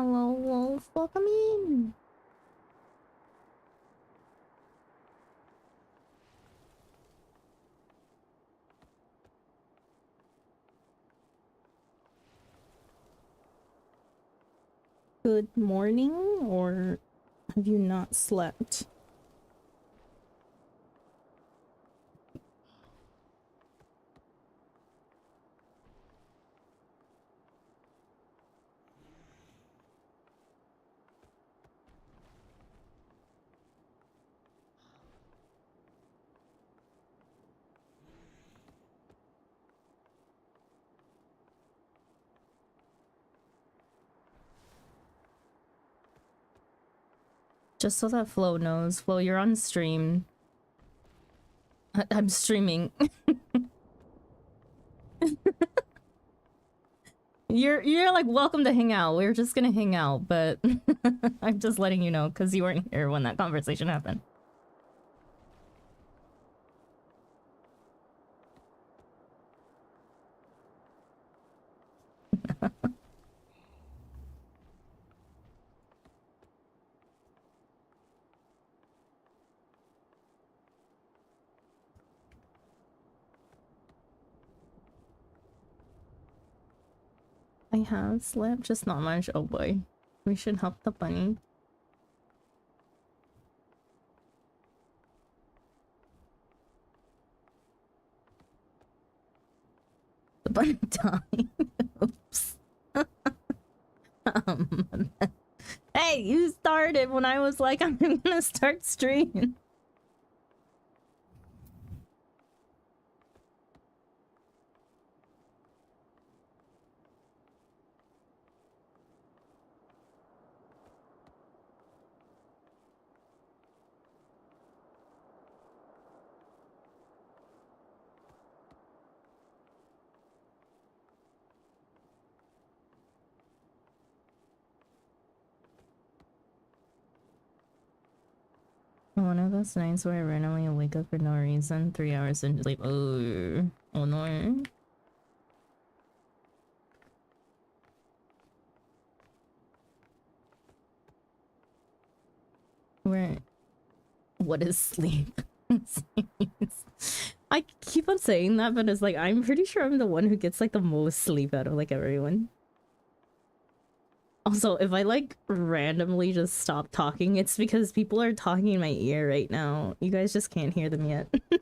Hello, Wolf. Welcome in. Good morning, or have you not slept? Just so that Flo knows. Flo, you're on stream. I'm streaming. You're like welcome to hang out. We're just gonna hang out, but I'm just letting you know because you weren't here when that conversation happened. I have slept, just not much. Oh boy. We should help the bunny. The bunny died. Oops. Hey, you started when I was like, I'm gonna start streaming. One of those nights where I randomly wake up for no reason, 3 hours into sleep. Oh no. Where? What is sleep? I keep on saying that, but it's like I'm pretty sure I'm the one who gets like the most sleep out of like everyone. Also, if I like randomly just stop talking, it's because people are talking in my ear right now. You guys just can't hear them yet. I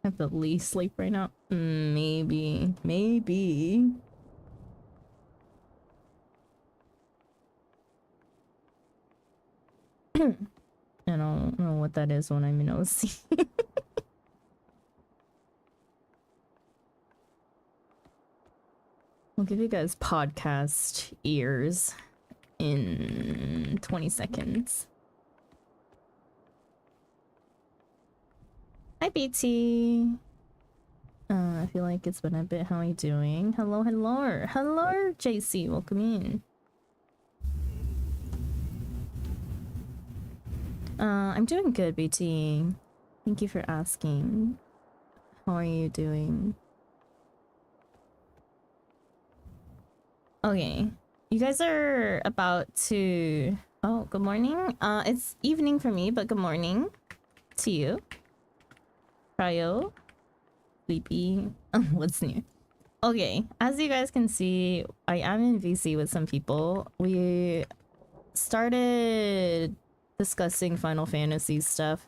have the least sleep right now. Maybe. Maybe. I don't know what that is when I'm in OC. I'll give you guys podcast ears in 20 seconds. Hi, BT. I feel like it's been a bit. How are you doing? Hello, hello. Hello, JC. Welcome in. I'm doing good, BT. Thank you for asking. How are you doing? Okay. You guys are about to... Oh, good morning. It's evening for me, but good morning to you. Cryo. Sleepy. What's new? Okay, as you guys can see, I am in VC with some people. We started discussing Final Fantasy stuff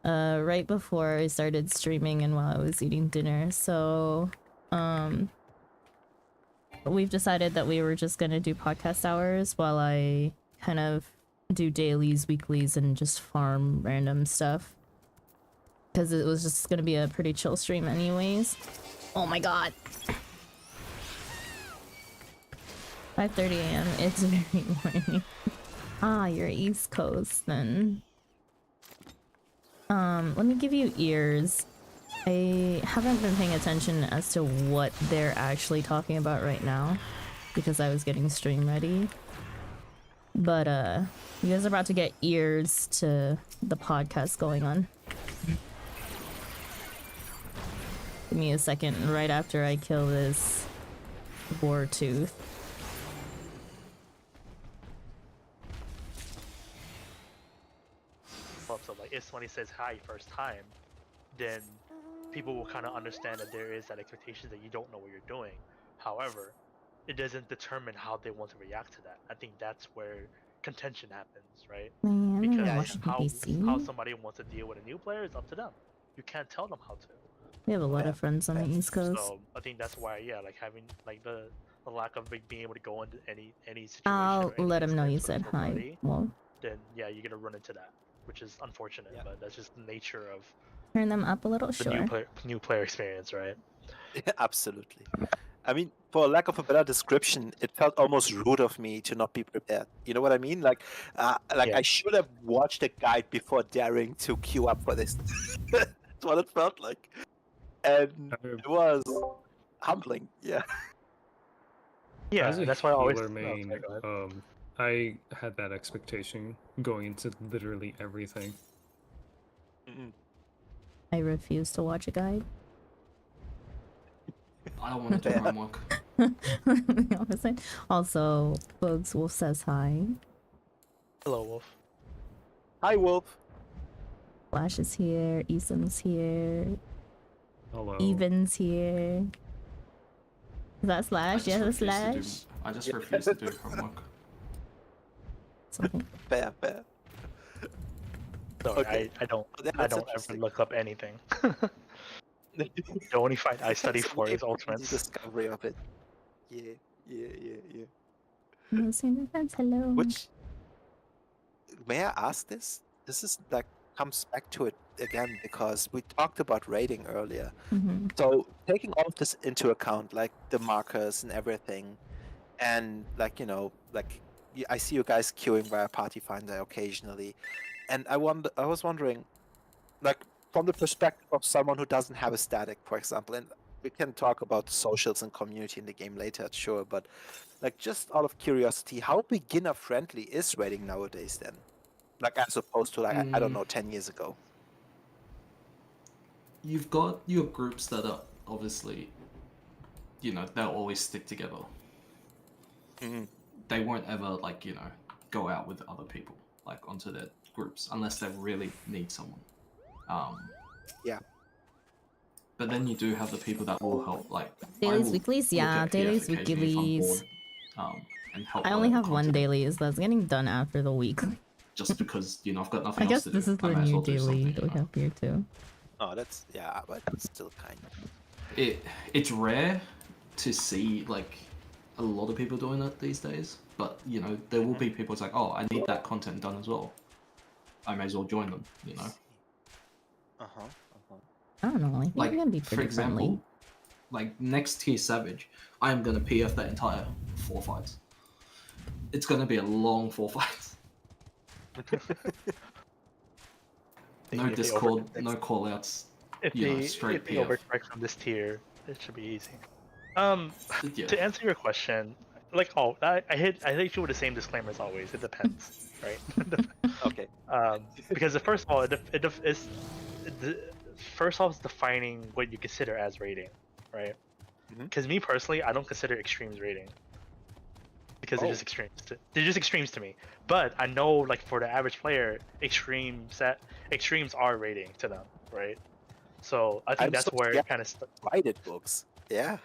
right before I started streaming and while I was eating dinner. So, we've decided that we were just gonna do podcast hours while I kind of do dailies, weeklies, and just farm random stuff. Because it was just gonna be a pretty chill stream anyways. Oh my god. 5:30 a.m. It's very morning. Ah, you're East Coast then. Let me give you ears. I haven't been paying attention as to what they're actually talking about right now because I was getting stream ready. But you guys are about to get ears to the podcast going on. Give me a second, right after I kill this boar tooth. So like if somebody says hi first time, then people will kind of understand that there is that expectation that you don't know what you're doing. However, it doesn't determine how they want to react to that. I think that's where contention happens, right? Man, Because I'm watching how PC. somebody wants to deal with a new player is up to them. You can't tell them how to. We have a lot of friends on the East Coast. So I think that's why, yeah, like having like the lack of being able to go into any situation. I'll or any let him know you instance said with hi. nobody, Well, then yeah, you're gonna run into that, which is unfortunate, but that's just the nature of turn them up a little, the sure. new player experience, right? Yeah, absolutely. I mean, for lack of a better description, it felt almost rude of me to not be prepared. You know what I mean? Like Yeah. I should have watched a guide before daring to queue up for this. That's what it felt like, and it was humbling. Yeah. Yeah, As a that's why I always. healer main, Okay, go ahead. I had that expectation going into literally everything. I refuse to watch a guide. I don't want to do homework. Also, Bugs Wolf says hi. Hello, Wolf. Hi, Wolf. Flash is here. Eason's here. Hello. Even's here. Is that Slash? Yeah, that's Slash. I just refuse to do homework. Something. Fair. Sorry, Okay. I don't That's ever interesting. look up anything. The only fight I study It's for an is easy Ultimates. discovery of it. Yeah. No single friends, hello. Which, may I ask this? This is like comes back to it again because we talked about rating earlier. Mm-hmm. So taking all of this into account, like the markers and everything, and like I see you guys queuing via Party Finder occasionally, and I was wondering, like from the perspective of someone who doesn't have a static, for example, and we can talk about socials and community in the game later, sure, but like just out of curiosity, how beginner friendly is raiding nowadays then? Like as opposed to like I don't know 10 years ago. You've got your groups that are obviously, they'll always stick together. They won't ever go out with other people onto their groups unless they really need someone. Yeah. But then you do have the people that will help, Dailies, weeklies, yeah, dailies, weeklies. And help. I only have one dailies that's getting done after the week. Just because I've got nothing I guess else to do. this is the new daily that we have here too. Oh, that's but it's still kind of. It's rare to see a lot of people doing that these days, but there will be people. It's like, oh, I need that content done as well. I may as well join them. I don't know. I think it's gonna be pretty for example, friendly. Next tier Savage, I am gonna PF that entire 4 fights. It's gonna be a long 4 fights. No Discord, no callouts. if Straight they PF. overcorrect from this tier, it should be easy. Yeah. To answer your question, I hit you with the same disclaimer as always. It depends, right? Okay. Because first of all, first off, it's defining what you consider as rating, right? Because me personally, I don't consider extremes rating. Because they're just extremes. They're just extremes to me. But I know, for the average player, extremes are rating to them, right? So I think that's where it kind of rated books. Yeah.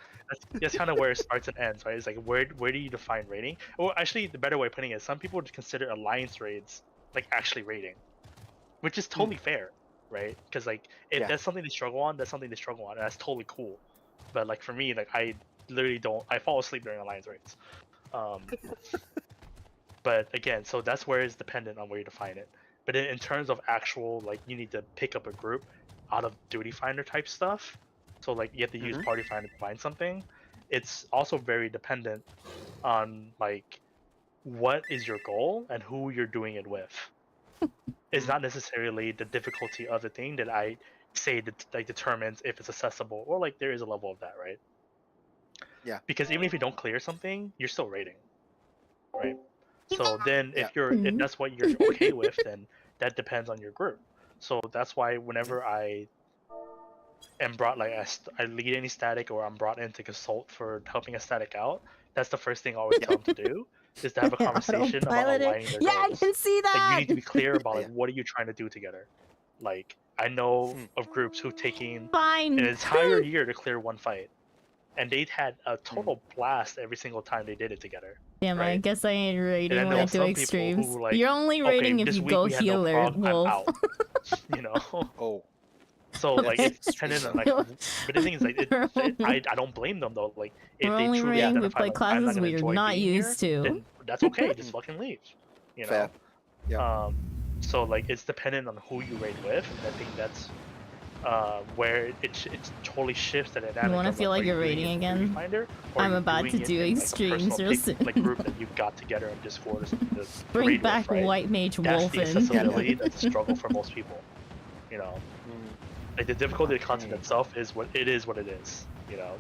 That's kind of where it starts and ends, right? It's like where do you define rating? Or actually, the better way of putting it is some people would consider alliance raids actually rating, which is totally fair, right? Because if that's something they struggle on, that's something they struggle on, and that's totally cool. But for me, I literally don't. I fall asleep during alliance raids. But again, so that's where it's dependent on where you define it. But in terms of actual, you need to pick up a group out of duty finder type stuff. So you have to use party finder to find something. It's also very dependent on what is your goal and who you're doing it with. It's not necessarily the difficulty of the thing that I say that determines if it's accessible or there is a level of that, right? Yeah. Because even if you don't clear something, you're still rating, right? So then if that's what you're okay with, then that depends on your group. So that's why whenever I and brought like I lead any static or I'm brought in to consult for helping a static out, that's the first thing I always tell them to do is to have a conversation about Autopilot it. aligning their Yeah, I goals. can see Like you that. need to be clear about like Yeah. what are you trying to do together. Like I know Hmm. of groups who've taken Fine. an entire year to clear one fight, and they'd had a total blast every single time they did it together. Damn, I right? guess I ain't And rating then when there I were do some people extremes. who like, You're only okay, rating if this you week go we had no healer, prog, I'm Wolf. out. You know. Oh, So like That's it's dependent on extreme. like, but the thing is like I don't blame them though. Like if We're they only truly rating we identify play like I'm not classes gonna we are enjoy not being here, used to. then that's okay. Just fucking leave. You know. Fair. Yeah. So like it's dependent on who you raid with, and I think that's where it totally shifts the dynamic. wanna of, feel like, like are you're you doing raiding it in again? Beauty Finder, or are I'm you about doing to it do in, like, a extremes personal real like soon. group that you got together in Discord or something to Bring raid back with, right? White Mage That's the Wolfen. accessibility that's a struggle for most people. You know, Mm. like the difficulty of the content Okay. itself is what it is. What it is. You know.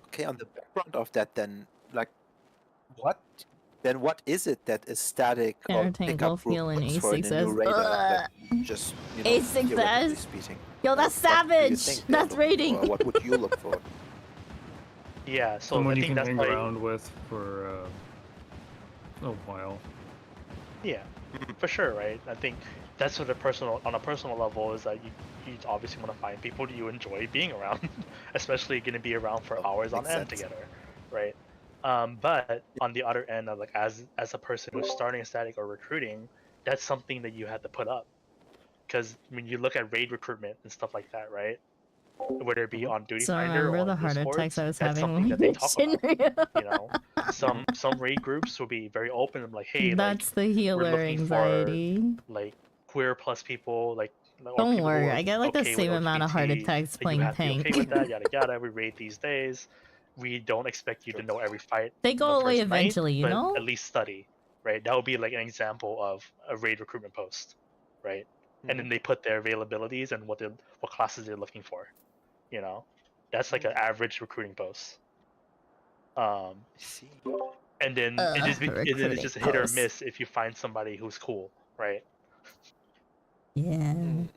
Okay, on the background of that, then, like, what? Then what is it that is static or Entertain pickup Golf group Heal and looks for in a new A6S. raider? That just, A6S? theoretically speaking. Yo, Like, that's what do you savage. think they're That's looking rating. for, or what would you look for? Yeah. So Someone I you think can that's hang why. around with for a while. Yeah, for sure, right? I think that's what on a personal level is that you obviously want to find people that you enjoy being around, especially going to be around for Oh, hours on makes end sense. together, right? But on the other end of like as a person who's starting a static or recruiting, that's something that you have to put up because when you look at raid recruitment and stuff like that, right? Whether it be on Duty So Finder or remember on the heart Discord, attacks I was that's having something when that they we talk mentioned about. You know, some raid groups will be very open and like, hey, like That's the healer looking for anxiety. like queer plus people, like or Don't people who worry, are I get like the okay with same amount of heart LGBT. attacks Like you playing have to be okay tank. with that, yada yada. We raid these days. We don't expect you to Sure. know every fight They the go away first night, eventually, you but know? at least study, right? That would be like an example of a raid recruitment post, right? And then they put their availabilities and what classes they're looking for. You know, that's like an average recruiting post. I see. And then it's Recruiting just a hit or post. miss if you find somebody who's cool, right? Yeah, Mm.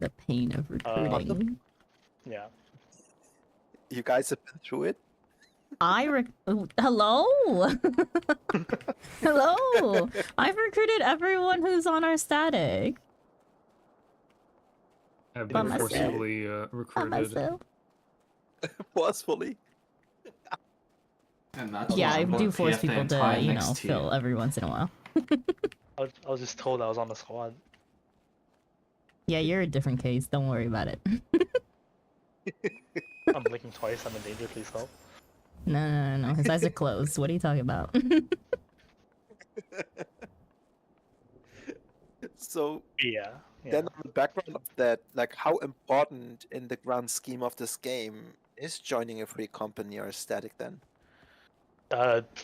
the pain of recruiting. Yeah. You guys have been through it? Hello? Hello? I've recruited everyone who's on our static. Have By been myself. forcibly By recruited. myself. Forcefully? And that's Yeah, why I I'm do gonna force PF the people to, entire you know, next tier. fill every once in a while. I was just told I was on the squad. Yeah, you're a different case. Don't worry about it. I'm blinking twice. I'm in danger. Please help. No. His eyes are closed. What are you talking about? So Yeah. then on the background of that, like how important in the grand scheme of this game is joining a free company or a static then?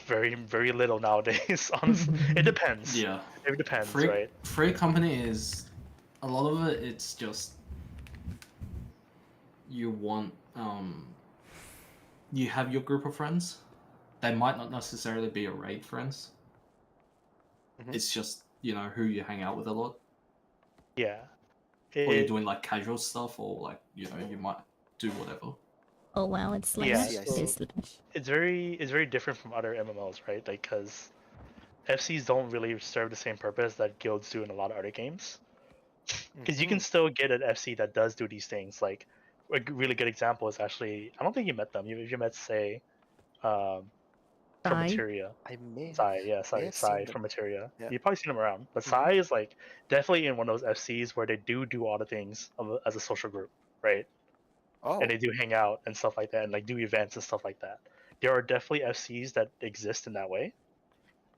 Very, very little nowadays. Honestly, it depends. Yeah. It depends, Free, right? free company is a lot of it. It's just you want you have your group of friends. They might not necessarily be your raid friends. Mhm. It's just who you hang out with a lot, Yeah. or you're doing like casual stuff, or like you might do whatever. Oh wow, it's slash. Yeah, I Okay, see. slash. It's very different from other MMOs, right? Like, because FCs don't really serve the same purpose that guilds do in a lot of other games. Because you can still get an FC that does do these things. Like a really good example is actually, I don't think you met them. You met say, from Sai? Materia. I may Sai, yeah, may sorry, have Sai seen from them. Materia. Yeah. You've probably seen them around. But Sai is like definitely in one of those FCs where they do all the things as a social group, right? Oh, And they do hang out and stuff like that, and like do events and stuff like that. There are definitely FCs that exist in that way,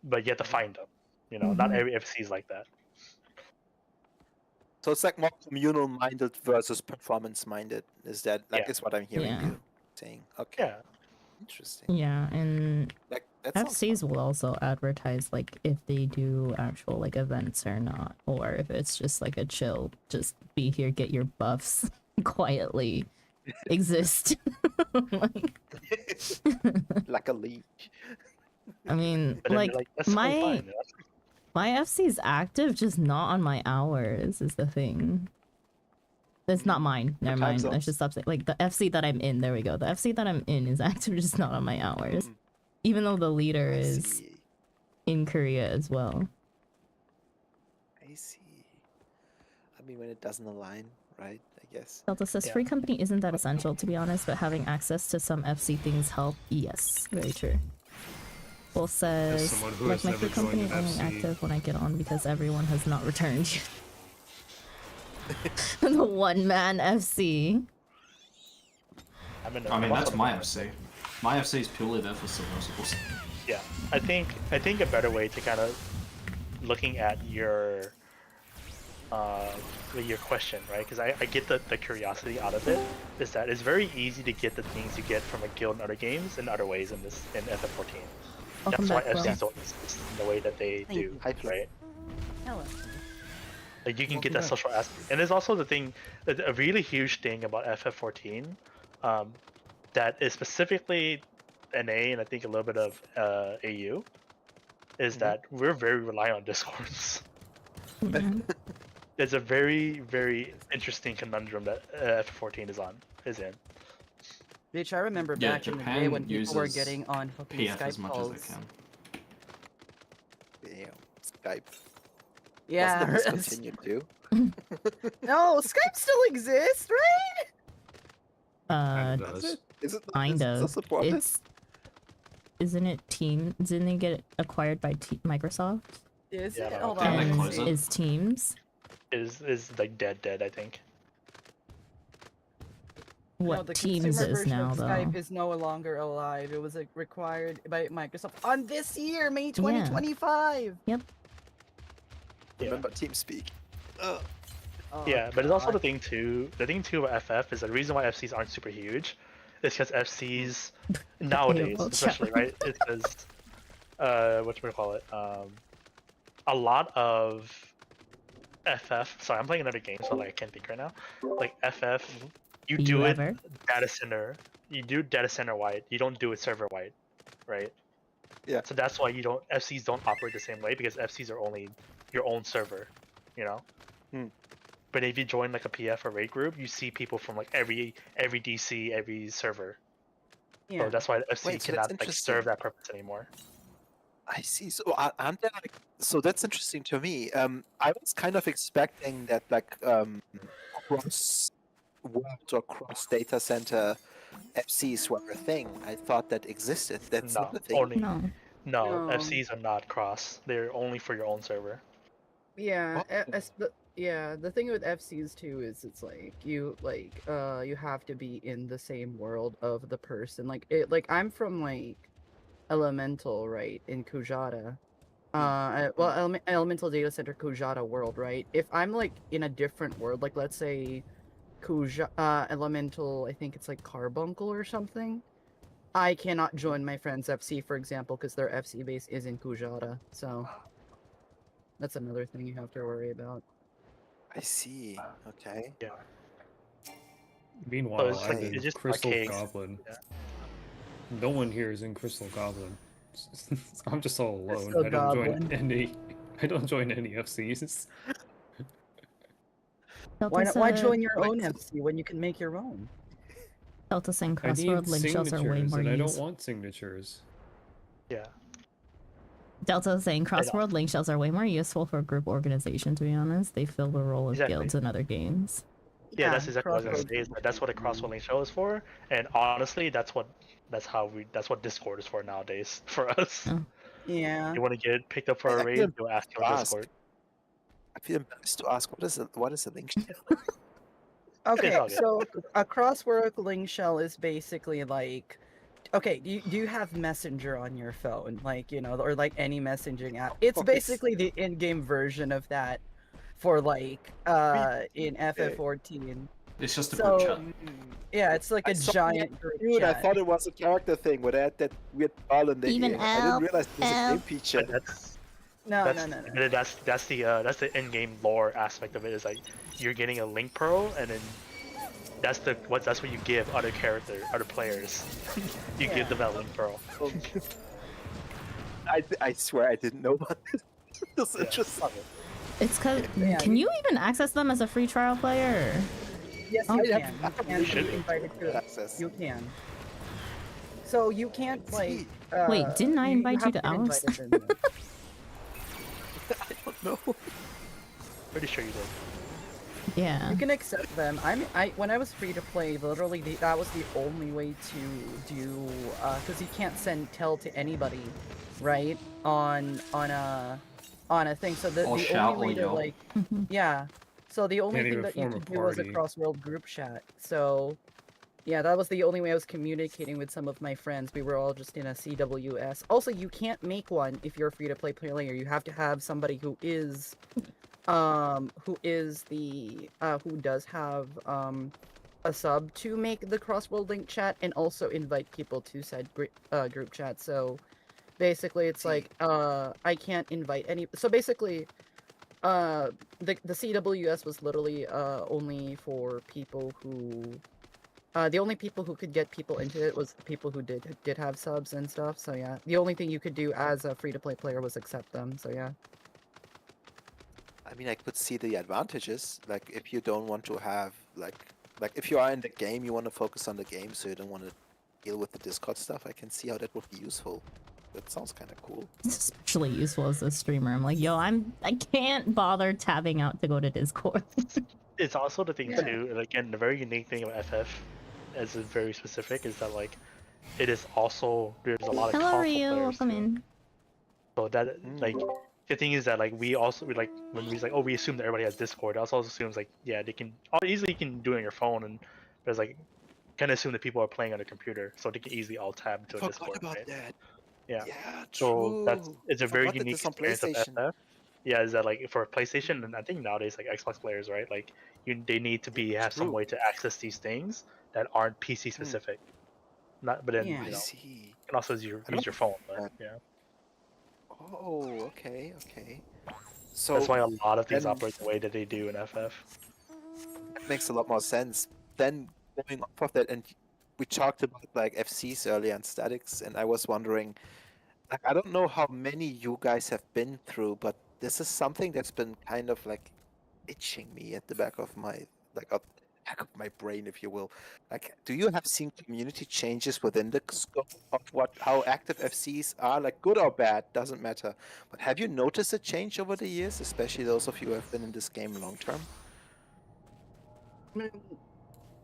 but you have to find them. Not every FC is like that. so it's like more communal minded versus performance minded. Is that like Yeah. is what I'm hearing Yeah. you saying? Okay, Yeah, interesting. Yeah, and Like that sounds FCs fun. will also advertise like if they do actual like events or not, or if it's just like a chill, just be here, get your buffs, quietly exist. Like, Like a leech. I mean, but then like you're like, that's totally my fine. my FC's active, just not on my hours is the thing. It's not mine. Never time mind. I zones? should stop saying like the FC that I'm in. There we go. The FC that I'm in is active, just not on my hours. Mm, Even though the leader I is see. in Korea as well. I see. I mean, when it doesn't align, right? I guess. Delta says Yeah. free company isn't that essential to be honest, but having access to some FC things help. Yes, very true. Wolf says someone who like has my never free company joined an only FC. active when I get on because everyone has not returned yet. The one man FC. I mean, I mean, that's my FC. My FC is purely there for submersibles. Yeah, I think a better way to kind of looking at your question, right? Because I get the curiosity out of it. Is that it's very easy to get the things you get from a guild in other games in other ways in FF14. Welcome That's why back, Will. FCs don't exist in the way that they Thank do, you. Hi, Flo. right? Hello. Like you can Welcome get that back. social aspect, and there's also the thing, a really huge thing about FF14, that is specifically NA and I think a little bit of AU, is that we're very reliant on discords. Mhm. There's a very very interesting conundrum that FF14 is in. Bitch, I remember Yeah, back in the day Japan when people were uses getting on fucking PF as Skype much calls. as they can. Damn. Skype. Yeah. Wasn't it discontinued too? No, Skype still exists, right? Kinda Does does. it? Is it? Kind is it still of. supported? It's isn't it Team? Didn't they get acquired by Microsoft? Is Yeah, it? but Hold Didn't on. they let me close see. it? Is Teams? Is like dead I think. What No, the Teams consumer is version now of though? Skype is no longer alive. It was like, required by Microsoft on this year, May 2025. Yeah. Remember TeamSpeak. Ugh. Oh, Yeah, but it's also the God. thing too. The thing too about FF is the reason why FCs aren't super huge is because FCs nowadays, AOL especially, chat. right? It says, whatchamacallit, a lot of FF. Sorry, I'm playing another game, so like I can't think right now. Like FF, you Do do you it ever? data center. You do data center wide. You don't do it server wide, right? Yeah. So that's why FCs don't operate the same way because FCs are only your own server, you know. Hmm. But if you join like a PF or raid group, you see people from like every DC, every server. Yeah. So that's why FC Wait, so that's cannot like serve interesting. that purpose anymore. I see. So aren't there like? So that's interesting to me. I was kind of expecting that like cross world or cross data center FCs were a thing. I thought that existed. That's No, not a thing. only No. no. No. FCs are not cross. They're only for your own server. Yeah, Oh. the thing with FCs too is it's like you have to be in the same world of the person. I'm from like Elemental, right, in Kujata. Elemental Data Center Kujata world, right? If I'm like in a different world, like let's say Elemental, I think it's like Carbuncle or something. I cannot join my friend's FC, for example, because their FC base is in Kujata. So that's another thing you have to worry about. I see. Okay. Yeah. Meanwhile, it's like- I'm in it's just Crystal archaic. Goblin. Yeah. No one here is in Crystal Goblin. I'm just all alone. Crystal I don't join Goblin. any. I don't join any FCs. Why Delta join your Like- own FC when you can make your own? Delta saying I need crossword link shells are way signatures, more and I don't useful. want signatures. Yeah. Delta saying know. crossworld link shells are way more useful for group organization. To be honest, they fill the role of Exactly. guilds in other games. Yeah, that's exactly what I was gonna Crossroads. say. Is that that's what a crossword link show is for, and honestly, that's what Discord is for nowadays for us. Oh. Yeah. You want to get picked up for I a feel raid, you'll ask on ask. Discord. I feel embarrassed to ask what is a link shell? Okay, all good. so a crossword link shell is basically like, okay, do you have Messenger on your phone, like, you know, or like any messaging app? It's course. basically the in-game version of that for like in FF14. It's just a So group chat. yeah, it's like I a saw giant group Dude, I chat. thought it was a character thing where they had that weird ball in the Even ear. I didn't L, realize it was a L. game feature. But that's No, that's no. but that's the in-game lore aspect of it. Is like you're getting a link pearl, and then that's what you give other players. You Yeah. give them that link pearl. I swear I didn't know about this. It's Yeah. interesting. It's cause Yeah, can you even access them as a free trial player? Yes, Oh. you I can. have You can should be be. invited to. access. You can. So you can't like. See, Wait, didn't I invite you have to to get ours? invited in there. I don't know. Pretty sure you did. Yeah. You can accept them. When I was free to play, literally that was the only way to do because you can't tell to anybody, right? On a thing. So Or the shout only or way to yell. like Mhm. yeah. So the only Can't thing even that you form a could do was a party. cross-world group chat. So yeah, that was the only way I was communicating with some of my friends. We were all just in a CWS. Also, you can't make one if you're a free-to-play player. You have to have somebody who who does have a sub to make the cross-world link chat and also invite people to said group chat. So basically it's See. like I can't invite any. So basically the CWS was literally only for people who the only people who could get people into it was the people who did have subs and stuff. So yeah, the only thing you could do as a free-to-play player was accept them. So yeah. I mean, I could see the advantages. Like, if you don't want to have like if you are in the game, you want to focus on the game, so you don't want to deal with the Discord stuff. I can see how that would be useful. That sounds kind of cool. It's especially useful as a streamer. I'm like, yo, I can't bother tabbing out to go to Discord. It's also the thing Yeah. too, and again, the very unique thing of FF, as is very specific, is that like, it is also there's a lot of Hello, console Ryu. players Welcome too. in. So that like, the thing is that like we like when we like, oh, we assume that everybody has Discord. It also assumes like, yeah, they can easily you can do it on your phone, and there's like kind of assume that people are playing on a computer, so they can easily all tab I to a forgot Discord, about right? that. Yeah. Yeah, So true. it's I a very forgot that unique this on experience of PlayStation. FF. Yeah, is that like for PlayStation and I think nowadays like Xbox players, right? Like they need to have some True. way to access these things that aren't PC specific. Not, but then Yeah. I you know, see. you can also use I don't your phone, but that. yeah, Oh, okay, okay. that's So why a lot of these then operate the way that they do in FF. that makes a lot more sense. Then going off of that, and we talked about like FCs earlier and statics, and I was wondering, like, I don't know how many you guys have been through, but this is something that's been kind of like itching me at the back of my back of my brain, if you will. Like, do you have seen community changes within the scope of how active FCs are, like good or bad, doesn't matter. But have you noticed a change over the years, especially those of you who have been in this game long term? I mean,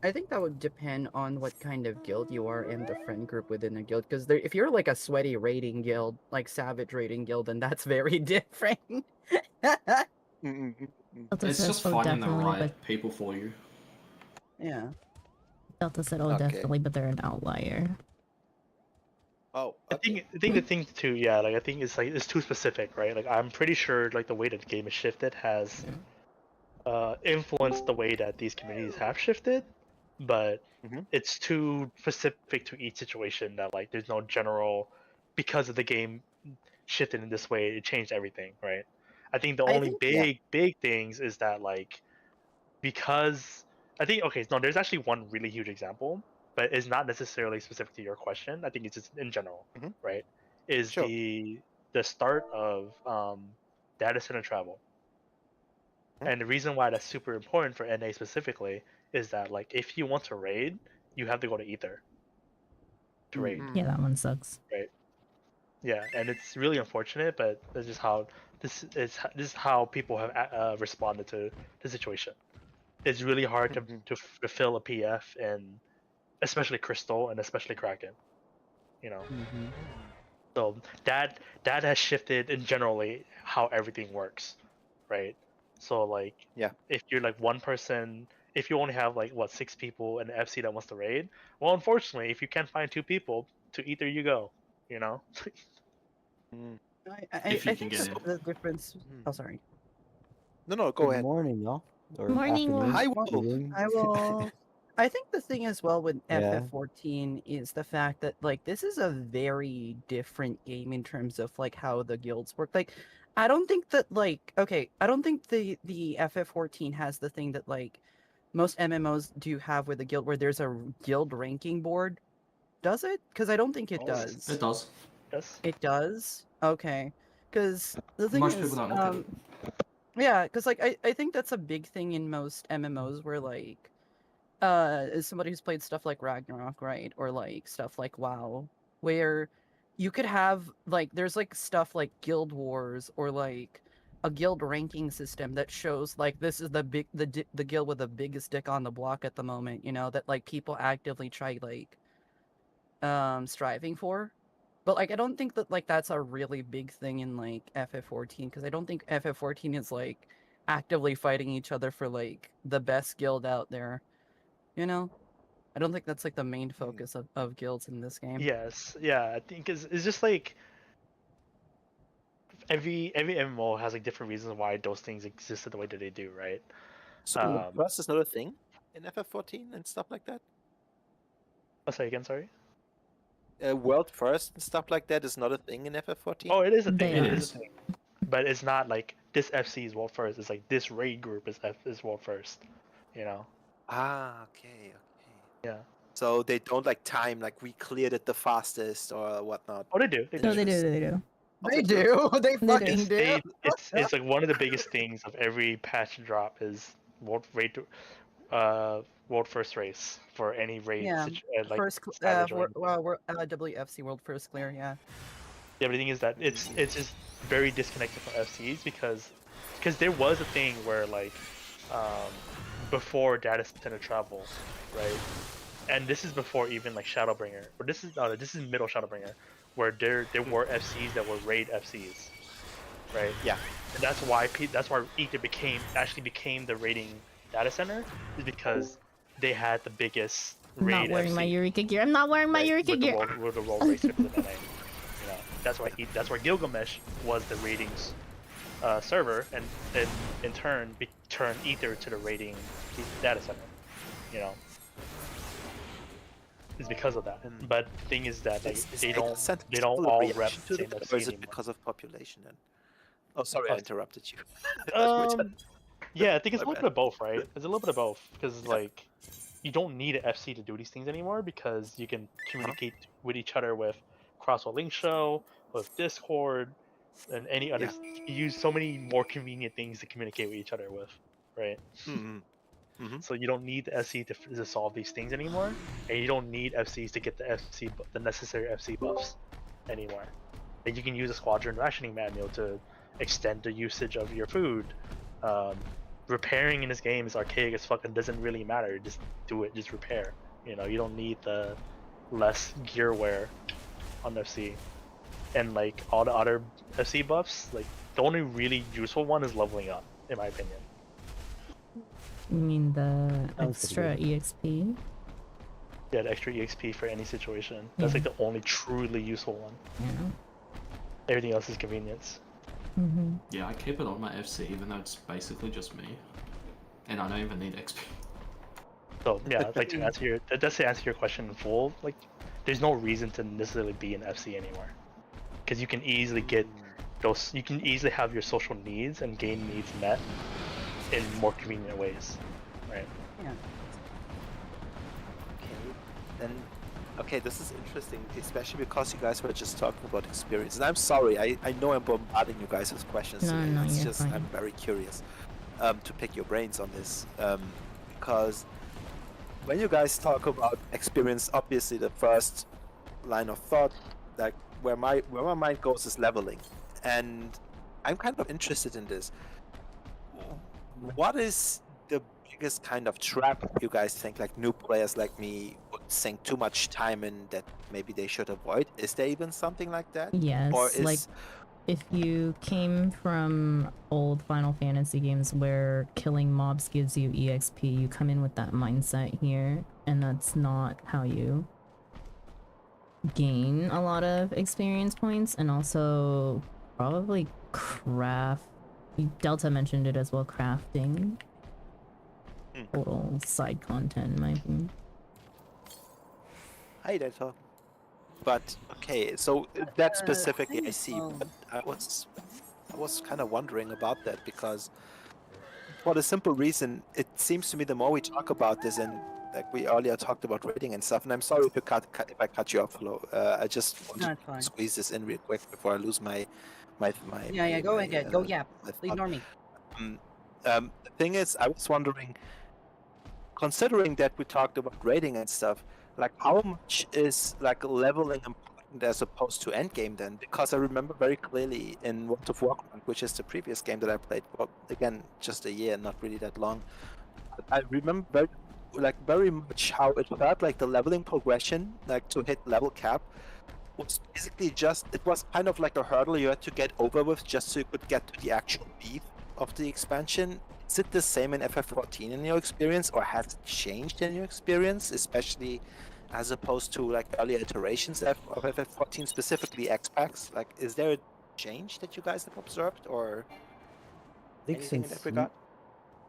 I think that would depend on what kind of guild you are and the friend group within the guild. Because if you're like a sweaty raiding guild, like savage raiding guild, then that's very different. Delta It's says, just oh, finding the definitely, right but people for you. Yeah. Delta said, oh, Okay. definitely, but they're an outlier. Oh, I okay. think the thing too, yeah, like I think it's like it's too specific, right? Like I'm pretty sure like the way that the game has shifted has influenced the way that these communities have shifted, but Mhm. it's too specific to each situation that like there's no general because of the game shifted in this way, it changed everything, right? I think the I only think big things is that like because I think okay, no, there's actually one really huge example, but it's not necessarily specific to your question. I think it's just in general, Mhm. right? Is Sure. the start of data center travel. Mhm. And the reason why that's super important for NA specifically is that like if you want to raid, you have to go to Ether to raid, Yeah, that one sucks. right? Yeah, and it's really unfortunate, but that's just how this is how people have responded to the situation. It's really hard Mhm. to fulfill a PF and especially Crystal and especially Kraken, you know. Mhm. So that has shifted in generally how everything works, right? So like Yeah. if you're like one person, if you only have like what 6 people in the FC that wants to raid, well, unfortunately, if you can't find 2 people, to Ether you go, you know. Mm. If I you can think get that in. the difference. Mm. Oh, sorry. No, go Good ahead. morning, y'all. Or Morning, Wolf. afternoon, Hi, Well, Wolf. evening. I will. I think the thing as well with Yeah. FF14 is the fact that like this is a very different game in terms of like how the guilds work. Like, I don't think that like okay, I don't think the FF14 has the thing that like most MMOs do have with a guild where there's a guild ranking board. Does it? Because I don't think it Oh, does. It does. Yes. It does? Okay. Because the thing Most people is, don't look at it. yeah, because like I think that's a big thing in most MMOs where like As somebody who's played stuff like Ragnarok, right, or like stuff like WoW, where you could have like there's like stuff like Guild Wars or like a guild ranking system that shows like this is the guild with the biggest dick on the block at the moment, you know, that like people actively try like striving for. But like I don't think that like that's a really big thing in like FF14 because I don't think FF14 is like actively fighting each other for like the best guild out there, you know? I don't think that's like the main focus of guilds in this game. Yes, yeah, I think it's just like every MMO has like different reasons why those things existed the way that they do, right? So first is not a thing in FF14 and stuff like that. I'll say again, sorry. World first and stuff like that is not a thing in FF14. Oh, it is a thing. They It are. is a thing. But it's not like this FC is world first. It's like this raid group is world first. You know? Ah, okay. Yeah. So they don't like time like we cleared it the fastest or whatnot. Oh, they do. They do. No, they do. They do. They do. They do. fucking It's, do. it's like one of the biggest things of every patch drop is world raid, world first race for any raid. Yeah. Like First, Savage or WFC World First Clear, yeah. Yeah, but the thing is that it's just very disconnected from FCs because there was a thing where like before data center travel, right? And this is before even like Shadowbringer, or this is middle Shadowbringer, where there were FCs that were raid FCs, right? Yeah. And that's why Ether actually became the raiding data center, is because they had the biggest I'm raid not wearing my FC, Eureka gear. I'm not wearing my right, Eureka with the gear. world racers in the NA. You know, that's why Gilgamesh was the raiding server, and then in turn turned Ether to the raiding data center. You know, it's because of that. But the thing is that like they don't all rep reaction the to same that, or FC is it anymore. because of population then? Oh, sorry, I interrupted you. Yeah, I think it's a My little bit of both, right? It's a little bit of both because like you don't need an FC to do these things anymore because you can communicate with each other with Crosswell Link Show, with Discord, and any other. Yeah. You use so many more convenient things to communicate with each other with, right? Mm-hmm. So you don't need the FC to solve these things anymore, and you don't need FCs to get the necessary FC buffs anymore. Like you can use a squadron rationing manual to extend the usage of your food. Repairing in this game is archaic as fuck and doesn't really matter. Just do it. Just repair. You know, you don't need the less gear wear on FC. And like all the other FC buffs, like the only really useful one is leveling up, in my opinion. You mean the Sounds extra pretty EXP? Yeah, the extra EXP for any situation. That's like the only truly useful one. Yeah. Everything else is convenience. Mm-hmm. Yeah, I keep it on my FC even though it's basically just me. And I don't even need XP. So yeah, like to answer your question in full, like there's no reason to necessarily be an FC anymore. Because you can easily have your social needs and game needs met in more convenient ways. Right. Yeah. Okay, this is interesting, especially because you guys were just talking about experience. And I'm sorry, I know I'm bombarding you guys with questions. No, today. no, It's you're just fine. I'm very curious to pick your brains on this. Because when you guys talk about experience, obviously the first line of thought, like where my mind goes, is leveling. And I'm kind of interested in this. What is the biggest kind of trap you guys think like new players like me would sink too much time in that maybe they should avoid? Is there even something like that? Yes, Or is like if you came from old Final Fantasy games where killing mobs gives you EXP, you come in with that mindset here, and that's not how you gain a lot of experience points, and also probably craft. Delta mentioned it as well, crafting. Total side content, in my opinion. Hi, Delta. But okay, so that specifically I see. oh. But I was kind of wondering about that because for the simple reason, it seems to me the more we talk about this, and like we earlier talked about rating and stuff, and I'm sorry if I cut you off, Flo. I just want No, to it's fine. squeeze this in real quick before I lose my Yeah, go ahead. Go, my thought. Ignore me. The thing is, I was wondering, considering that we talked about rating and stuff, like how much is like leveling important as opposed to endgame then? Because I remember very clearly in World of Warcraft, which is the previous game that I played, well, again, just a year, not really that long. I remember very much how it felt like the leveling progression, like to hit level cap, was basically just, it was kind of like a hurdle you had to get over with just so you could get to the actual beat of the expansion. Is it the same in FF14 in your experience, or has it changed in your experience, especially as opposed to like earlier iterations of FF14, specifically X-Packs? Like, is there a change that you guys have observed, or I think anything in since that regard?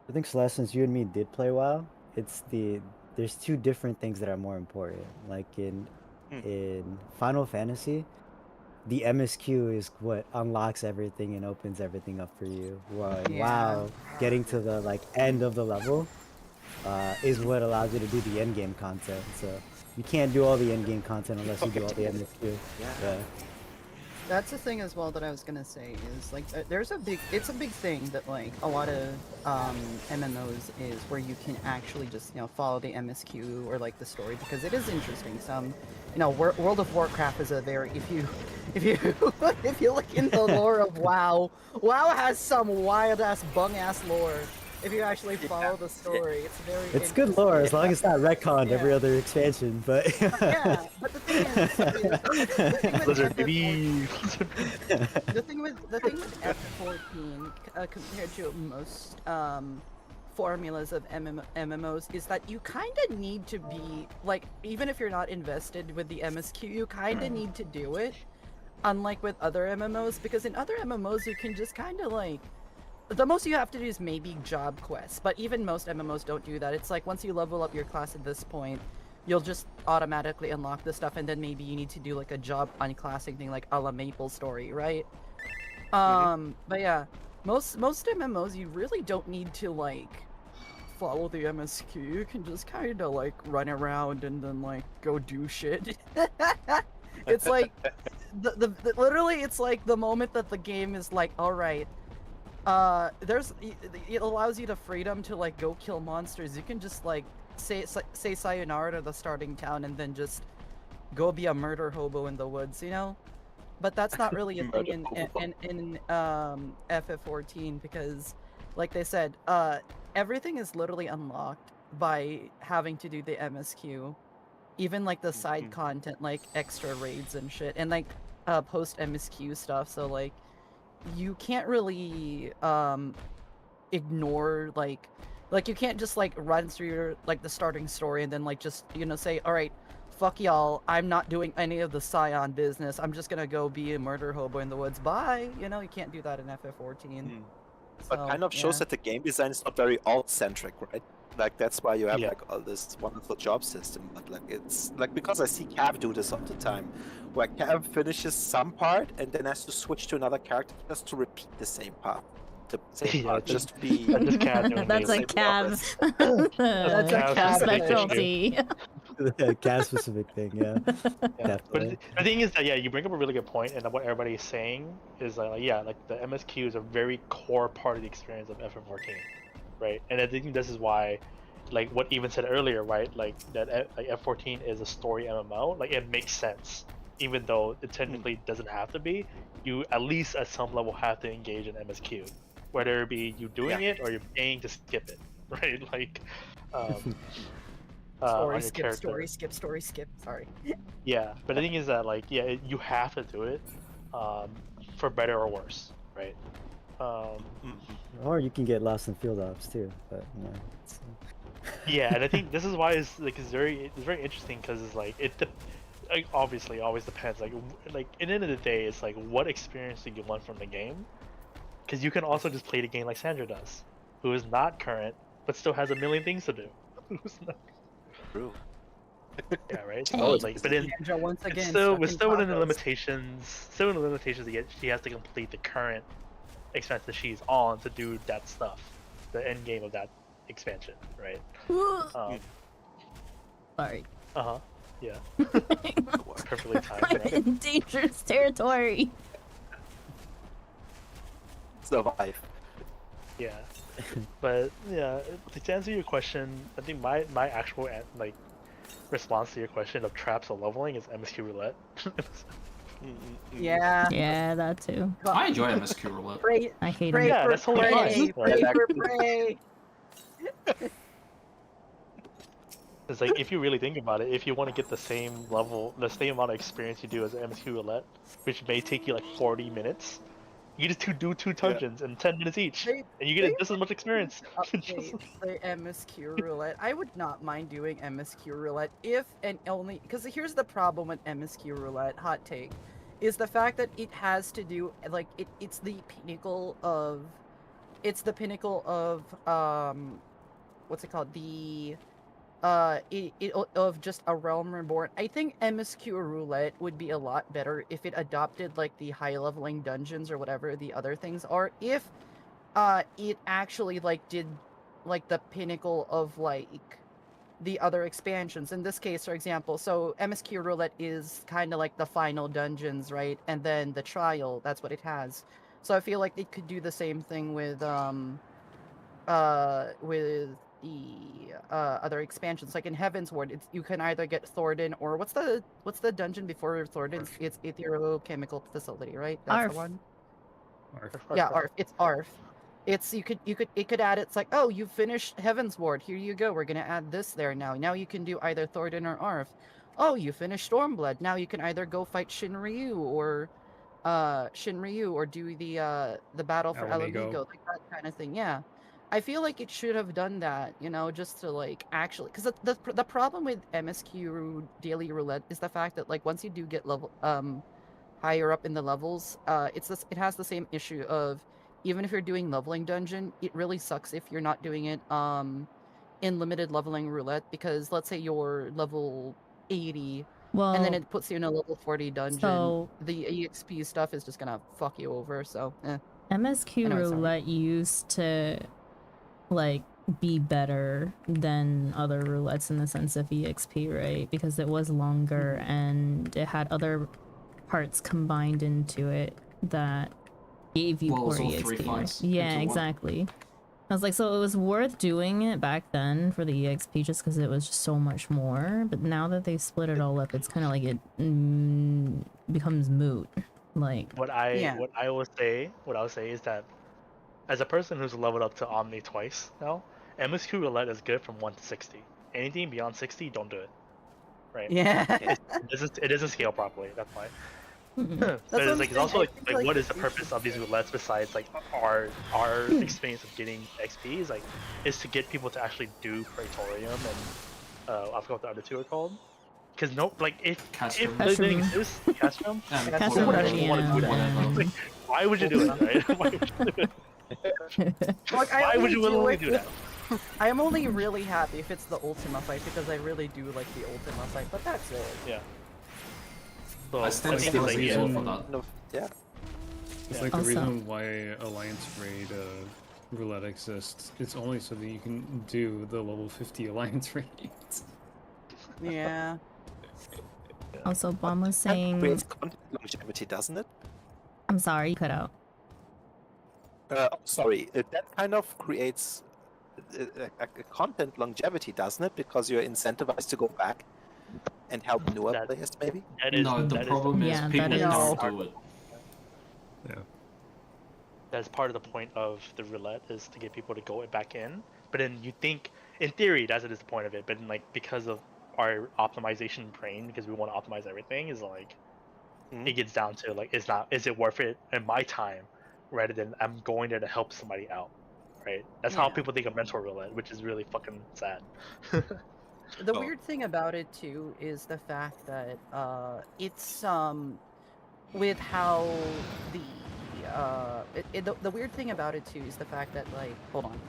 I think Celeste, since you and me did play WoW, there's two different things that are more important. Like in Final Fantasy, the MSQ is what unlocks everything and opens everything up for you. While in WoW, getting to the like end of the level is what allows you to do the end game content. So you can't do all the end game content unless you do all the MSQ. Yeah. That's the thing as well that I was gonna say is like it's a big thing that like a lot of MMOs is where you can actually just follow the MSQ or like the story, because it is interesting. Some World of Warcraft is a very if you if you look in the lore of WoW has some wild ass bung ass lore. If you actually follow the story, it's very. It's good lore as long as it's not retconned every other expansion. But yeah, but the thing is, the thing with F14 compared to most formulas of MMOs is that you kind of need to be like, even if you're not invested with the MSQ, you kind of need to do it. Unlike with other MMOs, because in other MMOs you can just kind of like. The most you have to do is maybe job quests, but even most MMOs don't do that. It's like once you level up your class at this point, you'll just automatically unlock the stuff, and then maybe you need to do like a job unclassing thing like a la Maple Story, right? But yeah, most MMOs you really don't need to like follow the MSQ. You can just kind of like run around and then like go do shit. It's like literally it's like the moment that the game is like, all right. It allows you the freedom to like go kill monsters. You can just like say sayonara to the starting town and then just go be a murder hobo in the woods, But that's not really a thing in FF14, because, like they said, everything is literally unlocked by having to do the MSQ, even like the side content, like extra raids and shit, and like post MSQ stuff. So like. You can't really ignore like you can't just like run through your like the starting story and then like just say, all right, fuck y'all, I'm not doing any of the Scion business, I'm just gonna go be a murder hobo in the woods, bye. You can't do that in FF14. But kind of shows that the game design is not very alt-centric, right? Like that's why you have like all this wonderful job system, but like it's like, because I see Cav do this all the time, where Cav finishes some part and then has to switch to another character just to repeat the same part. Just to be. That's a Cav. That's a Cav specialty. Cav specific thing, yeah. But the thing is that you bring up a really good point, and what everybody is saying is like the MSQ is a very core part of the experience of FF14, right? And I think this is why, like what Even said earlier, right? Like that like F14 is a story MMO. Like it makes sense, even though it technically doesn't have to be. You at least at some level have to engage in MSQ, whether it be you doing it or you're paying to skip it, right? Like. Story skip. Sorry. Yeah, but the thing is that you have to do it, for better or worse, right? Or you can get lost in field ops too, but Yeah, and I think this is why it's very interesting, because it's like obviously always depends. Like at the end of the day, it's like what experience do you want from the game? Because you can also just play the game like Sandra does, who is not current but still has a million things to do. True. Yeah, right. So it's like, but then once again, still within the limitations. Still in the limitations that she has to complete the current expansion that she's on to do that stuff, the end game of that expansion, right? Sorry. Yeah. Perfectly timed. I'm in dangerous territory. Survive. Yeah. But yeah, to answer your question, I think my actual like response to your question of traps or leveling is MSQ roulette. Yeah. Yeah, that too. I enjoy MSQ roulette. Pray, I hate pray them. Yeah, for that's totally prey, fine. pray Like- for prey. It's like if you really think about it, if you want to get the same level, the same amount of experience you do as MSQ roulette, which may take you like 40 minutes, you just do two dungeons in 10 minutes each, They- and you get just as much experience. Update the MSQ roulette. I would not mind doing MSQ roulette if and only because here's the problem with MSQ roulette. Hot take is the fact that it has to do like it's the pinnacle of what's it called, the of just a realm reborn. I think MSQ roulette would be a lot better if it adopted like the high leveling dungeons or whatever the other things are, if it actually like did like the pinnacle of like the other expansions. In this case, for example, so MSQ roulette is kind of like the final dungeons, right? And then the trial, that's what it has. So I feel like it could do the same thing with the other expansions. Like in Heaven's Ward, it's you can either get Thornton or what's the dungeon before Thornton's? Arf. It's Etherochemical Facility, right? That's Arf. the one. Arf. Yeah, ARF. It's ARF. It's it could add, it's like, oh, you finished Heaven's Ward, here you go, we're gonna add this there now. Now you can do either Thornton or ARF. Oh, you finished Stormblood, now you can either go fight Shinryu or do the battle for Alamigo. Alamigo, like that kind of thing. Yeah. I feel like it should have done that, just to like actually, because the problem with MSQ Daily Roulette is the fact that like once you do get level higher up in the levels, it has the same issue of, even if you're doing leveling dungeon, it really sucks if you're not doing it in limited leveling roulette, because let's say you're level 80 Well, and then it puts you in a level 40 dungeon, so the EXP stuff is just gonna fuck you over. So MSQ Anyway, sorry. roulette used to like be better than other roulettes in the sense of EXP, right? Because it was longer and it had other parts combined into it that gave you Well, more it's all three EXP. fights Yeah, into one. exactly. I was like, so it was worth doing it back then for the EXP just because it was just so much more. But now that they split it all up, it's kind of like it becomes moot. Like, What I will say is that as a person who's leveled up to Omni twice now, MSQ roulette is good from 1 to 60. Anything beyond 60, don't do it. Right? yeah. It doesn't scale properly. That's why. mm-mm. But what it's I'm like it's saying, also I like, think, like, what is the we purpose should of these do- roulettes besides like our experience of getting XP is to get people to actually do Praetorium and I forgot what the other two are called. Because if Castrum. they didn't Castrum. exist, Castrum, And That's who would what actually want to do that? and- Like, why would you do it, right? Why would you do it? Like, I Why would only you do willingly it do that? I am only really happy if it's the Ultima fight, because I really do like the Ultima fight, but that's it. Yeah. So I stand I think still it's as like, a yeah, result for that. Yeah. It's Yeah. like the Also- reason why Alliance Raid roulette exists. It's only so that you can do the level 50 Alliance raids. Yeah. Also, Bomb was That saying, creates content longevity, doesn't it? I'm sorry, you cut out. Sorry, that kind of creates a content longevity, doesn't it? Because you're incentivized to go back and help newer That- players, maybe. No, the problem is Yeah, people that is- don't do it. Yeah. That's part of the point of the roulette is to get people to go back in. But then you think, in theory, that is the point of it. But then, like, because of our optimization brain, because we want to optimize everything, is like Mhm. it gets down to like, is it worth it in my time, rather than I'm going there to help somebody out, right? That's how Yeah. people think of mental roulette, which is really fucking sad. The Oh. weird thing about it too is the fact that it's with how the weird thing about it too is the fact that, like, hold on.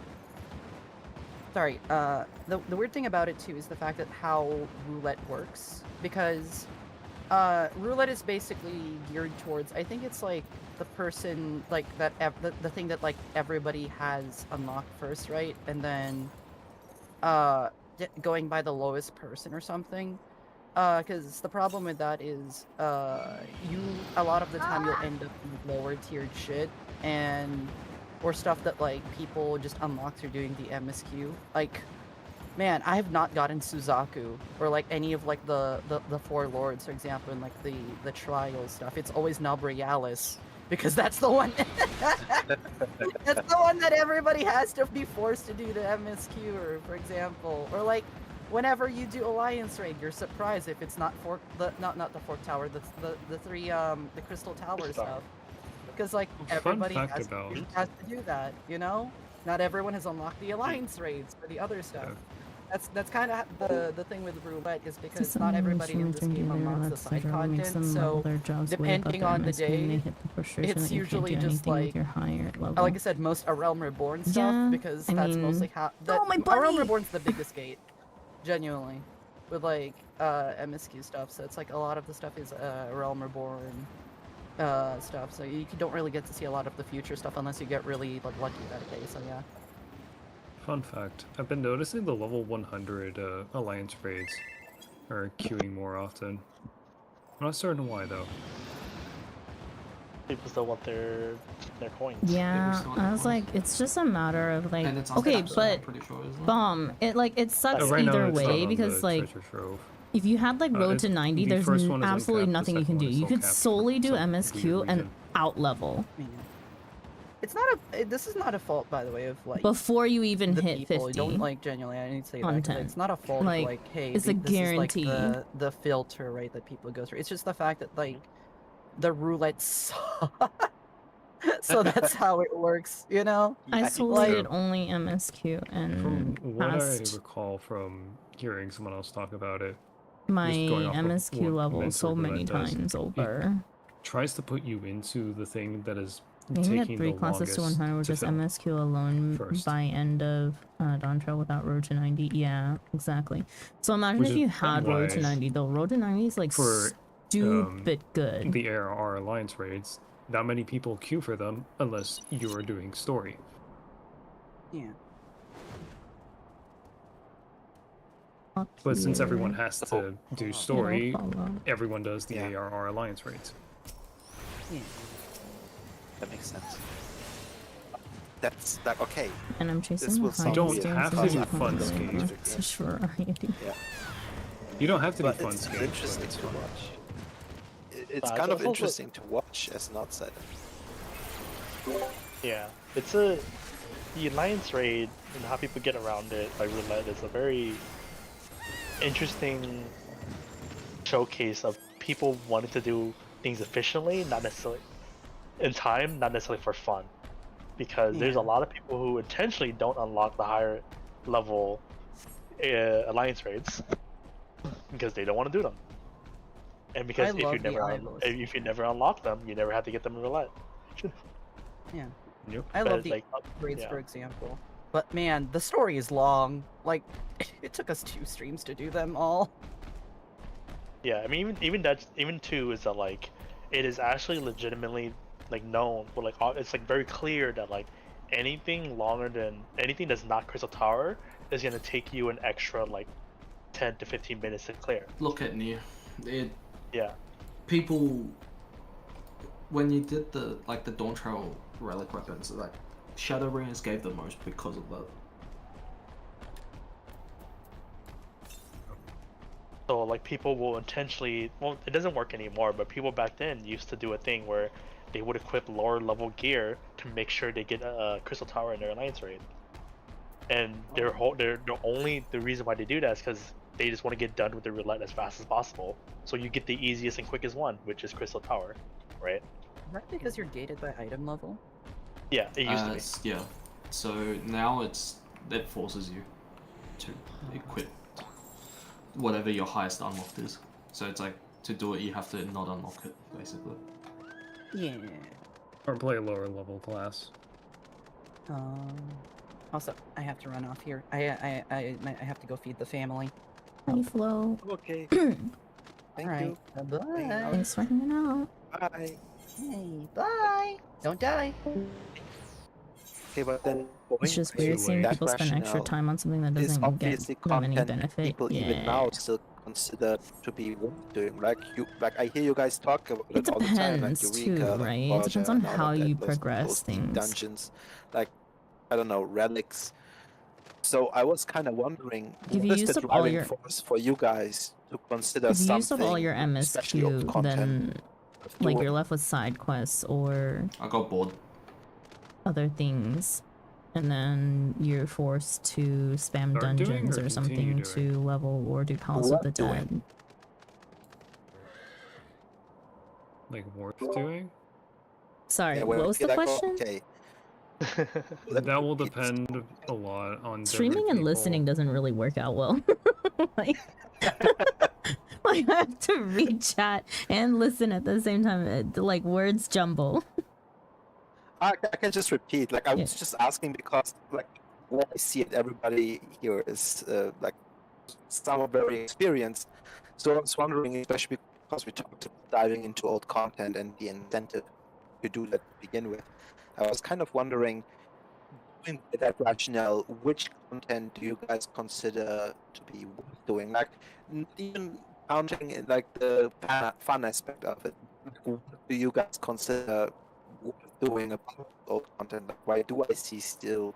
Sorry, the weird thing about it too is the fact that how roulette works, because roulette is basically geared towards, I think it's like the person like that the thing that like everybody has unlocked first, right? And then going by the lowest person or something, because the problem with that is a lot of the time you'll end up with lower tiered shit, and or stuff that like people just unlock through doing the MSQ. Like, man, I have not gotten Suzaku or like any of like the four lords, for example, in like the trial stuff. It's always Nabrialis because that's the one. That's the one that everybody has to be forced to do the MSQ, or for example, or like whenever you do Alliance raid, you're surprised if it's not not the Fork Tower, the Crystal Tower Crystal Tower. stuff, because like Fun everybody fact has about- to do that, you know. Not everyone has unlocked the Alliance raids for the other stuff. That's kind of the thing with roulette, is because not everybody in this game unlocks the side content. So depending on the day, it's usually just like, like I said, most A Realm Reborn stuff, Yeah, because I that's mean- mostly how. Oh, my A Realm bunny! Reborn's the biggest gate, genuinely, with like MSQ stuff. So it's like a lot of the stuff is A Realm Reborn stuff. So you don't really get to see a lot of the future stuff unless you get really like lucky that day. So yeah. Fun fact, I've been noticing the level 100 Alliance raids are queuing more often. I'm not certain why though. People still want their coins. Yeah, still want I their was coins. like, it's just a matter of like, And it's okay, uncapped, but I'm pretty sure, isn't it? bomb, it sucks Right now either it's not way on because the like treasure trove. if you had like road it's- to 90, the there's first one is absolutely uncapped, the nothing you second can do. one is You still could capped for solely do some MSQ weird and reason. out level Man. It's not a. This is not a fault, by the way, of like before you even the hit people. 50. Don't like genuinely. I need to say that 'cause content. it's not a fault. Like, Of, like, hey, it's a this is like guarantee. the filter, right? That people go through. It's just the fact that like the roulette sucks. So that's how it works, you know. I Yeah, solely like- did only MSQ From and what passed I recall from hearing someone else talk about it, my going off of MSQ what level Mentor so many Roulette does, times over. tries to put you into the thing that is You can get taking 3 the classes to longest 100 with to just fill. MSQ alone first. by end of Dawn Trail without Road to 90. Yeah, exactly. So imagine Which if is you had Road to why 90 though. Road to 90 is like for, stupid good. The ARR Alliance raids, not many people queue for them unless you are doing story. Yeah. Fuck But since everyone you. has to do It'll story, follow. everyone does the Yeah. ARR Alliance raids. Yeah. That makes sense. That's like okay. And I'm chasing will the sound highest weird. games Have in to the do fun country. schemes. It's variety. Yeah. You don't have to But be fun it's skates, interesting but to watch. It's But kind it's of also- interesting to watch as an outsider. Yeah, it's the Alliance raid and how people get around it by roulette is a very interesting showcase of people wanting to do things efficiently, not necessarily in time, not necessarily for fun. Because there's a Yeah. lot of people who intentionally don't unlock the higher level Alliance raids because they don't want to do them. And because I if love you the never eyeballs. if you never unlock them, you never have to get them in roulette. Yeah. Yep. I But love it's the like, raids, yeah. for example. But man, the story is long. Like, it took us 2 streams to do them all. Yeah, I mean, even two is that like, it is actually legitimately like known, but like it's like very clear that like anything that's not Crystal Tower is gonna take you an extra like 10 to 15 minutes to clear. Look at Nier. It Yeah, people when you did the Dawn Trail relic weapons, like Shadow Ringers gave the most because of that. so like people will intentionally, well, it doesn't work anymore, but people back then used to do a thing where they would equip lower level gear to make sure they get a Crystal Tower in their Alliance raid. And the reason why they do that is because they just want to get done with the roulette as fast as possible. So you get the easiest and quickest one, which is Crystal Tower, right? Is that because you're gated by item level? Yeah, it used to be. Yeah. So now it forces you to equip whatever your highest unlocked is. So it's like to do it you have to not unlock it, basically. Yeah. Or play a lower level class. Also, I have to run off here. I have to go feed the family. Hi, Flo. Okay. All Thank right. you. Bye. Thanks for hanging out. Bye. Hey, bye. Don't die. Okay, but then It's going just by weird too seeing late. that people spend extra rationale time on something that is doesn't get obviously them any content benefit. people even now still consider to be worth doing. Like I hear you guys talk about It it all the time, like depends too, Eureka, like right? It depends Borgia, on and all how of that. you Those progress deep things. dungeons, like I don't know, relics. So I was kind of wondering, If what you is the used up all driving your force for you guys to consider if you used up all something, your especially old MSQ, content, then worth like you're doing? left with side quests or I got bored. other things, and then you're forced to spam Start doing dungeons or or continue something doing? to level or do Palace of the What doing? Dead. Like worth doing? Sorry, Yeah, what where was you're the like, oh, question? okay. Let me That will repeat this. depend a lot on Streaming different and people. listening doesn't really work out well. like, like I have to read chat and listen at the same time. Like words jumble. I can just repeat. Like I Yeah. was just asking because, like, what I see it, everybody here is like some are very experienced. So I was wondering, especially because we talked about diving into old content and the incentive to do that to begin with. I was kind of wondering, going by that rationale, which content do you guys consider to be worth doing? Like, not even counting like the fun aspect of it. Like, what do you guys consider worth doing about old content? Like, why do I see still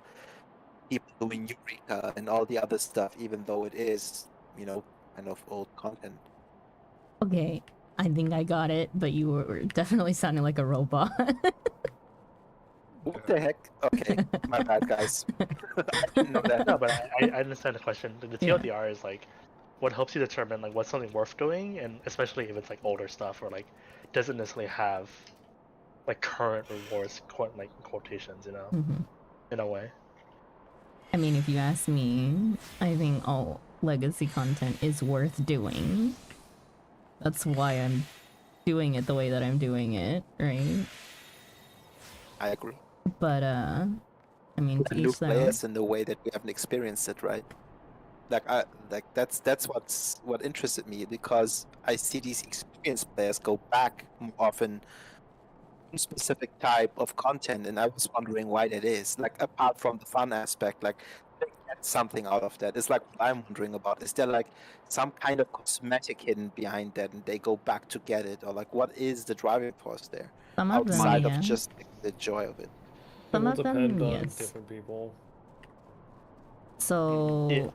people doing Eureka and all the other stuff, even though it is, kind of old content? Okay, I think I got it, but you were definitely sounding like a robot. What the heck? Okay, my bad, guys. I didn't know that. No, but I understand the question. The Yeah. TLDR is like what helps you determine like what's something worth doing, and especially if it's like older stuff or like doesn't necessarily have like current rewards, like quotations, Mhm. in a way. I mean, if you ask me, I think all legacy content is worth doing. That's why I'm doing it the way that I'm doing it, right? I agree. But I mean, to New each their own. players in the way that we haven't experienced it, right? That's what interested me, because I see these experienced players go back more often to specific type of content, and I was wondering why that is. Like, apart from the fun aspect, like they get something out of that. It's like what I'm wondering about. Is there like some kind of cosmetic hidden behind that, and they go back to get it, or like what is the driving force there Some of them, outside yeah. of just the joy of it? Some It of will them, depend on yes. different people. So Yeah.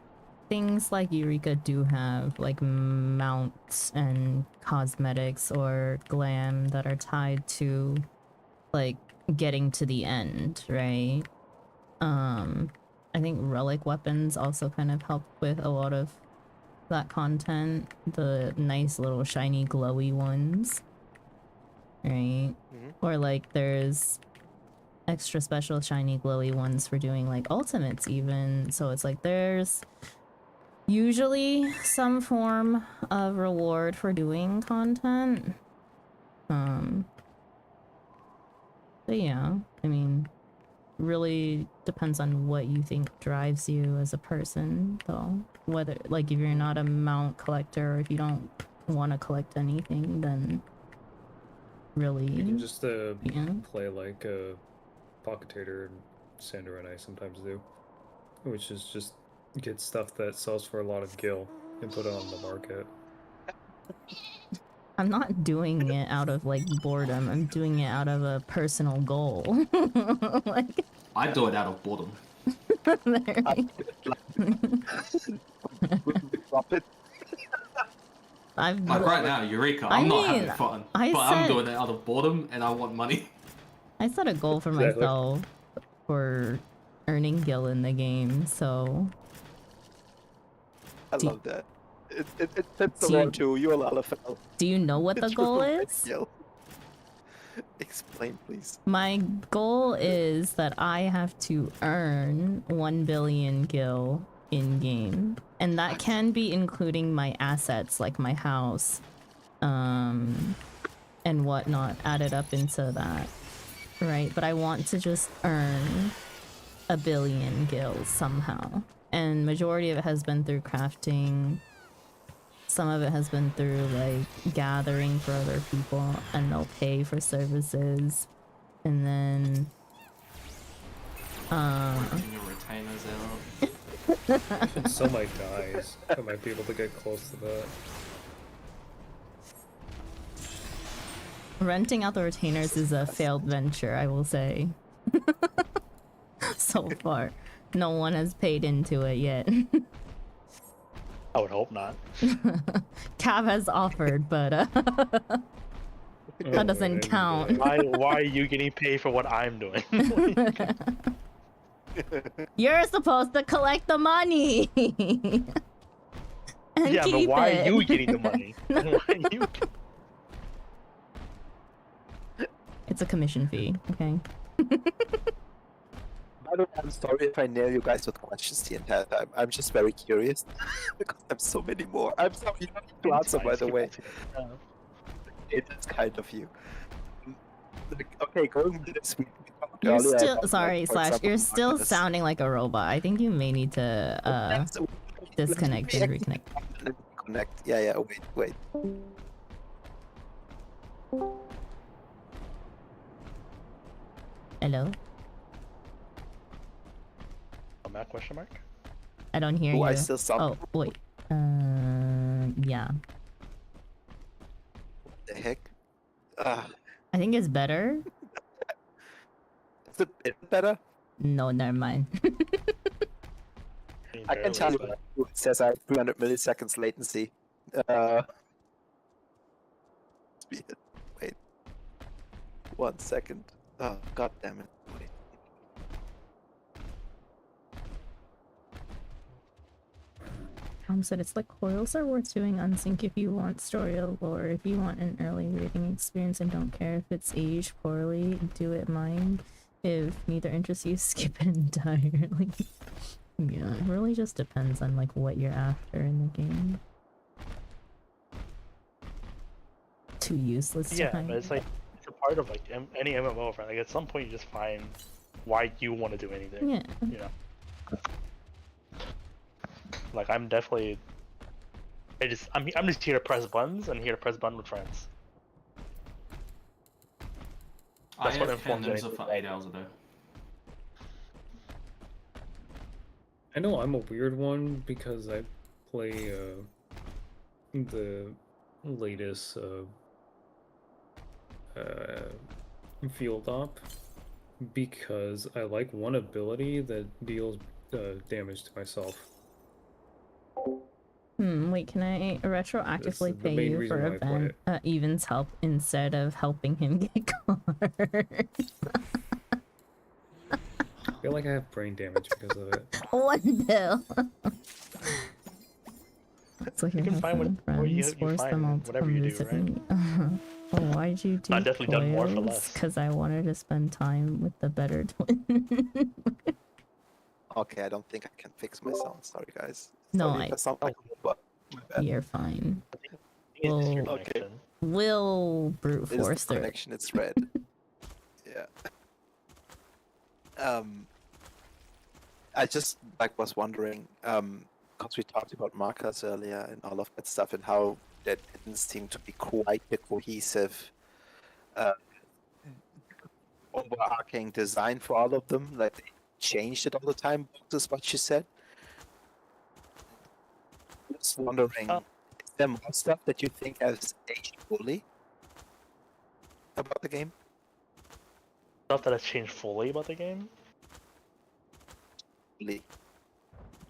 things like Eureka do have like mounts and cosmetics or glam that are tied to like getting to the end, right? I think relic weapons also kind of help with a lot of that content. The nice little shiny glowy ones, right? Mhm. Or like there's extra special shiny glowy ones for doing like ultimates even. So it's like there's usually some form of reward for doing content. But yeah, I mean, really depends on what you think drives you as a person, though. Whether, like, if you're not a mount collector or if you don't want to collect anything, then really, You can just yeah. play like Pocketator and Sander and I sometimes do, which is just get stuff that sells for a lot of gil and put it on the market. I'm not doing it out of like boredom. I'm doing it out of a personal goal. Like, I do it out of boredom. there Drop it. I've Like right now, Eureka, I I'm not having mean, fun, I but I'm said- doing it out of boredom and I want money. I set a goal for Exactly. myself for earning gil in the game, so I Do- love that. It fits Do the you- one too. You're a Lalafell. do you know what the It's goal really is? gil. Explain, please. My goal is that I have to earn 1 billion gil in game, and that can be including my assets like my house, and whatnot added up into that, right? But I want to just earn 1 billion gils somehow, and majority of it has been through crafting. Some of it has been through like gathering for other people, and they'll pay for services. And then Renting your retainers out. I should sell my dyes. I might be able to get close to that. Renting out the retainers is a failed venture, I will say. So far, no one has paid into it yet. I would hope not. Cav has offered, but that doesn't count. Why are you getting paid for what I'm doing? You're supposed to collect the money. And Yeah, but keep why it. are you getting the money? Why are you... It's a commission fee, okay? By the way, I'm sorry if I nail you guys with questions the entire time. I'm just very curious because I have so many more. I'm sorry, you don't need to answer, by the way. It's kind of you. Like, okay, going with this, we talked You're earlier still about, sorry, like, for Slash. example, You're still marketers. sounding like a robot. I think you may need to disconnect and reconnect. Connect. Yeah, wait. Hello? A Mac question mark? I don't hear Do you. I still sound? Oh, wait. Yeah. The heck? I think it's better. Is it better? No, never mind. I can tell you what it says. I have 300 milliseconds latency. Wait. 1 second. Oh, god damn it. Wait. Said it's like coils are worth doing unsync if you want story lore, if you want an early reading experience and don't care if it's aged poorly, do it mine. If neither interests you, skip it entirely. Yeah, it really just depends on like what you're after in the game. Too useless to Yeah, find. but it's like it's a part of like any MMO, right? Like at some point you just find why you want to do anything. Yeah. You know. Like I'm definitely. I'm just here to press buttons and here to press button with friends. I That's what have informs fandoms anything. for 8 hours a day. I know I'm a weird one because I play the latest field op because I like one ability that deals damage to myself. Wait, can I retroactively the pay main you reason for why I play Evan's help instead of helping him get cards? I feel like I have brain damage because of it. One bill. So You can find whatever you force find them all in to whatever come you do, visit right? me. Oh, why'd you do I've definitely done more for coils? less. Because I wanted to spend time with the better twin. Okay, I don't think I can fix my sound. Sorry, guys. No, Sorry if I sound like a robot. My bad. You're fine. It's your Well, okay. connection. We'll brute It is force the through it. connection. It's red. Yeah. I just was wondering, because we talked about markers earlier and all of that stuff, and how that didn't seem to be quite the cohesive, overarching design for all of them. Like they changed it all the time. This is what you said. Just wondering, is there more stuff that you think has aged poorly about the game? Stuff that has changed fully about the game. Really?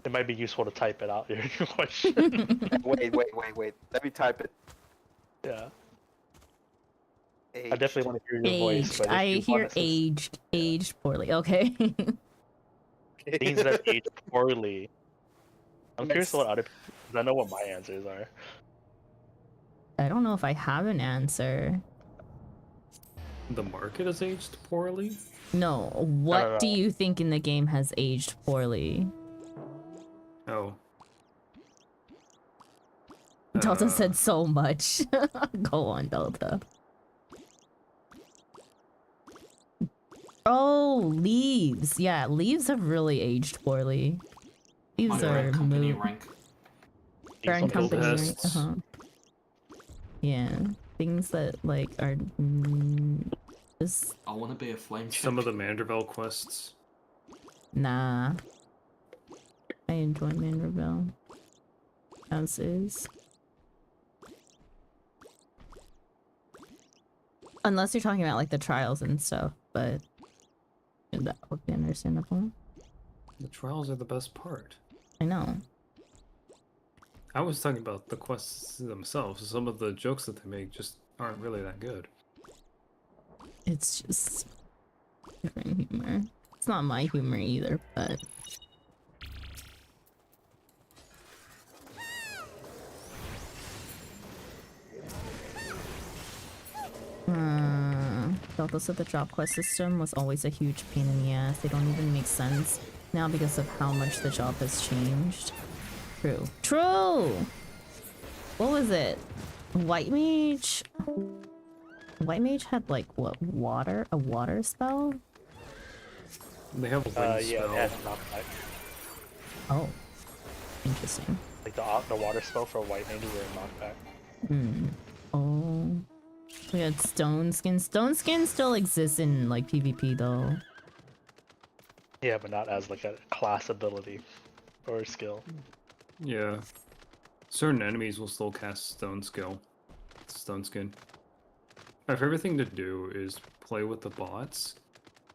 It might be useful to type it out. Your question. Wait. Let me type it. Yeah. Aged. I definitely want to hear your voice. Aged. But if I you hear want to aged. Aged poorly. Okay. things that have aged poorly. I'm curious Yes. what other people, because I know what my answers are. I don't know if I have an answer. The market has aged poorly? No. What no. do you think in the game has aged poorly? Oh. Delta said so much. Go on, Delta. Oh, leaves. Yeah, leaves have really aged poorly. Leaves My are rank, company moved. rank. Burn Some company, right? protests. Yeah, things that like are just I want to be a flame Some of the champion. Manderville quests. Nah. I enjoy Manderville. As is. Unless you're talking about like the trials and stuff, but that would be understandable. The trials are the best part. I know. I was talking about the quests themselves. Some of the jokes that they make just aren't really that good. It's just different humor. It's not my humor either, but Delta said the drop quest system was always a huge pain in the ass. They don't even make sense now because of how much the job has changed. True. True! What was it? White Mage? White Mage had like what? Water? A water spell? They have a wind Yeah, spell. it has knockback. Oh. Interesting. Like the water spell for white mage is a knockback. Hmm. Oh. We had Stone Skin. Stone Skin still exists in like PvP though. Yeah, but not as like a class ability or skill. Yeah. Certain enemies will still cast Stone Skin. My favorite thing to do is play with the bots,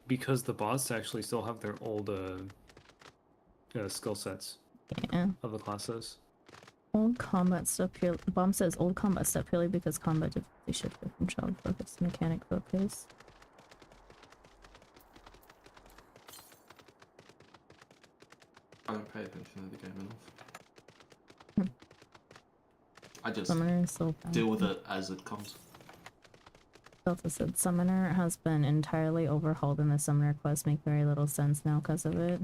because the bots actually still have their old skill sets Yeah. of the classes. Old combat stuff purely. Bomb says old combat stuff purely because combat difficulty shifted from child focus to mechanic focus. I don't pay attention to the game enough. Hmm. I just Summoner is so bad. deal with it as it comes. Delta said Summoner has been entirely overhauled and the Summoner quests make very little sense now because of it.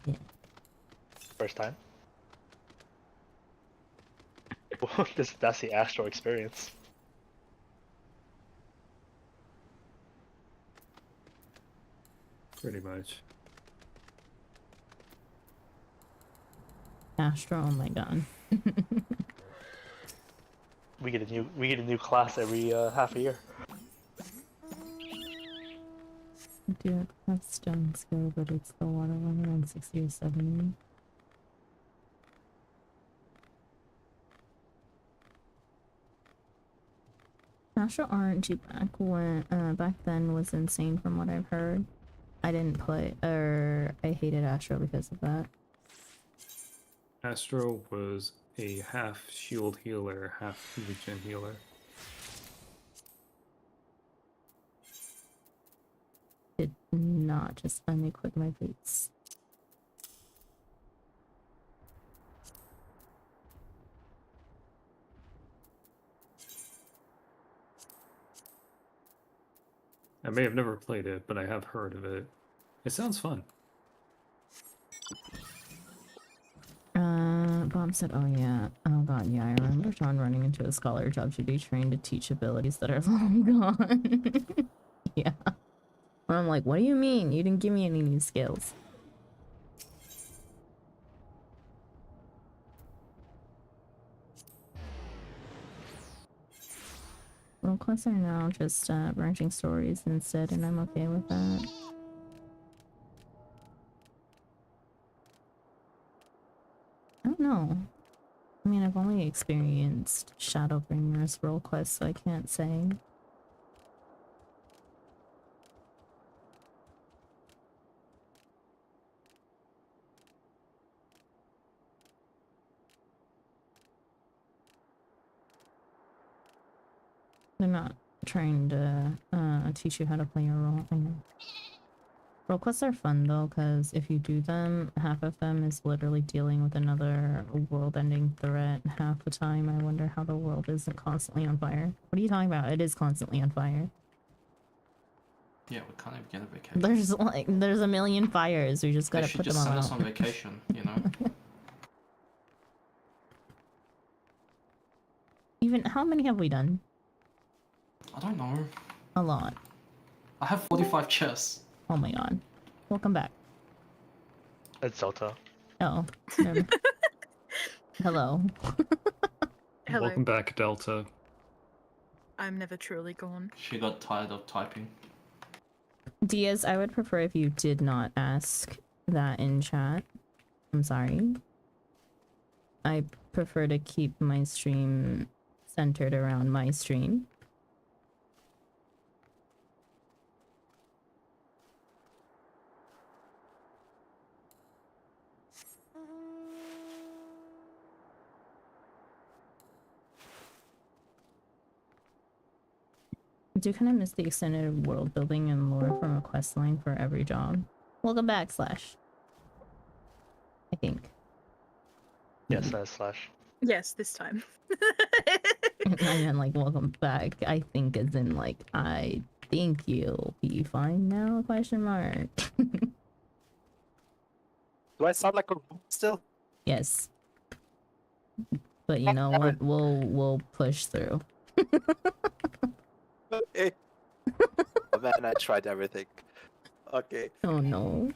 Yeah. First time. Well, that's the Astro experience. Pretty much. Astro, oh my god. We get a new class every half a year. I do have stone skill, but it's the water one around 60 or 70. Astro RNG back then was insane from what I've heard. I didn't play, or I hated Astro because of that. Astro was a half shield healer, half regen healer. Did not just unequip my boots. I may have never played it, but I have heard of it. It sounds fun. Bomb said, oh yeah. Oh god, yeah, I remember Sean running into a scholar job to be trained to teach abilities that are long gone. Yeah. Where I'm like, what do you mean? You didn't give me any new skills. Role quests are now just branching stories instead, and I'm okay with that. I don't know. I mean, I've only experienced Shadowbringers role quests, so I can't say. They're not trying to teach you how to play your role. I know. Role quests are fun though, because if you do them, half of them is literally dealing with another world-ending threat. Half the time, I wonder how the world isn't constantly on fire. What are you talking about? It is constantly on fire. Yeah, we can't even get a vacation. There's a million fires. We just They gotta should put them just all send us out. on vacation, you know? Even how many have we done? I don't know. A lot. I have 45 chests. Oh my god. Welcome back. It's Zelta. Oh. Hello. Hello. Welcome back, Delta. I'm never truly gone. She got tired of typing. Diaz, I would prefer if you did not ask that in chat. I'm sorry. I prefer to keep my stream centered around my stream. I do kind of miss the extended world building and lore from a quest line for every job. Welcome back, Slash. I think. Yes, that's Slash. Yes, this time. I meant like welcome back. I think as in like I think you'll be fine now? Question mark. Do I sound like a robot still? Yes. But you know what? We'll push through. Okay. Oh man, I tried everything. Okay. Oh no.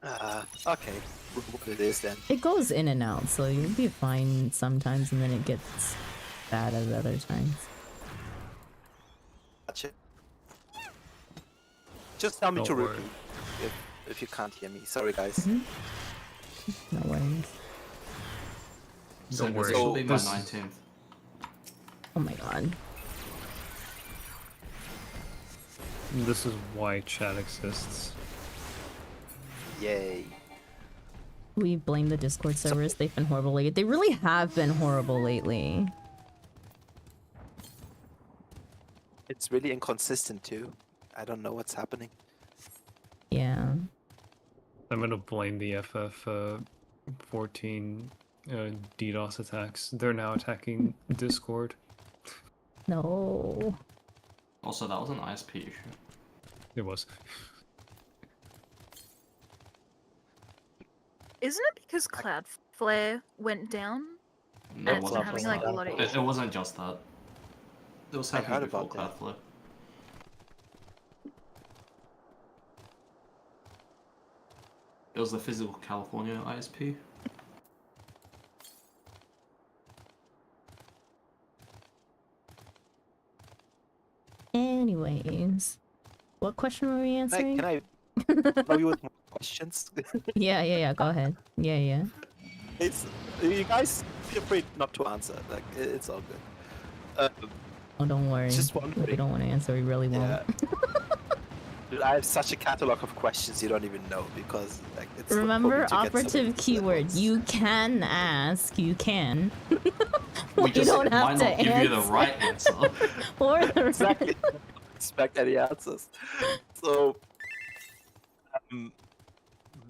Okay. What it is then? It goes in and out, so you'll be fine sometimes and then it gets bad at other times. Gotcha. Just tell me Don't to worry. repeat if you can't hear me. Sorry guys. Mhm. No worries. So Don't worry. this will be my This- 19th. Oh my god. This is why chat exists. Yay. We blame the Discord servers. They've been horrible lately. They really have been horrible lately. It's really inconsistent too. I don't know what's happening. Yeah. I'm gonna blame the FF14 DDoS attacks. They're now attacking Discord. No. Also, that was an ISP issue. It was. Isn't it because Cloudflare went down? No, And it's been wasn't having just like a that. lot of It issues. wasn't just that. It was I happening heard before about that. Cloudflare. It was the physical California ISP. Anyways. What question were we answering? Can I blow you with more questions? Yeah. Go ahead. Yeah. It's you guys feel free not to answer. Like it's all good. Oh, don't worry. Just If we wondering. don't want to answer, we really won't. Yeah. Dude, I have such a catalog of questions you don't even know because like it's not for me Remember to get so many operative different keyword. ones. You can ask. You can. We just don't have might to not give you the answer. right answer. Or the Exactly. I don't expect any answers. So,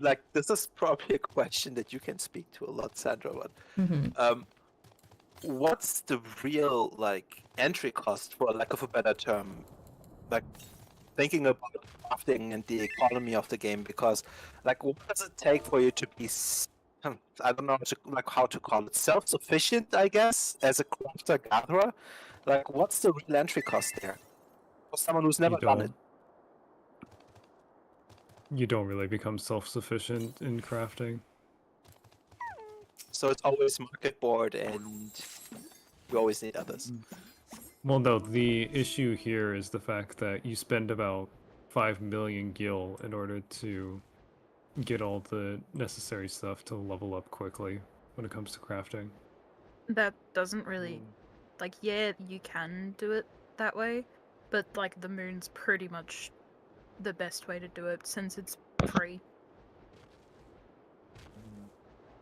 like this is probably a question that you can speak to a lot, Sandra. But Mhm. what's the real like entry cost, for lack of a better term, like thinking about crafting and the economy of the game? Because like what does it take for you to be I don't know how to call it, self-sufficient, I guess, as a crafter gatherer? Like what's the real entry cost there for someone who's never done it? You don't really become self-sufficient in crafting. So it's always market board and you always need others. Well, no, the issue here is the fact that you spend about 5 million gil in order to get all the necessary stuff to level up quickly when it comes to crafting. That doesn't really, like, yeah, you can do it that way, but like the moon's pretty much the best way to do it since it's free.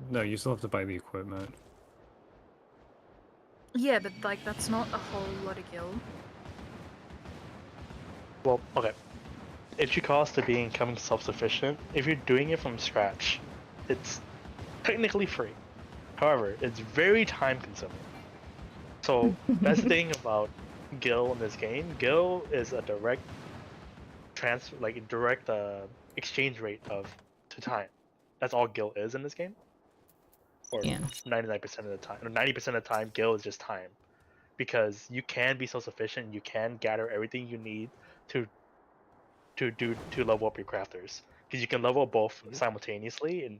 No, you still have to buy the equipment. Yeah, but like that's not a whole lot of gil. Well, okay. Entry cost to becoming self-sufficient, if you're doing it from scratch, it's technically free. However, it's very time-consuming. So that's the thing about gil in this game. Gil is a direct exchange rate to time. That's all gil is in this game. Or Yeah. 99% of the time. Or 90% of the time, gil is just time. Because you can be self-sufficient, you can gather everything you need to level up your crafters. Because you can level both simultaneously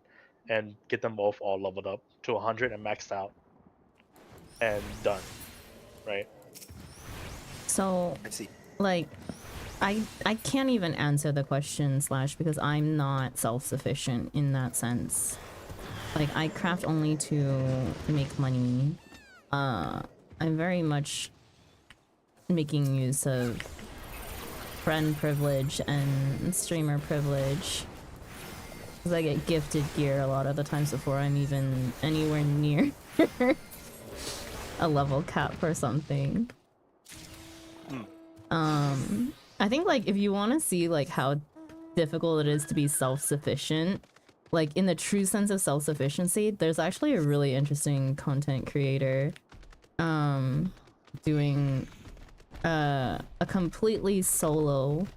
and get them both all leveled up to 100 and maxed out. And done. Right? So, I see. like, I can't even answer the question slash because I'm not self-sufficient in that sense. Like I craft only to make money. I'm very much making use of friend privilege and streamer privilege. Because I get gifted gear a lot of the times before I'm even anywhere near a level cap or something. I think like if you want to see like how difficult it is to be self-sufficient, like in the true sense of self-sufficiency, there's actually a really interesting content creator doing a completely solo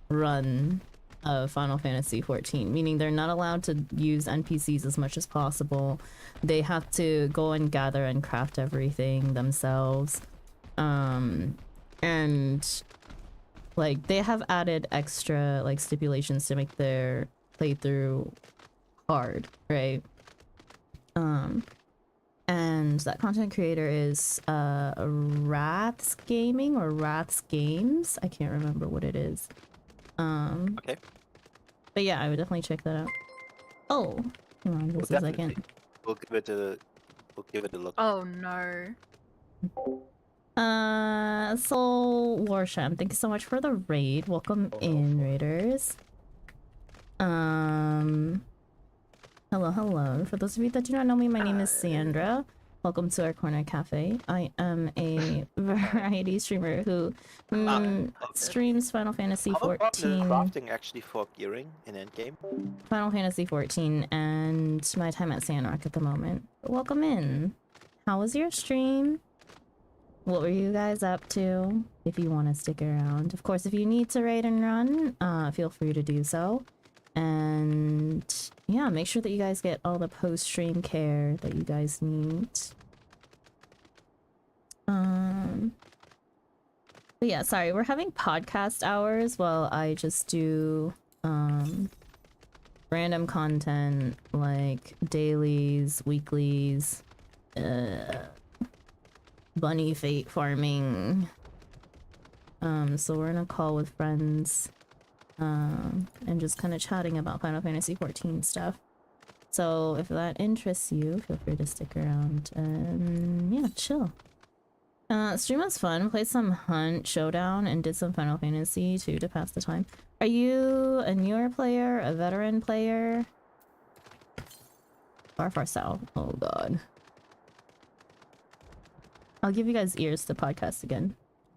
run of Final Fantasy 14, meaning they're not allowed to use NPCs as much as possible. They have to go and gather and craft everything themselves. And like they have added extra like stipulations to make their playthrough hard, right? And that content creator is Wraths Gaming or Wraths Games. I can't remember what it is. Okay. But yeah, I would definitely check that out. Oh, hang on just a second. We'll give it a look. Oh no. Soul Warsham, thank you so much for the raid. Welcome in, raiders. Hello. For those of you that do not know me, my name is Sandra. Welcome to our corner cafe. I am a variety streamer who streams Final Fantasy How about the 14. crafting actually for gearing in endgame? Final Fantasy 14 and my time at Sandrock at the moment. Welcome in. How was your stream? What were you guys up to? If you want to stick around. Of course, if you need to raid and run, feel free to do so. And yeah, make sure that you guys get all the post-stream care that you guys need. But yeah, sorry, we're having podcast hours while I just do random content like dailies, weeklies, bunny fate farming. So we're in a call with friends. And just kind of chatting about Final Fantasy 14 stuff. So if that interests you, feel free to stick around and yeah, chill. Stream was fun. Played some Hunt Showdown and did some Final Fantasy too to pass the time. Are you a newer player, a veteran player? Far south. Oh god. I'll give you guys ears to podcast again.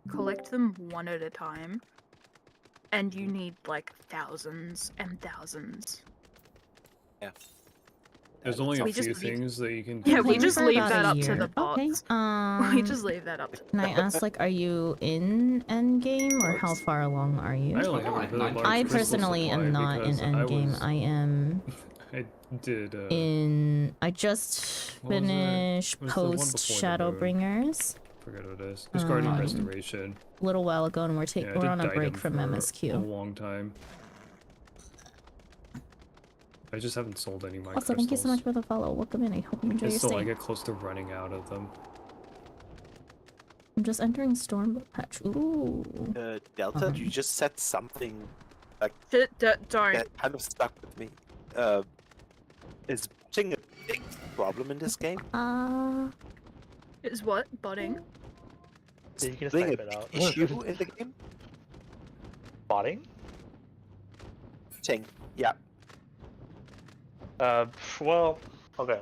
Collect them one at a time. And you need like thousands and thousands. Yeah. There's only a We few just leave- things that you can. Yeah, we Playing just for leave about that a up to year. the bots. Okay. We just leave that up to Can I ask, like, are you in endgame or how far along are you? I only have a Like really nine- large I crystal personally am supply not in because endgame. I am I did. in. I just What was it? finished It was the one post before the Shadowbringers forget what it is. It's Guardian Restoration. a little while ago, and we're Yeah, I we're did on a break Diadem from for a MSQ. long time. I just haven't sold any of my Also, crystals. thank you so much for the follow. Welcome in. I hope you enjoy And your still, stay. I get close to running out of them. I'm just entering Storm Patch. Ooh. Delta, you just said something like don't. that kind of stuck with me. Is botting a big problem in this game? Is what? Botting? Yeah, you can just Being type a it big out. issue in the game? Botting? Ting. Yeah. Well, okay.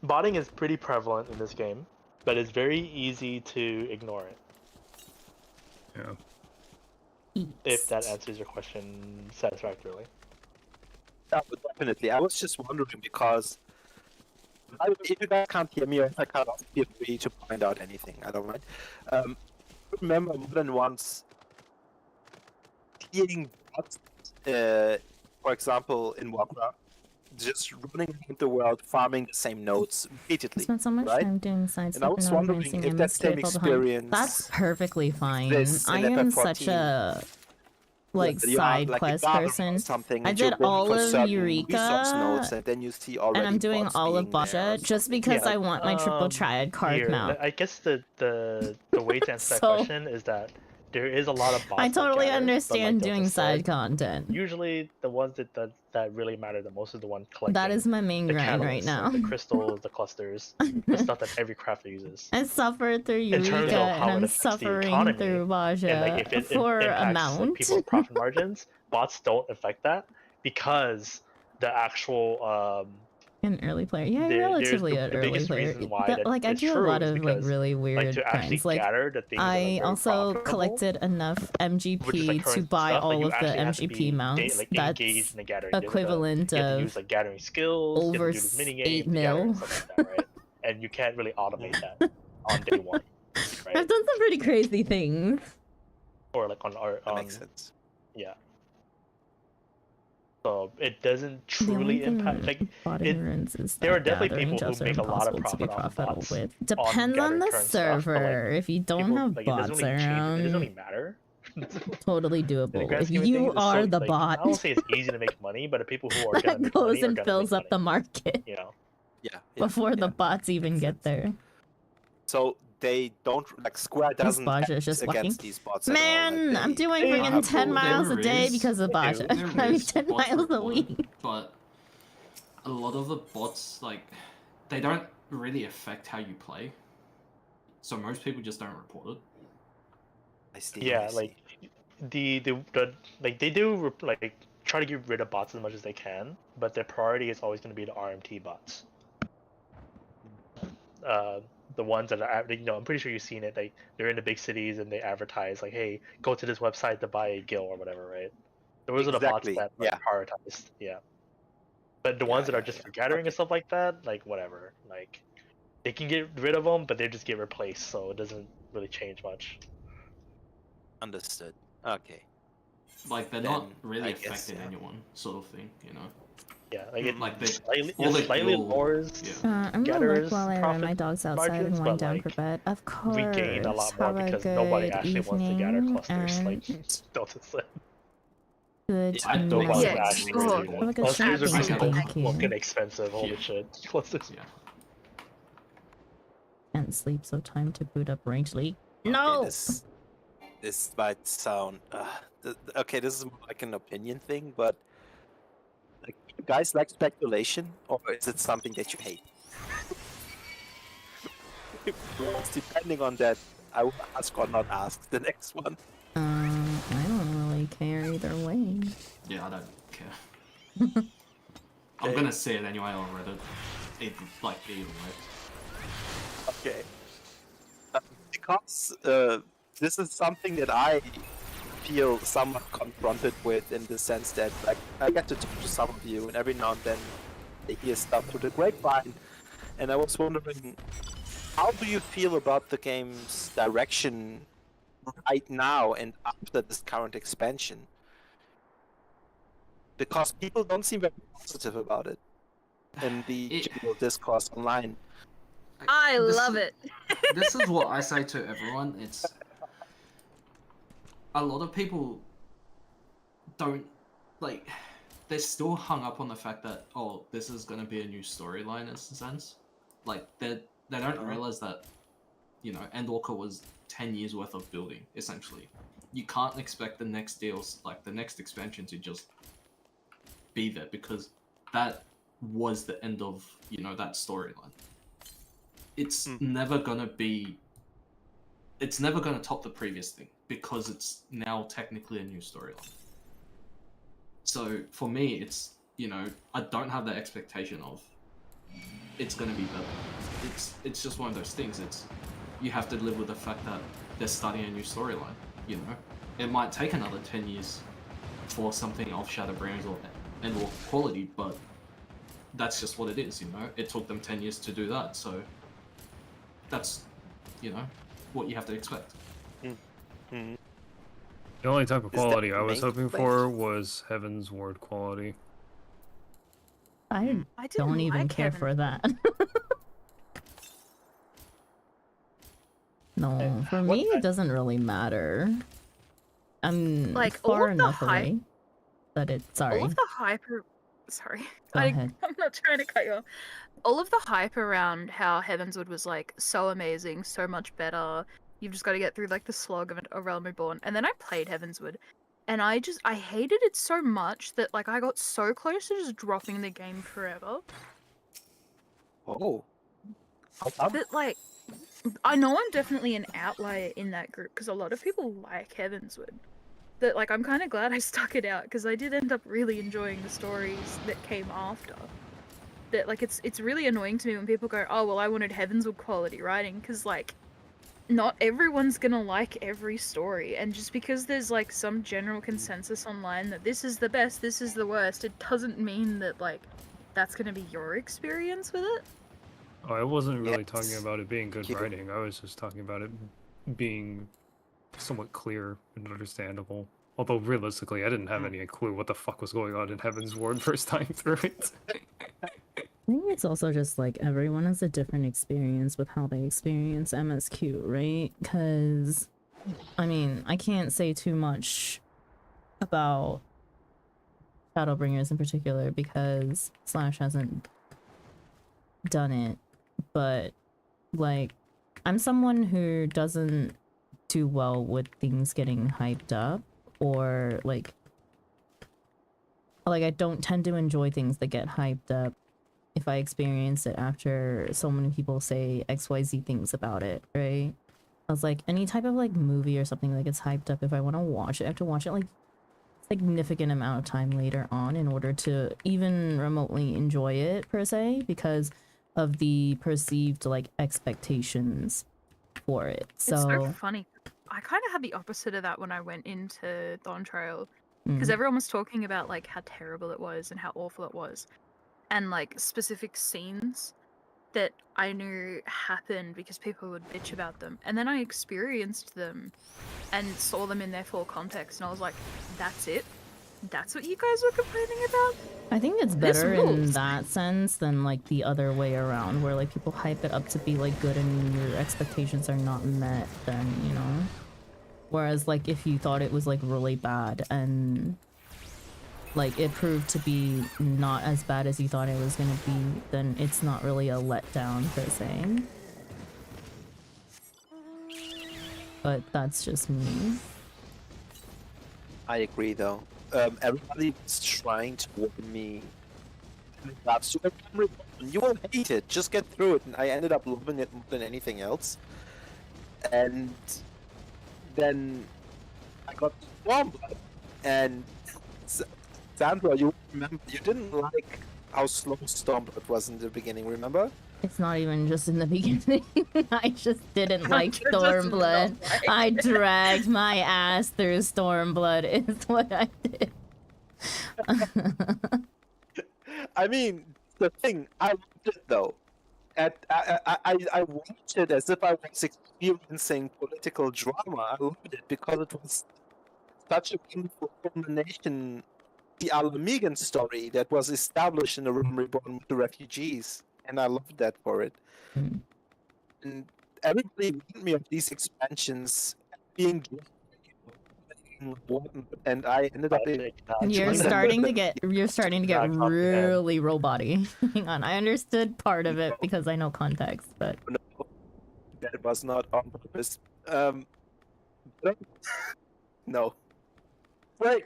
Botting is pretty prevalent in this game, but it's very easy to ignore it. Yeah. If that answers your question satisfactorily. Yeah, but definitely. I was just wondering because if you guys can't hear me, or if I can't, feel free to point out anything. I don't mind. Remember more than once seeing bots, for example, in Warcraft, just running around the world, farming the same nodes repeatedly. Spent so much right? time doing side And I stuff was and not wondering advancing if that same MSQ all the time. experience That's perfectly fine. exists in I am FF14. such a like that you have, side like, a quest garden or person. something, I and you're did going all for of certain Eureka, resource nodes, and then you see already and I'm doing bots all of being there or Basha just something. because Yeah, I want my triple triad card Here, mount. I guess the way to answer that So- question is that there is a lot of bots. I that totally gather, but, understand like Delta doing side said, content. usually the ones that really matter the most is the one collecting That is my main the grind catalysts, right now. like the crystals, the clusters, the stuff that every crafter uses. I suffer through In terms Eureka of and how it I'm affects the suffering economy, through and like Baja if it for impacts like amount. people's profit margins, bots don't affect that because the actual An early player. Yeah, there's relatively an the early biggest player. reason why that Like I is do a true lot is of like because really like weird to actually grinds. Like gather the things that are I very also profitable, collected enough which is like MGP to current buy stuff, like all you of the actually have to MGP be mounts. like That's engaged in the gathering. equivalent You have to of use like gathering skills, you over have to do this mini 8 games, gather and mil. stuff like that, right? And you can't really automate that on day one, right? I've done some pretty crazy things. Or like on our That makes sense. yeah. So it doesn't The only truly impact thing like botting it. runes is There are that definitely gathering people who jobs are make a lot of impossible to be profit off of profitable bots with. on Depends on gathering the current stuff, but, like, server. If you don't people have like it doesn't bots really change. It doesn't around, really matter. totally In the doable. grand If scheme of you things, it's are so the like bot I won't say it's easy to make money, but the people who are gonna that make goes money are and gonna fills make up the money. market You know. Yeah. before the bots even Makes get sense. there. So they don't like Square This doesn't Baja is hedge just against walking. these bots at all. Man, Like I'm doing They friggin' do. 10 miles a There day is- because of Baja. do. There I mean, is 10 bots miles a reported, week. but a lot of the bots, like, they don't really affect how you play. So most people just don't report it. I see. Yeah, I see. like the like they do like try to get rid of bots as much as they can, but their priority is always going to be the RMT bots. The ones that are I'm pretty sure you've seen it. Like they're in the big cities and they advertise like, "Hey, go to this website to buy a gill or whatever," right? Those are the bots Exactly, that are yeah. prioritized. Yeah, but the Yeah, ones that are yeah, just yeah. for gathering Okay. and stuff like that, like whatever, like they can get rid of them, but they just get replaced, so it doesn't really change much. Understood. Okay. Like, they're Then not really I guess, affecting yeah. anyone, sort of thing, you know? Yeah, like it Like, they slightly, all the slightly guild- lowers yeah. I'm gonna gatherers' look while I run profit my dogs outside margins, and wind but down like for bed. Of course. we gain a lot more Have a because nobody good actually wants to gather evening clusters like and Delta said. good Yeah, I don't night. Nobody like Yes. actually clusters really Oh, do at all. Have a that. good Clusters are Absolutely. becoming Thank you. fucking expensive. Holy Yeah. shit, clusters. Yeah. Can't sleep, so time to boot up Range League. Okay, No! this might sound okay. This is more like an opinion thing, but like, you guys like speculation, or is it something that you hate? It's depending on that, I will ask or not ask the next one. I don't really care either way. Yeah, I don't care. I'm Okay. gonna say it anyway on Reddit. Like, either way. Okay. Because this is something that I feel somewhat confronted with, in the sense that, like, I get to talk to some of you, and every now and then they hear stuff through the grapevine, and I was wondering, how do you feel about the game's direction right now and after this current expansion? Because people don't seem very positive about it in the general discourse online. I This love is- it. This is what I say to everyone. It's a lot of people don't like. They're still hung up on the fact that, oh, this is gonna be a new storyline in a sense. Like, they don't realize that, you know, Endwalker was 10 years worth of building, essentially. You can't expect the next deals, like the next expansion, to just be there, because that was the end of, you know, that storyline. It's never gonna be. It's never gonna top the previous thing, because it's now technically a new storyline. So for me, it's, you know, I don't have that expectation of it's gonna be better. It's just one of those things. It's, you have to live with the fact that they're starting a new storyline. You know, it might take another 10 years for something of Shadowbringers or quality, but that's just what it is. You know, it took them 10 years to do that, so that's, you know, what you have to expect. Mm-hmm. The only type of Is that quality the I was main hoping complaint? for was Heaven's Ward quality. I I didn't don't even like care Heaven. for that. No, for What me it doesn't really matter. I'm Like, all far of the enough hype- away that it. Sorry. All of the hype. Sorry, Go ahead. I'm not trying to cut you off. All of the hype around how Heavenswood was like so amazing, so much better. You've just got to get through like the slog of A Realm Reborn. And then I played Heavensward, and I hated it so much that like I got so close to just dropping the game forever. Oh. How come? But like, I know I'm definitely an outlier in that group because a lot of people like Heavensward. That like I'm kind of glad I stuck it out because I did end up really enjoying the stories that came after. That like it's really annoying to me when people go, oh well, I wanted Heavensward quality writing, because like not everyone's gonna like every story, and just because there's like some general consensus online that this is the best, this is the worst, it doesn't mean that like that's gonna be your experience with it. Oh, I wasn't really talking Yes. about it being good Keep it- writing. I was just talking about it being somewhat clear and understandable. Although realistically, I didn't have any clue what the fuck was going on in Heaven's Ward first time through it. I think it's also just like everyone has a different experience with how they experience MSQ, right? Because, I mean, I can't say too much about Shadowbringers in particular because Slash hasn't done it, but like, I'm someone who doesn't do well with things getting hyped up, or like I don't tend to enjoy things that get hyped up if I experience it after so many people say XYZ things about it, right? I was like, any type of like movie or something that gets hyped up, if I want to watch it, I have to watch it like significant amount of time later on in order to even remotely enjoy it per se, because of the perceived like expectations for it. So, It's so funny. I kind of had the opposite of that when I went into Dawn Trail, because mm, everyone was talking about like how terrible it was and how awful it was, and like specific scenes that I knew happened because people would bitch about them, and then I experienced them and saw them in their full context, and I was like, that's it? That's what you guys were complaining about? I think it's This better in rules. that sense than like the other way around, where like people hype it up to be like good and your expectations are not met, then, you know. Whereas like if you thought it was like really bad and like it proved to be not as bad as you thought it was gonna be, then it's not really a letdown per se. But that's just me. I agree, though. Everybody was trying to warn me. That's Super Mario Bros. You will hate it. Just get through it. And I ended up loving it more than anything else. And then I got Stormblood. And Sandra, you remember you didn't like how slow Stormblood was in the beginning. Remember? It's not even just in the beginning. I just didn't like You're just Stormblood. not right. I dragged my ass through Stormblood is what I did. I mean, the thing, I loved it though. I watched it as if I was experiencing political drama. I loved it because it was such a wonderful culmination. The Alamegan story that was established in the Realm Reborn with the refugees, and I loved that for it. Mm. And everybody warned me of these expansions being important, and I ended up in. You're July. starting to get Not comprehend. really robot-y. Hang on, I understood part of it because I know context, but No, that was not on purpose. But- no. Right.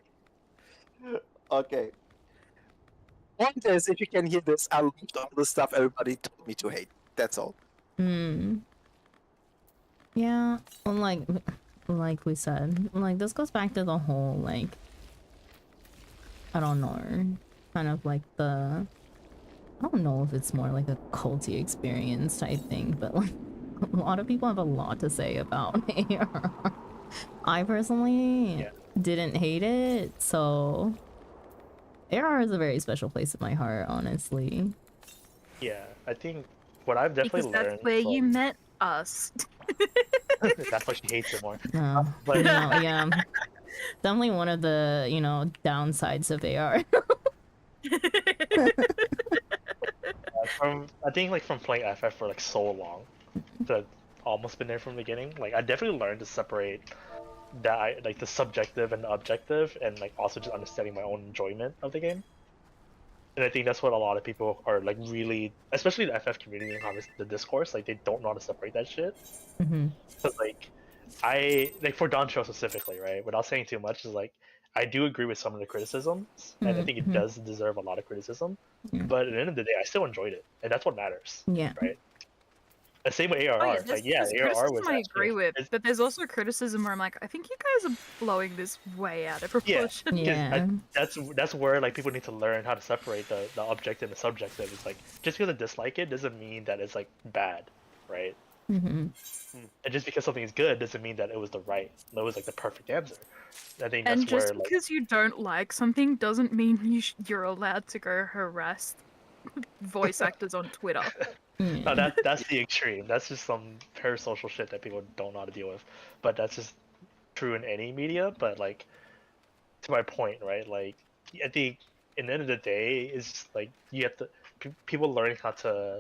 Okay. Point is, if you can hear this, I loved all the stuff everybody told me to hate. That's all. yeah, well, like we said, like this goes back to the whole like I don't know, kind of like I don't know if it's more like a culty experience type thing, but like a lot of people have a lot to say about AR. I personally didn't hate it, so AR is a very special place in my heart, honestly. Yeah, I think what I've definitely Because learned. that's where you from- met us. That's why she hates it more. But yeah, definitely one of the downsides of AR. I think like from playing FF for like so long, that almost been there from the beginning. Like I definitely learned to separate that like the subjective and the objective, and like also just understanding my own enjoyment of the game. And I think that's what a lot of people are like really, especially the FF community and the discourse, like they don't know how to separate that shit. Mm-hmm. But like I like for Don Show specifically, right? Without saying too much, is like I do agree with some of the criticisms, and I think it Mhm. does deserve a lot of criticism. Yeah. But at the end of the day, I still enjoyed it, and that's what matters, Yeah. right? The same with Oh ARR. yeah, Like, yeah, there's ARR criticism was I actually agree with, but there's also criticism where I'm like, I think you guys are blowing this way out of proportion. Yeah. that's where like people need to learn how to separate the objective and the subjective. It's like just because I dislike it doesn't mean that it's like bad, right? Mm-hmm. And just because something is good doesn't mean that it was that was like the perfect answer. I think And that's where just like because you don't like something doesn't mean you're allowed to go harass voice actors on Twitter. no, that's the extreme. That's just some parasocial shit that people don't know how to deal with. But that's just true in any media. But like to my point, right? Like I think in the end of the day, it's just like you have to people learn how to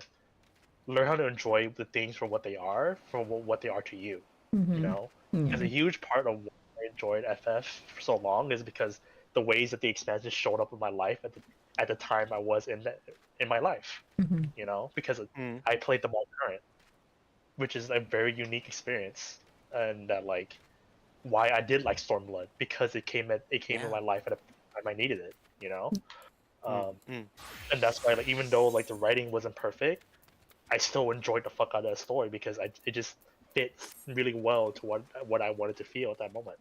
enjoy the things for what they are, for what they are to you. You Mm-hmm. know, Yeah. because a huge part of why I enjoyed FF for so long is because the ways that the expansion showed up in my life at the time I was in my life. Mm-hmm. You know, because Mm. I played them all current, which is a very unique experience, and that like why I did like Stormblood because it came in Yeah. my life at a time I needed it. You know, Mm. Mm. and that's why like even though like the writing wasn't perfect, I still enjoyed the fuck out of that story because it just fits really well to what I wanted to feel at that moment.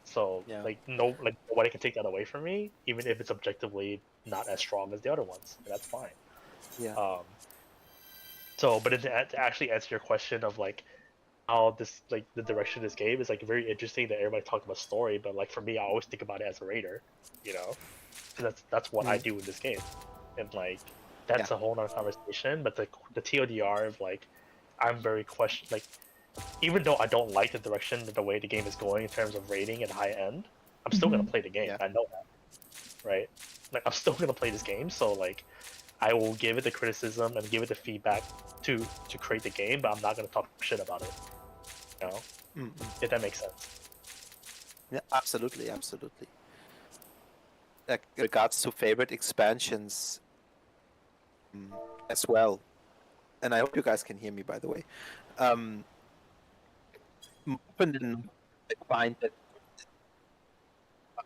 So Yeah. like nobody can take that away from me, even if it's objectively not as strong as the other ones, and that's fine. Yeah. So but to actually answer your question of like how this like the direction of this game is like very interesting that everybody talked about story, but like for me, I always think about it as a raider, you know, because that's what I Mm. do in this game, and like Yeah. that's a whole nother conversation. But the TLDR of like I'm very like even though I don't like the direction that the way the game is going in terms of rating and high end, I'm still gonna Mm-hmm. play the game. Yeah. I know that, right? Like I'm still gonna play this game, so like I will give it the criticism and give it the feedback to create the game, but I'm not gonna talk shit about it. You know, Mm. Mm. if that makes sense. Yeah. Absolutely. Absolutely. Like regards to favorite expansions, as well. And I hope you guys can hear me, by the way. Um, often than not, I find that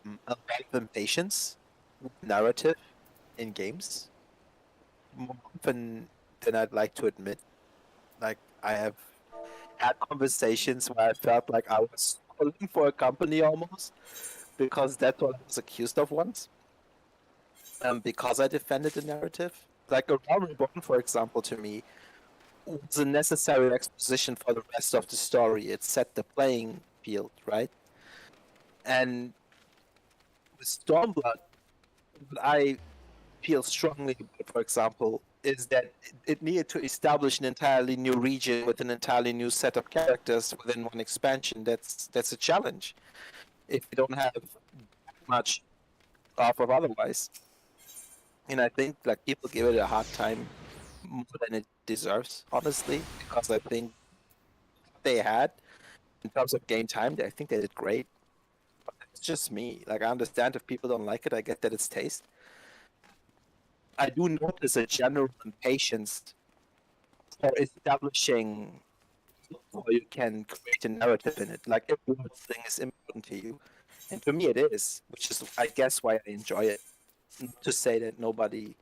a lot of impatience with narrative in games more often than I'd like to admit. Like I have had conversations where I felt like I was calling for a company almost because that's what I was accused of once. Because I defended the narrative. Like a Realm Reborn, for example, to me was a necessary exposition for the rest of the story. It set the playing field, right? And with Stormblood, what I feel strongly about, for example, is that it needed to establish an entirely new region with an entirely new set of characters within one expansion. That's a challenge if you don't have much off of otherwise. And I think like people give it a hard time more than it deserves, honestly, because I think they had in terms of game time, I think they did great. But it's just me. Like I understand if people don't like it, I get that it's taste. I do notice a general impatience for establishing how you can create a narrative in it. Like every thing is important to you, and to me it is, which is I guess why I enjoy it. Not to say that nobody,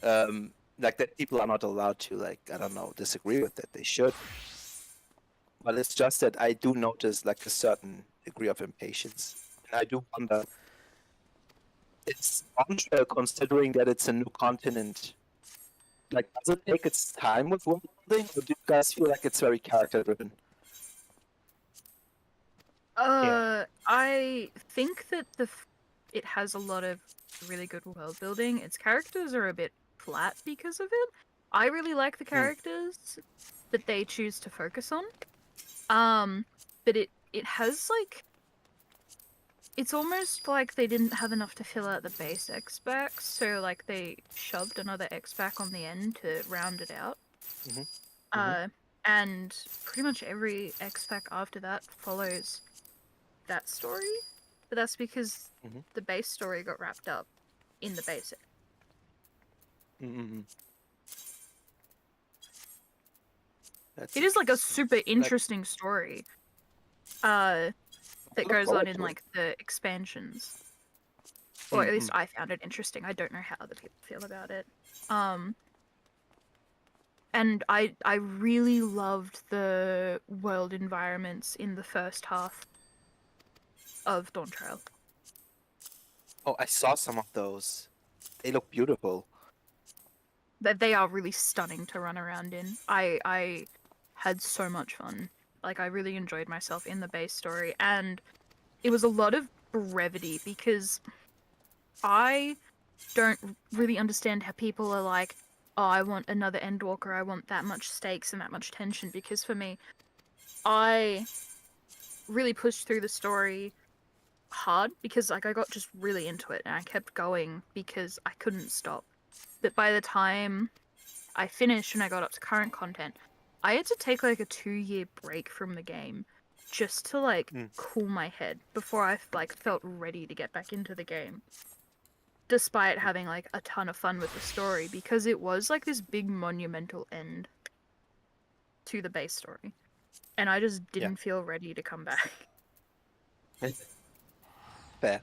like that people are not allowed to like I don't know disagree with it. They should, but it's just that I do notice like a certain degree of impatience, and I do wonder. It's unfair considering that it's a new continent. Like, does it take its time with world building, or do you guys feel like it's very character driven? I think that it has a lot of really good world building. Its characters are a bit flat because of it. I really like the characters that they choose to focus on. But it has like it's almost like they didn't have enough to fill out the base X-Back, so like they shoved another X-Back on the end to round it out. And pretty much every X-Pack after that follows that story, but that's because the base story got wrapped up in the basic. It is like a super interesting story, that look goes on forward in to it. like the expansions. Or at least I found it interesting. I don't know how other people feel about it. And I really loved the world environments in the first half of Dawn Trail. Oh, I saw some of those. They look beautiful. That they are really stunning to run around in. I had so much fun. Like I really enjoyed myself in the base story, and it was a lot of brevity because I don't really understand how people are like, oh, I want another Endwalker, I want that much stakes and that much tension, because for me, I really pushed through the story hard because like I got just really into it and I kept going because I couldn't stop. But by the time I finished and I got up to current content, I had to take like a 2-year break from the game just to like cool my head before I like felt ready to get back into the game. Despite having like a ton of fun with the story, because it was like this big monumental end to the base story. And I just didn't feel ready to come back. Fair.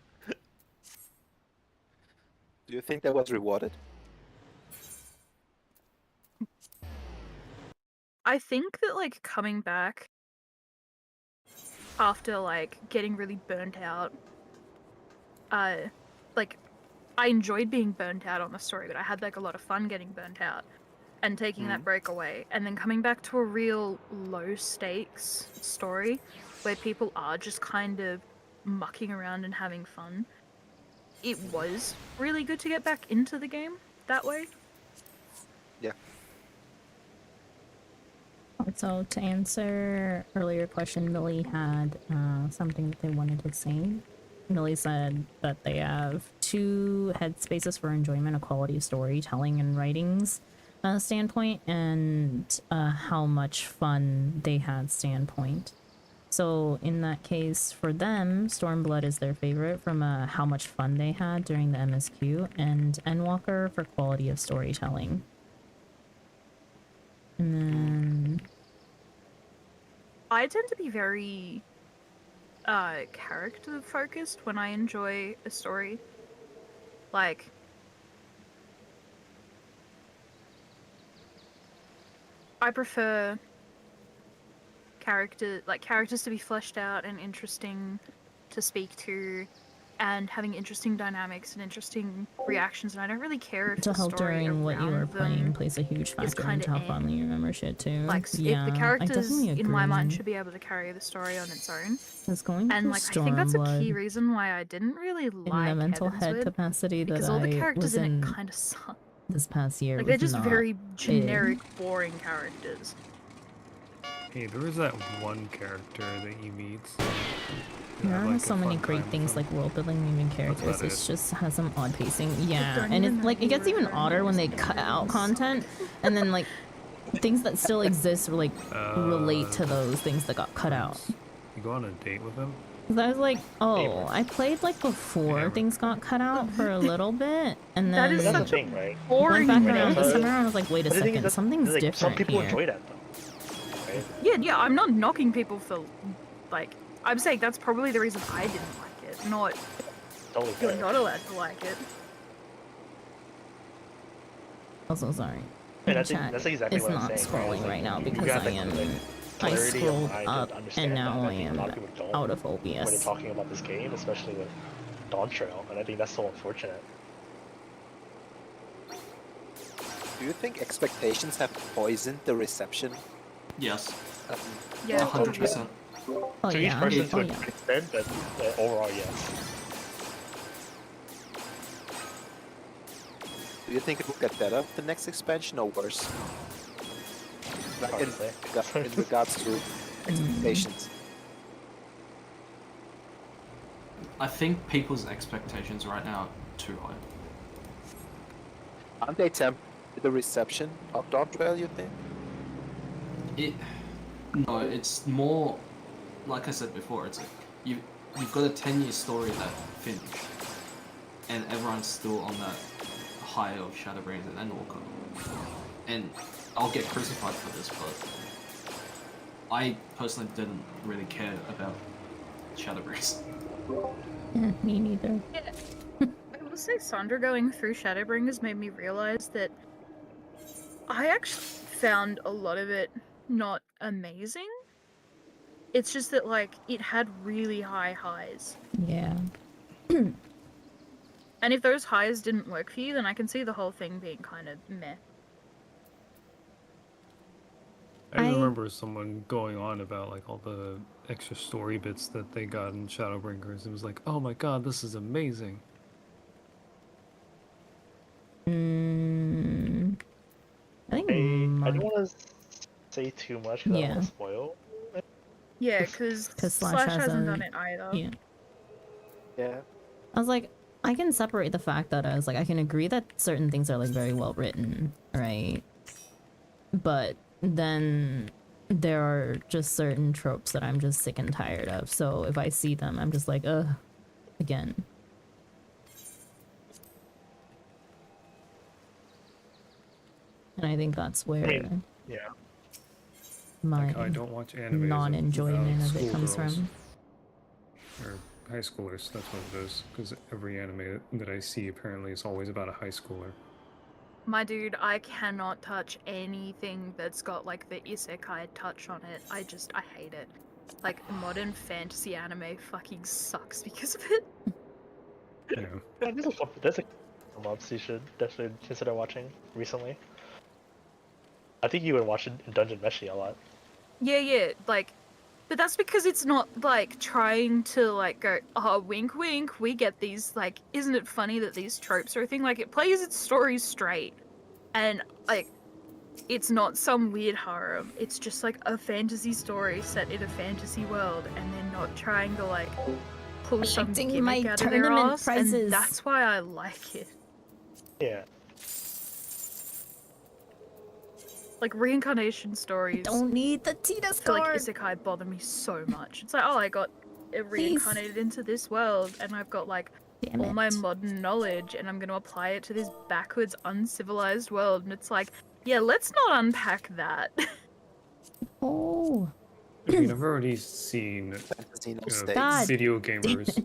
Do you think that was rewarded? I think that like coming back after like getting really burnt out, like I enjoyed being burnt out on the story, but I had like a lot of fun getting burnt out and taking that break away and then coming back to a real low stakes story where people are just kind of mucking around and having fun. It was really good to get back into the game that way. Yeah. So to answer earlier question, Millie had something that they wanted to say. Millie said that they have 2 headspaces for enjoyment, a quality of storytelling and writings standpoint, and how much fun they had standpoint. So in that case, for them, Stormblood is their favorite from how much fun they had during the MSQ, and Endwalker for quality of storytelling. And then I tend to be very character focused when I enjoy a story. Like I prefer characters to be fleshed out and interesting to speak to and having interesting dynamics and interesting reactions, and I don't really care if to the help story during what you are around playing them plays a huge factor kinda into how fondly you remember shit too. like Yeah, if the I characters definitely in my mind agree. should be able to carry the story on its own. It's going And through like I think that's a key Stormblood reason why I didn't really in the like mental head Heavensward, capacity that because all the I characters was in in it kind of suck. this past year. Like Was they're just not very it. generic, boring characters. Hey, there is that one character that you meet. There have, are like, so a many fun great time things with like world building and even characters. about It's it. just has some odd pacing. Yeah, don't and even it know like who it gets you're even referring odder to when as they cut out names. content and then like things that still exist or like relate to those things that got cut out. You go on a date with him? 'Cause I was like, oh, Neighbor. I played like before Hammer. things got cut out for a little bit, and That then is But that's the such a thing, right? boring went back Right, around that's this a- time around. I was like, wait a But the thing is second, that something's like, different some people here. enjoy that though. Right? Yeah, I'm not knocking people for like. I'm saying that's probably the reason I didn't like it. Not Totally you're fair. not allowed to like it. Also, sorry. And I Chat think that's exactly is what I'm not saying. Right? scrolling It's like, right now you because have I the, am. like, I clarity of scrolled mind up to and understand now that. I I think a am lot of people don't out of when they're OBS. talking about this game, especially with Dawn Trail, and I think that's so unfortunate. Do you think expectations have poisoned the reception? Yes, Yeah, 100%. Oh To each yeah. person, Oh to an yeah. extent, but overall, yes. Do you think it will get better the next expansion or worse? Like Hard in, to say. in regards to expectations. I think people's expectations right now are too high. Aren't they tempered with the reception of Dawn Trail, you think? No, it's more like I said before. It's like you've got a 10-year story that finished, and everyone's still on that high of Shadowbringers and Endwalker. And I'll get crucified for this, but I personally didn't really care about Shadowbringers. Me neither. I will say Sandra going through Shadowbringers made me realize that I actually found a lot of it not amazing. It's just that, like, it had really high highs. Yeah. And if those highs didn't work for you, then I can see the whole thing being kind of meh. I I- remember someone going on about like all the extra story bits that they got in Shadowbringers. It was like, oh my god, this is amazing. I think. I don't Mon- want to say too much because I don't Yeah. want to spoil. Yeah, because 'Cause Slash Slash hasn't hasn't- done it either. Yeah. Yeah. I was like, I can separate the fact that I was like, I can agree that certain things are like very well written, right? But then there are just certain tropes that I'm just sick and tired of. So if I see them, I'm just like, ugh, again. And I think that's where Yeah. my Like, I don't watch anime. non-enjoyment of it comes from. Or high schoolers, that's what it is. Because every anime that I see apparently is always about a high schooler. My dude, I cannot touch anything that's got like the isekai touch on it. I hate it. Like, modern fantasy anime fucking sucks because of it. Yeah. Yeah, there's a couple mobs you should definitely consider watching recently. I think you would watch Dungeon Meshi a lot. Yeah, like, but that's because it's not like trying to like go, oh, wink, wink, we get these, like, isn't it funny that these tropes are a thing? Like, it plays its story straight, and like, it's not some weird harem. It's just like a fantasy story set in a fantasy world, and they're not trying to like pull some Collecting gimmick my out of their tournament ass, prizes. and that's why I like it. Yeah. Like, reincarnation stories. Don't need the Tita I feel like score. isekai bother me so much. It's like, oh, I got reincarnated into this world, and I've got like Damn all my it. modern knowledge, and I'm going to apply it to this backwards, uncivilized world. And it's like, yeah, let's not unpack that. Oh, I mean, I've already seen Fantasy no you know, stakes. God. video gamers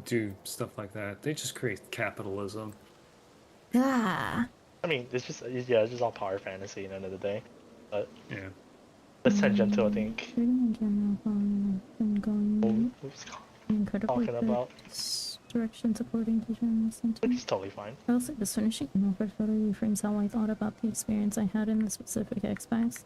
do stuff like that. They just create capitalism. ah. I mean, it's just all power fantasy at the end of the day. But Yeah. that's tangential, I think. Who's Incredibly talking good about? directions according to general Which sentiment. is totally fine. I also this finishing an offer photo reframes how I thought about the experience I had in the specific Xbox.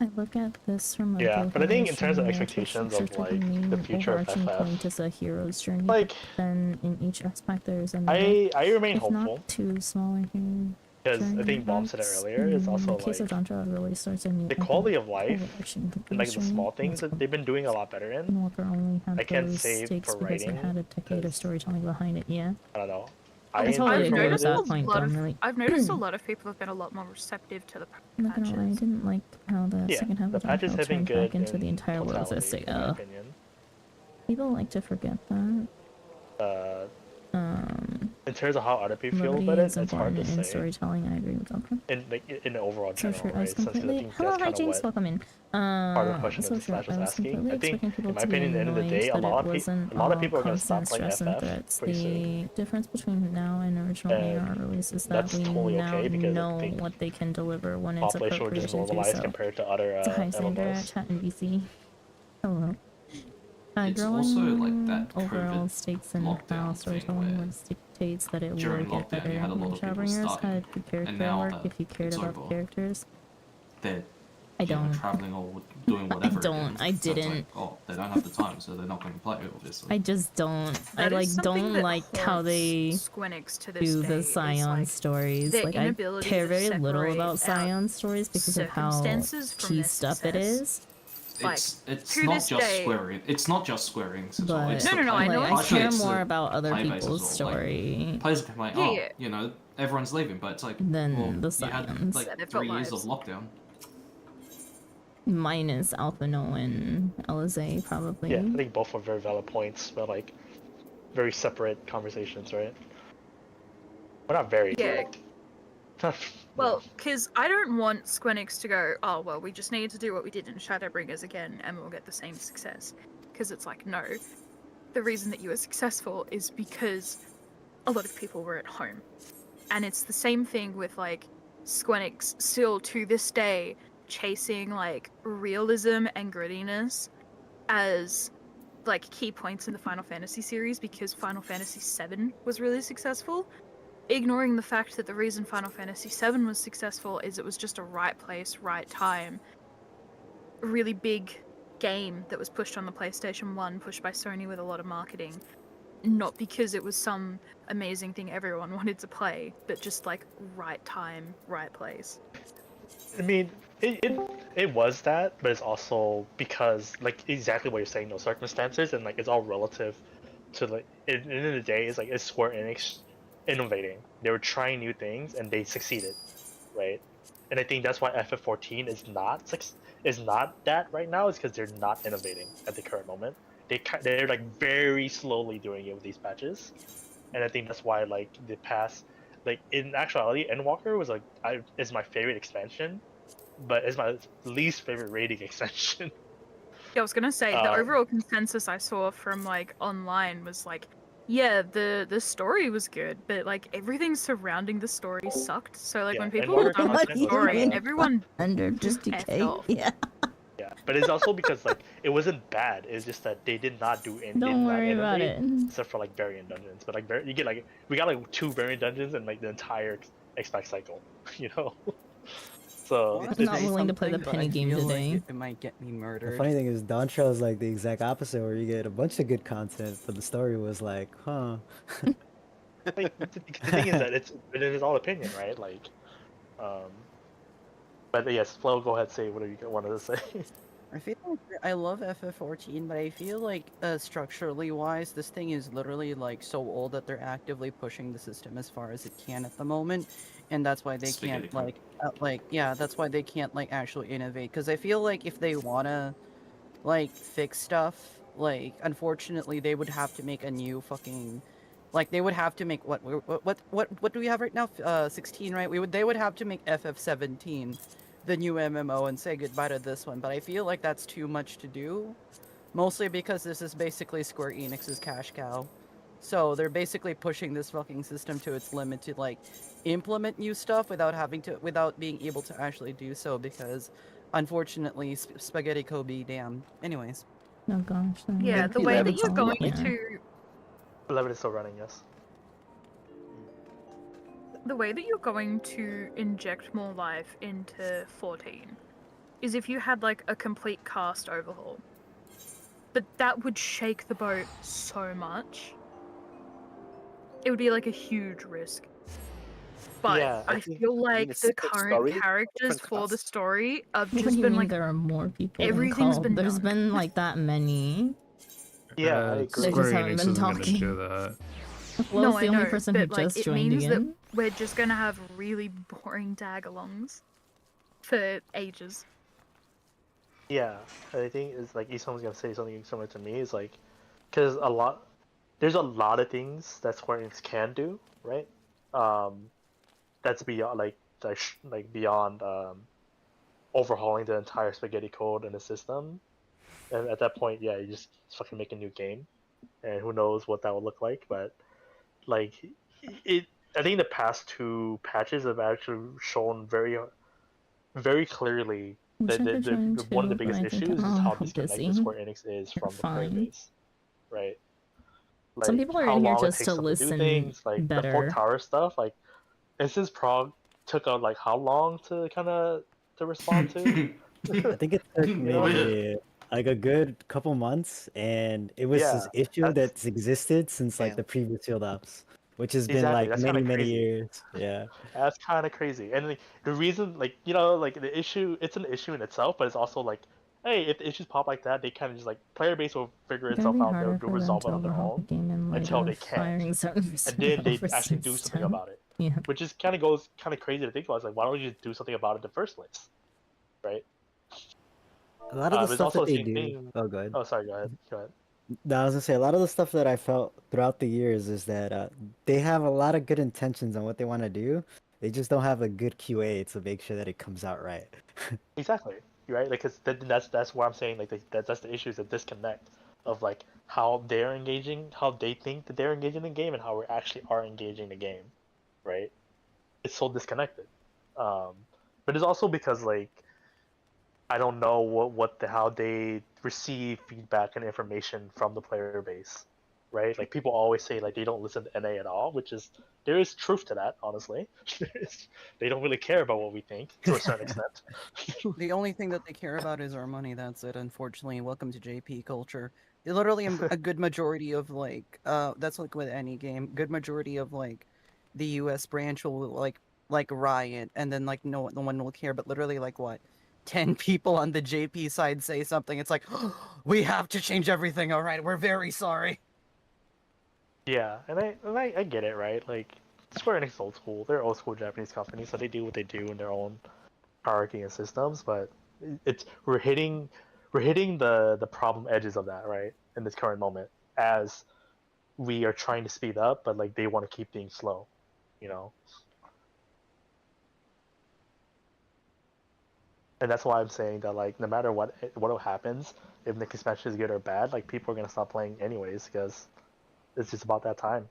I look at this from a Yeah, but I think in terms of vocational expectations of perspective, like the the main future of overarching point FF, is a hero's journey. like Then in each aspect there is a I remain if hopeful not too small a hero because I journey think Bomb said it arcs. earlier. Is also In the case of like Jantra, it really starts a new the epic quality of life overarching and like the journey. small things That's that they've been doing a lot better in. Walker only had I can't those say stakes for because it writing, had a decade of 'cause- storytelling behind it. Yeah. I don't know. I I totally enjoyed agree it. with that point, lot of, really. I've noticed a lot of people have been a lot more receptive to the I'm not gonna lie, I patches. didn't like how the Yeah, second half the of patches Jantra have been turned good back into in the entire world's totality, essay. in my opinion. People like to forget that. In terms of how other people feel Levity about it, is it's hard to important in say. storytelling. I agree with Jantra. In the overall So general, sure, I right? was Since I completely. think Hello, that's hi kind of James, what welcome in. part of the question So that the sure, Slash was I was asking. completely I think, expecting people in my to be opinion, at the end of the annoyed day, a that lot it of wasn't people are all going to stop constant playing stress and FF threats. pretty soon. The difference between now and original AR And release is that that's we totally now okay because I know think what they can deliver when it's population would appropriate just to do normalize so. compared to other It's a high standard MMOs. chat and VC. Hello. It's Growing also like that overall COVID stakes and how lockdown thing storytelling where was dictates that it will during get lockdown better. you had a lot When of people Shadowbringers starting, had good and character now work that if you cared it's about the over, characters. they're I you know, don't. traveling or doing whatever. don't. Again. I So it's like, didn't. oh, they don't have the time, so they're not going to play, obviously. I just don't. I That is like something don't that like how haunts they Square Enix to this do day, the is, Scion like, stories. their Like I inability care to very little separate about out Scion stories because of how circumstances from key their stuff it success. is. Like, It's to not this just day- Square Enix. It's not just Square Enix as well. But It's No, the no, no, I play- know like, I actually, care it's more the about other play base as people's well. Like, story players can like, Yeah, oh, yeah. you know, everyone's leaving, but it's like, than well, the you had Scions. like Yeah, they've got 3 years of lives. lockdown. Minus Alpha Noah and Elize probably. Yeah, I think both are very valid points, but like very separate conversations, right? Well, not very. Yeah. but Well, because I don't want Squenix to go, oh, well, we just need to do what we did in Shadowbringers again and we'll get the same success. Because it's like, no. The reason that you were successful is because a lot of people were at home. And it's the same thing with, like, Squenix still to this day chasing, like, realism and grittiness as, like, key points in the Final Fantasy series because Final Fantasy VII was really successful. Ignoring the fact that the reason Final Fantasy VII was successful is it was just a right place, right time, really big game that was pushed on the PlayStation 1, pushed by Sony with a lot of marketing. Not because it was some amazing thing everyone wanted to play, but just like right time, right place. I mean, it was that, but it's also because like exactly what you're saying, those circumstances, and like it's all relative to like at the end of the day, it's Square Enix innovating. They were trying new things and they succeeded, right? And I think that's why FF14 is not that right now. Is because they're not innovating at the current moment. They're like very slowly doing it with these patches, and I think that's why like the past, like in actuality, Endwalker was is my favorite expansion, but it's my least favorite rating expansion. Yeah, I was gonna say the overall consensus I saw from like online was like, yeah, the story was good, but like everything surrounding the story sucked. So like Yeah, when people Endwalker were done with content the was story, bad. everyone Under just just effed decay. off. Yeah. Yeah, but it's also because like it wasn't bad. It's just that they did not do any. They did Don't not worry about innovate, it. except for like variant dungeons. But like you get like we got like 2 variant dungeons and like the entire expect cycle, you know. So I I'm not say willing to play the something, but penny I game feel today. like it might get me The murdered. funny thing is, Dawn Trail is like the exact opposite, where you get a bunch of good content, but the story was like, huh. like the thing is that it is all opinion, right? Like, but yes, Flo, go ahead, say whatever you wanted to say. I feel like I love FF14, but I feel like structurally wise, this thing is literally like so old that they're actively pushing the system as far as it can at the moment, and that's why they Spaghetti can't like yeah, that's why they can't like actually innovate. Because I feel like if they wanna like fix stuff, like unfortunately they would have to make a new fucking like they would have to make what do we have right now? 16, right? They would have to make FF17 the new MMO and say goodbye to this one, but I feel like that's too much to do. Mostly because this is basically Square Enix's cash cow. So they're basically pushing this fucking system to its limit to like implement new stuff without being able to actually do so because unfortunately Spaghetti Kobe damn. Anyways. Oh gosh. Yeah, the way that you're going Yeah. to 11 is still running, yes. the way that you're going to inject more life into 14 is if you had like a complete cast overhaul. But that would shake the boat so much. It would be like a huge risk. But Yeah, I feel like it's the the current story, characters different for the cast. story have What do just you been mean like there are more people than everything's called? been There's done. been like that many. Yeah, I agree. They Square just haven't Enix been isn't gonna talking. do that. Flo's No, the I only know, person who but like just it joined means again. that we're just gonna have really boring tag-alongs for ages. Yeah, I think it's like Isom's gonna say something similar to me. Is like, because there's a lot of things that Square Enix can do, right? That's beyond like beyond overhauling the entire spaghetti code in the system. And at that point, yeah, you just fucking make a new game, and who knows what that will look like. But like it, I think the past 2 patches have actually shown very clearly Wish that I could join one of the too, but biggest I think issues is I'm how disconnected busy. Square Enix is You're from the player fine. base, right? Some Like people are how in here long it just takes to them to do listen things, like the Fork better. Tower stuff. Like, and since Prague took out like how long to kind of to respond to, I think it took you know? maybe like a good couple months, and it was this Yeah, issue that's existed since like Damn. the previous field ops, which has been exactly. like That's kind many, of many crazy. years. Yeah. That's kind of crazy. And like, the reason, like, you know, like the issue, it's an issue in itself, but it's also like, hey, if the issues pop like that, they kind of just like player base will figure It's gonna itself be out. harder They'll for them resolve to it on their overhaul the own game in light until of they can't, firing certain and then they over actually do something system. about it. Yeah. Which is kind of goes kind of crazy to think about. It's like, why don't you just do something about it in the first place, right? A lot of the It's stuff also that the they same do. thing. Oh, good. Oh, sorry. Go ahead. Go ahead. No, I was gonna say a lot of the stuff that I felt throughout the years is that they have a lot of good intentions on what they want to do, They just don't have a good QA to make sure that it comes out right. Exactly, right? Like, cause that's why I'm saying like that's the issue, is a disconnect of like how they're engaging, how they think that they're engaging the game, and how we actually are engaging the game, right? It's so disconnected. Um, but it's also because like I don't know how they receive feedback and information from the player base, right? Like people always say like they don't listen to NA at all, which is there is truth to that, honestly. They don't really care about what we think to a certain extent. The only thing that they care about is our money. That's it. Unfortunately, welcome to JP culture. They literally a good majority of like that's like with any game. Good majority of like the U.S. branch will like riot, and then like no one will care. But literally like what 10 people on the JP side say something, it's like we have to change everything. All right, we're very sorry. Yeah, and I get it, right? Like Square Enix is old school. They're old school Japanese companies, so they do what they do in their own hierarchy and systems. But it's we're hitting the problem edges of that, right? In this current moment, as we are trying to speed up, but like they want to keep things slow, you know. And that's why I'm saying that like no matter what happens, if the expansion is good or bad, like people are gonna stop playing anyways because it's just about that time.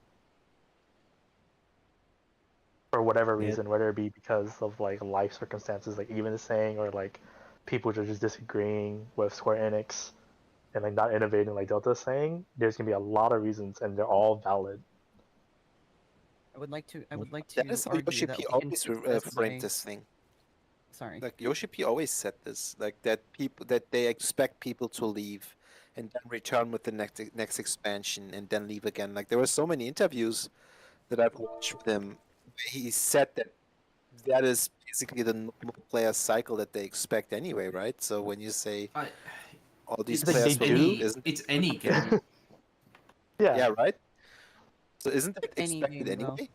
For whatever Yeah, reason, whether it be because of like life circumstances, like even is saying, or like people are just disagreeing with Square Enix and like not innovating, like Delta's saying. There's gonna be a lot of reasons, and they're all valid. I would like to That is how argue Yoshi that P we can always fix this framed by this thing. sorry. Like Yoshi P always said this, like that they expect people to leave and then return with the next expansion and then leave again. Like there were so many interviews that I've watched with him where he said that that is basically the normal player cycle that they expect anyway, right? So when you say I, all these it's They players will leave, do, any isn't it's any game. yeah. yeah, right? So isn't that Any expected game though. anyway?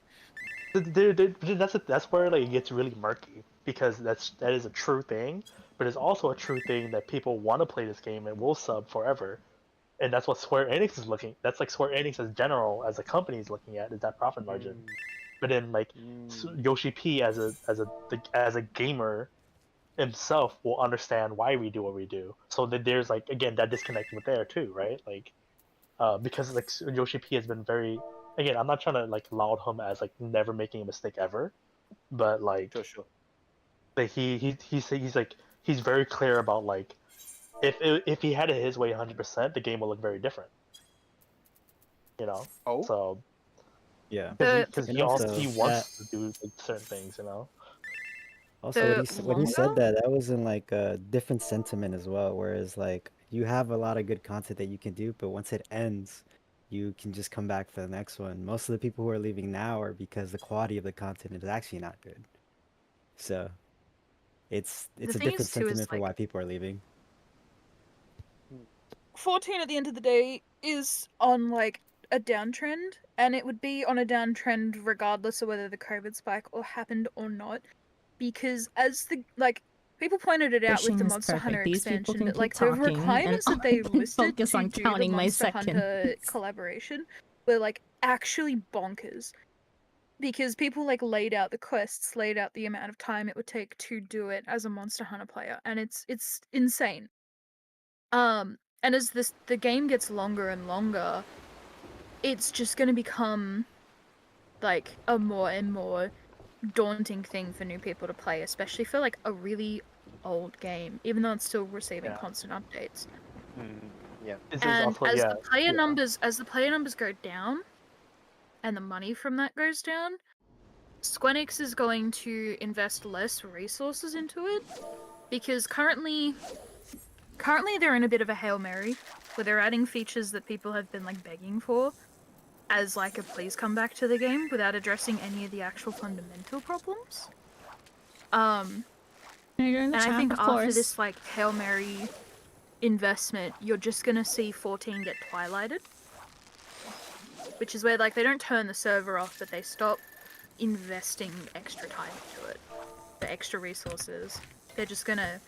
That's where like it gets really murky because that is a true thing, but it's also a true thing that people want to play this game and will sub forever, and that's what Square Enix is looking. That's like Square Enix as general as a company is looking at, is that profit margin. But then like Yoshi P as a gamer himself will understand why we do what we do. So that there's like again that disconnect with there too, right? Like because like Yoshi P has been very, again, I'm not trying to like laud him as like never making a mistake ever, but like Sure, sure. he's like he's very clear about like if he had it his way 100%, the game will look very different, you know. Oh, So yeah. The because And he also that wants to do like, certain things, you know. also the when he said longer that was in like a different sentiment as well. Whereas like you have a lot of good content that you can do, but once it ends, you can just come back for the next one. Most of the people who are leaving now are because the quality of the content is actually not good. So the it's a thing different is too is sentiment for like why people are leaving. 14 at the end of the day is on like a downtrend, and it would be on a downtrend regardless of whether the COVID spike or happened or not, because as the like people pointed it out with Pushing the is Monster Hunter perfect. These people expansion can that keep like the talking, and requirements that I they can listed focus to on do the counting my Monster Hunter seconds. collaboration were like actually bonkers. Because people like laid out the quests, laid out the amount of time it would take to do it as a Monster Hunter player, and it's insane. And as the game gets longer and longer, it's just going to become like a more and more daunting thing for new people to play, especially for like a really old game, even though it's still receiving Yeah, constant updates. yeah. this is And also yeah, yeah. as the player numbers go down and the money from that goes down, Square Enix is going to invest less resources into it because currently they're in a bit of a Hail Mary where they're adding features that people have been like begging for as like a please come back to the game without addressing any of the actual fundamental problems. You're in the And I chat, think of after course. this like Hail Mary investment, you're just gonna see 14 get twilighted. Which is where like they don't turn the server off, but they stop investing extra time into it. The extra resources. They're just gonna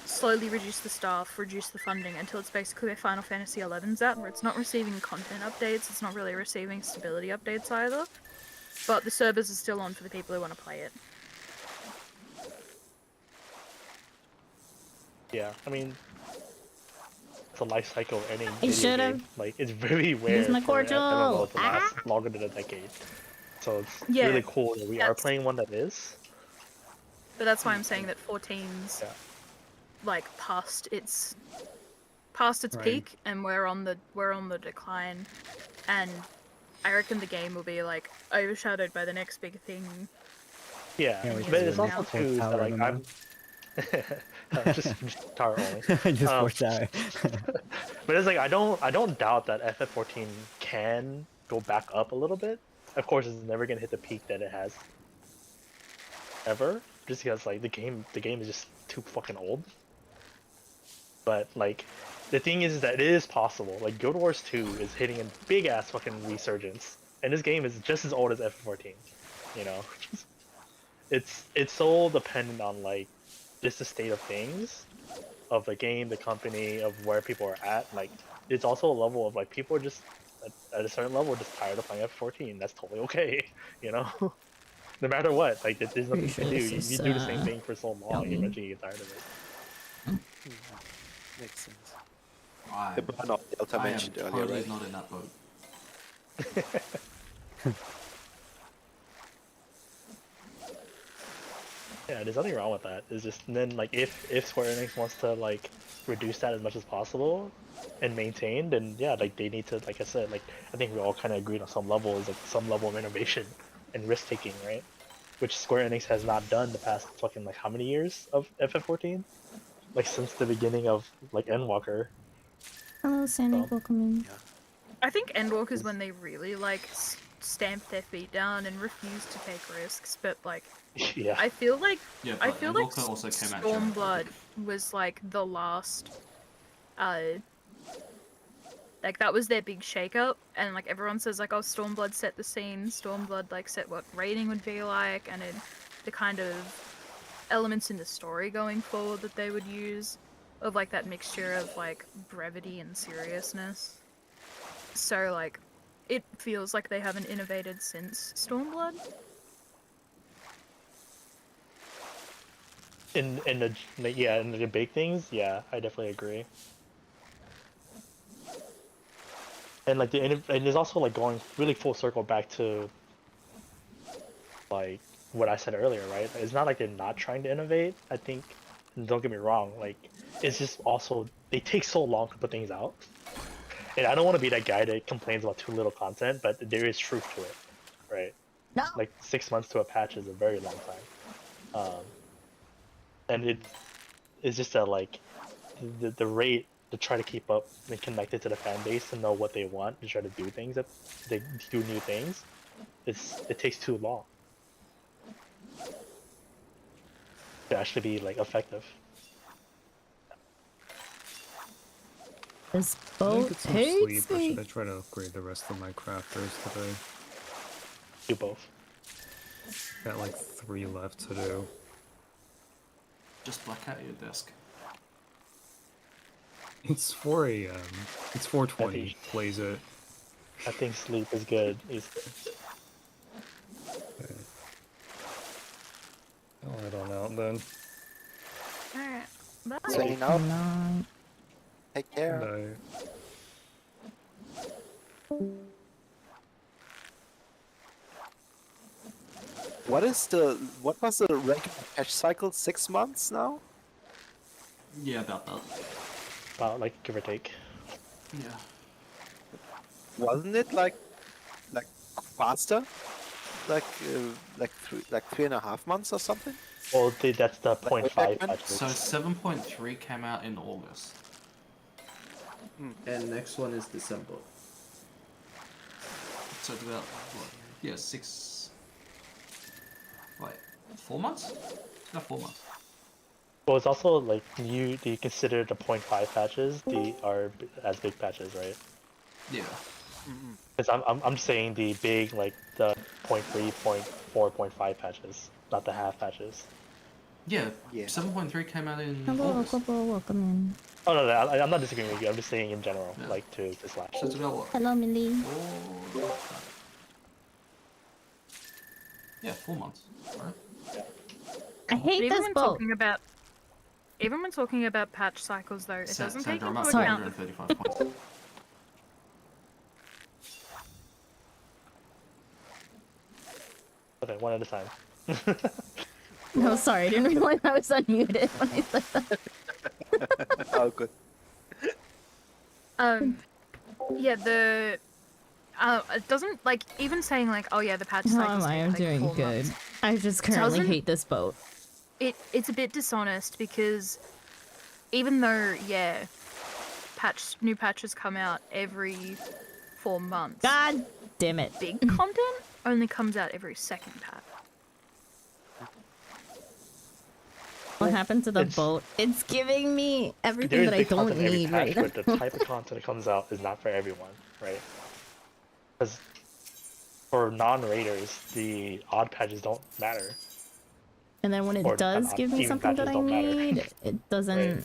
slowly reduce the staff, reduce the funding until it's basically where Final Fantasy XI's at, where it's not receiving content updates, it's not really receiving stability updates either. but the servers are still on for the people who want to play it. Yeah, I mean, it's a life cycle of any I video should've game. Like, it's very used rare my for MMO cordial. to last longer than a decade. So it's Yeah, really cool that we are that's- playing one that is. But that's why I'm saying that 14's Yeah. like past its Right. peak, and we're on the decline, and I reckon the game will be like overshadowed by the next big thing. Yeah, Can't wait but to it's do also Fourth too is that Tower like MMO. I'm just Tower only. Just Um, 4 tower. But it's like I don't doubt that FF14 can go back up a little bit. Of course, it's never gonna hit the peak that it has ever, just because like the game is just too fucking old. But like the thing is that it is possible. Like Guild Wars 2 is hitting a big ass fucking resurgence, and this game is just as old as FF14. You know, it's so dependent on like just the state of things of the game, the company, of where people are at. Like, it's also a level of like people are just at a certain level just tired of playing F14. That's totally okay, you know. No matter what, like there's nothing Pretty you sure can do. this You is, do the same thing for so long, Yummy. eventually you get tired of it. Makes sense. I, The burnout Delta I am mentioned totally earlier, right? not in that boat. Yeah, there's nothing wrong with that. It's just then like if Square Enix wants to like reduce that as much as possible and maintain, then yeah, like they need to, like I said, like I think we all kind of agreed on some level is like some level of innovation and risk taking, right? Which Square Enix has not done the past fucking like how many years of FF14? Like since the beginning of like Endwalker. Hello, Sandy. Welcome in. I think Endwalk is when they really like stamped their feet down and refused to take risks. But like, Yeah. I feel like Yeah, I but feel like Endwalker also came out during Stormblood COVID. was like the last, like that was their big shake-up, and like everyone says like, oh, Stormblood set the scene. Stormblood like set what rating would be like, and the kind of elements in the story going forward that they would use, of like that mixture of like brevity and seriousness. So like, it feels like they haven't innovated since Stormblood. In the like, yeah, in the big things, yeah, I definitely agree. And like and there's also like going really full circle back to like what I said earlier, right? It's not like they're not trying to innovate. I think, and don't get me wrong, like it's just also they take so long to put things out. And I don't want to be that guy that complains about too little content, but there is truth to it, right? No. Like 6 months to a patch is a very long time, and it's just that like the rate to try to keep up and connect it to the fan base to know what they want to try to do things that they do new things. It takes too long to actually be like effective. This I think boat it's some sleep, hates or me. should I try to upgrade the rest of my crafters today? Do both. Got like 3 left to do. Just black out your desk. It's 4 a.m. It's 4:20. think- Plays it. I think sleep is good. Okay. I'll head on out then. Alright, bye. Saying out. No. Take care. Bye. What was the regular patch cycle? 6 months now? Yeah, about that. About like give or take. Yeah. Wasn't it like faster? Like 3.5 months or something? Well, that's the Like way 0.5 back when? patches. So 7.3 came out in August. And next one is December. So it's about what? Yeah, 4 months? About 4 months. Well, it's also like you consider the 0.5 patches are as big patches, right? Yeah. Because I'm saying the big like the 0.3, 0.4, 0.5 patches, not the half patches. Yeah. Yeah. 7.3 came out in Hello, August. couple. Welcome in. Oh no, I'm not disagreeing with you. I'm just saying in general, Yeah. like to slash. So it's about what? Hello, Millie. Yeah, 4 months. Right? I hate Even this when boat. talking about patch cycles, though, it doesn't take Sandra, I'm into at Sorry. account the 435 points. Okay, one at a time. No, sorry, I didn't realize I was unmuted when I said that. Oh, good. Yeah, it doesn't, like, even saying, like, oh yeah, the patch How cycles am I? take, I'm like, doing 4 good. months. I just currently Doesn't- hate this boat. It's a bit dishonest because even though, yeah, new patches come out every 4 months, God damn it. big content only comes out every second patch. What happened to the It's- boat? It's giving me everything There's that I big don't content every need patch, right but the now. type of content that comes out is not for everyone, right? Because for non-raiders, the odd patches don't matter. And then when Or it does not give me even something that patches I don't matter. need, it doesn't Right.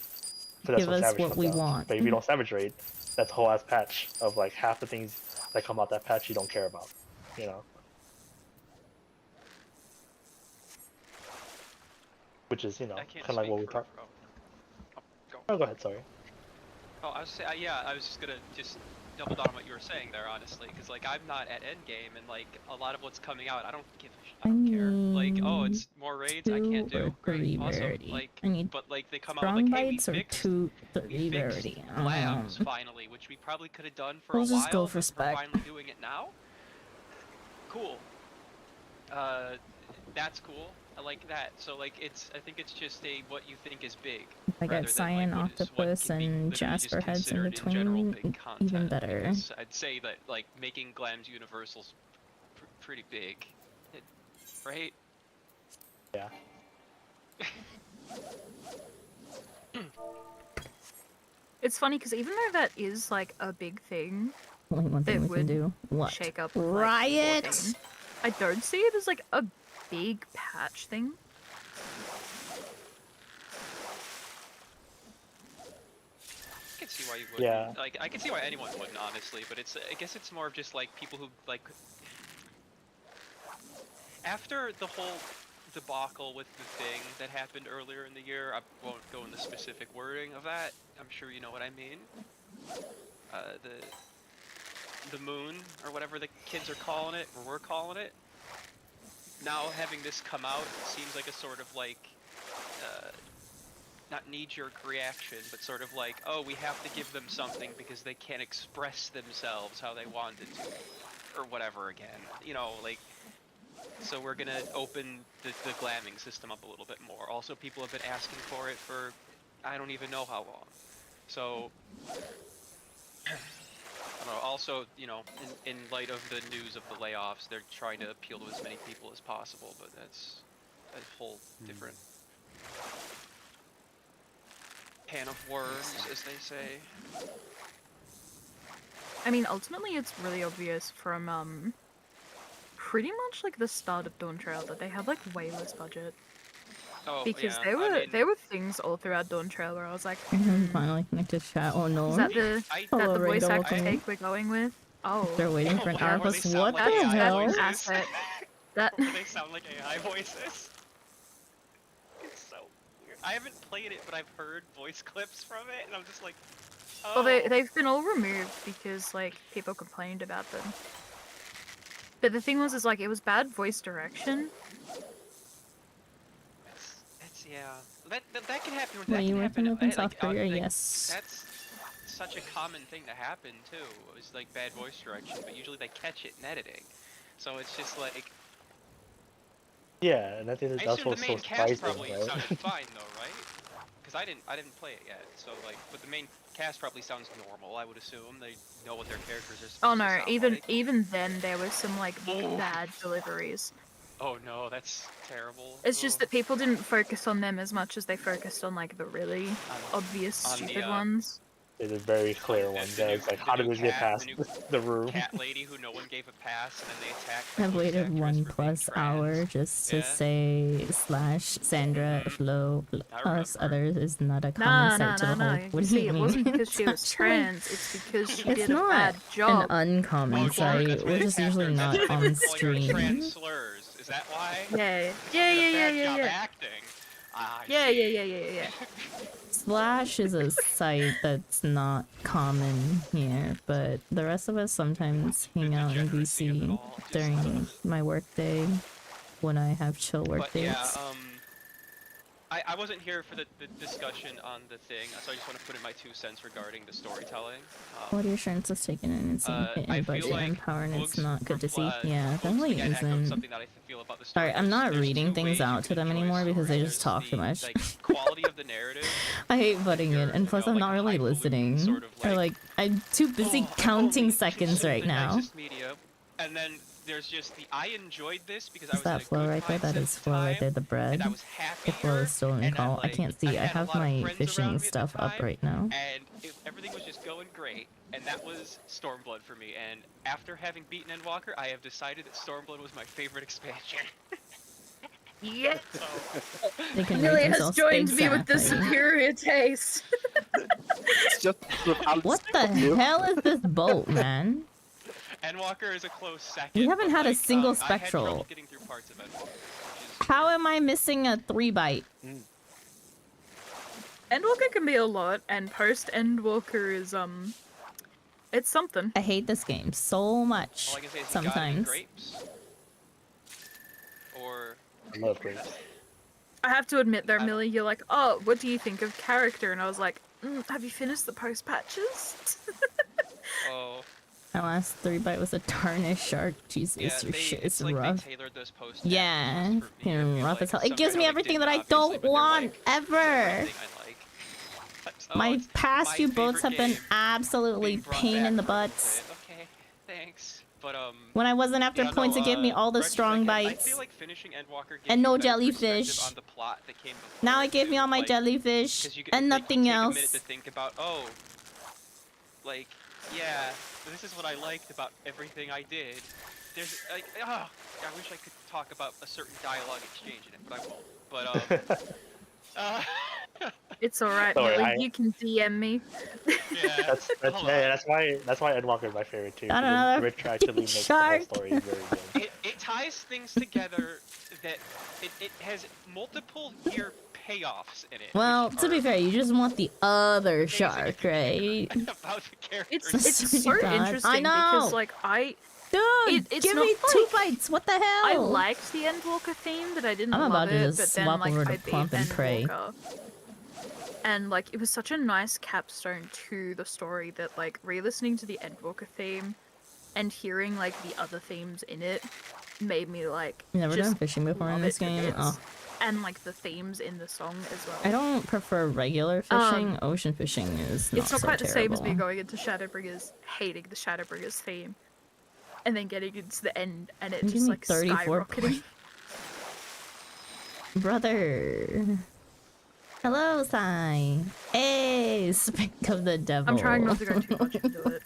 So that's give when us Savage what comes we out. want. But if you don't Savage raid, that's a whole ass patch of like half the things that come out that patch you don't care about, you know? Which is, you know, I can't kind of like what we speak for. talked. Go. Oh, go ahead. Sorry. Oh, I was saying, yeah, I was just gonna double down on what you were saying there, honestly, because like I'm not at endgame, and like a lot of what's coming out, I don't care. Like, oh, it's more raids, I can't 2 or do. Great, 3 awesome. rarity. Like, I need but like they come out with strong like, hey, we bites or fixed 2, 3 rarity. glams finally, which we probably could have done for We'll a just while, go for but spec. we're finally doing it now. Cool. That's cool. I like that. So like I think it's just what you think is big. I got Cyan, Octopus, and Jasper heads in between. Even better. Because I'd say that like making glams universal's pretty big, right? Yeah. It's funny because even though that is like a big thing, Only one thing It we can would do. What? shake up with, like, Riot! 14, I don't see it as like a big patch thing. I can see why you would. Yeah. Like I can see why anyone wouldn't, honestly. But I guess it's more of just like people who like. After the whole debacle with the thing that happened earlier in the year, I won't go into specific wording of that. I'm sure you know what I mean. The moon, or whatever the kids are calling it, or we're calling it. Now having this come out seems like a sort of like, not knee-jerk reaction, but sort of like, oh, we have to give them something because they can't express themselves how they wanted to, or whatever again. You know, like, so we're gonna open the glamming system up a little bit more. Also, people have been asking for it for, I don't even know how long. So, I don't know, also, you know, in light of the news of the layoffs, they're trying to appeal to as many people as possible, but that's a whole different can of worms, as they say. I mean, ultimately, it's really obvious from pretty much like the start of Dawn Trail that they have like way less budget. Oh, Because yeah, there were things all throughout Dawn Trail where I was like, Finally connected chat. Oh no. is that the Hello, voice Randall, actor welcome. take we're going with? Oh, They're waiting for an Where hour. they sound What like the AI hell? that's an voices. asset. That Where they sound like AI voices. It's so weird. I haven't played it, but I've heard voice clips from it, and I'm just like, oh. well, they've been all removed because like people complained about them. But the thing was, like, it was bad voice direction. It's yeah. That can happen. Were you working with in like, South Korea? Yes. That's such a common thing to happen too. It was like bad voice direction, but usually they catch it in editing. So it's just like. Yeah, and I think I that's assume what's the so main cast surprising, probably right? sounded fine though, right? Because I didn't play it yet. So like, but the main cast probably sounds normal. I would assume they know what their characters are supposed Oh to no, sound like. even then there was some like bad deliveries. Oh no, that's terrible. It's just that people didn't focus on them as much as they focused on like the really obvious on the, stupid ones. It's a very clear one. The It's like, the how did new this get cat- past the new the room? cat lady who no one gave a pass, and then they attacked. the I've voice waited actress 1 for plus being hour trans. just to Yeah. say / Sandra Flo us remember. others is not a Nah, common nah, sight to nah, nah. behold. What You do you see, it mean? wasn't because she was It's actually- trans. It's because she It's did a not bad an job. uncommon Oh, sorry, sight. that's what We're they just attacked usually her. not That's why they on were calling her stream. trans slurs. Is that why? Yeah, Because yeah, you did a yeah, bad yeah, job yeah. acting. Ah, I Yeah, see. yeah, yeah, yeah, yeah. Splash is a site that's not common here, but the rest of us sometimes hang out in degeneracy of it VC all, just, during my workday when I have chill work But days. yeah, I wasn't here for the discussion on the thing, so I just want to put in my 2 cents regarding the storytelling. What assurance is taken in and seeing hit I in feel budget like and power, and it's Boogs not good to see. refle- Yeah, Boogs definitely again echoed isn't. something that I feel about the story. Alright, I'm not There's reading 2 things ways you out can to them enjoy a anymore because they story. just talk too much. Like quality of the narrative. I hate butting in, Your, and you plus know, I'm like not a really highfalutin listening. sort of Or like, I'm too busy counting seconds right the now. nicest media, and then there's just the I enjoyed this because I Is was in that a flow good right there? That mindset is at the flow right time, there, the bread. and I was The flow happier, is still in and call. I like, can't see. I had a have lot of my friends fishing around me at the stuff up time, right now. and everything was just going great, and that was Stormblood for me. And after having beaten Endwalker, I have decided that Stormblood was my favorite expansion. Yes! They can Millie make has themselves joined big me with the sadly. superior taste. It's just What the hell is this boat, man? Endwalker is a close second. We haven't but, had a like, single I had trouble spectral. getting through parts of Endwalker, which is How am I missing a 3-bite? Endwalker can be a lot, and post Endwalker is it's something. I hate this game so much. all I can say is you got it in Sometimes. grapes. Or I love grapes. I have to admit though, Millie, you're like, oh, what do you think of character? And I was like, have you finished the post patches? oh My last 3-bite was a tarnished shark. Jesus, yeah, your shit is it's like rough. they tailored those posts. Yeah, for me. I feel rough as hell. like It some gives me really everything did that I obviously, don't but they're, want like, ever. everything I like. So My it's past my few boats have favorite been game absolutely being brought pain back in the for a little butts. bit. Okay, thanks. But When I wasn't after yeah, points, no, it gave me all the Retrospective, strong I bites. feel like finishing Endwalker gives And you no a better perspective jellyfish. on the plot that came before Now it it gave me too, all my like, jellyfish 'cause you and like, nothing you take else. a minute to think about, oh, like, yeah, this is what I liked about everything I did. There's like, I wish I could talk about a certain dialogue exchange in it, but I won't. But It's alright, Sorry, Millie, I- you can DM me. yeah, That's hold yeah, on. that's why Endwalker is my favorite too. Got 'cause another Rich actually makes shark. the whole story very good. It ties things together that it has multiple year payoffs in it. Well, which to be are fair, you just want the other amazing shark, if you care right? about the characters. It's Swear so to God. interesting I know. because like Dude, it's give not me 2 like- bites. What the hell? I liked the Endwalker theme, but I didn't I'm love about to it. just But then swap like over to I beat Plump and Pray. Endwalker. And like it was such a nice capstone to the story that like re-listening to the Endwalker theme and hearing like the other themes in it made me like You never just done fishing before in love this it to game? bits. Oh. And like the themes in the song as well. I don't prefer regular fishing. Ocean fishing is not It's not so quite the same as me terrible. going into Shadowbringers, hating the Shadowbringers theme, and then getting into the end and it Give just me like 34 skyrocketing. Brother. Hello, Sai. Hey, speak of the devil. I'm trying not to go too much into it.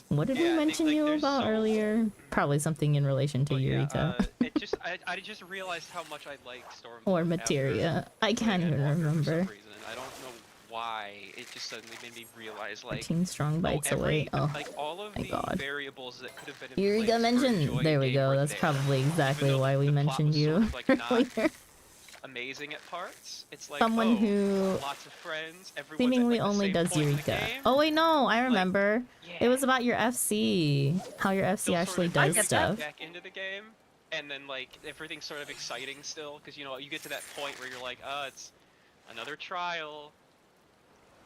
What did Yeah, I we think, mention like, you there's about so- earlier? Probably something in relation to But yeah, Eureka. I just realized how much I liked Stormblood. Or after Materia. I playing can't even Endwalker for some remember. reason. I don't know why. It just suddenly made me realize like 13 strong bites away. Oh, like all of my the God. variables that could have been in Eureka place for mentioned. enjoying There a we game go. were That's there. probably Even exactly though why we the plot mentioned was you sort of, like, not earlier. amazing at parts. It's like Someone oh, who lots of friends, everyone's seemingly at, like, the only same does point in the Eureka. game. Oh wait, no, I remember. Yeah. It was about your FC. How your FC Still actually sort of does get that. stuff. back into the game, and then like everything's sort of exciting still because you know you get to that point where you're like, it's another trial.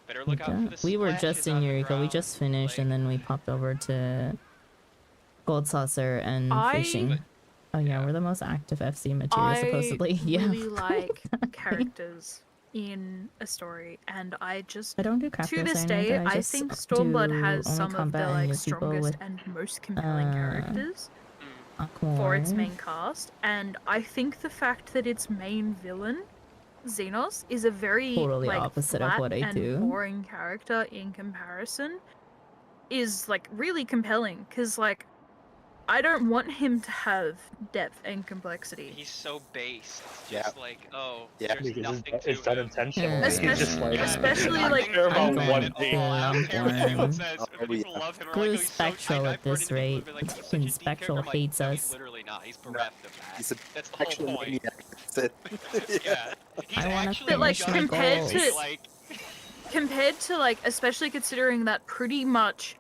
Better look out for the We were splashes just in on the Eureka. We ground, just finished, like- and then we popped over to Gold Saucer and fishing. But- Oh yeah, yeah. we're the most active FC material supposedly. Yeah. really like characters in a story, and I just I don't do craft to this design day either, I just think do Stormblood has only some of the combat and like new people strongest with and most compelling characters Mm. for its Aquamarine. main cast, and I think the fact that its main villain Xenos is a very Totally like opposite of flat what I and do. boring character in comparison is like really compelling because like I don't want him to have depth and complexity. He's so base. It's Yeah. just like, Yeah. there's Because nothing it's to done him. intentionally. Especially- He's just like, especially, I like, care about I'm one going thing. I don't care what anyone Lump says. Oh, If people yeah. love him or Screw like, oh, he's so, Spectral I've at run this into people who've rate. been like, he's such a Fucking deep Spectral character. I'm like, hates no, he's us. literally not. He's bereft of that. He's a That's the whole actual point. maniac. That's it. Yeah. He's I wanna actually But, like, just compared crazy, to- like Compared to, like, especially considering that pretty much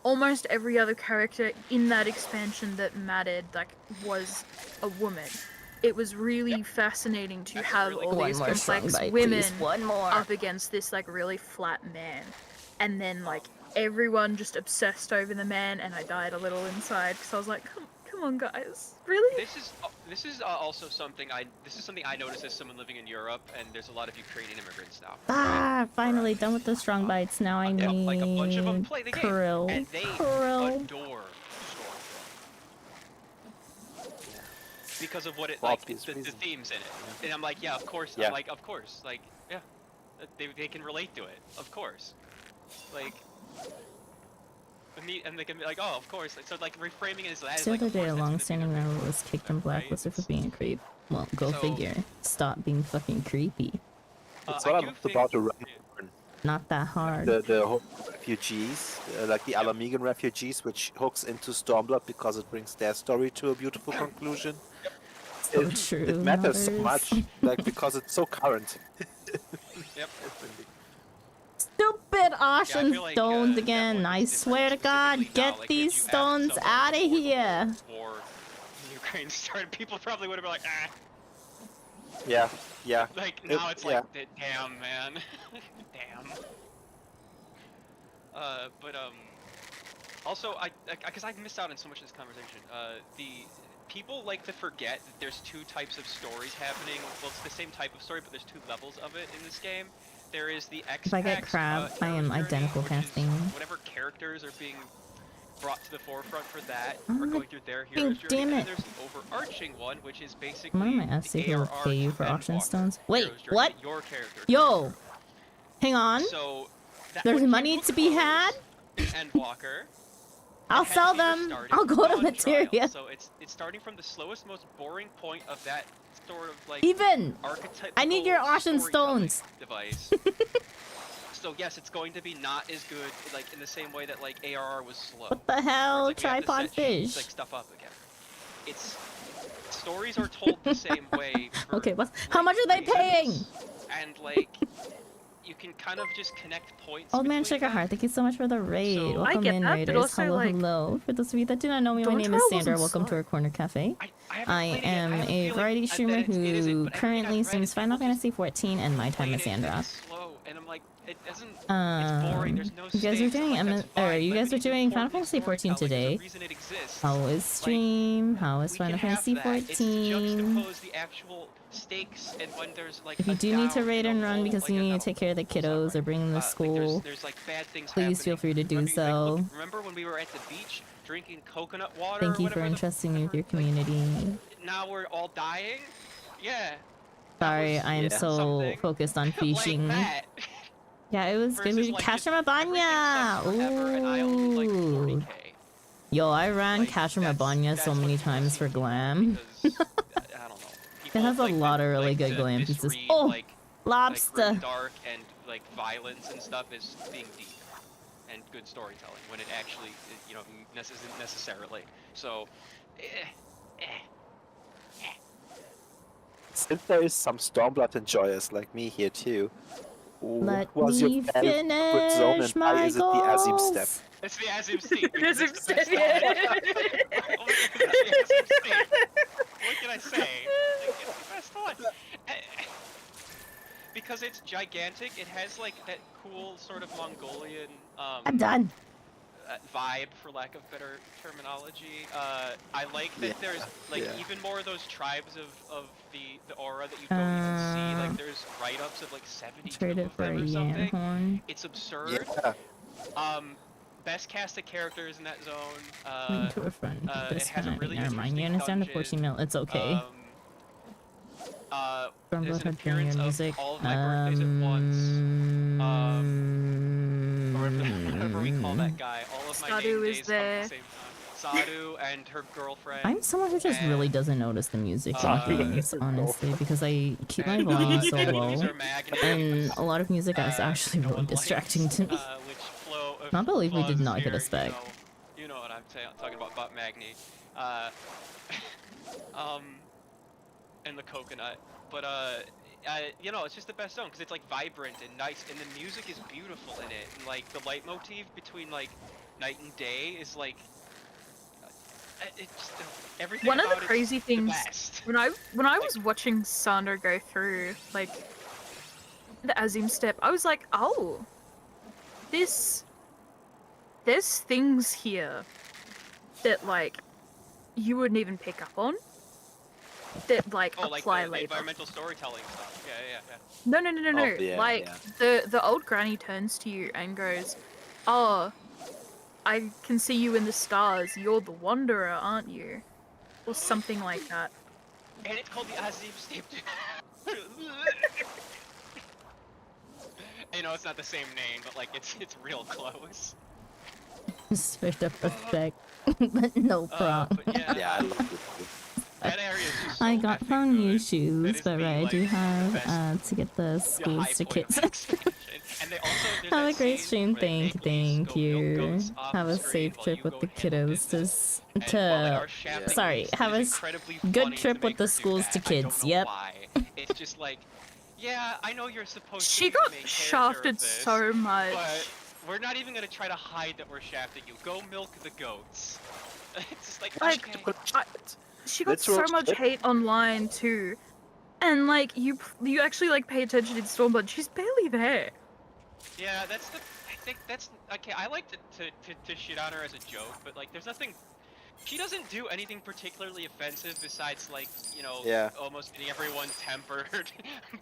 almost every other character in that expansion that mattered, like, was a woman. It was really fascinating to That's have really all cool. One these more strong complex bite, women please. One more. up against this, like, really flat man. And then, like, everyone just obsessed over the man, and I died a little inside, because I was like, come on, guys. Really? This is also something I noticed as someone living in Europe, and there's a lot of Ukrainian immigrants now. Ah, finally done with the strong bites. Now I Yeah, need like a bunch of them play the game, krill. and they Krill. adore Stormfront because of what it For like obvious the reasons. themes in it. And I'm like, yeah, of course. Yeah. I'm like, of course. Like, yeah, they can relate to it, of course. Like. And they can be like, oh, of course. So like reframing it as that. The Like, other of day, course a that's gonna be long-standing the rival was kicked and right? blacklisted for being a creep. Well, go So- figure. Stop being fucking creepy. It's I what do I'm think- about to run. Not that hard. The whole refugees, like the Alamegan refugees, which hooks into Stormblood because it brings their story to a beautiful conclusion. So it, true, it matters so mothers. much, like because it's so current. Yep. Stupid Ocean feel like, stones that again. one I is swear to different God, specifically now, get like, these if you asked stones someone out of before the here. War in Ukraine started, people probably would have been like, ah. Yeah, yeah. Like now it's yeah. like, damn, man, damn. Also, because I missed out on so much of this conversation. The people like to forget that there's two types of stories happening. Well, it's the same type of story, but there's two levels of it in this game. There is the X. If I get crab, I am identical casting. Whatever characters are being brought to the forefront for that Oh, are going through their dang, hero's journey. damn And it. there's the overarching one, which is basically Come on, my SC the who will ARR pay you for to auction Endwalker stones. Wait, hero's journey what? that Your character. Yo, hang on. So that There's one money came to be close had. in Endwalker. I'll It has sell either them. started I'll go to on materia. trial, so it's starting from the slowest, most boring point of that sort of like Even. archetypical I need your auction storytelling stones. device. So yes, it's going to be not as good, like in the same way that like ARR was slow. What the hell? Like, we have to Tripod set fish. like stuff up again. It's stories are told the same way. For, Okay, how much are they reasons, paying? And like you can kind of just connect points. Old man between Sugar them. Heart, thank you so much for the raid. So- Welcome I get in, that, but raiders. also, Hello, like, hello. For those of you that do not know me, my Dawn name is Trial Sandra. wasn't Welcome to slow. our corner cafe. I haven't I played it yet. am have a feeling variety that streamer it isn't, who but everything I've currently read, streams Final people just Fantasy 14 and My Time played as it and Sandra. it's slow, and I'm like, it doesn't. It's boring. There's no You guys are stakes. doing I'm like, that's fine, you but guys when are doing Final form these Fantasy 14 storytelling, there's a today. reason it exists. How is stream? How is We Final can have Fantasy that. It's to 14? juxtapose the actual stakes and when there's like If you a do need to down raid in a and run lull, because like you a need no. to take care of the kiddos or bring them to Like, school, there's like bad things please feel happening. free to do Remember, like, so. remember when we were at the beach drinking coconut water? Thank or you for whatever the- entrusting me with your whatever, like, community. now we're all dying? Yeah. Sorry, was- I am yeah. so something focused on fishing. like that. Yeah, it was good. Versus, We like, catch just everything sucks forever, and I only like Ooh. 40K. Yo, I ran Like, Kashima so that's many what times for glam. because, I don't know. People, has a like, lot of really like good to glam pieces. misread, Oh, like Lobster. grim, dark and like violence and stuff is being deep and good storytelling when it actually, you know, isn't necessarily. So, Since there is some Stormblood enjoyers like me here too, Let what was your me favorite zone and finish why my is it the Azim step? goals. it's the Azim Steep. because Azim it's the best Steep, one. yeah. Oh, it's the Azim Steep. What can I say? Like, it's the best one. Because it's gigantic, it has like that cool sort of Mongolian I'm done. vibe, for lack of better terminology. I like that Yeah, there's like yeah. even more of those tribes of the aura that you don't even see. Like there's write-ups of like 72 Trade it of for a them or yam something. horn. It's absurd. Yeah, Best cast of characters in that zone. Went to a friend it this has a time. really Never mind. You interesting understand the 14 mil. It's okay. There's Stormblood an had playing appearance your of music. all of my birthdays at once. Or whatever we call that guy. All of my Sadu name is days come at there. the same time. Sadu and her girlfriend. I'm someone who just really and, doesn't notice the music uh, in games, honestly, because I keep my and, volume so the low, user Magni, and a lot of music is actually no really one distracting likes, to me. which flow Can't believe we did applause not get a here, spec. You know what I'm talking about Magni. And the coconut. But you know, it's just the best zone because it's like vibrant and nice, and the music is beautiful in it. And like the leitmotif between like night and day is like it just everything. One of the about it's crazy the things best. when I was watching Sandro go through like the Azim step, I was like, oh, there's things here that like you wouldn't even pick up on that like Oh, like apply the later. environmental storytelling stuff. Yeah. No. Oh, yeah, Like the old granny turns to you and goes, "Oh, I can see you in the stars. You're the wanderer, aren't you?" Or something like that. And it's called the Azim step. You know, it's not the same name, but like it's real close. Straight up respect, but no problem. But yeah, Yeah, I love it. that area is just so I got effing some new good. shoes, That is but the, right, I like, do the have best- to get the the school high point of tickets. that expansion. And they also, there's Have a that great scene stream, where the thank Dailies go milk you. goats off Have the a screen safe while trip you with go the and handle kiddos business. to And while they are shafting sorry, Lise, have it a is incredibly good funny trip to with make the her do schools to that. I don't kids. know Yep. why. It's just like, yeah, I know you're supposed to She be the got main character shafted of this, so much. but we're not even gonna try to hide that we're shafting you. Go milk the goats. It's just like, Like, okay. She got Literal so much shit. hate online too, and like you actually like pay attention in Stormblood. She's barely there. Yeah, that's the. I think that's okay. I like to shit on her as a joke, but like, there's nothing. She doesn't do anything particularly offensive besides like, you know, Yeah. almost getting everyone tempered.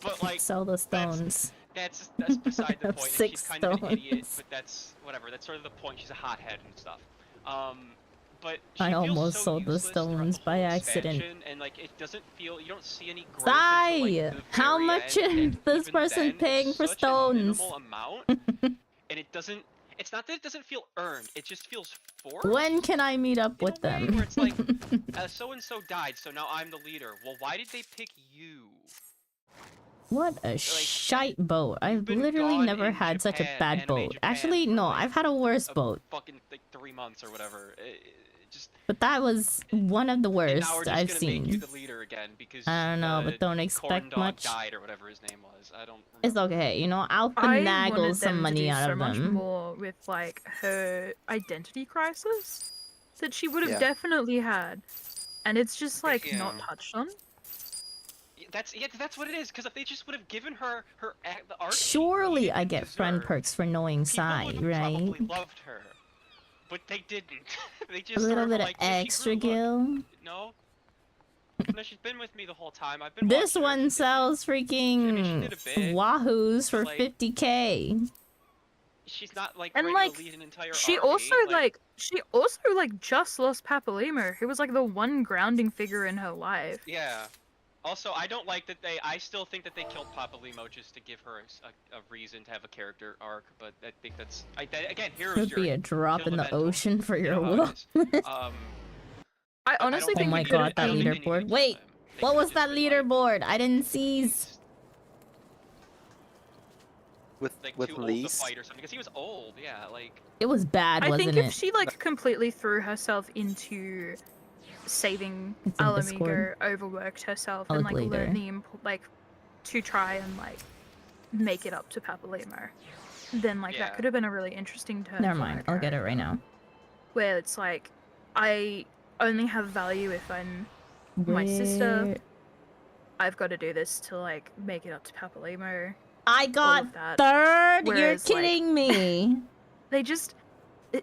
But like, Sell the stones. that's beside the Of point. And she's 6 kind of an idiot, stones. but that's whatever. That's sort of the point. She's a hothead and stuff. But she I feels almost so sold the useless throughout stones the by whole accident. expansion, and like it doesn't feel, you don't see any growth until like Sai! the How very much end, and is this even person then, paying it's for such stones? a minimal amount, and it doesn't. It's not that it doesn't feel earned. It just feels forced. When can I meet up in with a way them? where it's like, so and so died, so now I'm the leader. Well, why did they pick you? What a shite boat. I've been literally gone never in had such a Japan, bad anime boat. Japan, Actually, for, no, like, I've had a worse a boat. fucking like 3 months or whatever. Just. But that was one of the And now we're worst just I've gonna make you seen. the leader again because I don't know, but don't Corn expect Dog much. died or whatever his name was. I don't. It's Remember. okay, you know, I'll I finagle wanted some them money to do out so of much them. more with like her identity crisis that she would have Yeah. definitely had, and it's just like Yeah. not touched on. That's what it is. Because if they just would have given her the art, Surely I get friend deserved, perks for knowing Sai, people would have right? probably loved her, but they didn't. They just A little sort of bit of like, yeah, she extra grew, look. gil. No. No, she's been with me the whole time. I've been. This watching her. one sells freaking did a bit, wahoos for like- 50k. She's not like And, ready like, to lead an entire She army. also like just lost Papalima, who was like the one grounding figure in her life. Yeah. Also, I don't like that they. I still think that they killed Papalimo just to give her a reason to have a character arc, but I think that's. Again, hero's Could journey. be a drop Kill in the the mentor. ocean for You your know how will. it is. I honestly Oh think my it could god, have that been. leaderboard. Wait, what was that leaderboard? I didn't seize. With Like with too old to Lise. fight or something, because he was old. Yeah, like. It was bad, I wasn't think if it? she like completely threw herself into saving It's in Alamigo, Discord. overworked herself, I'll and look like later. learned like to try and like make it up to Papalimo, then like Yeah. that could have been a really interesting turn. Never for mind, her I'll get it character, right now. Where it's like, I only have value if I'm my sister. Where- I've got to do this to like make it up to Papalimo. I got of that. third? You're Whereas, like, kidding me. They just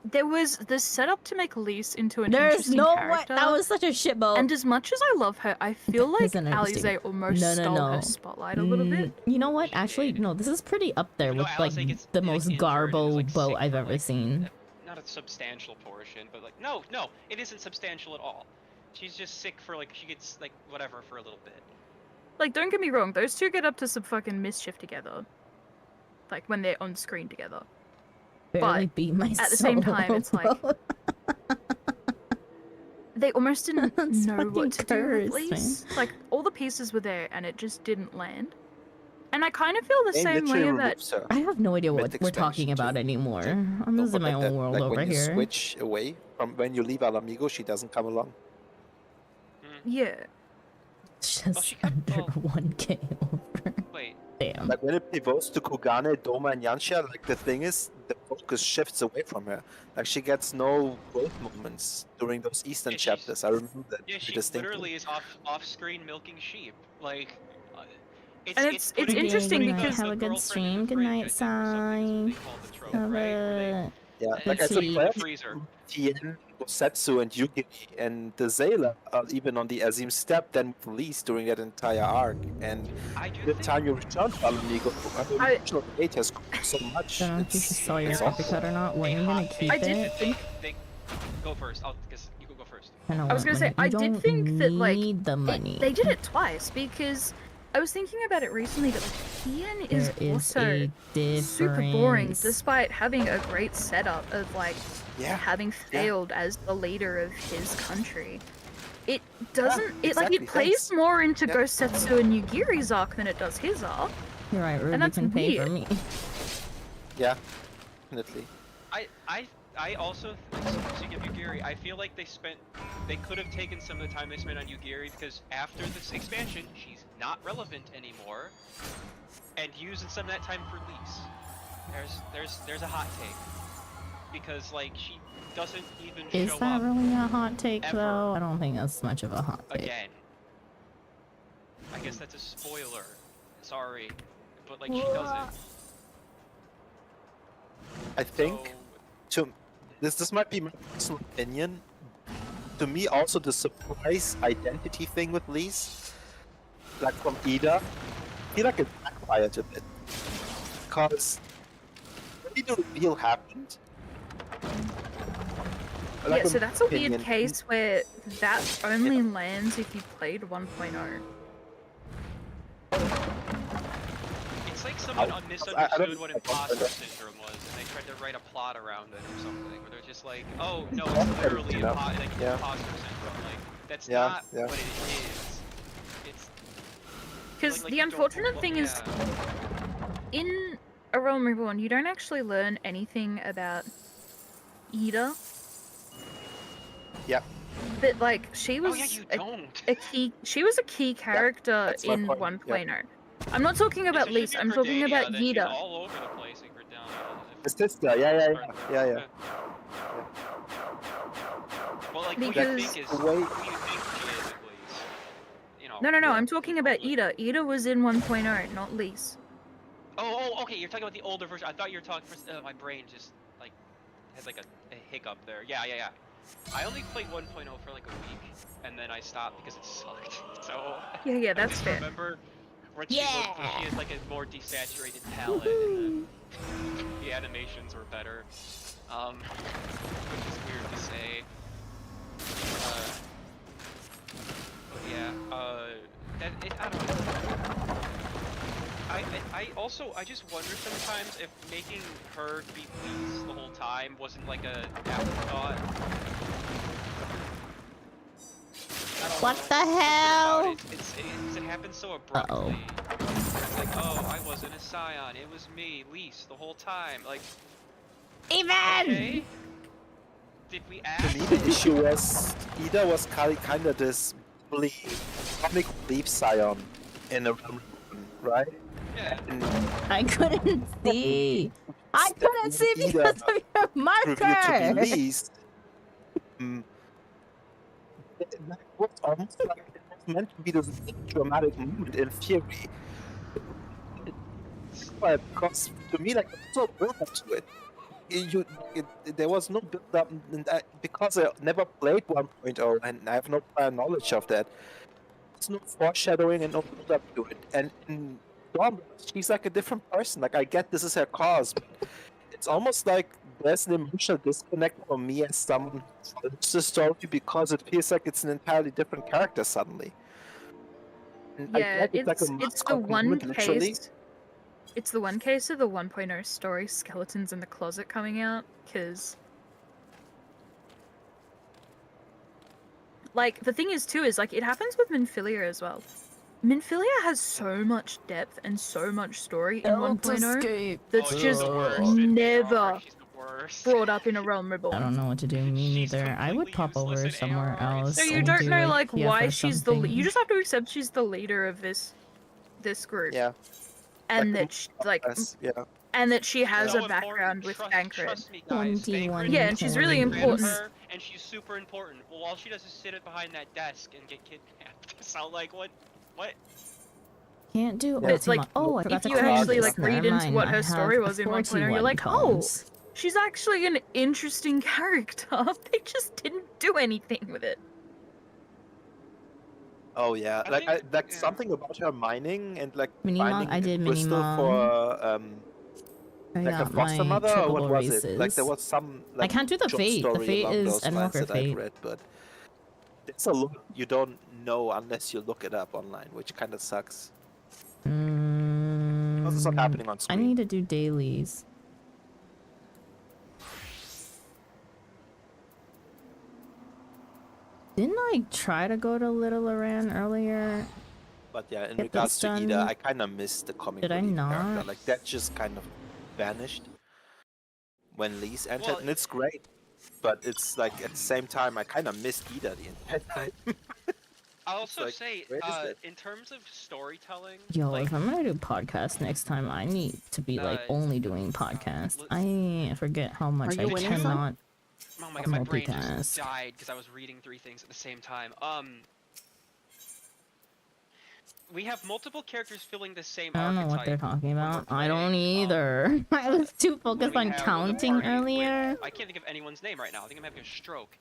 there was this setup to make Lise into an There's interesting no way. character. That was such a shit boat. And as much as I love her, I feel like Isn't interesting. Alize almost No, stole no. her spotlight a little bit. You know what? She Actually, did. no. This is pretty up there You know, with like Alice, gets, the like, most injured and is, garbo like, boat sick I've for, ever like, seen. Not a substantial portion, but like no, it isn't substantial at all. She's just sick for like she gets like whatever for a little bit. Like, don't get me wrong, those two get up to some fucking mischief together. Like when they're on screen together. Barely beat my At the same solo time, it's like boat. they almost didn't That's know fucking what to do with cursed, man. Lise. Like all the pieces were there and it just didn't land. And I kind of feel the They same literally way that removes her. I have no idea what Myth we're talking expansion about too. anymore. Don't I'm just in my forget own that, world like, over when you here. switch away from when you leave Alamigo, she doesn't come along. Yeah. Just she kept- under well- 1k over. Wait. Damn. Like when it pivots to Kugane, Doma, and Yansha, like the thing is, the focus shifts away from her. Like she gets no growth moments during those Eastern Yeah, she's- chapters. I remember that Yeah, pretty she distinctly. literally is off screen milking sheep. Like, And it's putting the- interesting putting the- because- the Have a good girlfriend in stream. the Good fridge, night, I think, or something is what they call the trope, Have right? Where they- a Yeah, and like I Let's said, see. in the freezer. Tien, Bosetsu, and Yugiri, and the Zayla are even on the Azim step, then with Lise during that entire arc. And I do the think time you return to Alamigo, the original age has grown so much. Don't know if you It's, saw your it's coffee awesome. cut or not. Were a you gonna hot keep I take did it? think- they go first. I'll guess you go first. I know I was what gonna say, money. I You did don't think that, like, need the money. They did it twice because I was thinking about it recently that like Tien is There is also a difference. super boring despite having a great setup of like Yeah. having failed as the leader of his country. It doesn't it exactly, like it plays thanks. more into Yeah. Gosetsu and Yugiri's arc than it does his arc. You're right, Ruby that's can pay for weird. me. Yeah, definitely. I also speaking of Yugiri, I feel like they could have taken some of the time they spent on Yugiri because after this expansion, she's not relevant anymore, and using some of that time for Lise. There's a hot take because like she doesn't even Is show that up really a hot take ever. though? I don't think that's much of a hot take. again. I guess that's a spoiler. Sorry, but like she doesn't. I think So, to this might be my personal opinion. To me, also the surprise identity thing with Lise, like from Ida, I feel like it backfired a bit because when the reveal happened. Yeah, so in that's a my weird opinion, case where that only lands if you played 1.0. it's like someone I don't misunderstood what know. imposter syndrome was, and they tried to write a plot around it or something. Where they're just like, "Oh no, it's literally Yeah. Yeah. imposter syndrome." Like that's Yeah, not yeah. what it is. It's Because like the you don't- unfortunate thing is, yeah. in A Realm Reborn, you don't actually learn anything about Ida. Yeah. But like, she was Oh yeah, you don't. a key. She was a key character that's my in point, 1.0. I'm not talking about If it should Lise. be I'm for talking Dania, about then she's Yida. all over the place in Gridania. The sister, yeah. Well, like, Because- who you think is The who way- you think she is, at least. You know. No. Yeah. I'm talking about Ida. Ida was in 1.0, not Lise. Oh, okay. You're talking about the older version. I thought you were talking. My brain just like had like a hiccup there. Yeah. I only played 1.0 for like a week, and then I stopped because it sucked. So. Yeah, I that's just fair. remember when she had like a more desaturated palette, and the animations were better. Which is weird to say. But yeah, I don't know. I just wonder sometimes if making her be Lise the whole time wasn't like a afterthought. I don't What know. the Something about hell? it happens so abruptly. It's like, oh, I wasn't a Scion, it was me, Lise, the whole time. Like, Even! okay. Did we To ask? me, the issue was Ida was kind of this bully, comic relief scion in a realm, right? Yeah. And I couldn't see. I couldn't see Ida because of your revealed to marker. be Lise. It was almost like it was meant to be this big dramatic moment in theory. But because to me, like, there's no build up to it. There was no build up because I never played 1.0 and I have no prior knowledge of that. There's no foreshadowing and no build up to it. And in Dawn, she's like a different person. Like, I get this is her cause, but it's almost like there's an emotional disconnect from me as someone who follows the story because it feels like it's an entirely different character suddenly. And I Yeah, get like a it's the mascot one moment, literally. case. It's the one case of the 1.0 story skeletons in the closet coming out, because like the thing is too is like it happens with Minfilia as well. Minfilia has so much depth and so much story in 1.0 Escape. that's Oh, she's just the worst, Finn Balor, never she's the worst. first. brought up in a Realm I Reborn. don't know what to do. Me She's neither. I would completely pop over useless at somewhere ARR. else. So you and don't do, know like like PF why or she's the. You something. just have to accept she's the leader of this group, Yeah. and like, that like yeah. and that she has So a background with important. Thancred. Trust me, guys. 21 Thancred Yeah, and she's really ran important. her, and she's super important. Well, all she does is sit behind that desk and get kidnapped. So like, what? Can't do Yeah. It's like, Ultima. Oh, I forgot if to you close actually this. like Never read into mind. what I her have story was in 1.0, you're 41 like, oh, cones. she's actually an interesting character. They just didn't do anything with it. Oh yeah, I like think- like yeah. something about her mining and like Minimum, finding I did crystal minimum. for I like her got foster my mother, or triple what was races. it? Like there was some I like can't do the short fate. The story fate along is those lines Endwalker that I've fate. read, but there's a lot you don't know unless you look it up online, which kind of sucks. Also, it's not happening on I screen. need to do dailies. Didn't I try to go to Little Iran earlier? But yeah, in Get regards this to Ida, done. I kind of missed the comic Did I relief character. not? Like that just kind of vanished when Lise entered, Well, and it's great. But it's like at the same time, I kind of missed Ida the entire time. I'll also like, say, where is it? in terms of storytelling, Yo, like, if I'm gonna do podcasts next time, I need to be like only doing podcasts. I forget how much Are I you winning some? cannot. oh my god, my brain multitask. just died because I was reading 3 things at the same time. We have multiple characters filling the same I don't know archetype. what they're talking when we're about. I don't playing, either. I was too when focused we on have the counting party with- earlier. I can't think of anyone's name right now. I think I'm having a stroke.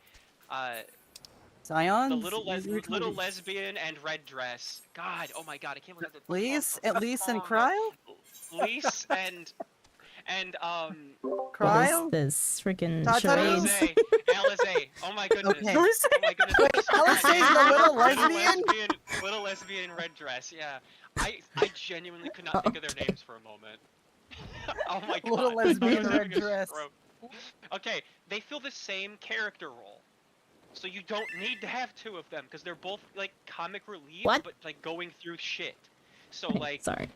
Scions? The little Which one little is- lesbian and red dress. God, oh my god, I can't believe the Lise? At least and Oh, Cryo? Lise and What Cryo? is this freaking Tata? charades? Alizé. Alizé. Oh my goodness. Okay. Oh my goodness. Wait, Alizé's the little Little lesbian? Little lesbian in red dress. Yeah. I genuinely could not think of their names for a moment. Oh my god. Little lesbian I was red having a dress. stroke. Okay, they fill the same character role. So you don't need to have 2 of them because they're both like comic relief, What? but like going through shit. So like Sorry.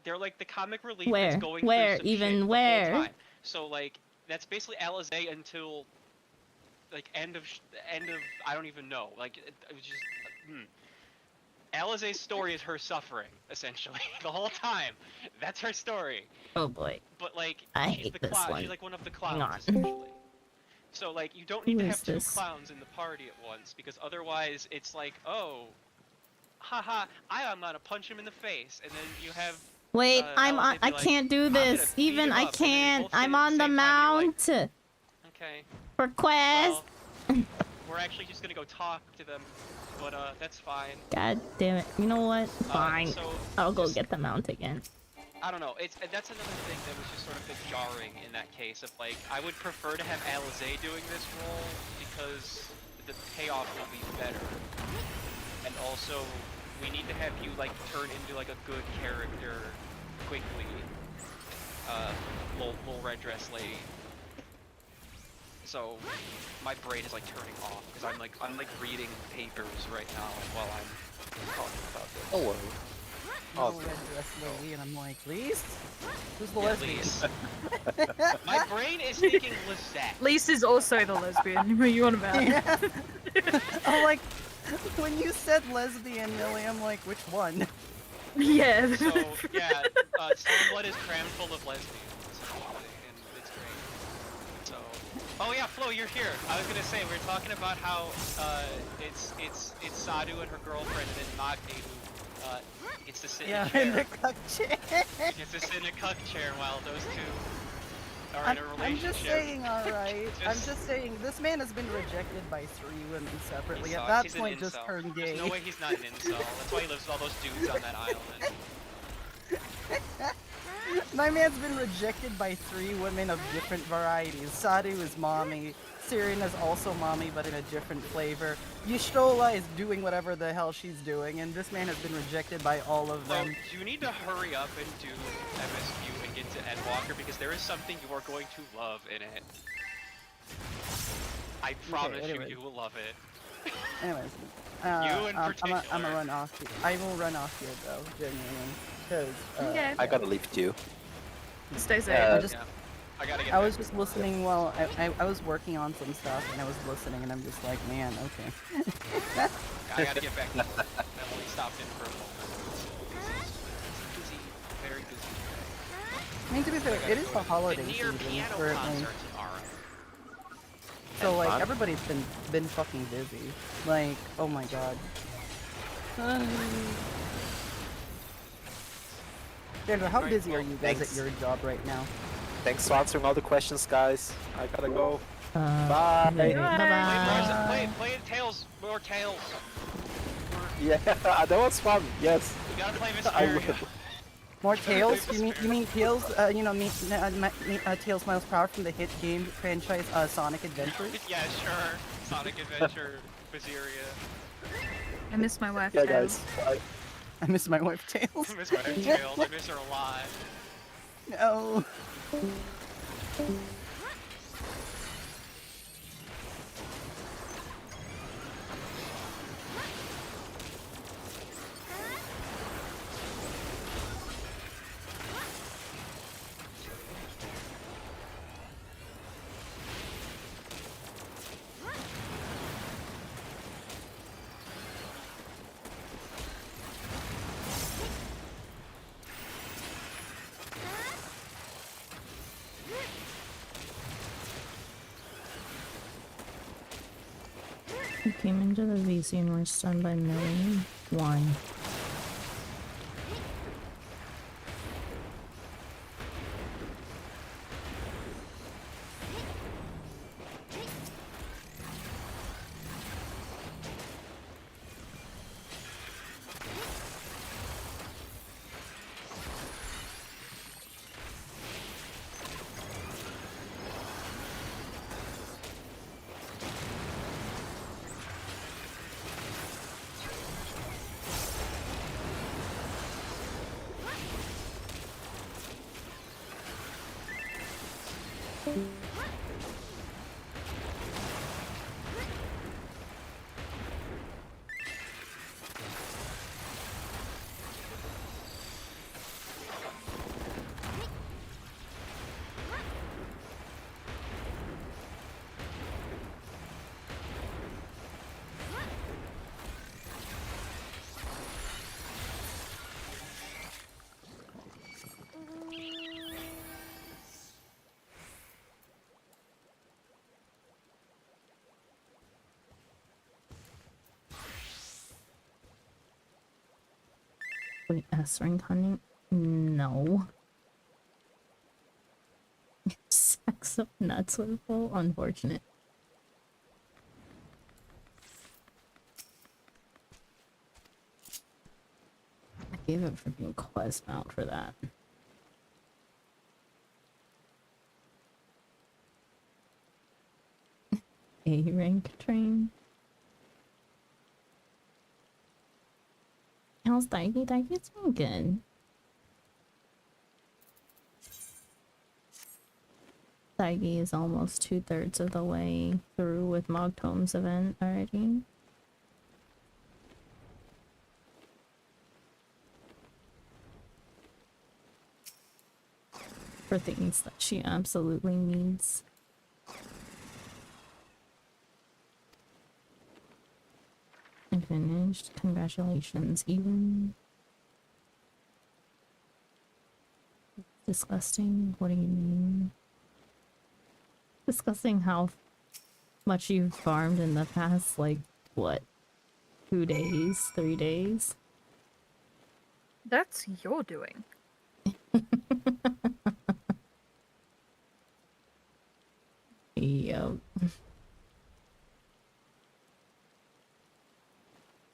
they're like the comic relief Where? that's going Where? through some Even shit the whole where? time. So like that's basically Alizé until like end of I don't even know. Like it was just Alizé's story is her suffering essentially the whole time. That's her story. Oh boy. But like I she's hate the this clown. one. She's like one of the Hang clowns on. essentially. So like you don't need Who to is have 2 this? clowns in the party at once because otherwise it's like, oh, haha, I'm gonna punch him in the face, and then you have Wait, Alizé I be like, can't do "I'm gonna this. beat Even him I up," and then you can't. both say it I'm at on the same time, and you're like, mount. okay, Request. well, we're actually just gonna go talk to them, but that's fine. God damn it. You know what? Fine. So I'll go just- get the mount again. I don't know. That's another thing that was just sort of jarring in that case of like I would prefer to have Alizé doing this role because the payoff will be better, and also we need to have you like turn into like a good character quickly. Little red dress lady. So my brain is like turning off because I'm like reading papers right now while I'm talking about this. Oh, Little red dress lady, and I'm like, Lise? Who's the Yeah, lesbian? Lise. My brain is thinking Lizette. Lise is also the lesbian. What are you on about? Yeah. I'm like, when you said lesbian, Millie, I'm like, which one? Yeah. So yeah, Stormblood is crammed full of lesbians, essentially, and it's great. So, oh yeah, Flo, you're here. I was gonna say we were talking about how it's Sadu and her girlfriend and then Magni who gets to sit in a Yeah, chair. in the cuck chair. Gets to sit in a cuck chair while those 2 are in a I'm relationship. just saying, alright. I'm Just- just saying, this man has been rejected by 3 women separately. Incel. At that He's an point, just incel. turned gay. There's no way he's not an incel. That's why he lives with all those dudes on that island. My man's been rejected by 3 women of different varieties. Sadu is mommy. Sirena's also mommy, but in a different flavor. Yshtola is doing whatever the hell she's doing, and this man has been rejected by all of So them. you need to hurry up and do MSQ and get to Endwalker because there is something you are going to love in it. I promise anyways. you will love it. Anyways, in I'm particular. gonna run off. I will run off here though, genuinely, because Okay. I gotta leave too. Stay safe. Uh, just- Yeah. I gotta get I back was to just work. listening while I was working on some stuff and I was listening and I'm just like, man, okay. I gotta get back to work. I only stopped in for a moment. It's a busy, very busy day. I mean, to be fair, gotta it is go the to holiday the Near season Piano currently, concert tomorrow. so like fun. everybody's been fucking busy. Like, oh my god. Sandra, how Right, busy are well, you guys thanks. at your job right now? Thanks for answering all the questions, guys. I gotta go. Bye Bye. bye. Play Tails, more Tails. Yeah, that was fun. Yes. We gotta play I will. Vesperia. More Gotta play Tails? You Vesperia. mean Tails? Tails Miles Proud from the hit game franchise Sonic Adventure? Yeah, sure. Sonic Adventure, Vesperia. I miss my wife. Yeah, Tails. guys. Bye. I miss my wife Tails. I miss my Tails. I miss her a lot. No. We came into the VC and were stunned by milling. Why? Wait, S rank hunting? No. Sacks of nuts were full. Unfortunate. I gave it freaking quest mount for that. A rank train. How's Daiki? Daiki's been good. Daiki is almost 2/3 of the way through with Mogtome's event already. For things that she absolutely needs. And finished. Congratulations, even. Disgusting? What do you mean? Disgusting how much you've farmed in the past, like, what? 2 days? 3 days? That's your doing. Yep.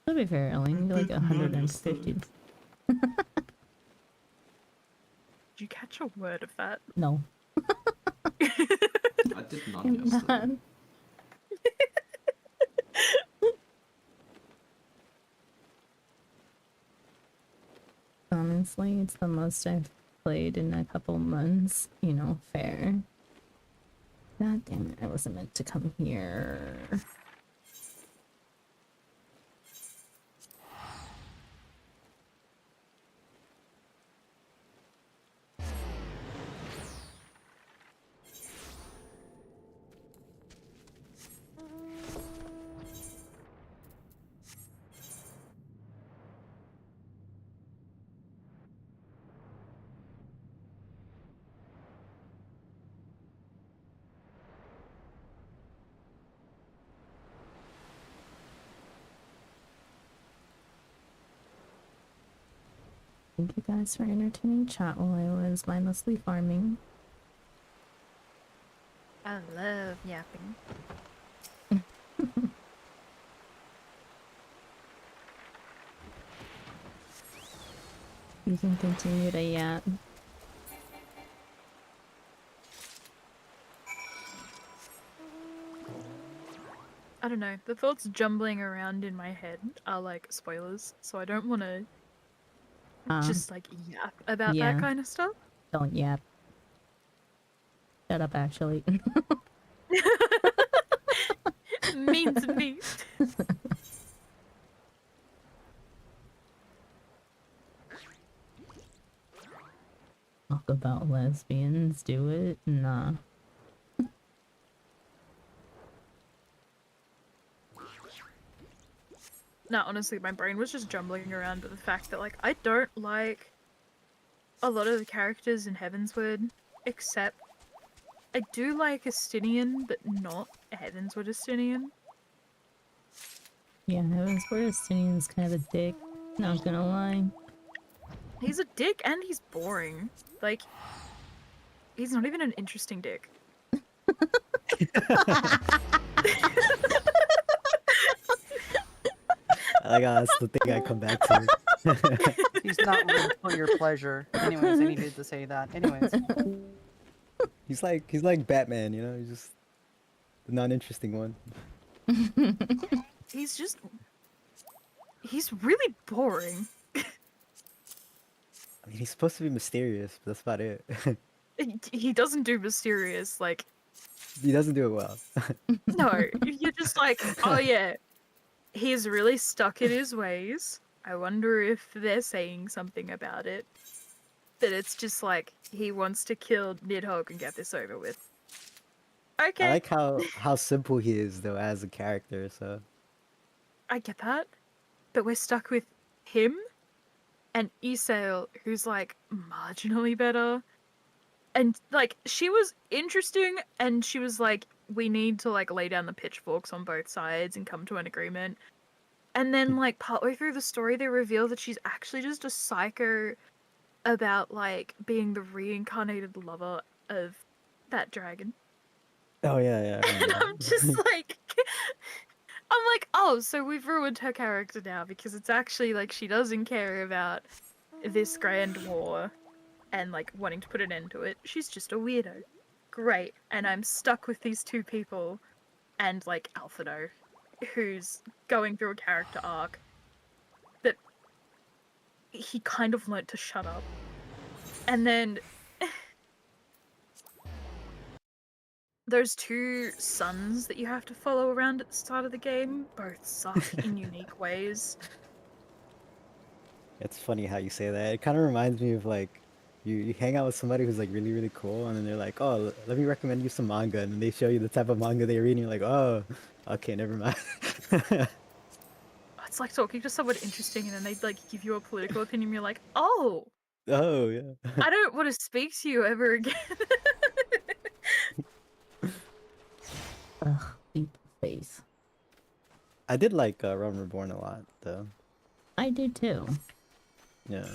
To be fair, I only need like 150. Did you catch a word of that? No. I did not yesterday. Honestly, it's the most I've played in a couple months. You know, fair. God damn it, I wasn't meant to come here. Thank you guys for entertaining chat while I was mindlessly farming. I love yapping. You can continue to yap. I don't know. The thoughts jumbling around in my head are like spoilers, so I don't want to just like yap about yeah. that kind of stuff. Don't yap. Shut up, actually. Means me. Talk about lesbians, do it? Nah. No, honestly, my brain was just jumbling around with the fact that, like, I don't like a lot of the characters in Heavensward, except I do like Estinian, but not Heavensward Estinian. Yeah, Heaven's Word Estinian's kind of a dick. Not gonna lie. He's a dick and he's boring. Like, he's not even an interesting dick. Like, that's the thing I come back to. He's not rude for your pleasure. Anyways, I needed to say that. Anyways. he's like Batman, you know. He's just the non-interesting one. He's really boring. I mean, he's supposed to be mysterious, but that's about it. He doesn't do mysterious, like, He doesn't do it well. no, you're just like, oh yeah, he's really stuck in his ways. I wonder if they're saying something about it. That it's just like, he wants to kill Nidhogg and get this over with. Okay. I like how simple he is though as a character. So I get that. But we're stuck with him and Isail, who's like marginally better. And like, she was interesting and she was like, we need to like lay down the pitchforks on both sides and come to an agreement. And then like partway through the story they reveal that she's actually just a psycho about like being the reincarnated lover of that dragon. oh yeah. I And remember I'm that. just like I'm like, oh, so we've ruined her character now because it's actually like she doesn't care about this grand war and like wanting to put an end to it. She's just a weirdo. Great. And I'm stuck with these two people and like Alphino, who's going through a character arc that he kind of learnt to shut up. And then those two sons that you have to follow around at the start of the game both suck in unique ways. It's funny how you say that. It kind of reminds me of like you hang out with somebody who's like really really cool, and then they're like, "Oh, let me recommend you some manga," and then they show you the type of manga they read, and you're like, "Oh, okay, never mind." It's like talking to someone interesting and then they like give you a political opinion, you're like, oh, Oh yeah. I don't want to speak to you ever again. Ugh, deep face. I did like Realm Reborn a lot though. I do too. Yeah,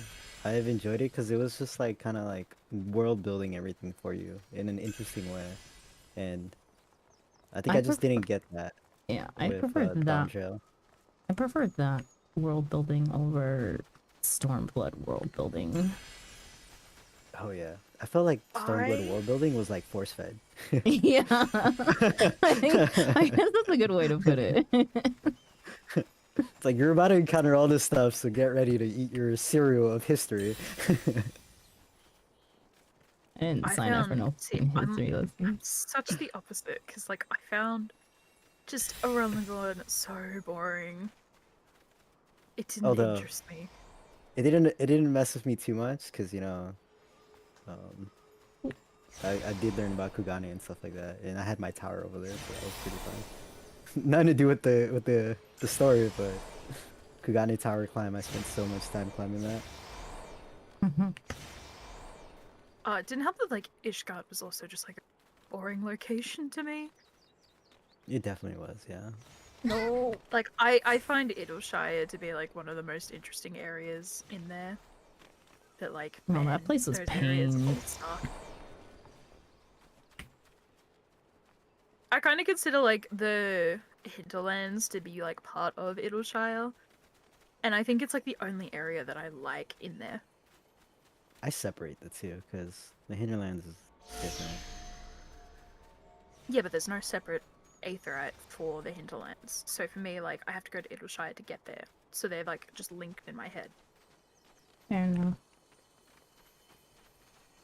I've enjoyed it because it was just like kind of like world building everything for you in an interesting way, and I think I just didn't get that. Yeah, I with, preferred Dawn that. Trail. I preferred that world building over Stormblood world building. Oh yeah, I felt like Stormblood world building was like force fed. Yeah, I guess that's a good way to put it. It's like you're about to encounter all this stuff, so get ready to eat your cereal of history. I didn't sign up for no history lesson. I'm such the opposite, because like I found just a Realm Reborn so boring. It didn't Although, interest me. It didn't mess with me too much, because you know, I did learn about Kugane and stuff like that, and I had my tower over there, so that was pretty fun. Nothing to do with the story, but Kugane Tower climb, I spent so much time climbing that. It didn't help that like Ishgard was also just like a boring location to me. It definitely was, yeah. No, like I find Idleshire to be like one of the most interesting areas in there. that like Oh, man, that place was those areas pain. all suck. I kind of consider like the hinterlands to be like part of Idleshire, and I think it's like the only area that I like in there. I separate the two because the hinterlands is different. Yeah, but there's no separate aetheryte for the hinterlands. So for me, like I have to go to Idleshire to get there. So they're like just linked in my head. Fair enough.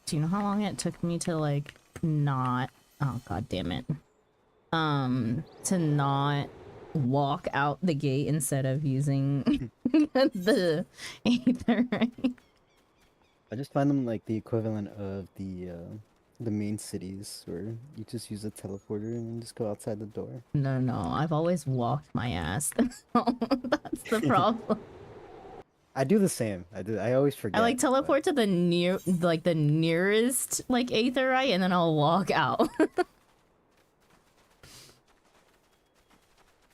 Do you know how long it took me to like not? Oh god damn it. To not walk out the gate instead of using the aetherite. I just find them like the equivalent of the main cities where you just use a teleporter and then just go outside the door. No, I've always walked my ass. That's the problem. I do the same. I always forget. I like teleport to the nearest like aetherite and then I'll walk out.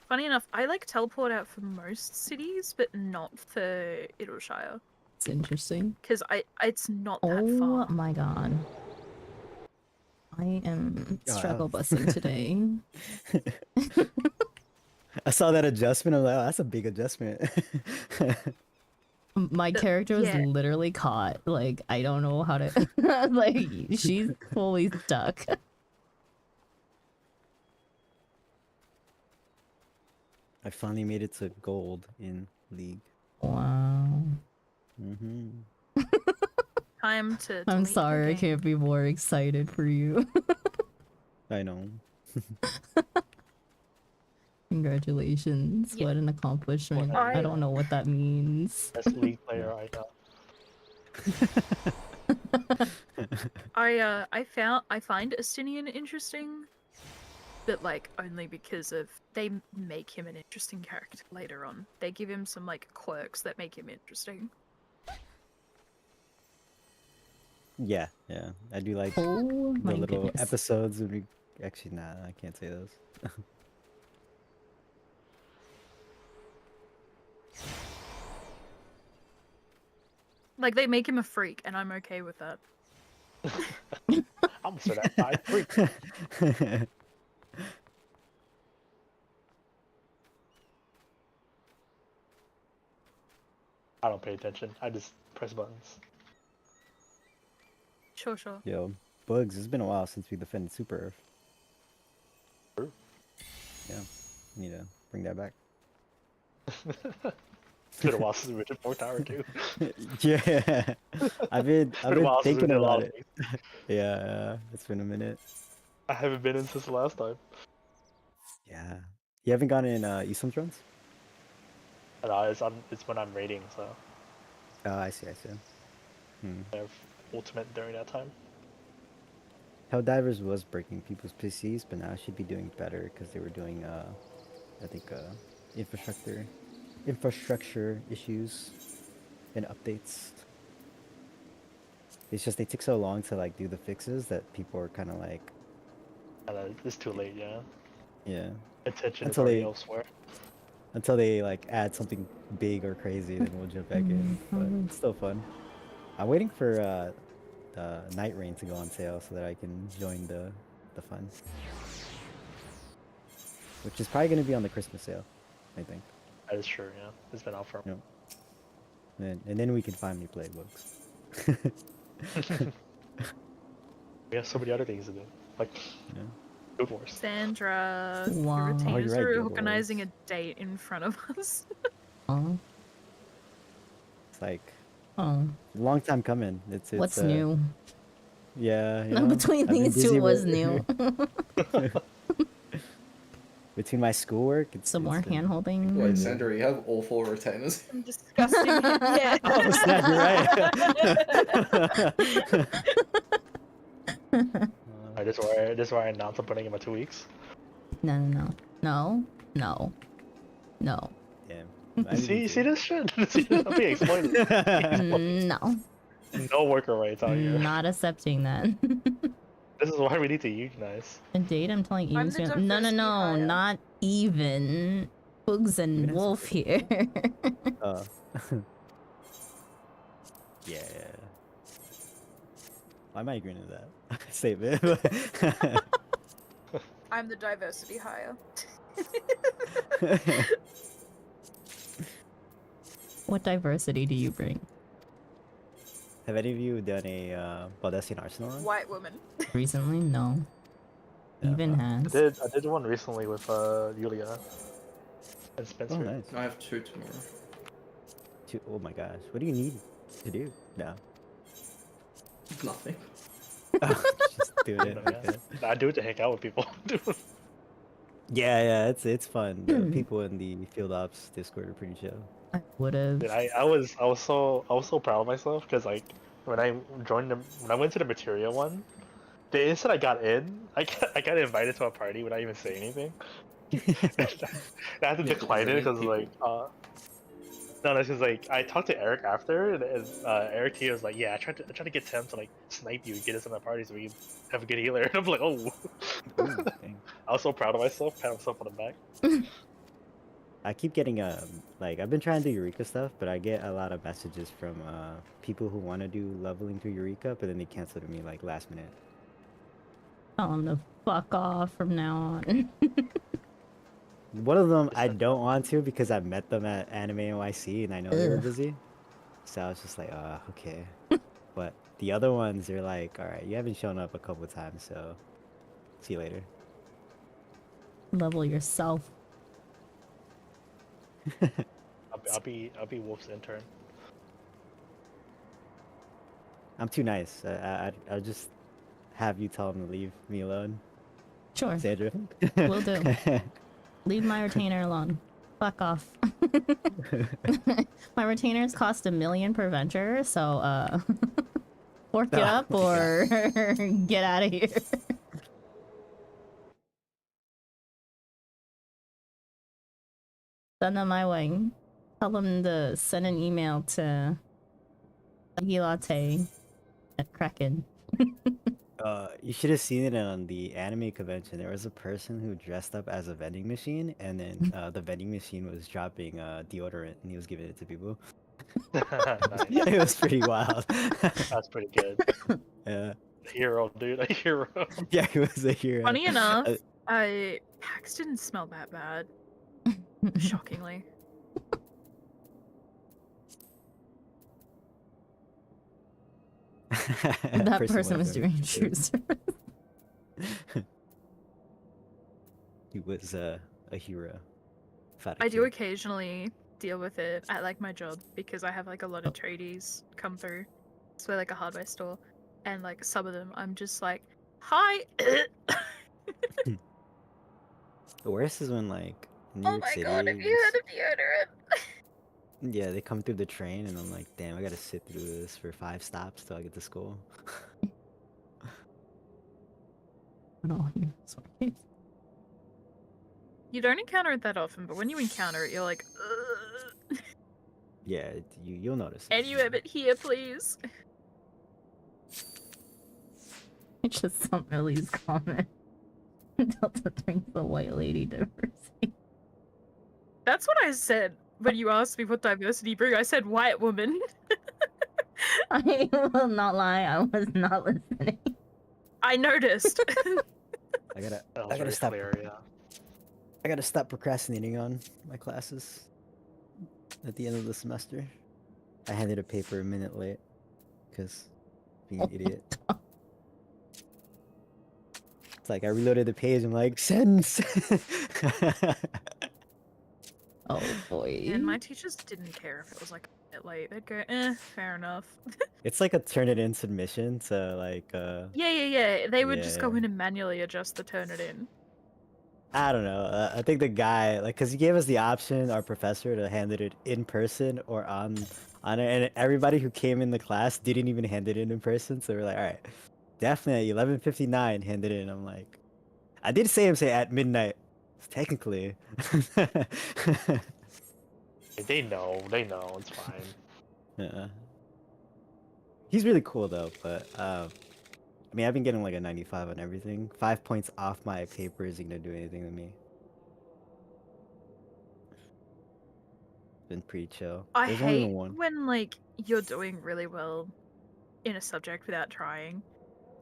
Funny enough, I like teleport out for most cities, but not for Idleshire. It's interesting. Because it's not that Oh far. my god. I am struggle wow. busing today. I saw that adjustment. I'm like, oh, that's a big adjustment. My character was yeah. literally caught. Like, I don't know how to... like, she's fully stuck. I finally made it to gold in League. Wow. Mm-hmm. Time to I'm delete your sorry, I game. can't be more excited for you. I know. Congratulations. Yeah. What an accomplishment. Well, I don't know what that means. Best League player I got. I find Astinian interesting, but like only because of they make him an interesting character later on. They give him some like quirks that make him interesting. Yeah. I do like Oh the my little goodness. episodes. Would be... Actually, nah, I can't say those. Like they make him a freak, and I'm okay with that. I'm gonna say that 5-3. I don't pay attention. I just press buttons. Sure. Yo, Bugs, it's been a while since we defended Super Earth. True. Yeah, need to bring that back. It's been a while since we went to 4 Tower too. Yeah, I've been It's been a while since we thinking did a lot about of it. things. Yeah, it's been a minute. I haven't been in since the last time. Yeah, you haven't gone in Eastern Thrones? It's when I'm raiding, so Oh, I see. I have ultimate during that time. Helldivers was breaking people's PCs, but now it should be doing better because they were doing, I think, infrastructure issues and updates. It's just they took so long to like do the fixes that people are kind of like, It's too late, yeah. yeah, Attention is Until already they- elsewhere. until they like add something big or crazy, then we'll jump back in. But it's still fun. I'm waiting for the Night Rain to go on sale so that I can join the fun, which is probably going to be on the Christmas sale, I think. That is true, yeah. It's been out for Yep. And then we can finally play books. We have so many other things to do. Like Yeah. Food Wars. Sandra, Wow. your Oh, retainers you're right, are Guild organizing Wars. a date in front of us. Oh, It's like oh. a long time coming. It's What's new? Yeah. you No, know, between I've been these busy two was with- new. Between my schoolwork, it's Some more been- hand holding. Wait, Sandra, you have all 4 retainers? Disgusting. Yeah. Oh snap! You're right. This is where I announced I'm putting in my 2 weeks. No. Damn. See this shit? See, I'm being exploited. No. No worker rights out here. Not accepting that. This is why we need to unionize. A date, I'm telling you. I'm the No, diversity hire. not even. Bugs and Even if- Wolf here. Yeah. Why am I agreeing to that statement? I'm the diversity hire. What diversity do you bring? Have any of you done a Baldesion Arsenal run? White woman. Recently? No. Yeah, Even fuck. hands. I did one recently with Yulia and Oh, Spencer. nice. I have 2 tomorrow. Oh my gosh. What do you need to do now? Nothing. Oh, just doing You it. know, Okay. yeah. I do it to hang out with people. Yeah, it's fun. The people in the field ops Discord are pretty chill. I would have. Dude, I was so proud of myself because like when I when I went to the materia one, the instant I got in, I got invited to a party without even saying anything. I had to Yeah, decline it really? because People- like no, that's just like I talked to Eric after, and Eric T was like, "Yeah, I tried to get Tim to like snipe you and get us in the party so we can have a good healer." And I'm like, "Oh." Ooh, dang. I was so proud of myself, pat myself on the back. I keep getting like I've been trying to do Eureka stuff, but I get a lot of messages from people who want to do leveling through Eureka, but then they cancel to me like last minute. Tell him to fuck off from now on. One of them Is I that- don't want to because I met them at Anime NYC and I know they were Ugh. busy. So I was just like, okay. But the other ones, they're like, all right, you haven't shown up a couple times, so see you later. Level yourself. I'll be Wolf's intern. I'm too nice. I'll just have you tell him to leave me alone, Sure. Sandra. Will do. Leave my retainer alone. Fuck off. My retainers cost $1 million per venture, so fork it Oh up my or get out of here. Send them my way. Tell them to send an email to Latte at Kraken. You should have seen it on the anime convention. There was a person who dressed up as a vending machine, and then the vending machine was dropping deodorant, and he was giving it to people. Nice. It was pretty wild. That's pretty good. Yeah, A hero, dude. A hero. yeah, he was a hero. Funny enough, Uh, Pax didn't smell that bad. Shockingly. That person was wearing doing true service. He was a hero. I do occasionally deal with it at like my job because I have like a lot of tradies come through. It's like a hardware store, and like some of them I'm just like, hi. The worst is when like New Oh York my City. god, have you heard of deodorant? Yeah, they come through the train, and I'm like, damn, I gotta sit through this for 5 stops till I get to school. No, sorry. You don't encounter it that often, but when you encounter it, you're like, ugh. Yeah, you'll notice. Can you have it here, please? I just saw Millie's comment. Delta drinks the white lady diversity. That's what I said when you asked me what diversity you bring. I said white woman. I will not lie, I was not listening. I noticed. I gotta That was I gotta very stop. clear, yeah. I gotta stop procrastinating on my classes at the end of the semester. I handed a paper a minute late because being an idiot. It's like I reloaded the page. I'm like, send. Oh boy. And my teachers didn't care if it was like a bit late. They'd go, fair enough. It's like a turn it in submission. So like, Yeah. They would just go Yeah. in and manually adjust the turn it in. I don't know. I think the guy, like, cause he gave us the option, our professor, to hand it in person or on it, and everybody who came in the class didn't even hand it in person. So we're like, all right, definitely 11:59, hand it in. I'm like, I did say at midnight, technically. They know, it's fine. Yeah. He's really cool though, but I mean, I've been getting like a 95 on everything. 5 points off my paper isn't gonna do anything to me. Been pretty chill. I There's only hate one. when like you're doing really well in a subject without trying,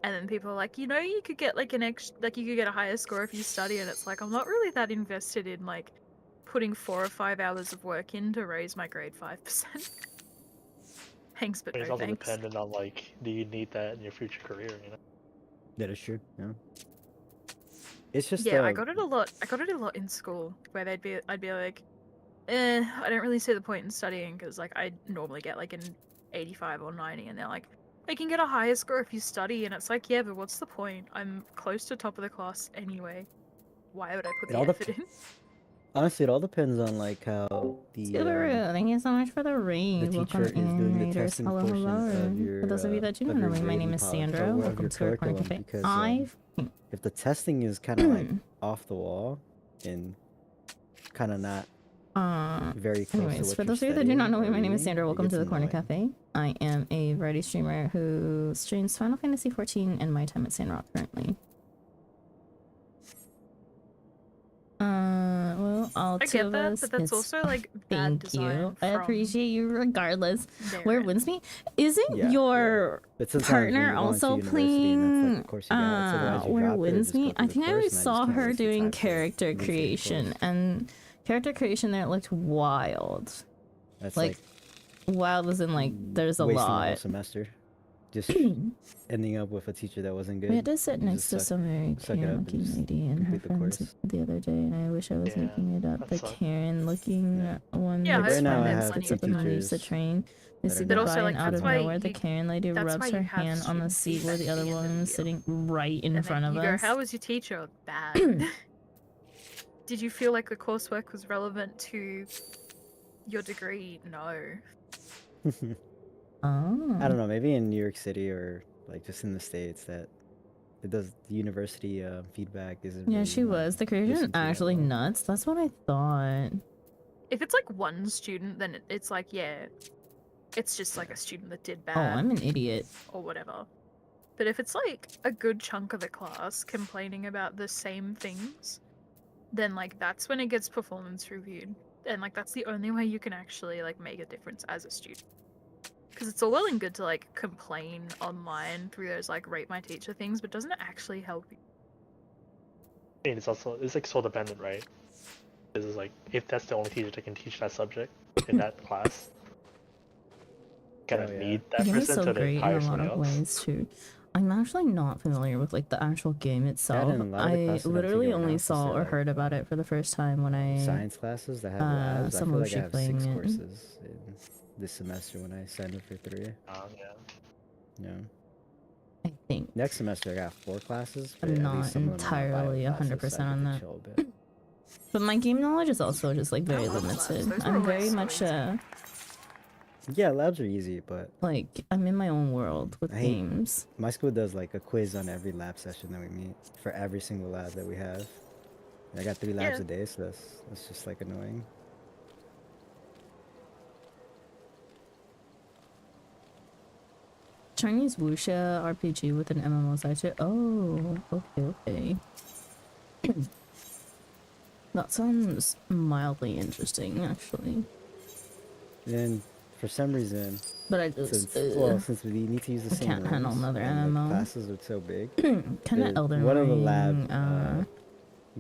And then people are like, you know, you could get like you could get a higher score if you study, and it's like I'm not really that invested in like putting 4 or 5 hours of work in to raise my grade 5%. Thanks, but It's no also thanks. dependent on like, do you need that in your future career? You know. That is true. Yeah. It's just Yeah, I got it a lot. I got it a lot in school where I'd be like, I don't really see the point in studying because like I normally get like an 85 or 90, and they're like, I can get a higher score if you study, and it's like, yeah, but what's the point? I'm close to top of the class anyway. Why would I put It the all effort in? honestly, it all depends on like how the Subaru, thank you so much for the raid. teacher Welcome is in, doing the raiders. testing Hello, portion hello. of your For those of you that do not of know your me, my name grading is policy, Sandra. of Welcome your to our corner curriculum, cafe. because if the testing is kind of like off the wall and kind of not very close to anyways, what for you're those of you that do not know me, studying or my name is reading, Sandra. it Welcome to gets the Corner annoying. Cafe. I am a variety streamer who streams Final Fantasy XIV and my time at Sandrock currently. Well, all I two get of that, us. but that's It's also like bad thank design you. I from appreciate you regardless. their Where end. wins me? Isn't Yeah, your But sometimes when partner you're going to also university and that's like playing the course you got, it's otherwise you where drop it or wins just go me? through I the think I course, always and I just saw can't her waste the doing time to character move through the creation, course. and character creation there looked wild. That's Like wild as in like there's a wasting a whole lot. semester, just ending up with a teacher that wasn't good. We had to sit You next just to some very suck it Karen up and looking just lady and her complete the friends course. the other day, and I wish I was Yeah, making it up. that The sucks. Karen looking one Yeah, Like that's right now, I friends have gets two up and leaves the teachers train. They that say are But not. also, goodbye, like, and out that's of why nowhere, the you- Karen lady that's rubs why her you have hand on the student seat where the feedback at other the end of woman the was year. sitting right in And front then of you go, us. how was your teacher? Bad. Did you feel like the coursework was relevant to your degree? No. I don't know. Maybe in New York City or like just in the States, that it does the university feedback isn't. Yeah, really, she was. The creation listened to that actually well. nuts. That's what I thought. If it's like one student, then it's like, yeah, it's just like a student that did bad. Oh, I'm an idiot. Or whatever. But if it's like a good chunk of the class complaining about the same things, then like that's when it gets performance reviewed. And like that's the only way you can actually like make a difference as a student. Because it's all well and good to like complain online through those like rate my teacher things, but doesn't it actually help you? I mean, it's like so dependent, right? Because it's like if that's the only teacher that can teach that subject in that class, kind of need The that game is person so to great in hire a lot somebody of else. ways too. I'm actually not familiar with like the actual game itself. and a lot of the I classes I'm literally taking right now, only since saw they're, or like, heard about it for the first time when I science classes that have labs. I some feel like I Mushi have playing 6 it. courses in this semester when I signed up for 3. Yeah. Yeah. I think. Next semester I got 4 classes, but I'm at not least some of them are not bio entirely classes, so 100% I on get to that. chill a bit. But my game knowledge is also just like very love labs. limited. Those were I'm always very so much easy. Yeah, labs are easy, but like I'm in my own world with I hate- games. my school does like a quiz on every lab session that we meet for every single lab that we have. And I got 3 labs Yeah. a day, so that's just like annoying. Chinese wuxia RPG with an MMO side to it. Oh, okay. That sounds mildly interesting, actually. Then for some reason, But I just since we need to use the I same can't handle rooms another and the MMO. classes are so big, Kind of Elden one Ring, of the lab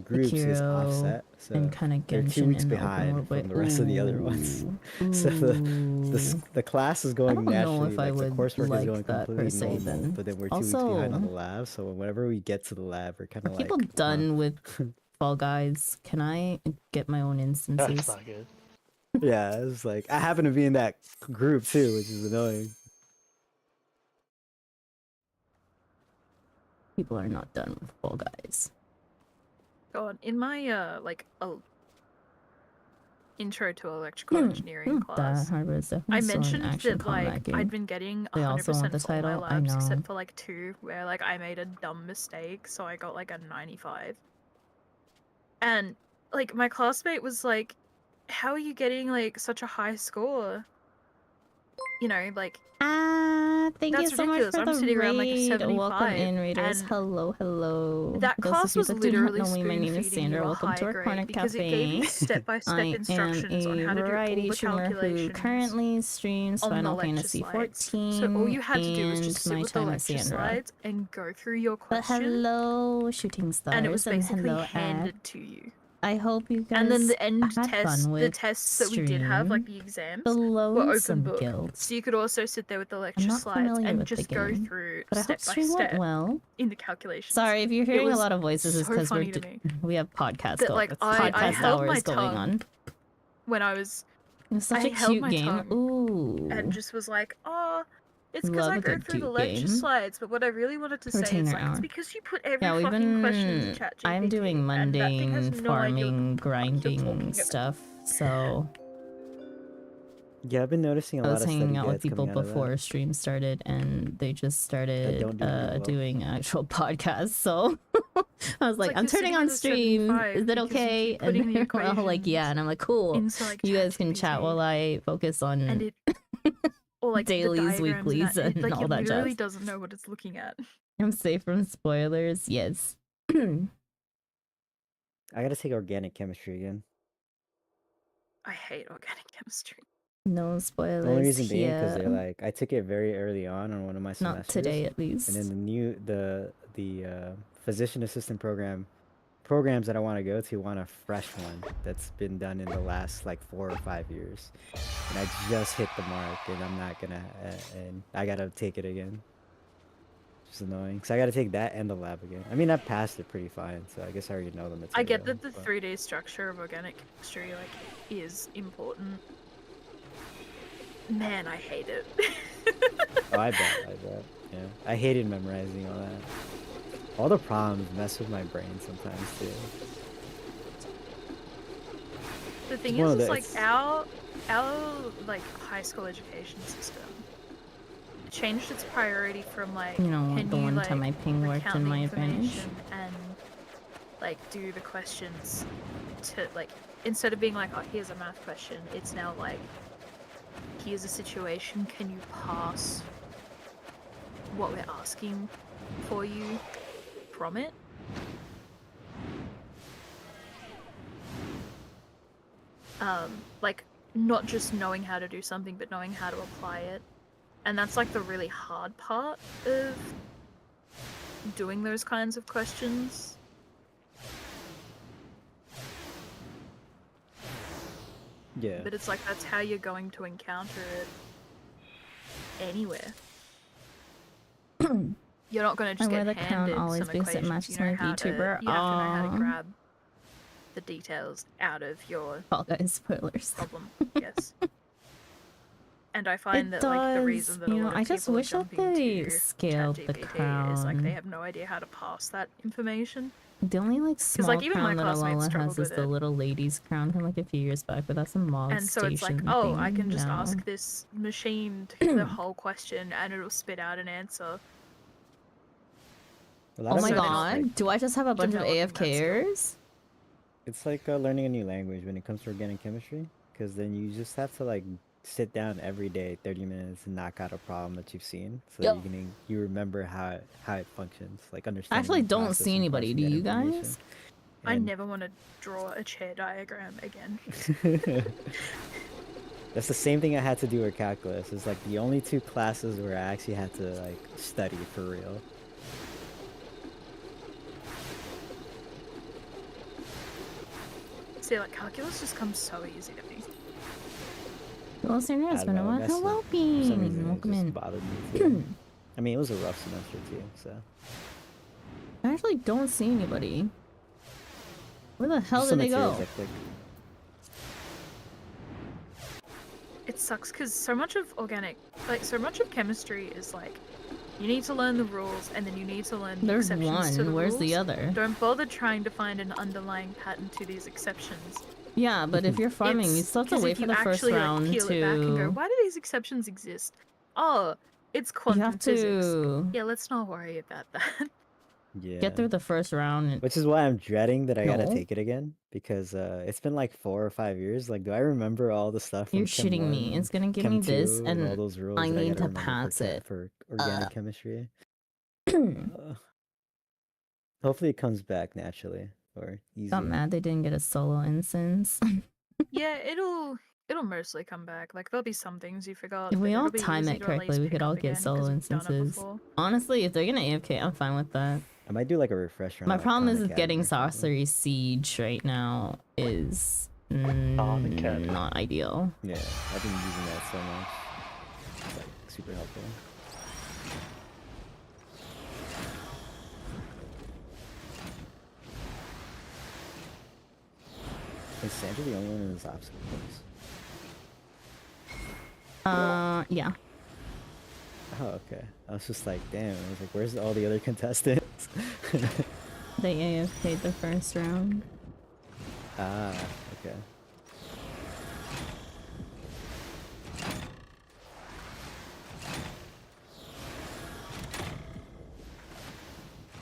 groups is Sekiro, offset, so and kind of they're Genshin 2 weeks in the open behind world way. from the rest of the other ones. Ooh. So the class is I going don't know naturally, if I like the would coursework like is going that per completely se. normal, Then but then we're 2 also, weeks behind on the lab. So whenever we get to the lab, we're kind are of people like, done with Fall Guys? Can I get my own That's instances? not good. yeah, it's like I happen to be in that group too, which is annoying. People are not done with Fall Guys. God, in my intro to electrical engineering That class, hardware is I definitely still an mentioned action that combat like game. I'd been getting They also 100% want the for all my title, I labs know. except for like 2 where like I made a dumb mistake, so I got like a 95. And like my classmate was like, "How are you getting like such a high score?" You know, like thank you That's so much ridiculous. for I'm the sitting around like a raid. Welcome 75, in, raiders. and Hello, hello. that For those class of you was that do not literally know me, my name is spoon-feeding you Sandra. a Welcome high to our corner grade because it gave cafe. you step-by-step I am instructions on a how to do all variety the streamer who calculations currently streams on the Final lecture Fantasy slides. 14 So all you had to do was and just sit my with the time as lecture Sandra. slides and go through your But question, hello, shooting stars, and it was basically hello, handed Ad. to you. I hope you guys And then the end had test, fun the with tests that we did have, like stream. the exams, The were open Lonesome book. Guild. So you could also sit there with the I'm lecture not slides familiar and with the just go game, through but I step hope by stream went step well. in the calculations. Sorry if you're It hearing a was lot of voices. It's so because funny to me we have podcast that like I podcast held my hours going tongue on. when I was It's such I a held cute my game. tongue Ooh, and just was like, oh, it's because love I a go good through the cute lecture game. slides. But what I really wanted to say is Retainer like, it's hour. because you put every Yeah, we've fucking question into been. ChatGPT. I'm doing and that thing has mundane no idea what farming, the fuck you're grinding talking about. stuff. So Yeah, I've been noticing a I lot was of hanging study out with guides people coming out of that. before stream started, and they just That started don't do very well. doing actual podcasts. So I was like, like I'm you're turning sitting on at a stream. 75 Is it because you okay? keep putting the they're all like, yeah. equations And I'm like, cool. into like You guys can chat ChatGPT, while I focus and on it or like the dailies, diagrams weeklies, and that, and like all it that literally jazz. doesn't know what it's looking at. I'm safe from spoilers. Yes. I gotta take organic chemistry again. I hate organic chemistry. No The spoilers only reason being because here. they're like, I took it very early on one of my Not semesters, today, at and least. then the physician assistant programs that I want to go to want a fresh one that's been done in the last like 4 or 5 years, and I just hit the mark, and I'm not gonna, and I gotta take it again. It's annoying, because I gotta take that and the lab again. I mean, I passed it pretty fine, so I guess I already know the material. I get that the but- 3D structure of organic chemistry like is important. Man, I hate it. Oh, I bet. Yeah, I hated memorizing all that. All the problems mess with my brain sometimes too. The thing one of is the- like it's- our like high school education system changed its priority from like You know, can the you, one like, time my ping worked recount in the my advantage. information and like do the questions to like instead of being like, oh, here's a math question, it's now like, here's a situation, can you pass what we're asking for you from it? Like not just knowing how to do something but knowing how to apply it. And that's like the really hard part of doing those kinds of questions. Yeah. But it's like that's how you're going to encounter it anywhere. You're not going to just I wear get the crown handed always some because it equations. matches You know my how to, VTuber. you have to know how Aw. to grab the details out of your Fall Guys spoilers. problem. Yes. And I find It that like the does, reason that you a know, lot of I just people are wish that jumping they to scaled the ChatGPT is like they crown. have no idea how to pass that information. The only like small like, even my crown that classmates Alola has struggled is with the it. little lady's crown from like a few years back, but that's a mod And so it's like, station oh, I thing can just now. ask this machine the whole question and it'll spit out an answer. A lot Oh of my it is, god, like- do I just have a bunch of developing that skill. AFKers? It's like learning a new language when it comes to organic chemistry, because then you just have to like sit down every day, 30 minutes, and knock out a problem that you've seen, so Yep. that you remember how it functions, like I understand. actually don't see anybody. Do you guys? I never want to draw a chair diagram again. That's the same thing I had to do with calculus. It's like the only 2 classes where I actually had to like study for real. See, like calculus just comes so easy to me. Well, Sandra, it's I been don't a know, while. that's the- Hello, For some reason, Bean. it Welcome just in. bothered me too. I mean, it was a rough semester too, so. I actually don't see anybody. Where the hell Just did some they go? materials I clicked. It sucks because so much of chemistry is like, you need to learn the rules and then you need to learn the There's exceptions to the one. Where's rules. the other? Don't bother trying to find an underlying pattern to these exceptions. Yeah, but if you're farming, you It's- still have to 'cause wait if for you the first actually, like, round peel it back and go, to. why do these exceptions exist? Oh, it's You quantum have physics. to. Yeah, let's not worry about that. Yeah. Get through the first round. And... Which is why I'm dreading that I gotta No. take it again because it's been like 4 or 5 years. Like, do I remember all the stuff from You're Chem shitting 1, me. It's gonna give Chem me 2, this, and all and those rules I that I need gotta to remember pass it. for organic chemistry? Got Hopefully it comes back naturally or easier. mad they didn't get a solo instance. Yeah, it'll mostly come back. Like there'll be some things you forgot. If but we all it'll be time easy it to at least correctly, we pick could all up get again, 'cause solo we've done it instances. before. Honestly, if they're gonna AFK, I'm fine with that. I might do like a refresher. On, My like, problem Khan is Academy getting or something. Sorcery Siege right now is Academy. not ideal. Yeah, I've been using that so much. It's like super helpful. Is Sandra the only one in this obstacle course? Yeah. Oh, okay. I was just like, damn. I was like, where's all the other contestants? They AFK'd the first round. Ah, okay.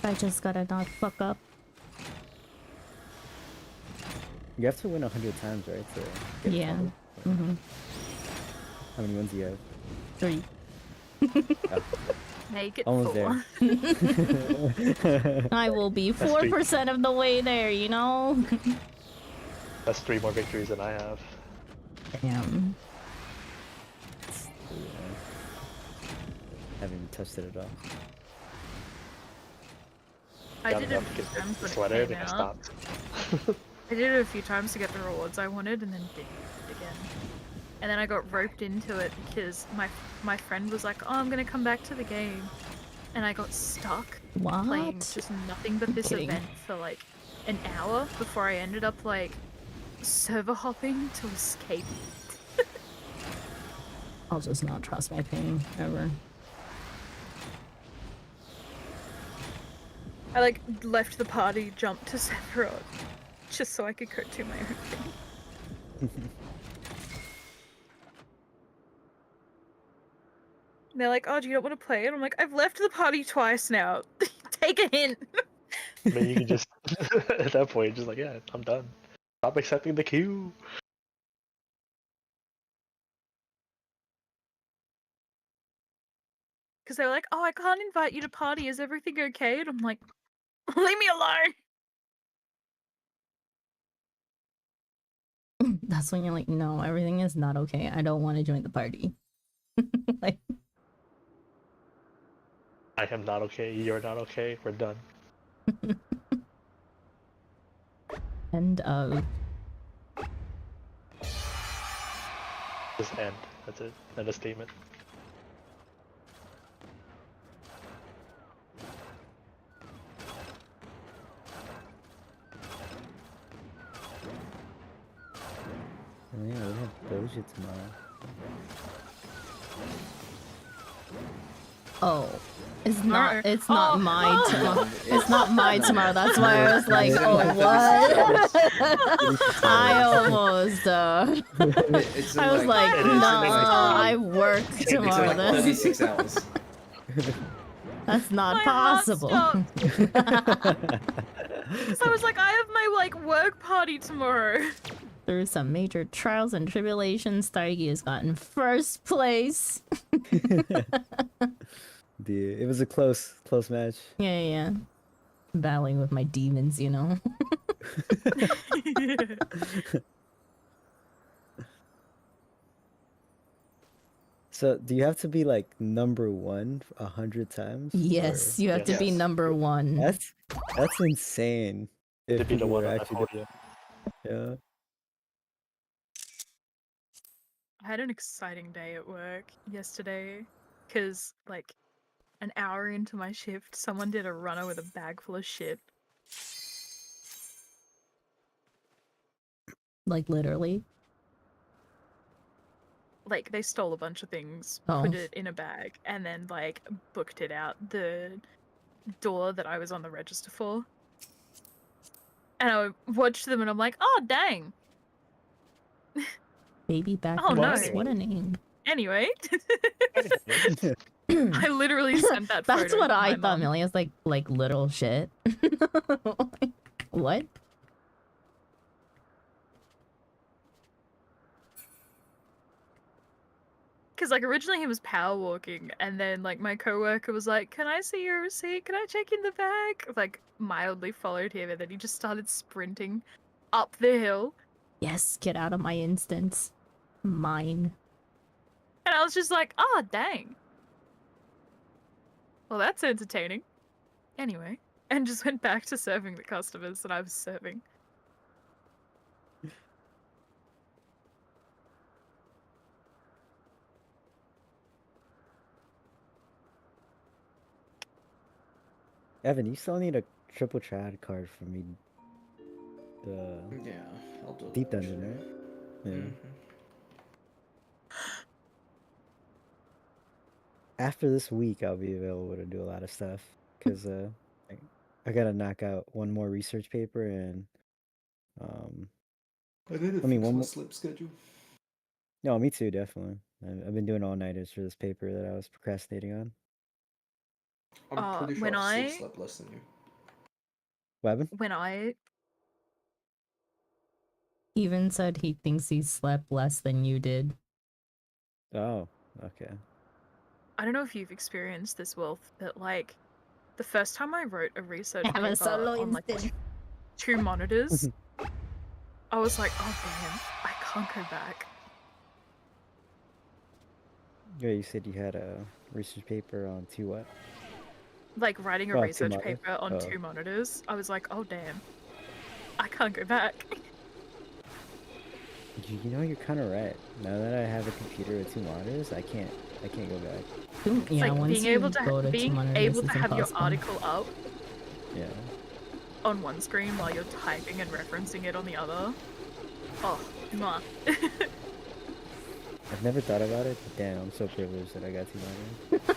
I just gotta not fuck up. You have to win 100 times, right? To get Yeah. double? Mm-hmm. How many wins do you have? 3. Oh, Make it almost 4. there. I will be 4% of the way there, you know? That's 3 more victories than I have. Damn. Haven't even touched it at all. I Got did it a enough to few get times the when sweater, it then came I out. stopped. I did it a few times to get the rewards I wanted, and then didn't again. And then I got roped into it because my friend was like, "Oh, I'm gonna come back to the game," and I got stuck playing What? just nothing but this Kidding. event for like an hour before I ended up like server hopping to escape. I'll just not trust my ping ever. I like left the party, jumped to Sephiroth, just so I could go do my own thing. And they're like, "Oh, do you not want to play it?" I'm like, "I've left the party twice now. Take a hint." I mean, you can just, at that point, just like, yeah, I'm done. Stop accepting the queue. Because they were like, "Oh, I can't invite you to party. Is everything okay?" And I'm like, "Leave me alone." That's when you're like, no, everything is not okay. I don't want to join the party. Like, I am not okay. You're not okay. We're done. end of. Just end. That's it. End of statement. Oh, yeah, we have Doja tomorrow. Oh, it's Tomorrow. not. It's not Oh, my oh. tomorrow. It's not my tomorrow. That's why I was like, oh, what? I almost. It's in I was like, It no, is in I work it's in tomorrow. like Then 36 hours. that's not My heart possible. stopped. So I was like, I have my like work party tomorrow. Through some major trials and tribulations, Stargy has gotten first place. It was a close match. Yeah. Battling with my demons, you know. So, do you have to be like number 1 100 times? Yes, Or- you have to be Yes. number 1. That's insane. To If be the you one were on that actually podium. yeah. I had an exciting day at work yesterday because, like, an hour into my shift, someone did a runner with a bag full of shit. Like literally. Like, they stole a bunch of things, Oh. put it in a bag, and then, like, booked it out the door that I was on the register for. And I watched them and I'm like, oh, dang. Baby back Oh, ribs. no. What a name. Anyway. I literally sent that photo. That's what to I my thought. mom. Millie was like little shit. What? Because like originally he was power walking, and then like my coworker was like, "Can I see your receipt? Can I check in the bag?" Like mildly followed him, and then he just started sprinting up the hill, Yes, get out of my instance. Mine. and I was just like, "Ah, dang. Well, that's entertaining." Anyway, and just went back to serving the customers that I was serving. Evan, you still need a triple trad card for me. The Yeah, I'll do deep that, dungeon, actually. right? Yeah. Mhm. After this week, I'll be available to do a lot of stuff because I gotta knock out one more research paper and I need to I mean, fix one my more. sleep schedule. No, me too, definitely. I've been doing all nighters for this paper that I was procrastinating on. I'm pretty sure when I've still I- slept less than you. What happened? When I Even said he thinks he slept less than you did. Oh, okay. I don't know if you've experienced this, Wolf, but like the first time I wrote a research I have a paper solo on like instance. two monitors, I was like, "Oh damn, I can't go back." Yeah, you said you had a research paper on two what? Like writing a Oh, two research monitors? paper on Oh. two monitors, I was like, "Oh damn, I can't go back." You know, you're kind of right. Now that I have a computer with two monitors, I can't go back. Yeah, like once being you able to go to two being monitors, able to it's have your impossible. article up Yeah. on one screen while you're typing and referencing it on the other. Oh, mwah. I've never thought about it, but damn, I'm so privileged that I got two monitors.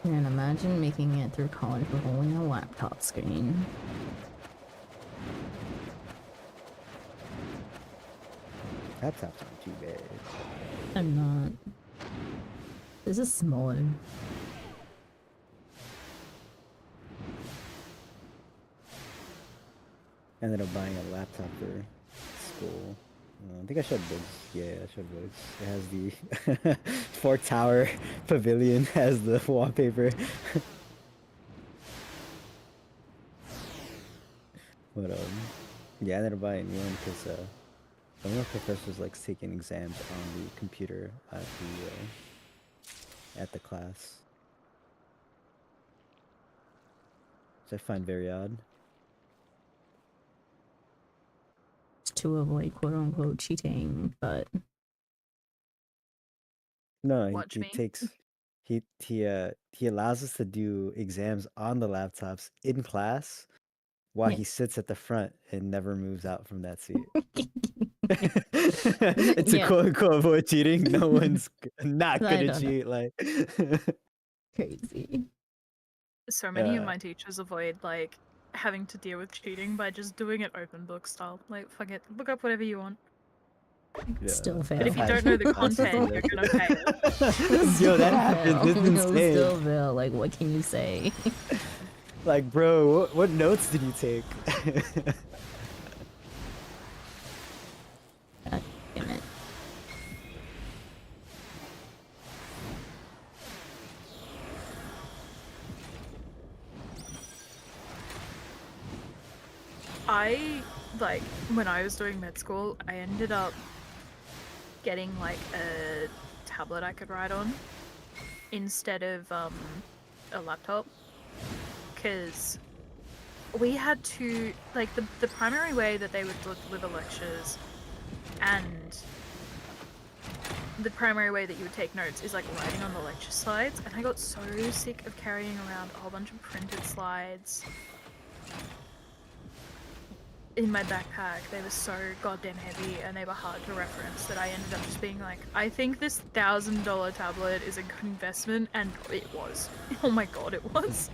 And imagine making it through college with only a laptop screen. Laptops aren't too bad. I'm not. This is smaller. I ended up buying a laptop for school. I think I showed Bugs. Yeah, I showed Bugs. It has the Fort Tower Pavilion as the wallpaper. But yeah, I ended up buying a new one because one of my professors likes taking exams on the computer at the class. Which I find very odd. To avoid quote unquote cheating, but No, Watch he me. takes he allows us to do exams on the laptops in class while Yeah. he sits at the front and never moves out from that seat. It's Yeah. a quote unquote avoid cheating. No one's not I gonna don't know. cheat. Like crazy. So many of my teachers avoid like having to deal with cheating by just doing it open book style. Like, fuck it, look up whatever you want. yeah. Still fail. But if you don't know the content, you're gonna fail. Yo, that happens. It's insane. Still fail. Like, what can you say? Like, bro, what notes did you take? God damn it. Like, when I was doing med school, I ended up getting like a tablet I could write on instead of a laptop, because we had to, like, the primary way that they would deliver lectures and the primary way that you would take notes is like writing on the lecture slides, and I got so sick of carrying around a whole bunch of printed slides in my backpack. They were so goddamn heavy and they were hard to reference that I ended up just being like, I think this $1,000 tablet is a good investment, and it was. Oh my god, it was.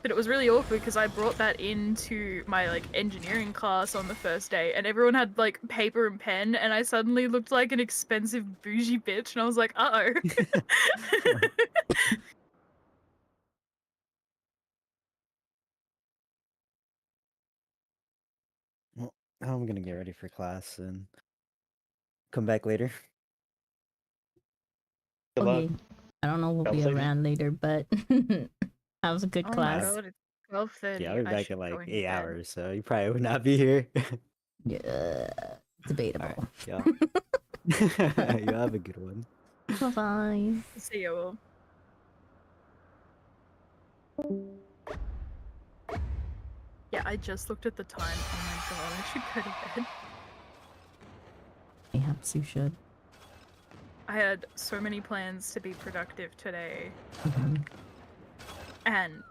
But it was really awkward because I brought that into my like engineering class on the first day, and everyone had like paper and pen, and I suddenly looked like an expensive bougie bitch, and I was like, uh oh. Well, I'm gonna get ready for class and come back later. Good luck. Okay. I don't know we'll be Conversation. around later, but that was a good Oh my class. god, it's 12:30. Yeah, I'll be I back should in go like into 8 bed. hours, so you probably would not be here. Yeah, debatable. Alright, yeah. You have a good one. Bye bye. See you all. Yeah, I just looked at the time. Oh my god, I should go to bed. Perhaps you should. I had so many plans to be productive today, Mhm. and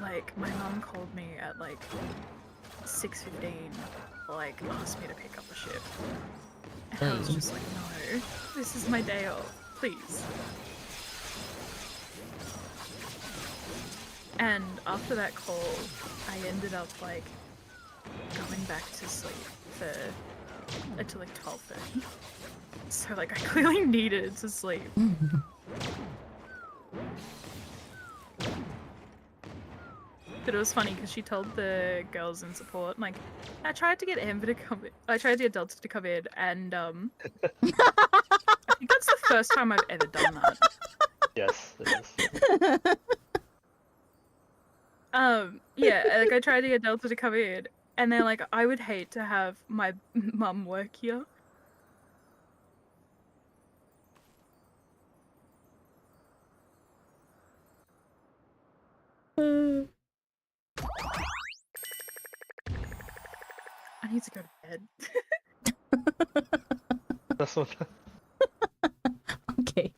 like my mom called me at like 6:15, like asked me to pick up a shift, and I was Hey. just like, no, this is my day off, please. And after that call, I ended up like going back to sleep for until like 12:30. So like I clearly needed to sleep. But it was funny because she told the girls in support, like, I tried to get Amber to come in. I tried to get Delta to come in, and I think that's the first time I've ever done that. Yes, it is. Yeah, like I tried to get Delta to come in, and they're like, I would hate to have my mum work here. I need to go to bed. That's what. Okay.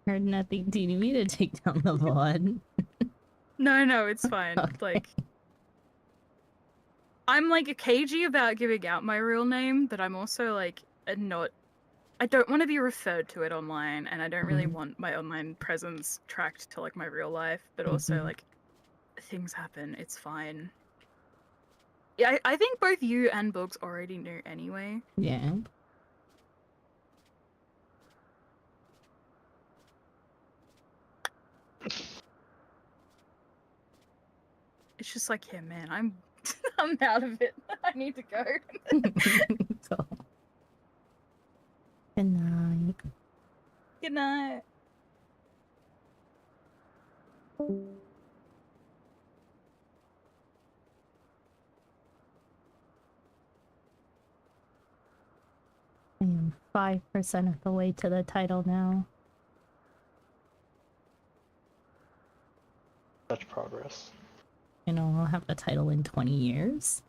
Heard nothing. Do you need me to take down the VOD? No, it's fine. Okay. Like, I'm like cagey about giving out my real name, but I'm also like not. I don't want to be referred to it online, and I don't really Mhm. want my online presence tracked to like my real life. But also, Mhm. like, things happen. It's fine. Yeah, I think both you and Books already knew anyway. Yeah. It's just like, yeah, man, I'm I'm out of it. I need to go. So. Good night. Good night. I am 5% of the way to the title now. Such progress. You know, I'll have the title in 20 years.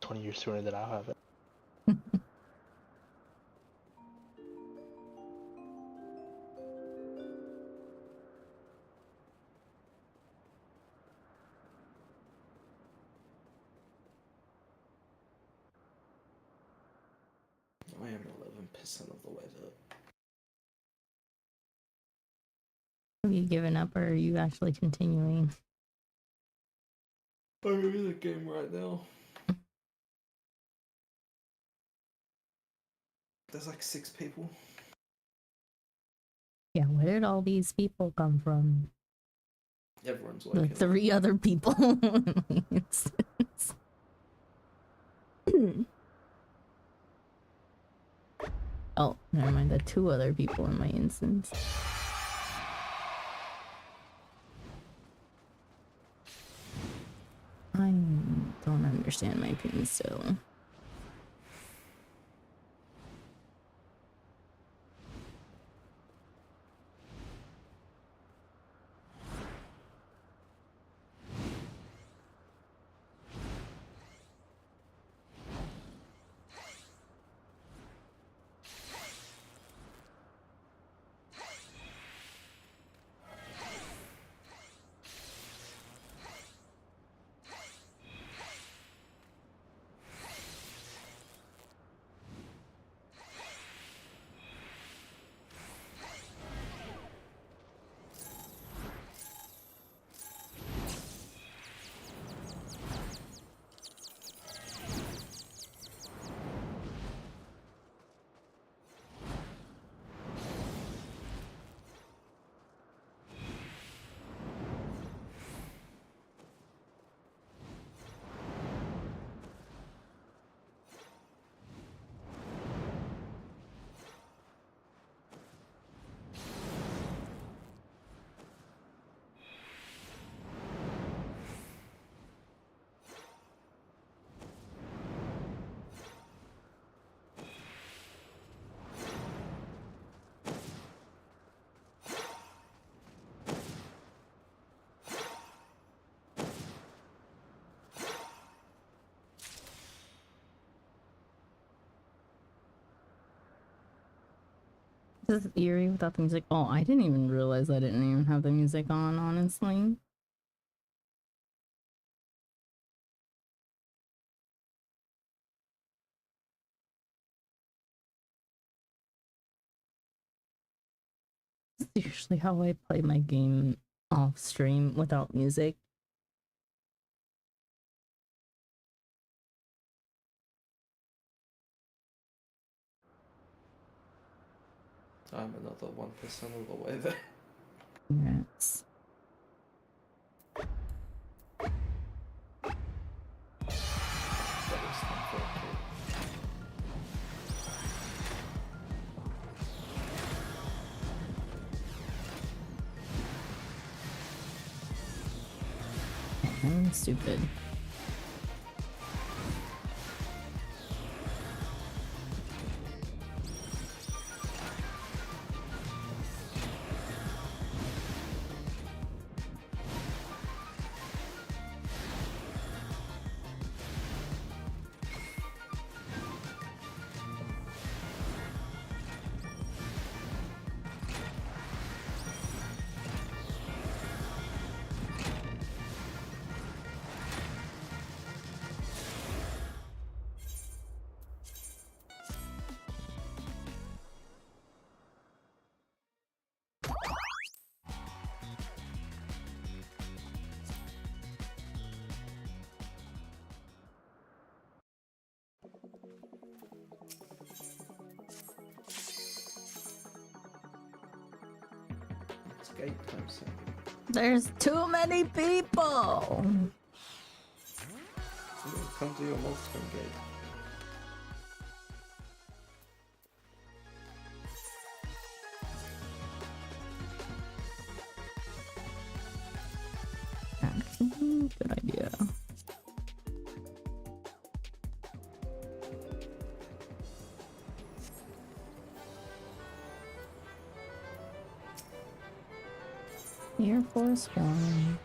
20 years sooner than I'll have it. I am 11% of the way there. Have you given up or are you actually continuing? I'm in the game right now. There's like 6 people. Yeah, where did all these people come from? Everyone's The waking up. 3 other people. Oh, never mind. The 2 other people in my instance. I don't understand my pin still. This is eerie without the music. Oh, I didn't even realize I didn't even have the music on, honestly. It's usually how I play my game off stream without music. I'm another 1% of the way there. Congrats. That is not very cool. I'm stupid. It's gate time soon. There's too many people. Come to your monster gate. Actually, good idea. Air Force One.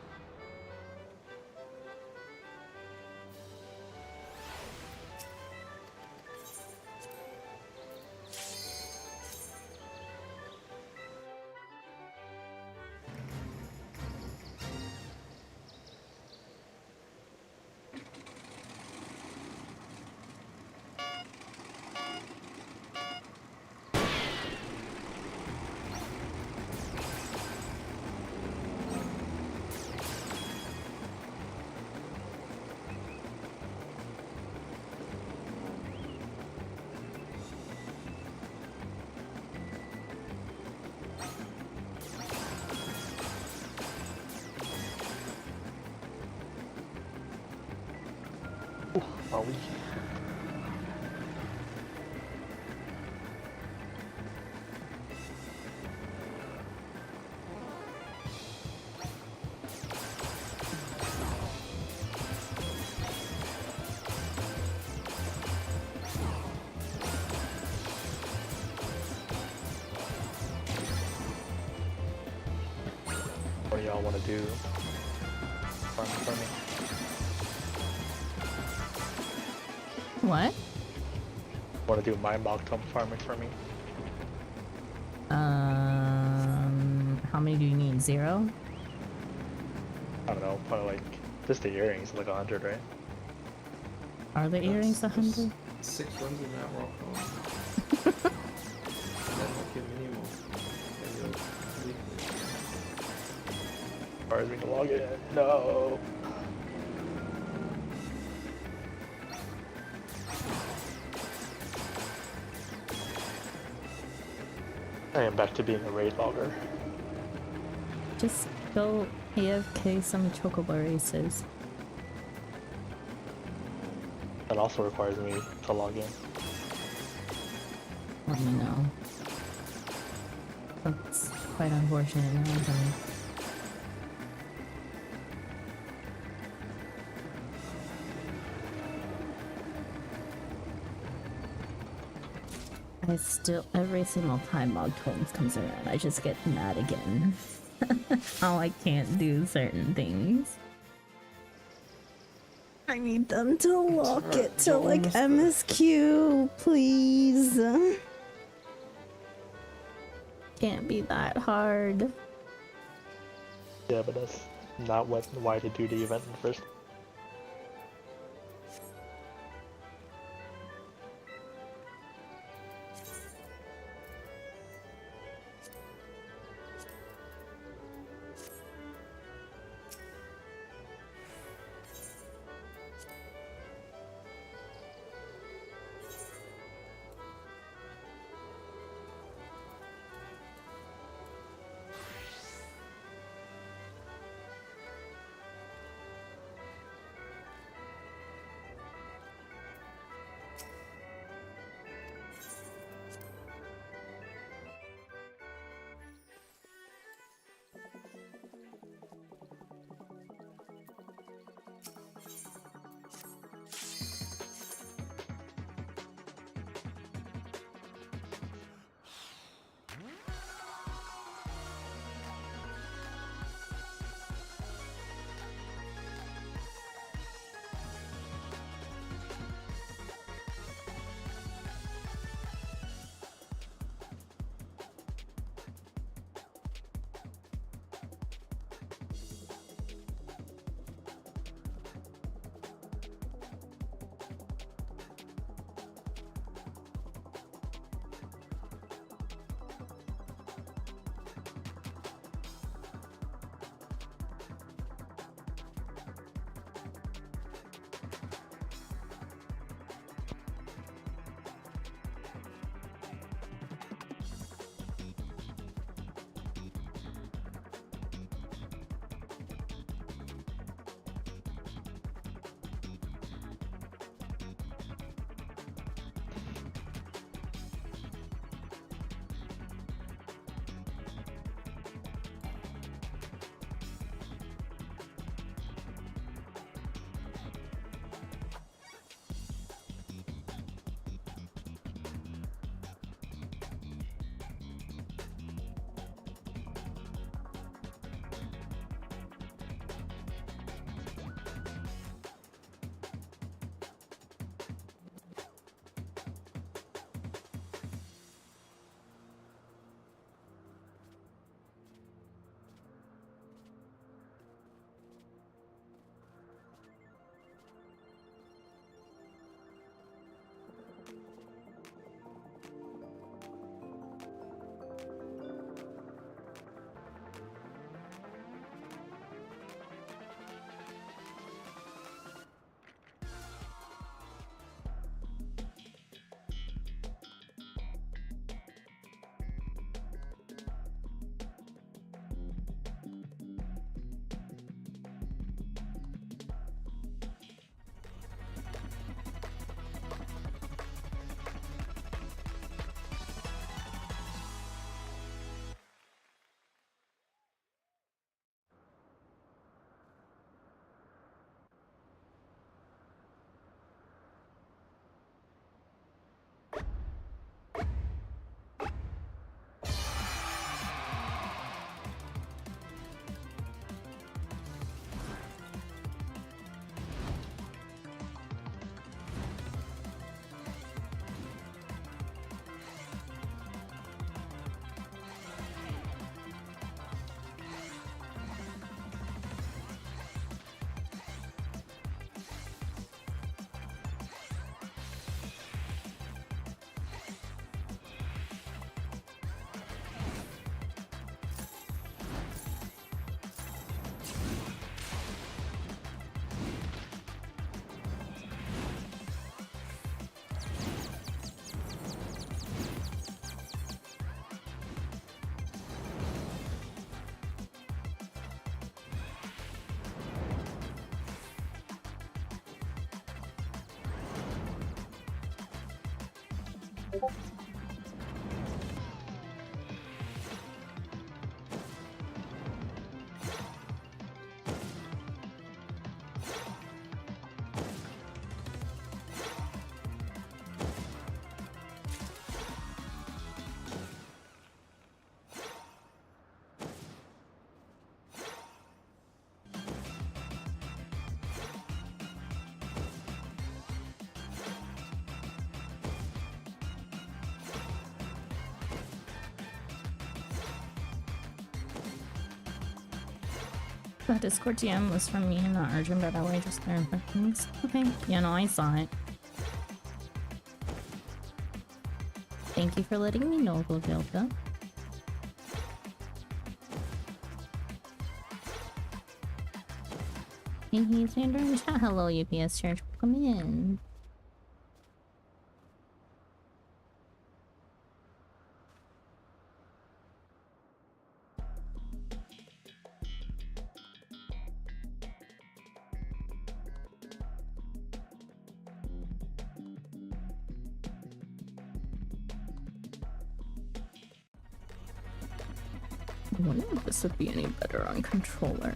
Are we? What do y'all want to do? Farm for me? What? Want to do mind block tome farming for me? How many do you need? 0? I don't know, probably like just the earrings, like 100, right? Are the earrings That's 100? 6 runs in that rock hole. That might give me more. Maybe a weekly. As far as we can log in. No. I am back to being a raid logger. Just go AFK some chocobo races. That also requires me to log in. Let me know. That's quite unfortunate now, isn't it? I still, every single time Log Tomes comes around, I just get mad again. How I can't do certain things. I need them to lock alright, it to you're like almost there. MSQ, please. can't be that hard. Yeah, but that's not why they do the event in the first. That Discord DM was from me and not urgent, by the way, just clarifying things. Okay, yeah, no, I saw it. Thank you for letting me know, Gogelka. Hey, Sandra in chat. Hello, UPS Church. Welcome in. I wonder if this would be any better on controller.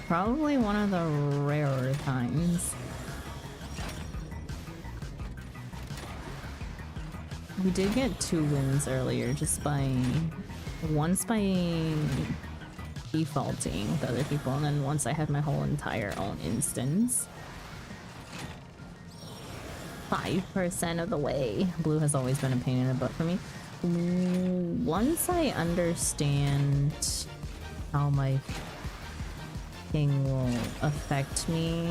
Probably one of the rarer times. We did get 2 wins earlier just by... Once by defaulting with other people, and then once I had my whole entire own instance. 5% of the way. Blue has always been a pain in the butt for me. Once I understand how my thing will affect me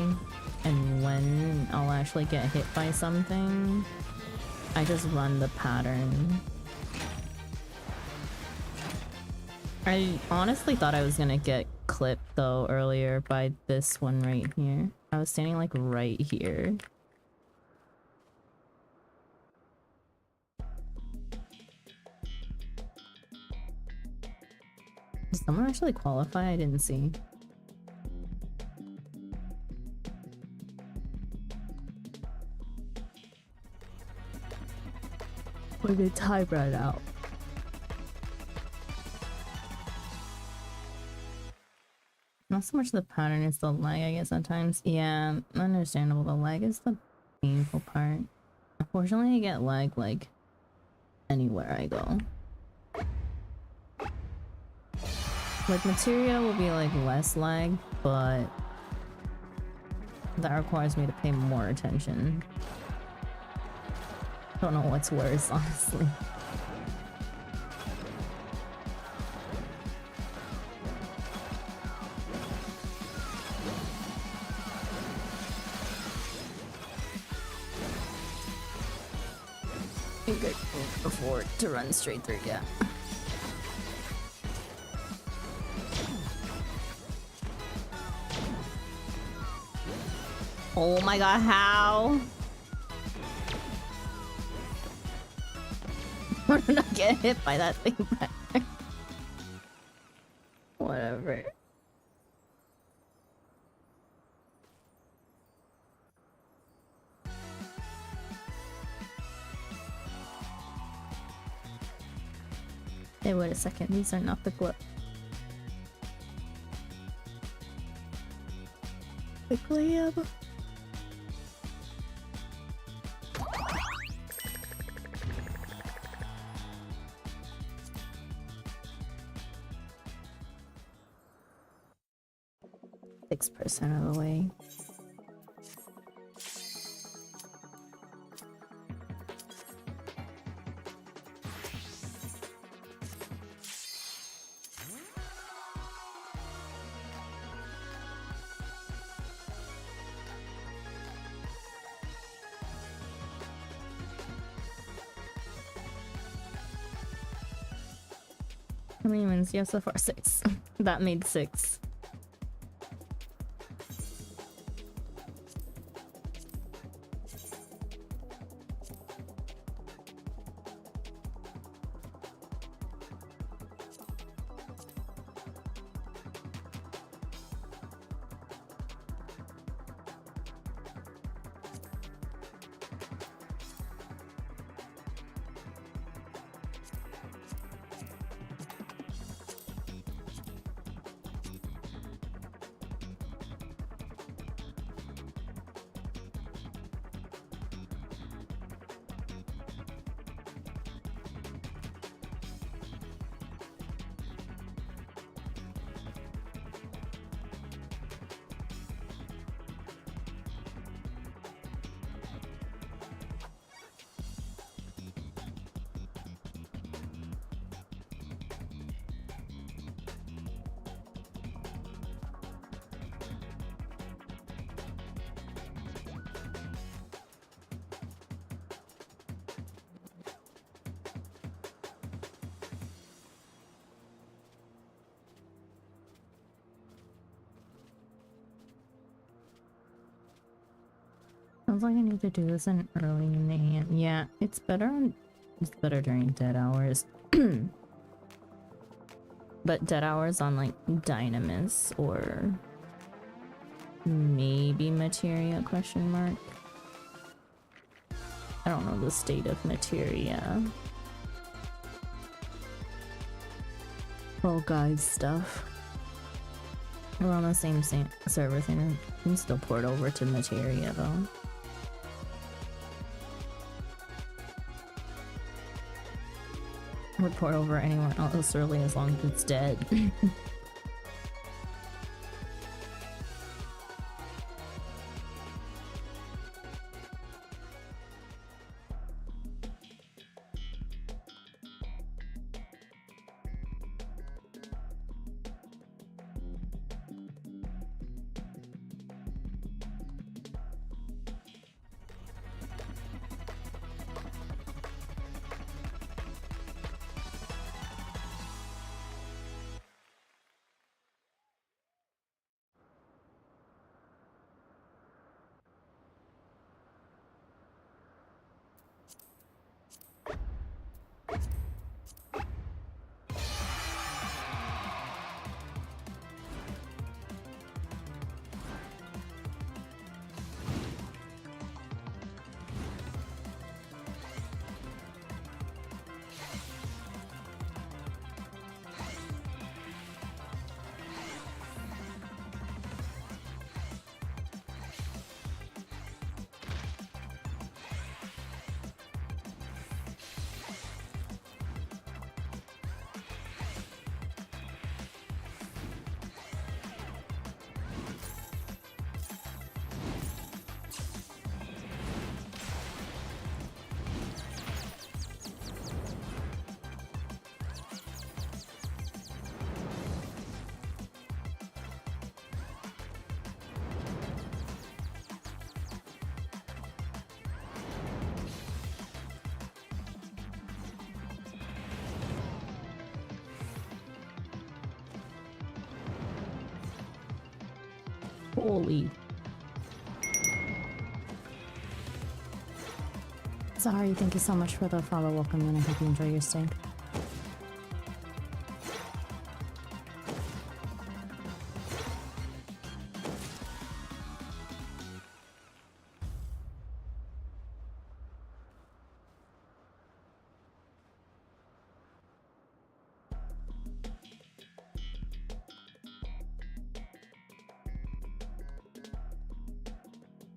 and when I'll actually get hit by something, I just run the pattern. I honestly thought I was gonna get clipped though earlier by this one right here. I was standing like right here. Did someone actually qualify? I didn't see. Or did time run out? Not so much the pattern, it's the lag, I guess, at times. Yeah, understandable. The lag is the painful part. Unfortunately, I get lag, like, anywhere I go. Like, materia will be, like, less lag, but that requires me to pay more attention. Don't know what's worse, honestly. I think I can afford to run straight through, yeah. Oh my god, how? We're not get hit by that thing back there. Whatever. Hey, wait a second. These are not the glove. The glove. 6% of the way. How many wins do you have so far? 6. That made 6. Sounds like I need to do this in early in the AM. Yeah, it's better during dead hours. But dead hours on like Dynamis or maybe Materia question mark. I don't know the state of Materia. Well, guys stuff. We're on the same server thing. You can still port over to Materia though. Report over anywhere else early as long as it's dead. Holy. Sorry, thank you so much for the follow. Welcome, and I hope you enjoy your stay.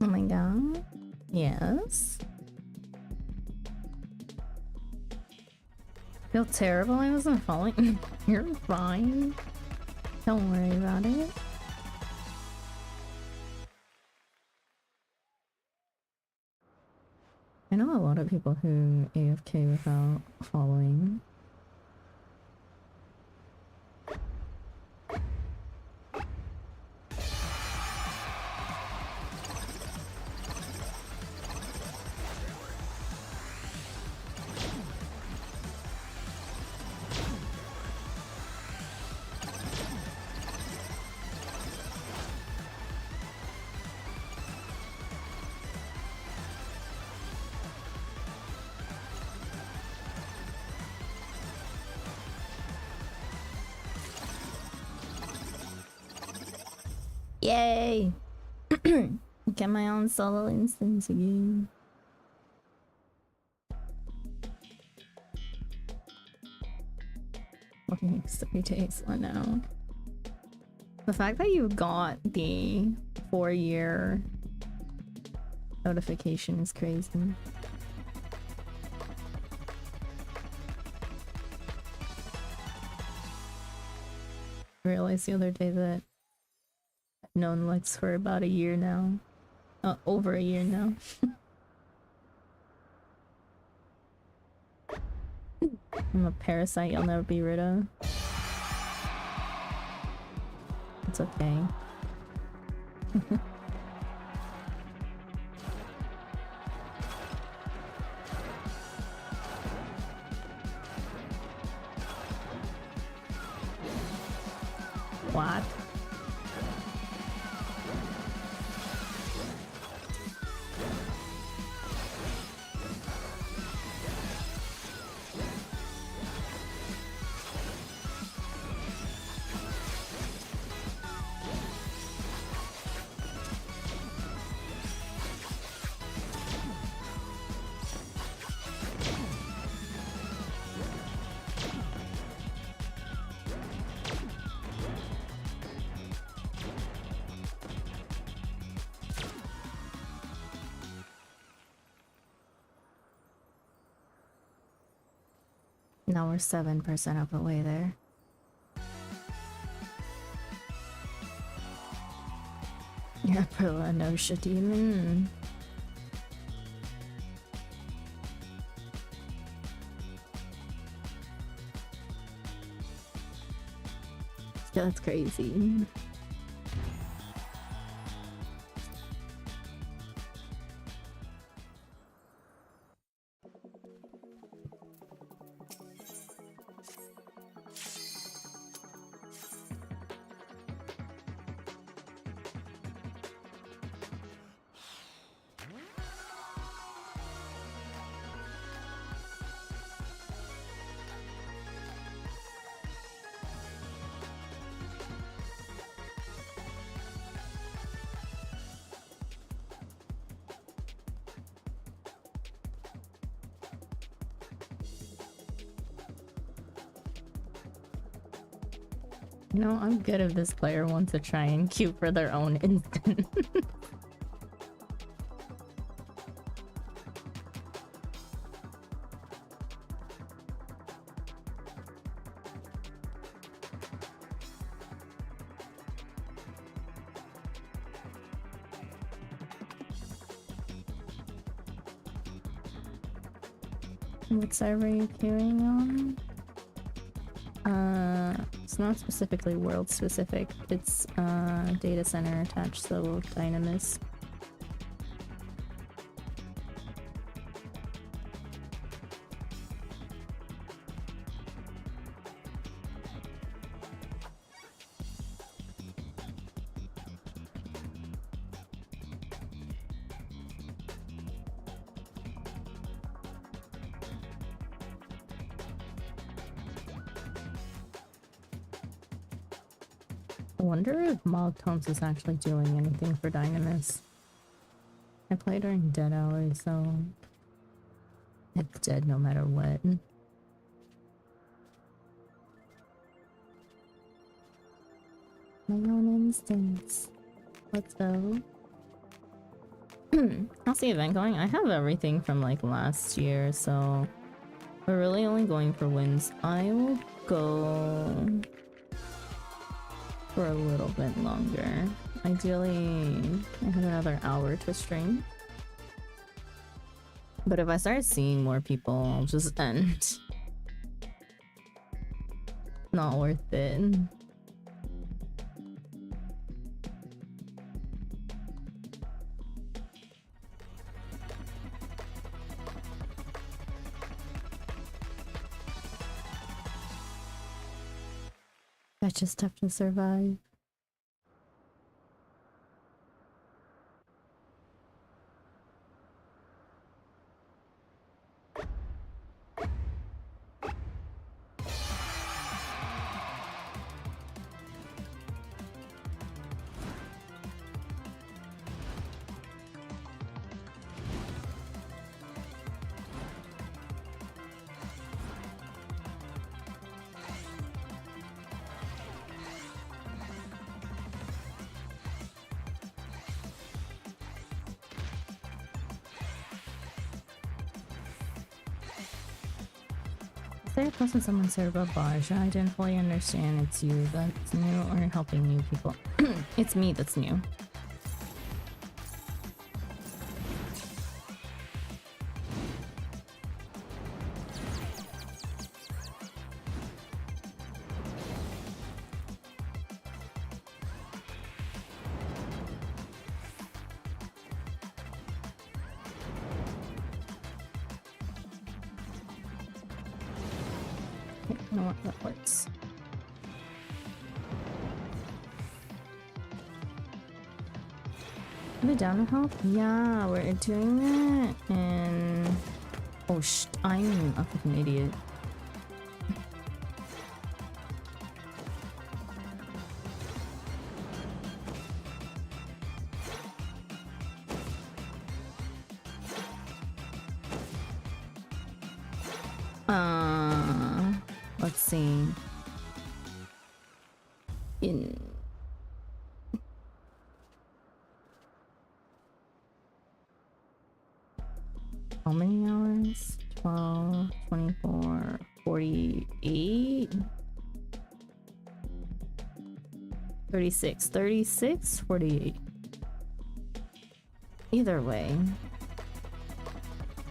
Oh my god. Yes. Feel terrible I wasn't following. You're fine. Don't worry about it. I know a lot of people who AFK without following. Yay! Get my own solo instance again. Working 3 days, I know. The fact that you got the 4-year notification is crazy. I realized the other day that I've known Lex for about a year now. Over a year now. I'm a parasite you'll never be rid of. It's okay. What? Now we're 7% of the way there. You're a Perla Nosha demon. That's crazy. You know, I'm good if this player wants to try and queue for their own instant. What server are you queuing on? It's not specifically world specific. It's data center attached, so Dynamis. I wonder if Mogtones is actually doing anything for Dynamis. I play during dead hours, so it's dead no matter what. My own instance. Let's go. How's the event going? I have everything from like last year, so we're really only going for wins. I will go for a little bit longer. Ideally, I have another hour to stream. But if I start seeing more people, I'll just end. Not worth it. I just have to survive. There posted someone said about Baja. I didn't fully understand. It's you that's new or helping new people. It's me that's new. I don't know what that works. Are they down to help? Yeah, we're doing it, and oh I'm a fucking idiot. Let's see. In how many hours? 12, 24, 48, 36, 48. Either way,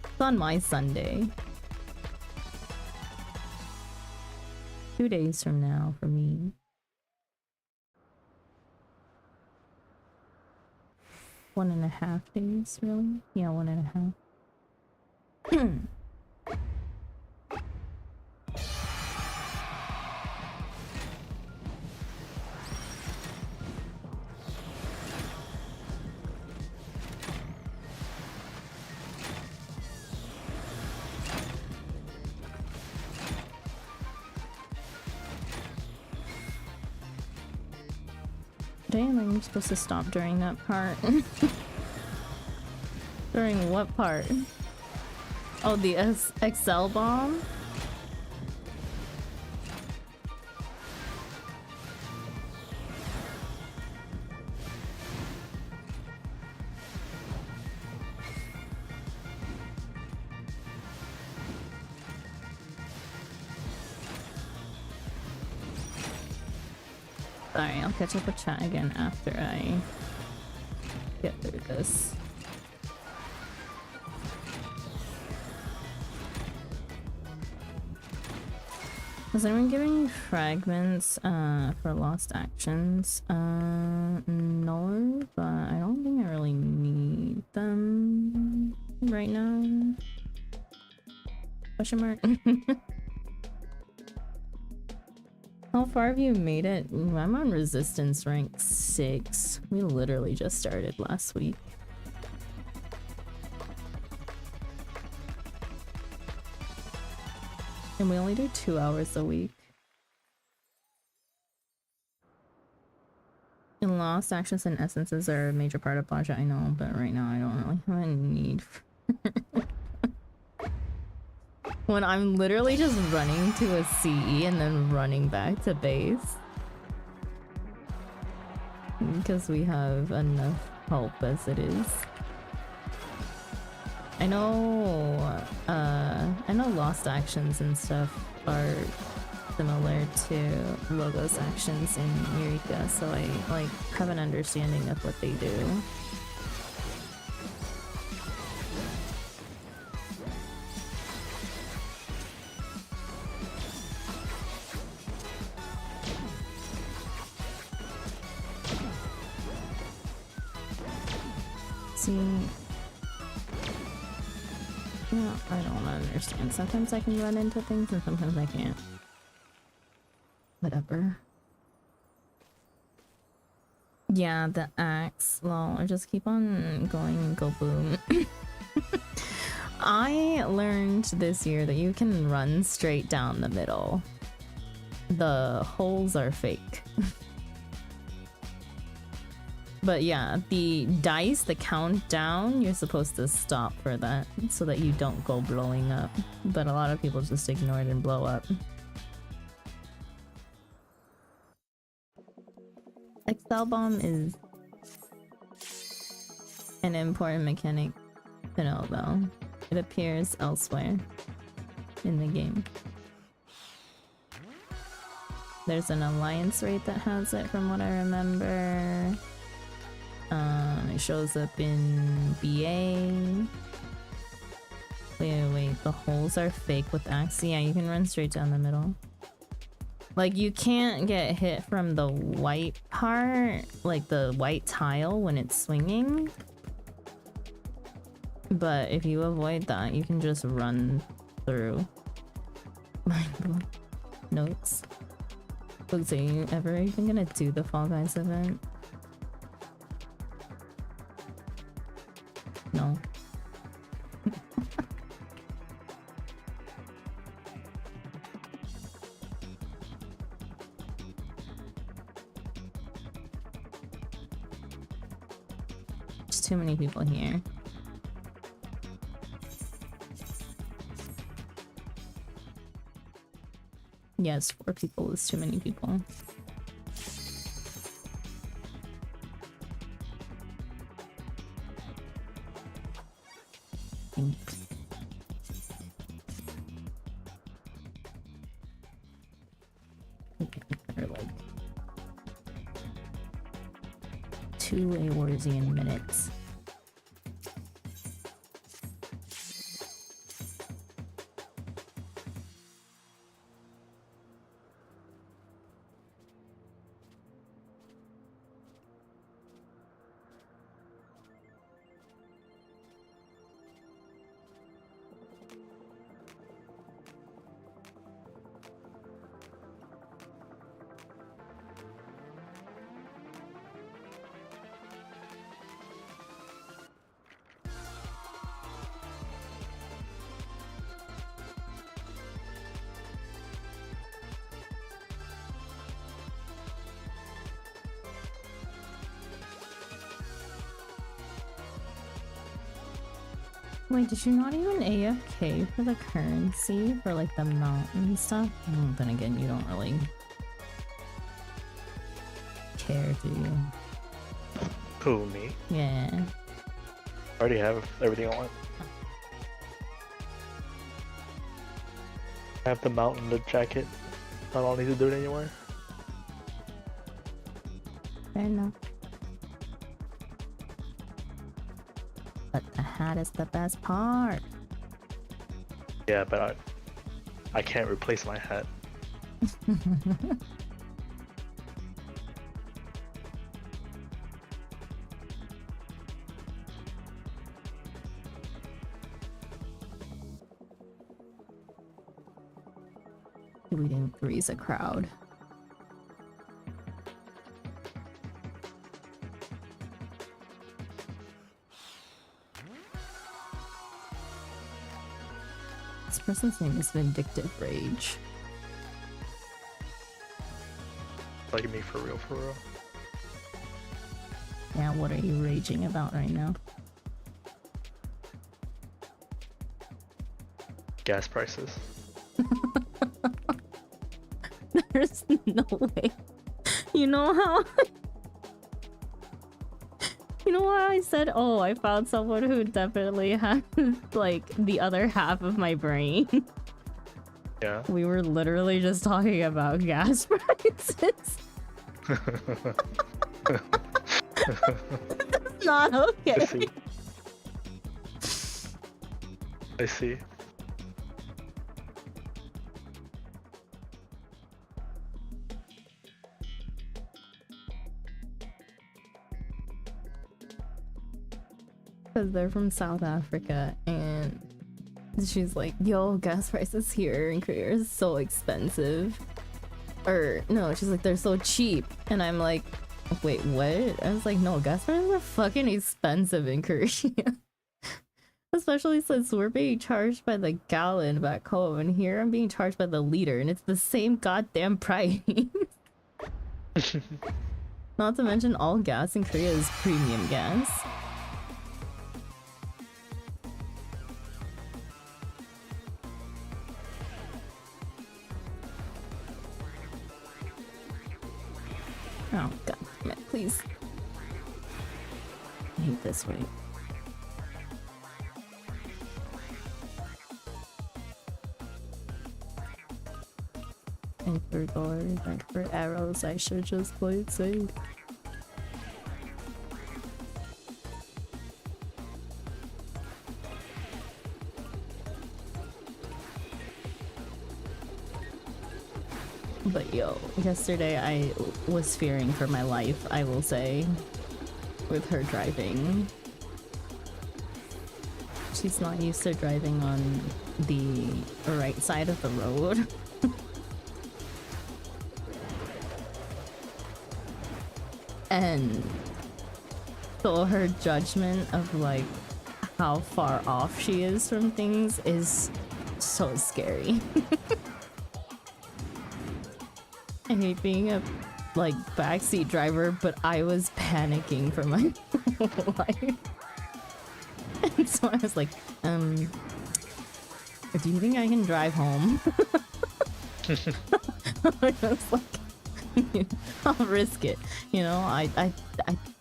it's on my Sunday. 2 days from now for me. One and a half days, really? Yeah, 1.5. Damn, I'm supposed to stop during that part. During what part? Oh, the XL bomb? Sorry, I'll catch up with chat again after I get through this. Has anyone given you fragments for lost actions? No, but I don't think I really need them right now. Question mark? How far have you made it? I'm on resistance rank 6. We literally just started last week. And we only do 2 hours a week. And lost actions and essences are a major part of Baja, I know, but right now I don't really have a need for when I'm literally just running to a CE and then running back to base. Because we have enough help as it is. I know lost actions and stuff are similar to Logos actions in Eureka, so I like have an understanding of what they do. See, yeah, I don't understand. Sometimes I can run into things and sometimes I can't. Whatever. Yeah, the axe. Lol, I just keep on going and go boom. I learned this year that you can run straight down the middle. The holes are fake. But yeah, the dice, the countdown, you're supposed to stop for that so that you don't go blowing up. But a lot of people just ignore it and blow up. Excel bomb is an important mechanic to know though. It appears elsewhere in the game. There's an alliance raid that has it from what I remember. It shows up in BA. Wait, the holes are fake with axe. Yeah, you can run straight down the middle. Like, you can't get hit from the white part, like the white tile when it's swinging. But if you avoid that, you can just run through. Notes. Bugs, are you ever even gonna do the Fall Guys event? No. There's too many people here. Yes, 4 people is too many people. Or like 2 Eorzean minutes. Wait, did you not even AFK for the currency for like the mountain stuff? Oh, then again, you don't really care, do you? Who, me? Yeah. I already have everything I want. I have the mountain, the jacket. I don't need to do it anymore. Fair enough. But the hat is the best part. Yeah, but I can't replace my hat. We didn't freeze a crowd. This person's name is Vindictive Rage. Like me for real, for real. Yeah, what are you raging about right now? Gas prices. There's no way. You know how you know why I said, oh, I found someone who definitely has like the other half of my brain. Yeah. We were literally just talking about gas prices. That's not okay. I see. I see. because they're from South Africa, and she's like, yo, gas prices here in Korea are so expensive. Or no, she's like, they're so cheap. And I'm like, wait, what? I was like, no, gas prices are fucking expensive in Korea. Especially since we're being charged by the gallon back home, and here I'm being charged by the liter, and it's the same goddamn price. Not to mention all gas in Korea is premium gas. Oh god damn it, please. I hate this way. And for doors and for arrows, I should just play it safe. But yo, yesterday I was fearing for my life, I will say, with her driving. She's not used to driving on the right side of the road. And so her judgment of like how far off she is from things is so scary. I hate being a like backseat driver, but I was panicking for my life. And so I was like, do you think I can drive home? I was like, I'll risk it. You know, I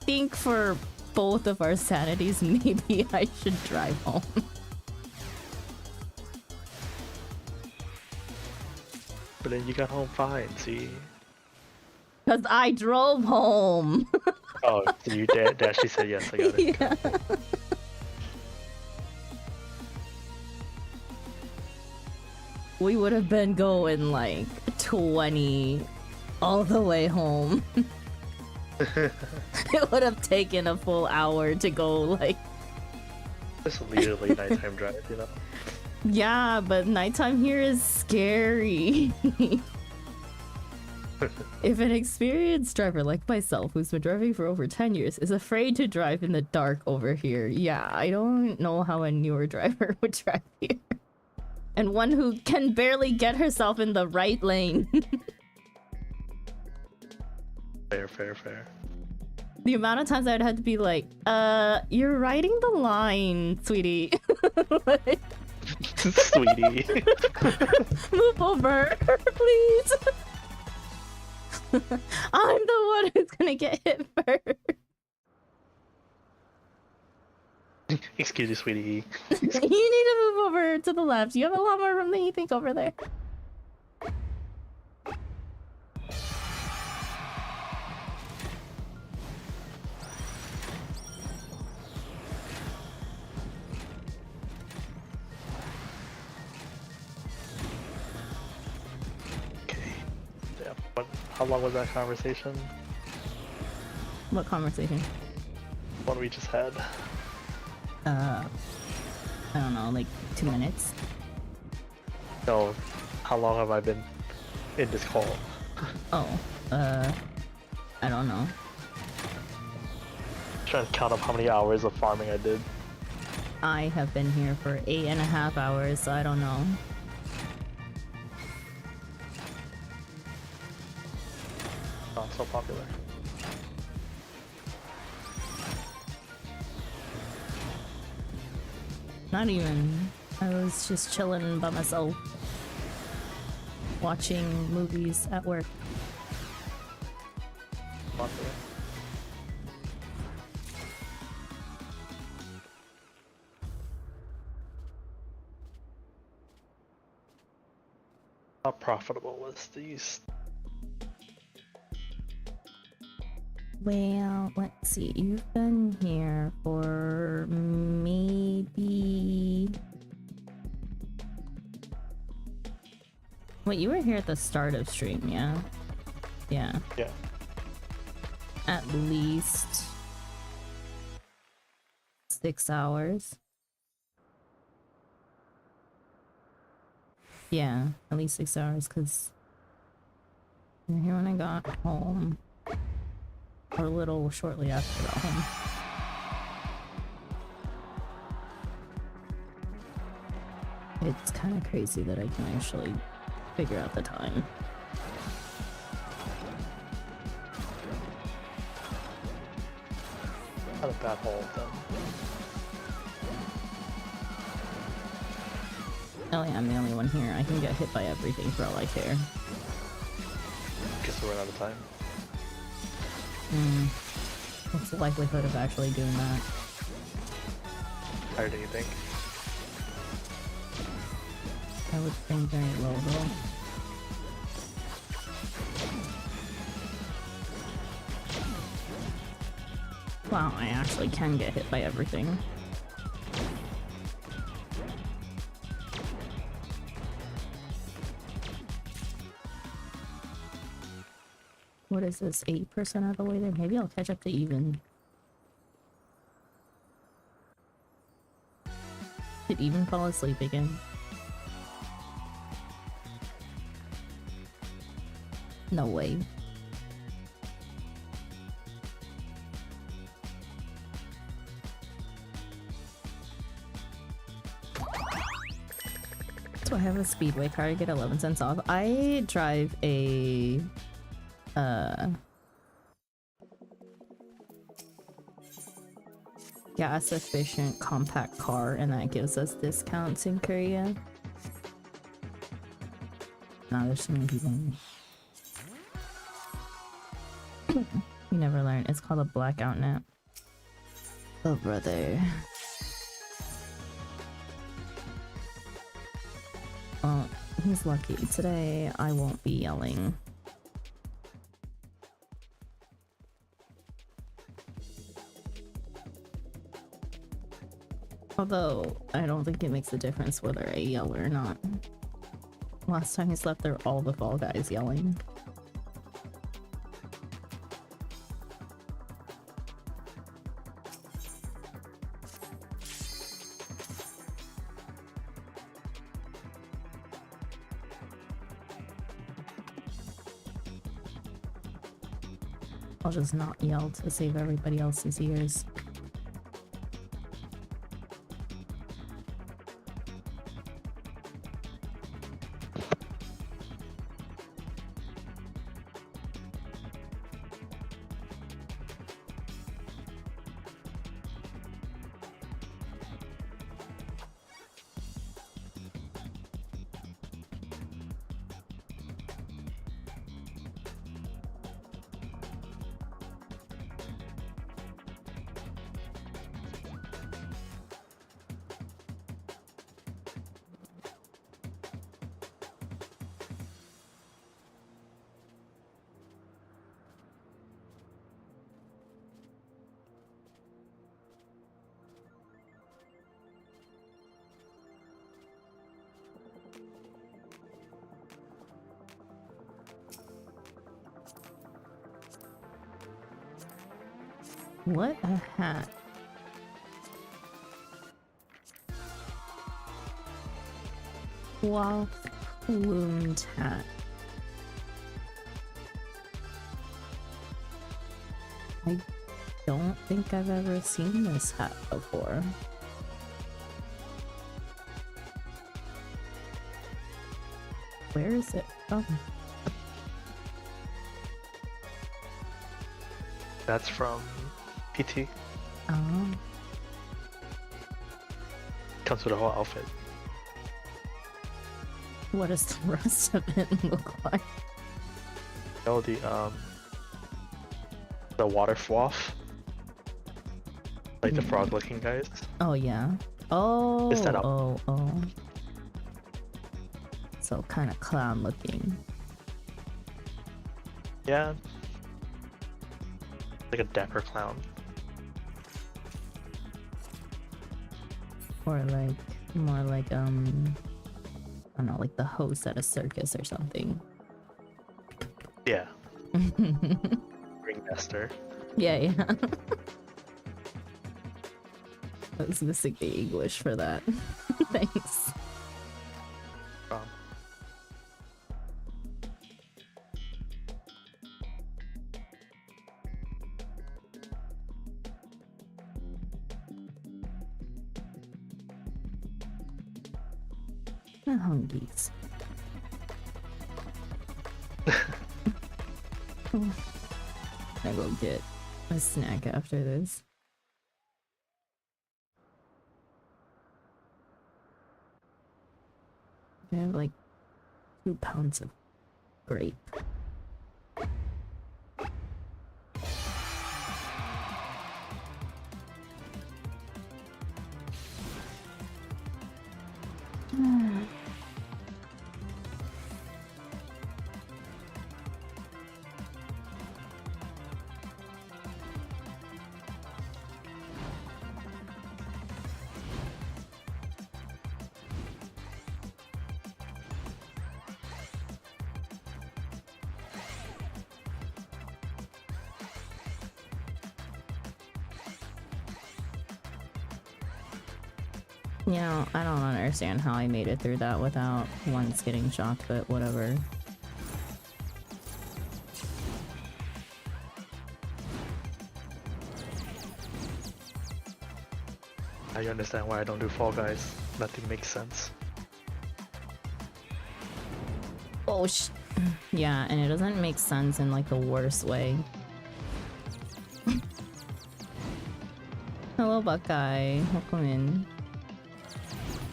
think for both of our sanities, maybe I should drive home. But then you got home fine, see? Because I drove home. Oh, so you actually said yes, I got it. Yeah. We would have been going like 20 all the way home. It would have taken a full hour to go like... It's literally nighttime drive, you know? Yeah, but nighttime here is scary. If an experienced driver like myself, who's been driving for over 10 years, is afraid to drive in the dark over here, yeah, I don't know how a newer driver would drive here. And one who can barely get herself in the right lane. Fair. The amount of times I'd had to be like, you're riding the line, sweetie. Like, Sweetie. move over, please. I'm the one who's gonna get hit first. Excuse me, sweetie. You need to move over to the left. You have a lot more room than you think over there. How long was that conversation? What conversation? One we just had. I don't know, like 2 minutes. No, how long have I been in this call? Oh, I don't know. Trying to count up how many hours of farming I did. I have been here for 8.5 hours, so I don't know. Not so popular. Not even. I was just chilling by myself. Watching movies at work. Popular. How profitable was these? Well, let's see. You've been here for maybe... Wait, you were here at the start of stream, yeah? Yeah. Yeah. At least 6 hours. Yeah, at least 6 hours, because here when I got home, or a little shortly after I got home. It's kind of crazy that I can actually figure out the time. Not a bad haul then. Oh yeah, I'm the only one here. I can get hit by everything for all I care. Guess we're out of time. What's the likelihood of actually doing that? Higher than you think? I would think very low though. Wow, I actually can get hit by everything. What is this, 8% of the way there? Maybe I'll catch up to even. Did even fall asleep again? No way. So I have a Speedway car, I get 11 cents off. I drive a gas efficient compact car, and that gives us discounts in Korea. Nah, there's so many people in here. You never learn. It's called a blackout nap. Oh brother. Well, he's lucky. Today I won't be yelling. Although, I don't think it makes a difference whether I yell or not. Last time he slept there, all the Fall Guys yelling. I'll just not yell to save everybody else's ears. What a hat. Cloth plumed hat. I don't think I've ever seen this hat before. Where is it from? That's from PT. Comes with a whole outfit. What does the rest of it look like? Oh, the water fwaff. Like the frog-looking guys. Oh yeah. Oh. Is that up? Oh. So kind of clown looking. Yeah. Like a dapper clown. Or like, more like, I don't know, like the host at a circus or something. Yeah. Ringmaster. Yeah. I was missing the English for that. Thanks. My hungies. I go get a snack after this. I have like 2 pounds of grape. You know, I don't understand how I made it through that without once getting shocked, but whatever. Now you understand why I don't do Fall Guys. Nothing makes sense. Oh yeah, and it doesn't make sense in like the worst way. Hello, Buckeye. Welcome in.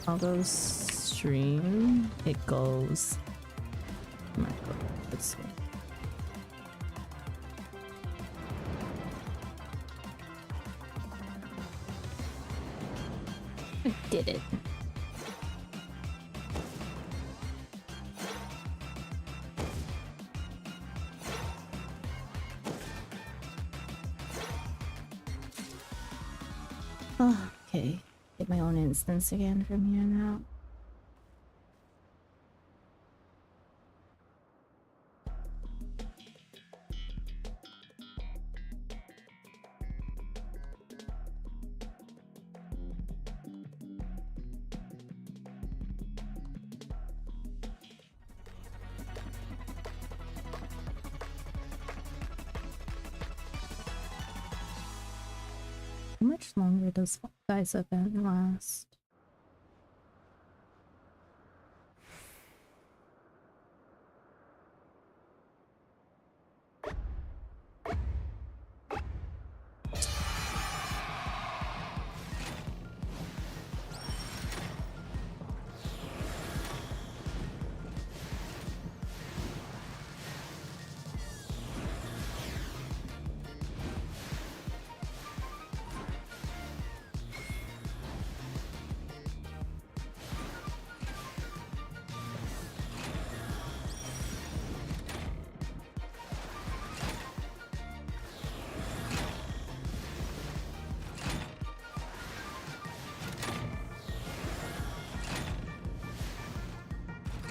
I'll go stream. It goes. I might go this way. I did it. Okay, get my own instance again from here now. How much longer does Fall Guys event last?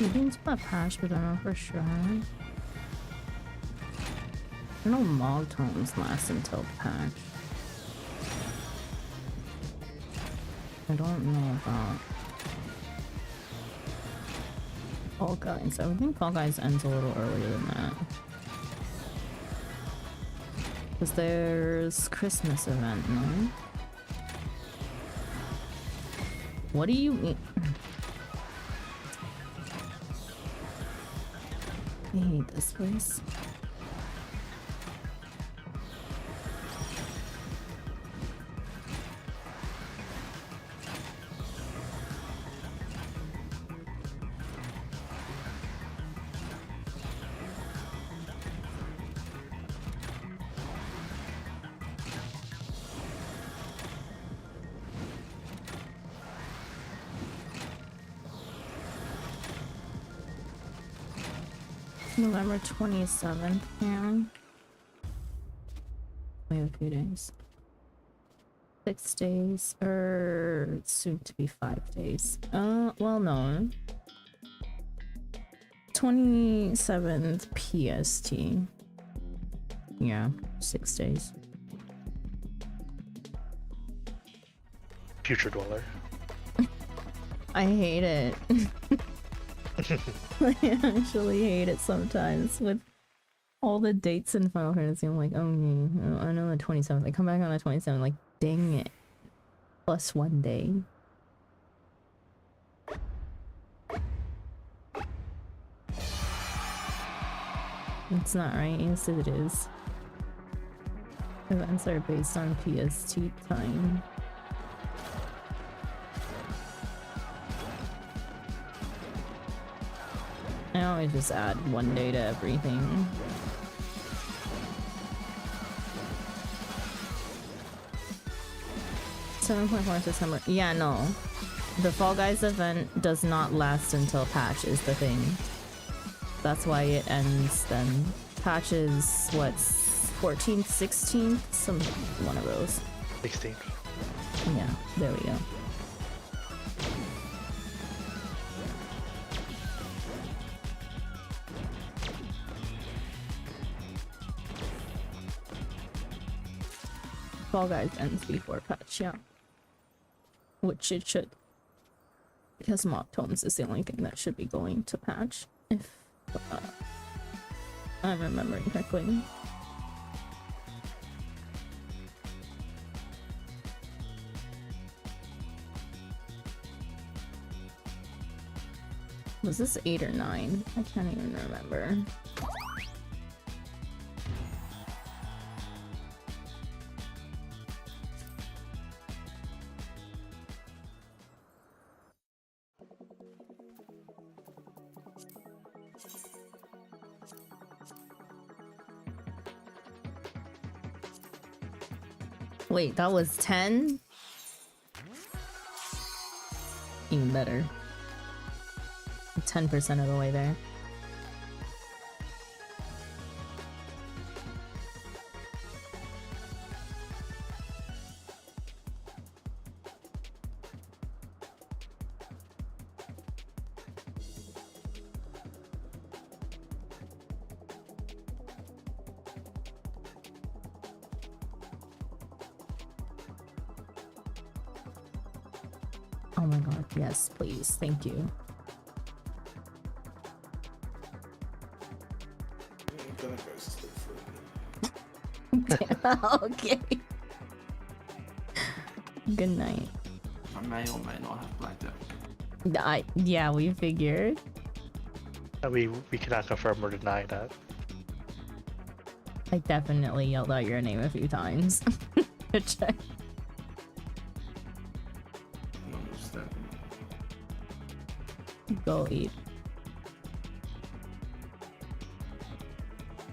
Maybe it's my patch, but I don't know for sure. I know mog tones last until patch. I don't know about Fall Guys. I would think Fall Guys ends a little earlier than that. Because there's Christmas event, no? What do you mean? I hate this place. November 27th, yeah. We have a few days. 6 days, or soon to be 5 days. Well, no. 27th PST. Yeah, 6 days. Future Dweller. I hate it. I actually hate it sometimes with all the dates in Final Fantasy. I'm like, oh, I know the 27th. I come back on the 27th. Like, dang it. Plus 1 day. It's not right. Yes, it is. Events are based on PST time. I always just add 1 day to everything. September. Yeah, no. The Fall Guys event does not last until patch is the thing. That's why it ends then. Patch is what, 14th, 16th? Some one of those. 16th. Yeah, there we go. Fall Guys ends before patch, yeah. Which it should. Because Mock Tomes is the only thing that should be going to patch, if I'm remembering correctly. Was this 8 or 9? I can't even remember. Wait, that was 10? Even better. 10% of the way there. Oh my god, yes, please. Thank you. I'm gonna go sleep for a bit. Okay. Good night. I may or may not have blacked out. Yeah, we figured. We cannot confirm or deny that. I definitely yelled out your name a few times. To check. Go eat.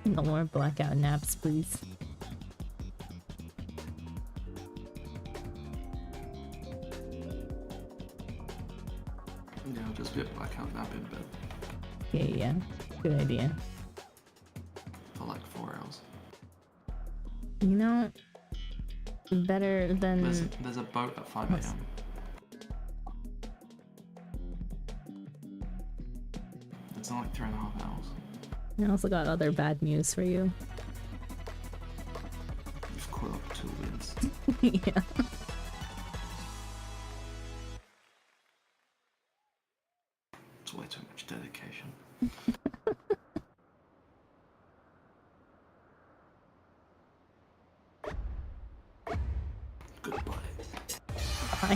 No more blackout naps, please. Yeah, I'll just be a blackout nap in bed Yeah. Good idea. for like 4 hours. You know, better than... There's a boat at 5 AM. It's not like 3.5 hours. I also got other bad news for you. You've caught up 2 wins. Yeah. It's way too much dedication. Goodbye. I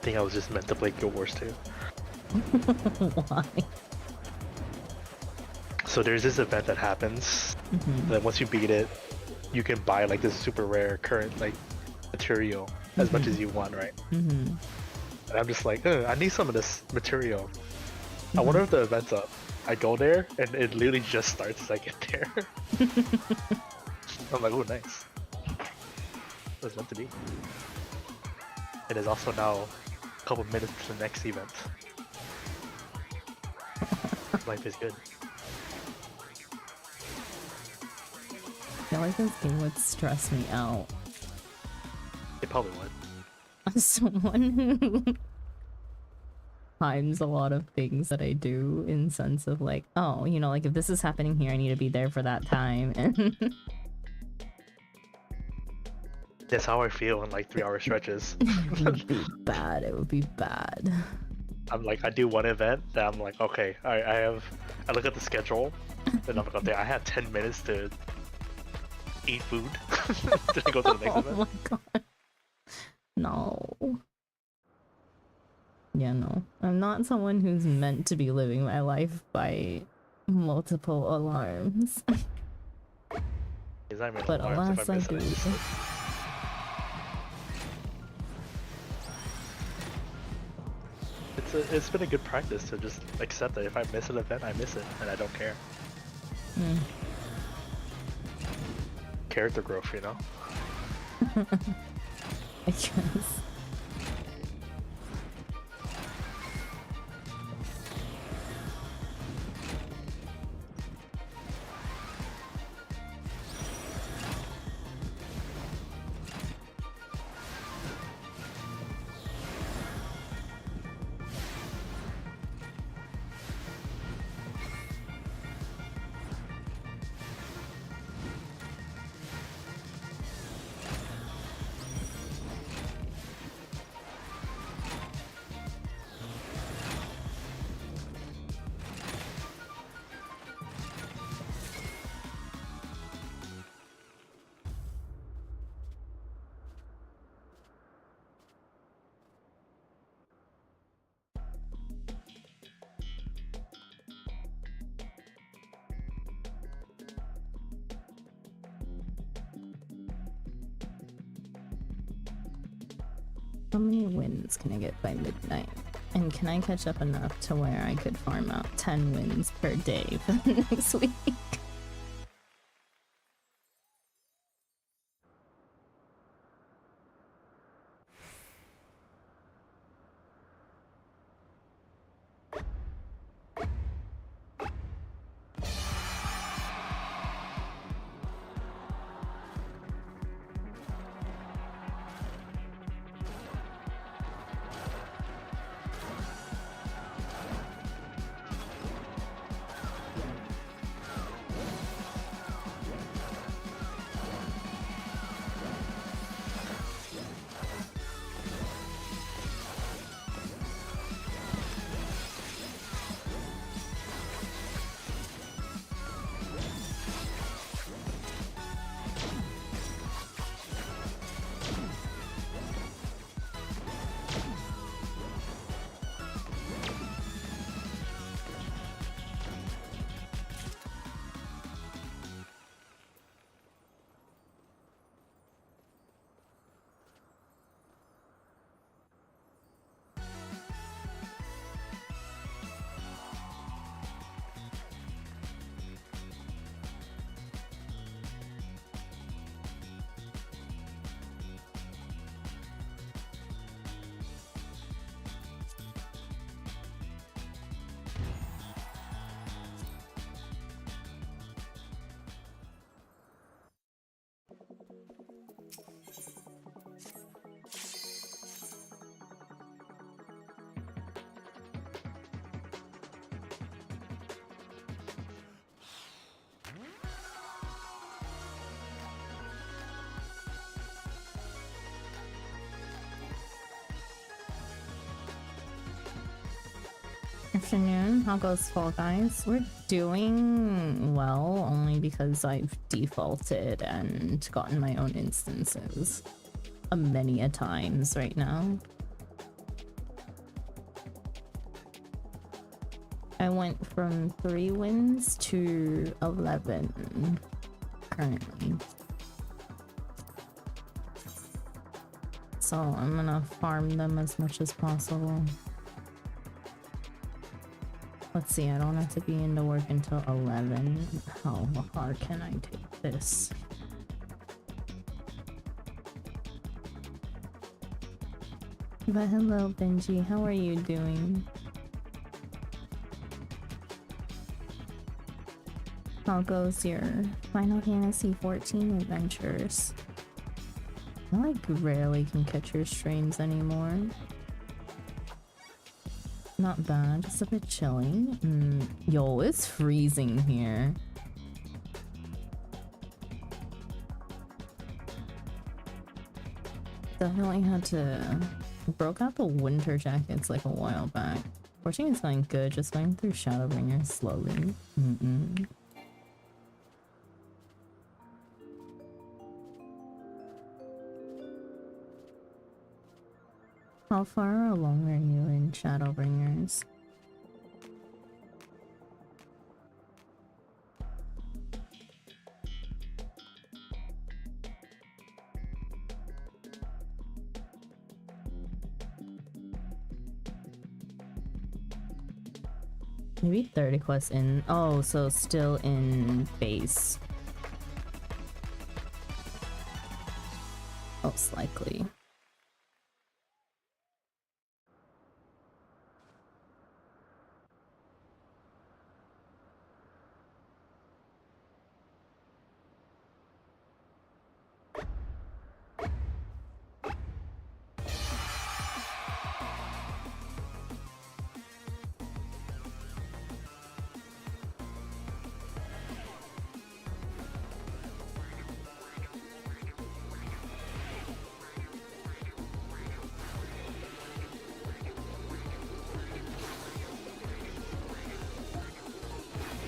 think I was just meant to play Guild Wars 2. Why? So there's this event that happens, that once you beat it, you can buy like this super rare current like material as much as you want, right? And I'm just like, I need some of this material. I wonder if the event's up. I go there, and it literally just starts as I get there. I'm like, oh, nice. It was meant to be. It is also now a couple minutes to the next event. Life is good. I feel like this game would stress me out. It probably would. As someone who times a lot of things that I do in sense of like, oh, you know, like if this is happening here, I need to be there for that time. And That's how I feel in like 3-hour stretches. it would be bad. It would be bad. I'm like, I do one event, then I'm like, okay, I look at the schedule, then I'm like, okay, I have 10 minutes to eat food. Then I go to the next Oh event. my god. No. Yeah, no. I'm not someone who's meant to be living my life by multiple alarms. Is that But alas, I do. It's been a good practice to just accept that if I miss an event, I miss it, and I don't care. Mm. Character growth, you know? I guess. How many wins can I get by midnight? And can I catch up enough to where I could farm out 10 wins per day for the next week? Afternoon, how goes Fall Guys? We're doing well, only because I've defaulted and gotten my own instances many a times right now. I went from 3 wins to 11 currently. so I'm gonna farm them as much as possible. Let's see, I don't have to be into work until 11. How hard can I take this? But hello, Benji. How are you doing? How goes your Final Fantasy 14 adventures? I like rarely can catch your streams anymore. Not bad, just a bit chilly. Yo, it's freezing here. Definitely had to... broke out the winter jackets like a while back. 14 is going good, just going through Shadowbringers slowly. How far along are you in Shadowbringers? Maybe 30 quests in. Oh, so still in base. Most likely.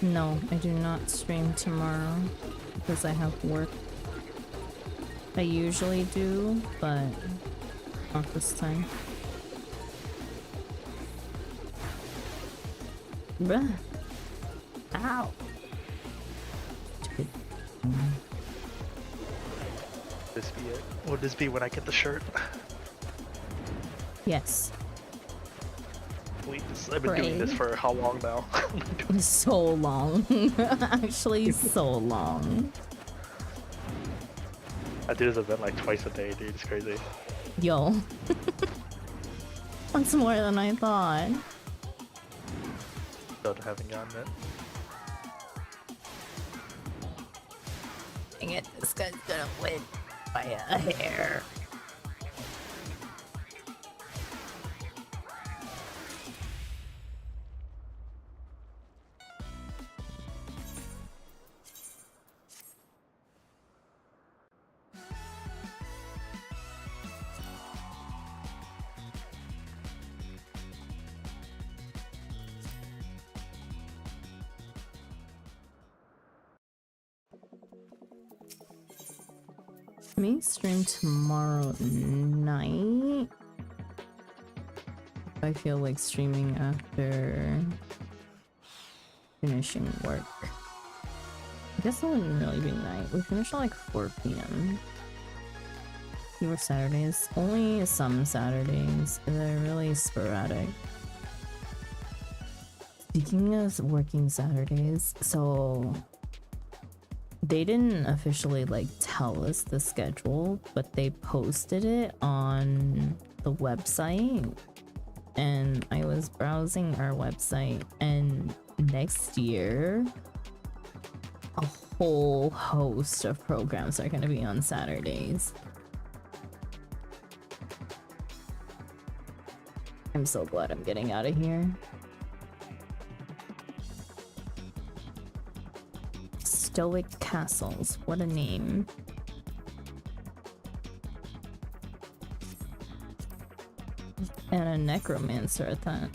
No, I do not stream tomorrow because I have work. I usually do, but not this time. Bruh. Ow. This be it? Would this be when I get the shirt? Yes. Please. I've been doing this for how long now? So long. Actually, so long. I do this event like twice a day, dude. It's crazy. Yo. That's more than I thought. Still haven't gotten it. Dang it, this guy's gonna win by a hair. May stream tomorrow night. I feel like streaming after finishing work. I guess it wouldn't really be night. We finish at like 4 p.m. Fewer Saturdays. Only some Saturdays. They're really sporadic. Speaking of working Saturdays, so they didn't officially like tell us the schedule, but they posted it on the website, and I was browsing our website, and next year a whole host of programs are going to be on Saturdays. I'm so glad I'm getting out of here. Stoic Castles, what a name. And a necromancer at that.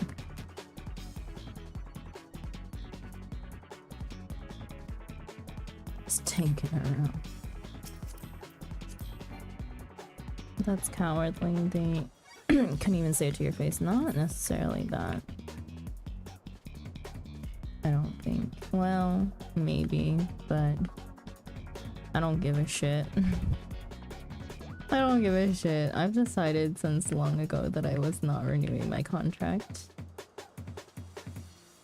Just tanking around. That's cowardly. They couldn't even say it to your face. Not necessarily that. I don't think. Well, maybe, but I don't give a shit. I don't give a shit. I've decided since long ago that I was not renewing my contract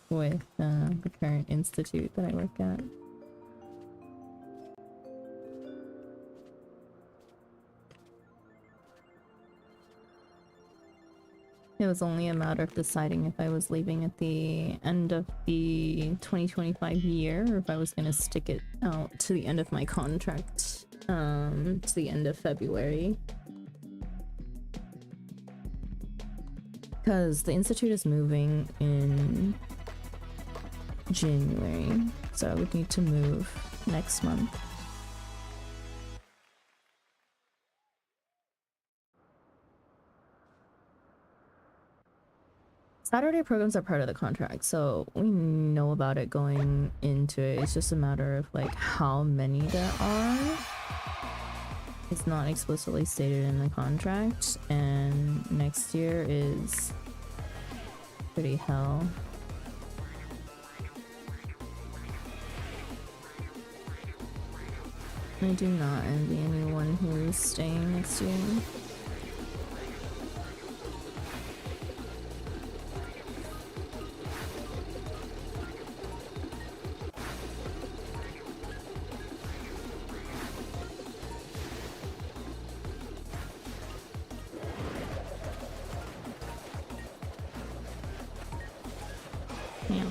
with the current institute that I work at. It was only a matter of deciding if I was leaving at the end of the 2025 year or if I was going to stick it out to the end of my contract, to the end of February. Because the institute is moving in January, so I would need to move next month. Saturday programs are part of the contract, so we know about it going into it. It's just a matter of like how many there are. It's not explicitly stated in the contract, and next year is pretty hell. I do not envy anyone who's staying next year. Yeah.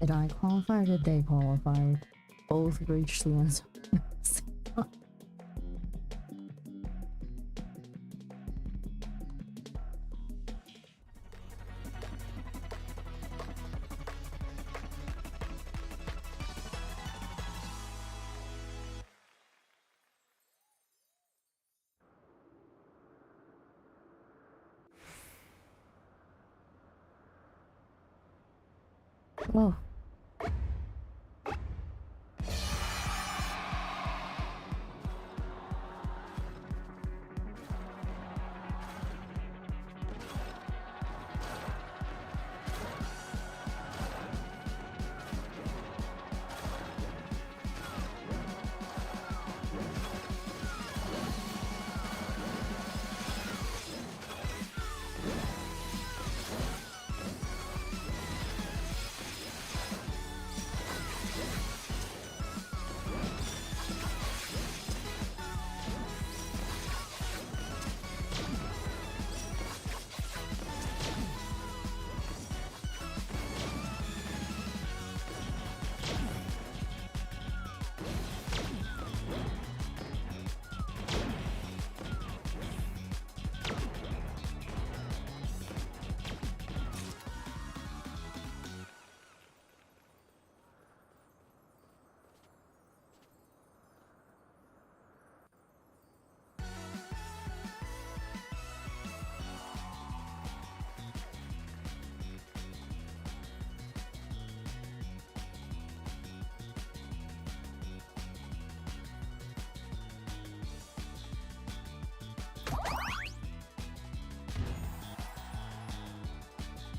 Did I qualify or did they qualify? Both reached the answer. Whoa.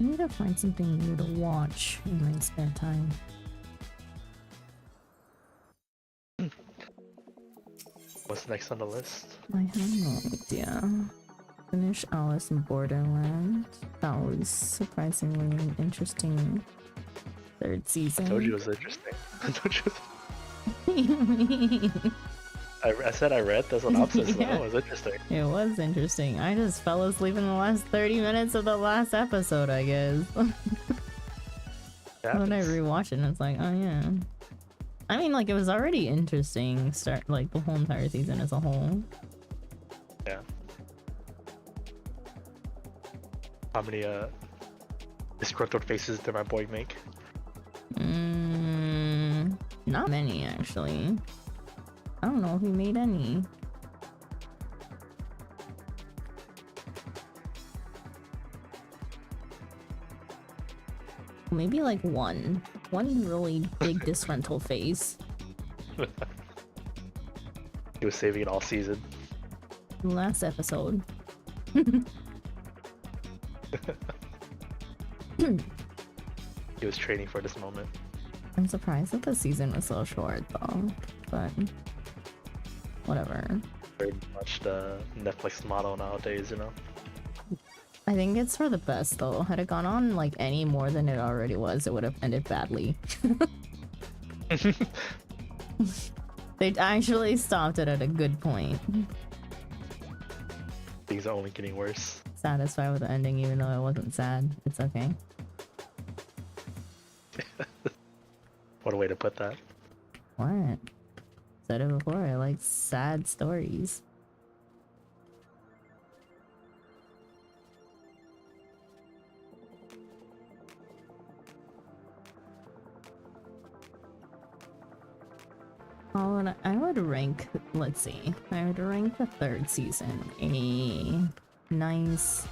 I need to find something new to watch in my spare time. What's next on the list? I have no idea. Finish Alice in Borderland. That was surprisingly an interesting third season. I told you it was interesting. I told you. What do you mean? I said I read the synopsis. Yeah. Though. It was interesting. It was interesting. I just fell asleep in the last 30 minutes of the last episode, I guess. When I rewatch it, and it's like, oh yeah. I mean, like, it was already interesting, like, the whole entire season as a whole. Yeah. How many, disgruntled faces did my boy make? Not many, actually. I don't know if he made any. Maybe like one really big disgruntled face. He was saving it all season. Last episode. He was training for this moment. I'm surprised that the season was so short though, but whatever. Very much the Netflix model nowadays, you know? I think it's for the best though. Had it gone on like any more than it already was, it would have ended badly. They actually stopped it at a good point. Things are only getting worse. Satisfied with the ending even though it wasn't sad. It's okay. What a way to put that. What? Said it before, I like sad stories. Oh, I would rank, let's see, I would rank the third season a nice,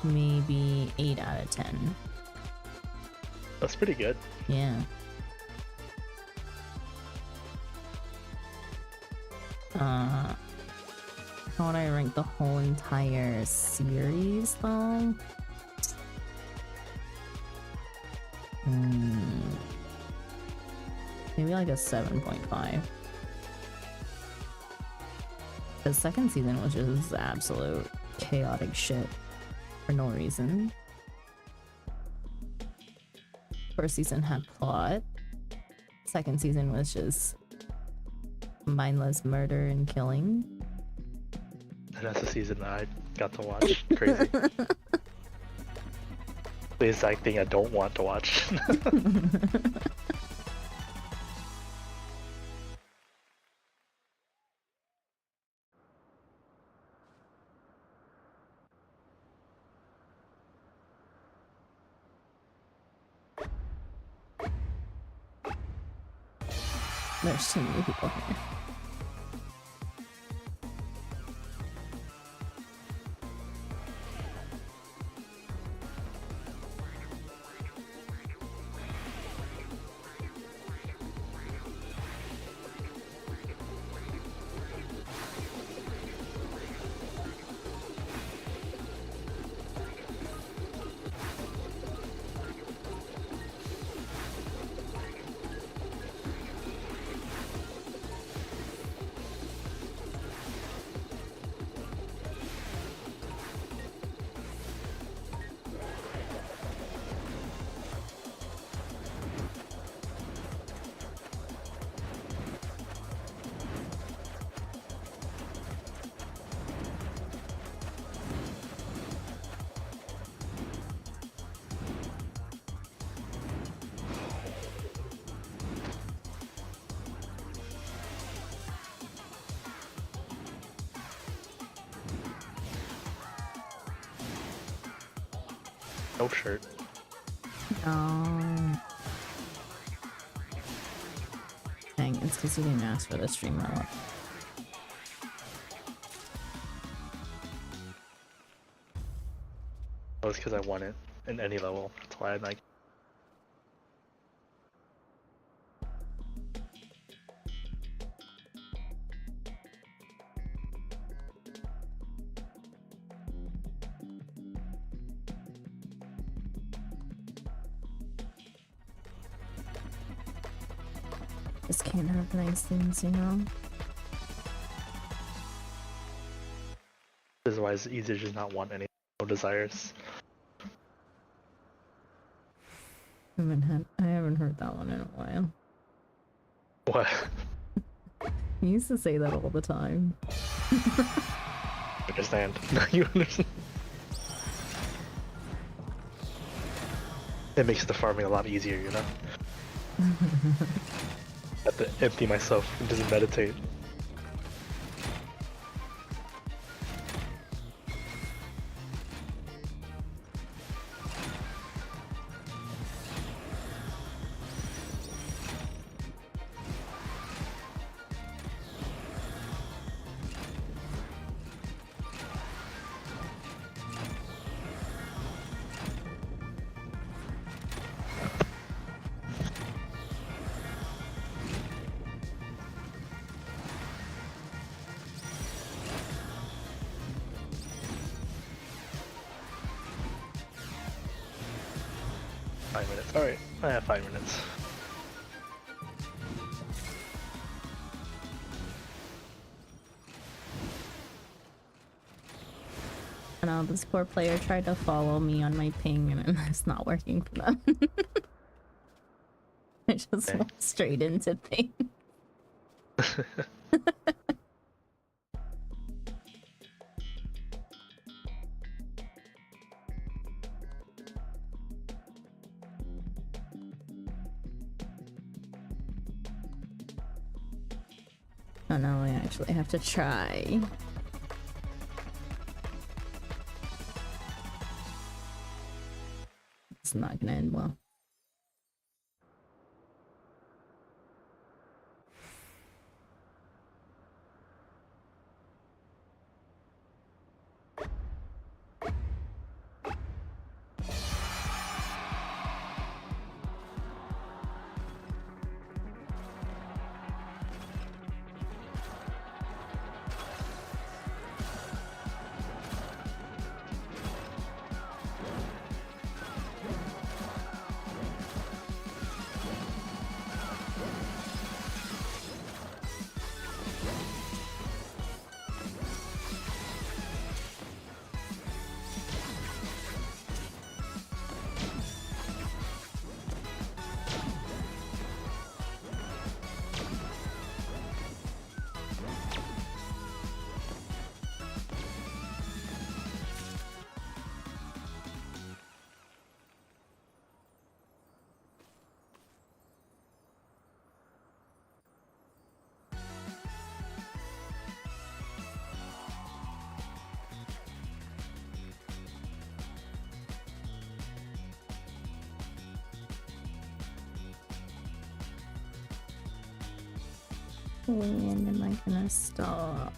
maybe 8 out of 10. That's pretty good. Yeah. How would I rank the whole entire series though? Maybe like a 7.5. The second season was just absolute chaotic shit for no reason. First season had plot. Second season was just mindless murder and killing. And that's the season that I got to watch. Crazy. The exact thing I don't want to watch. There's too many people here. No shirt. Dang, it's because you didn't ask for the stream mode. That was because I won it in any level. That's why I like. Just can't have nice things, you know? This is why it's easier to just not want any no desires. I haven't heard that one in a while. What? You used to say that all the time. Understand? No, you understand. It makes the farming a lot easier, you know? I have to empty myself and just meditate. Alright, I have 5 minutes. I know this poor player tried to follow me on my ping and it's not working for them. I just Okay. went straight into ping. Oh no, I actually have to try. It's not gonna end well. When am I gonna stop?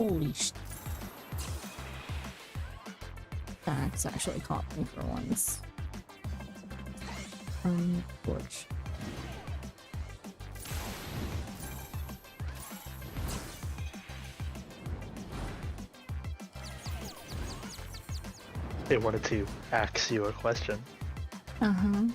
Holy sh... That's actually caught me for once. Torch. They wanted to ask you a question. Uh-huh.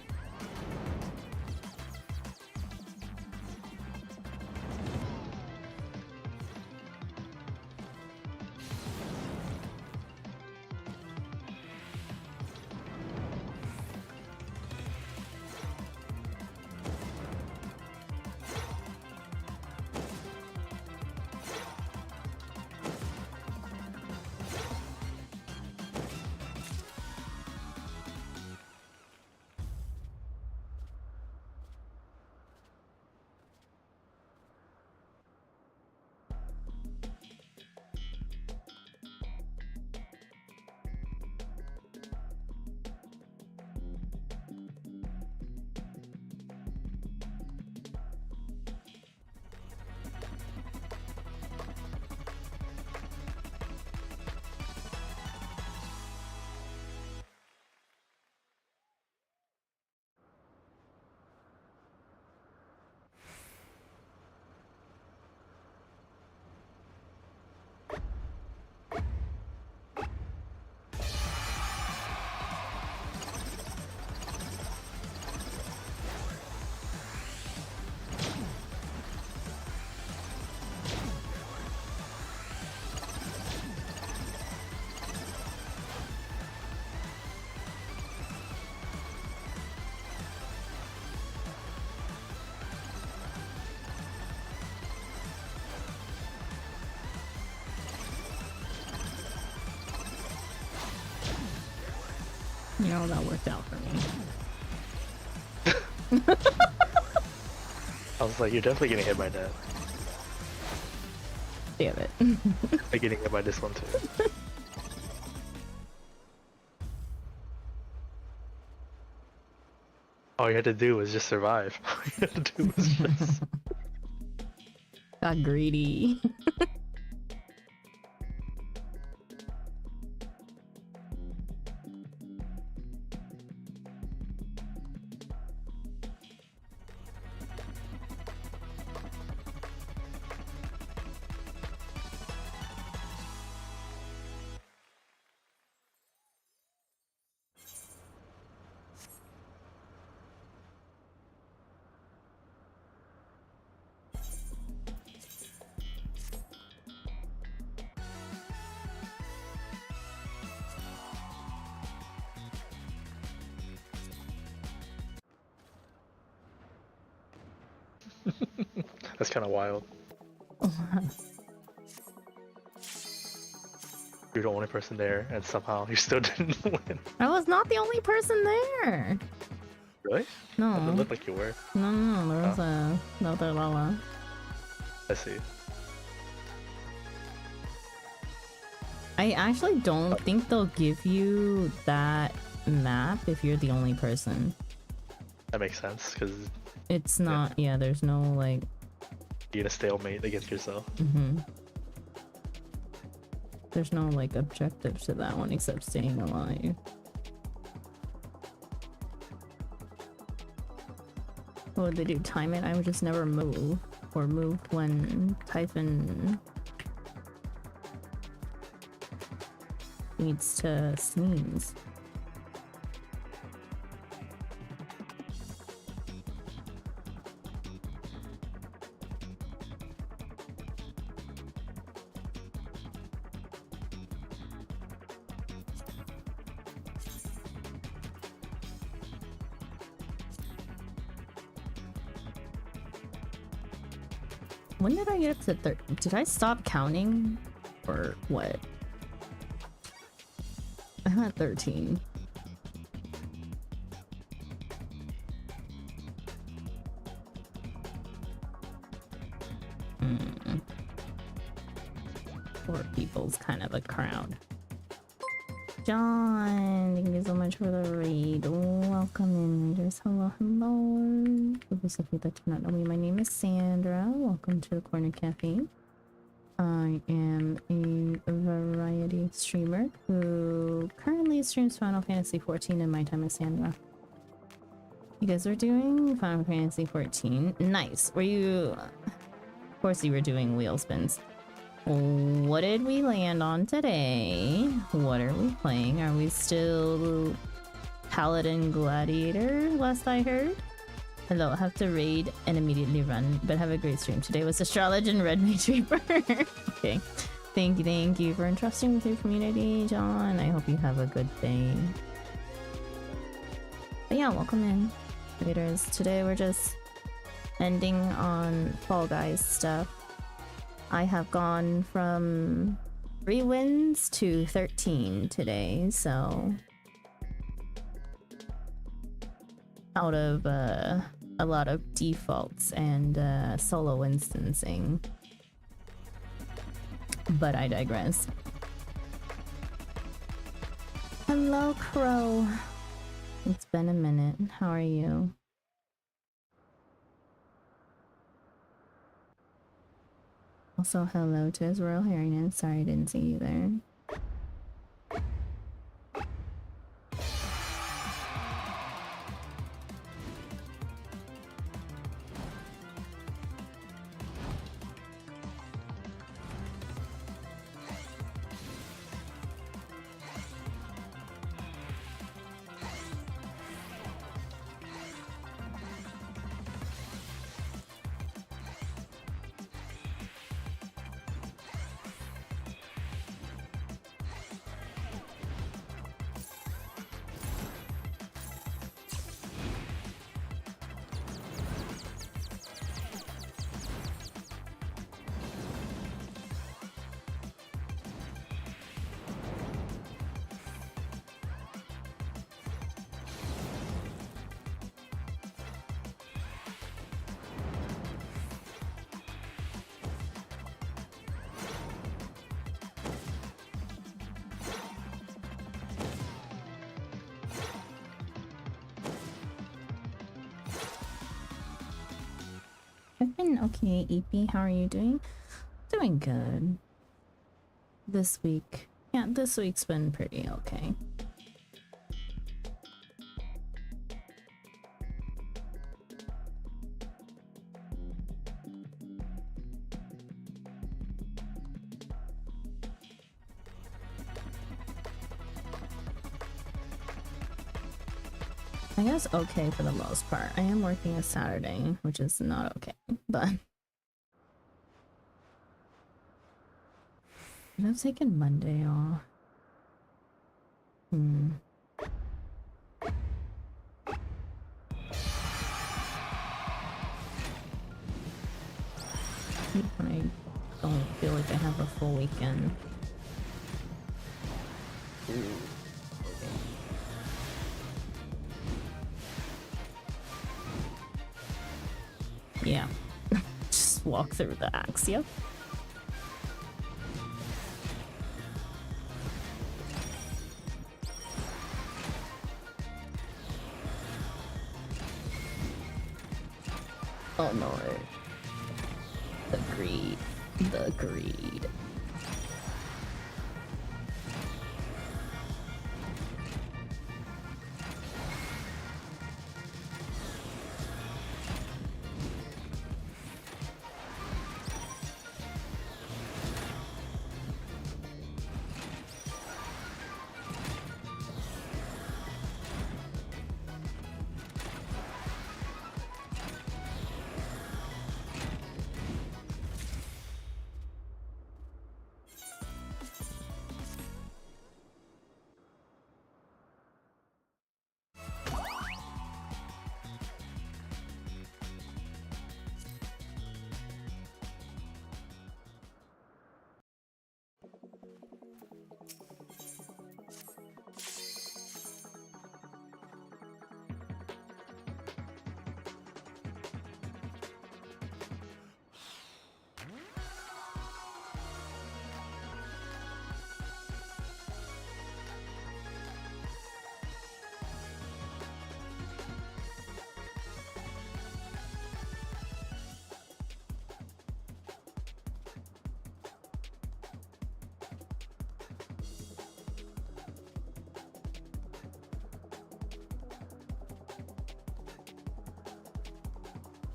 You know, that worked out for me. I was like, you're definitely getting hit by that. Damn it. I'm getting hit by this one too. All you had to do was just survive. All you had to do was just... Got greedy. That's kind of wild. You're the only person there, and somehow you still didn't win. I was not the only person there. Really? No. It looked like you were. No, there was another Lala. I see. I actually don't think they'll give you that map if you're the only person. That makes sense, because It's not, yeah, there's no, like... you're in a stalemate against yourself. There's no, like, objective to that one except staying alive. What would they do? Time it? I would just never move. Or moved when Typhon needs to sneeze. When did I get up to did I stop counting? Or what? I'm at 13. Four people's kind of a crowd. John, thank you so much for the raid. Welcome in, readers. Hello, hello. For those of you that do not know me, my name is Sandra. Welcome to the Corner Cafe. I am a variety streamer who currently streams Final Fantasy 14 in my time as Sandra. You guys are doing Final Fantasy 14. Nice. Were you... Of course you were doing wheel spins. What did we land on today? What are we playing? Are we still Paladin Gladiator, last I heard? Hello, have to raid and immediately run, but have a great stream. Today was Astrology and Red Mage Reaper. Okay. Thank you for entrusting with your community, John. I hope you have a good day. But yeah, welcome in, raiders. Today we're just ending on Fall Guys stuff. I have gone from 3 wins to 13 today, so out of a lot of defaults and solo instancing. But I digress. Hello, Crow. It's been a minute. How are you? Also, hello to His Royal Highness. Sorry I didn't see you there. I've been okay, EP. How are you doing? Doing good. This week. Yeah, this week's been pretty okay. I guess okay for the most part. I am working a Saturday, which is not okay, but I've taken Monday off. When I don't feel like I have a full weekend. Yeah. Just walk through the axe, yep. Oh no. The greed. The greed.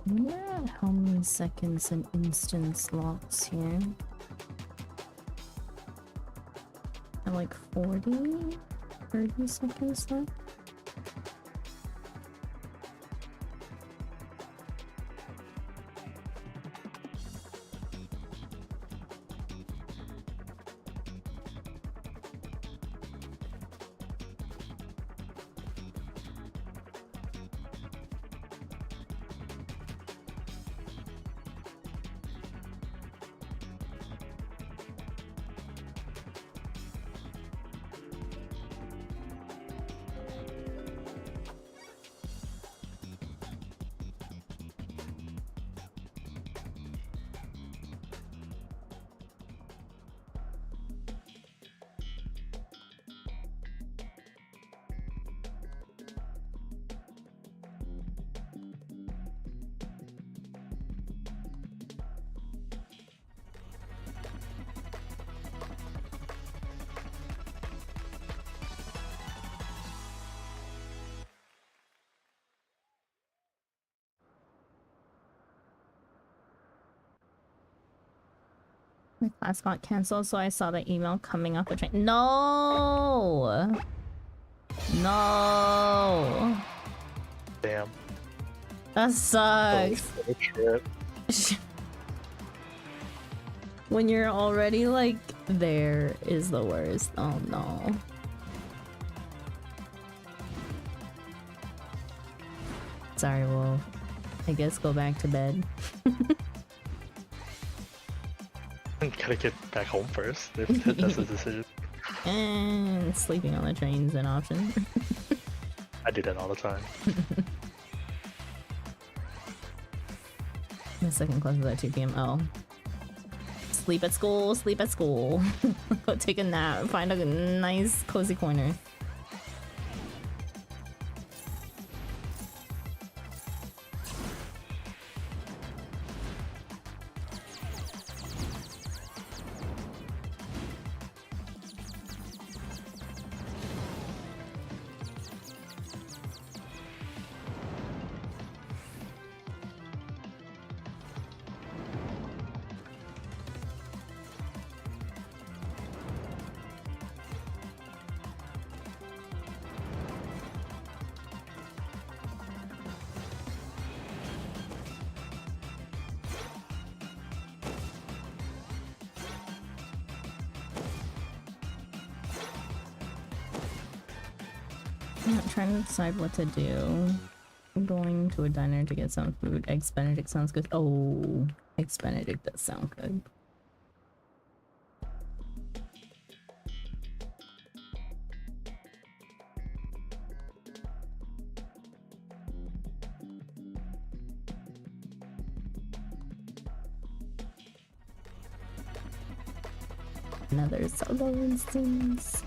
I wonder how many seconds an instance locks here. At like 40? 30 seconds left? My class got canceled, so I saw the email coming off the train. No! No! Damn. That sucks. Oh, trip. When you're already like there is the worst. Oh no. Sorry, Wolf. I guess go back to bed. Gotta get back home first. If that's the decision. And sleeping on the train's an option. I do that all the time. My second class is at 2 p.m. Oh. Sleep at school, sleep at school. Go take a nap, find a nice cozy corner. I'm trying to decide what to do. I'm going to a diner to get some food. Eggs Benedict sounds good. Oh, Eggs Benedict does sound good. Another solo instance.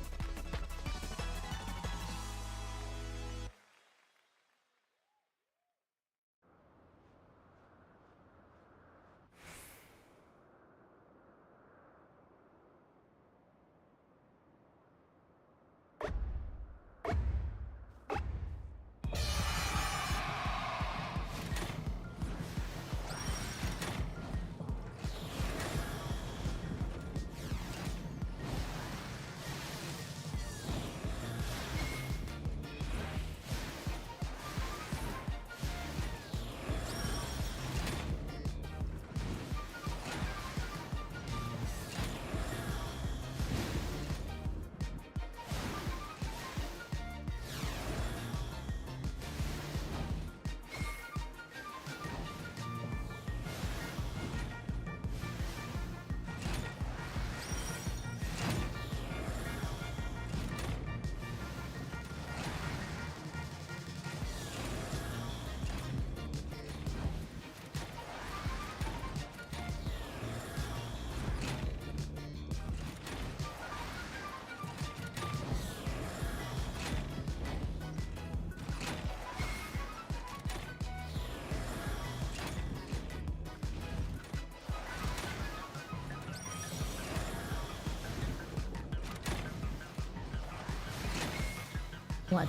What?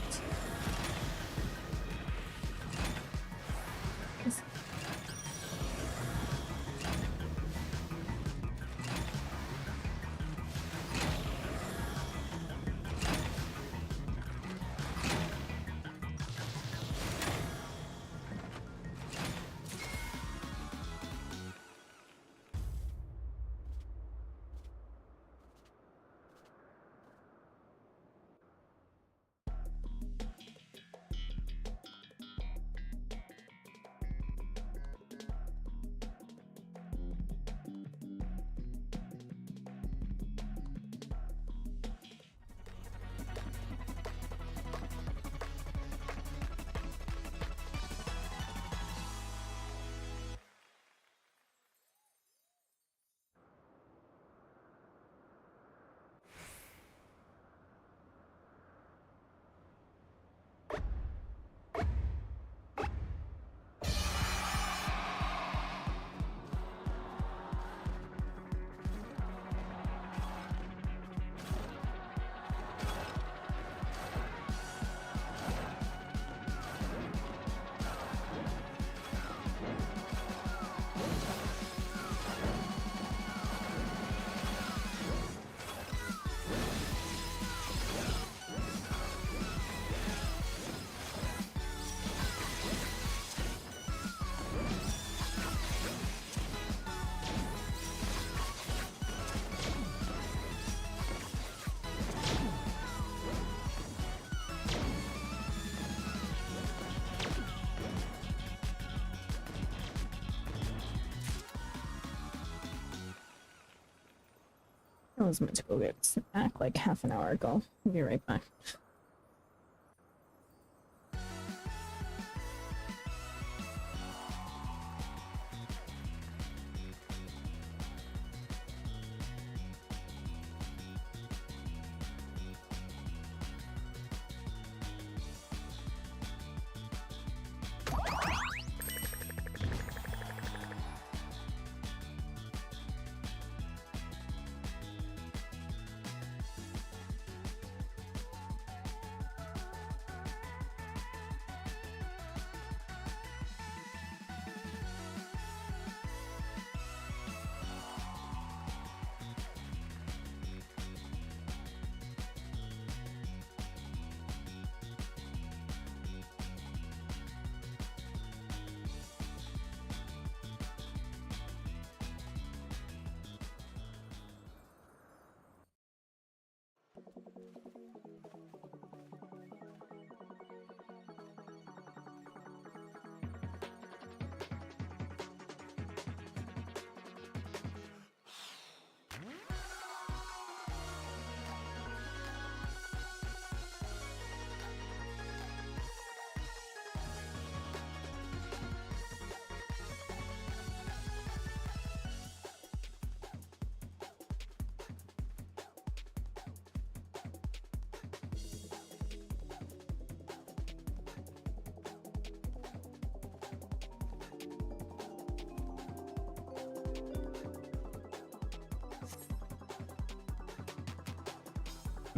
I was meant to go get a snack like half an hour ago. I'll be right back.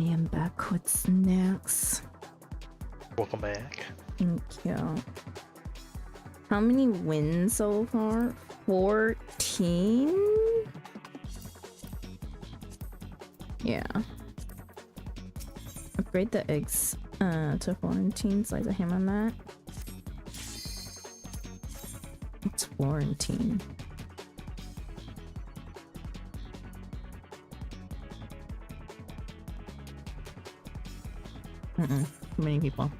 I am back with snacks. Welcome back. Thank you. How many wins so far? 14? Yeah. Upgrade the eggs to 14. Slice of ham on that. It's Florentine. Too many people.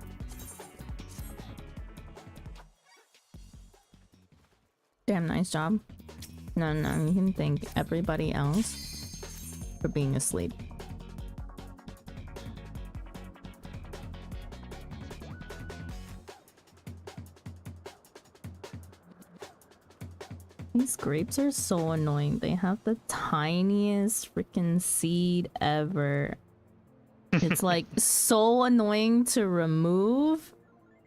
Damn, nice job. No, you can thank everybody else for being asleep. These grapes are so annoying. They have the tiniest freaking seed ever. It's like so annoying to remove,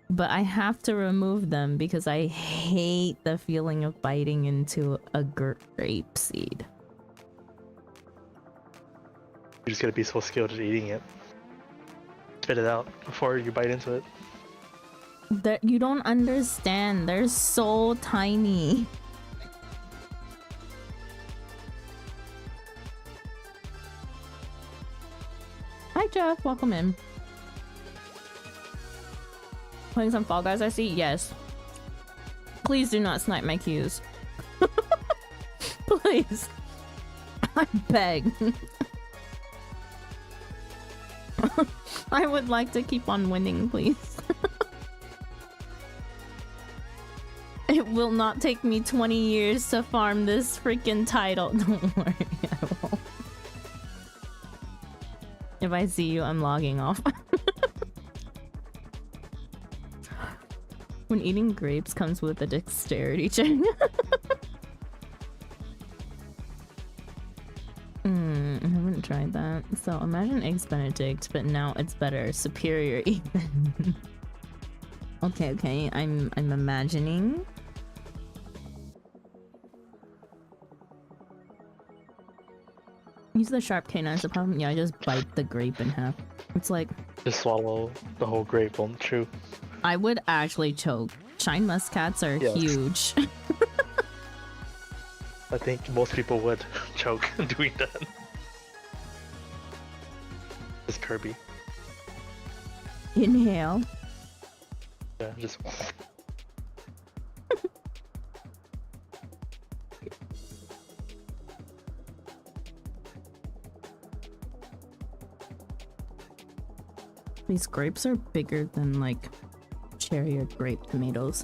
but I have to remove them because I hate the feeling of biting into a grape seed. You just gotta be so skilled at eating it. Spit it out before you bite into it. You don't understand. They're so tiny. Hi Jeff, welcome in. Playing some Fall Guys, I see? Yes. Please do not snipe my cues. Please. I beg. I would like to keep on winning, please. It will not take me 20 years to farm this freaking title. Don't worry, I won't. If I see you, I'm logging off. When eating grapes comes with a dexterity check. I haven't tried that. So imagine Eggs Benedict, but now it's better. Superior even. Okay, I'm imagining. Use the sharp canines. The problem, yeah, I just bite the grape in half. It's like Just swallow the whole grape, won't chew. I would actually choke. Shine muscats are Yes. huge. I think most people would choke doing that. It's Kirby. Inhale. Yeah, just. These grapes are bigger than like cherry or grape tomatoes.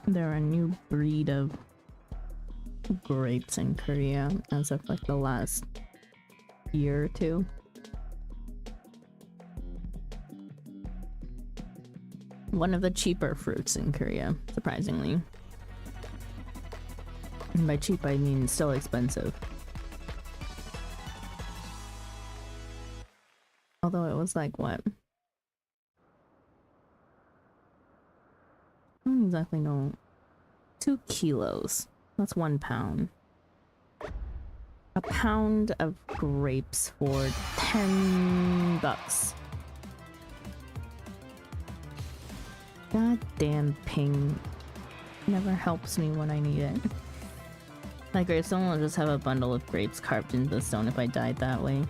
They're a new breed of grapes in Korea as of like the last year or two. One of the cheaper fruits in Korea, surprisingly. And by cheap, I mean still expensive. Although it was like, what? I don't exactly know. 2 kilos. That's 1 pound. A pound of grapes for $10. Goddamn ping. Never helps me when I need it. Like, someone will just have a bundle of grapes carved into the stone if I died that way.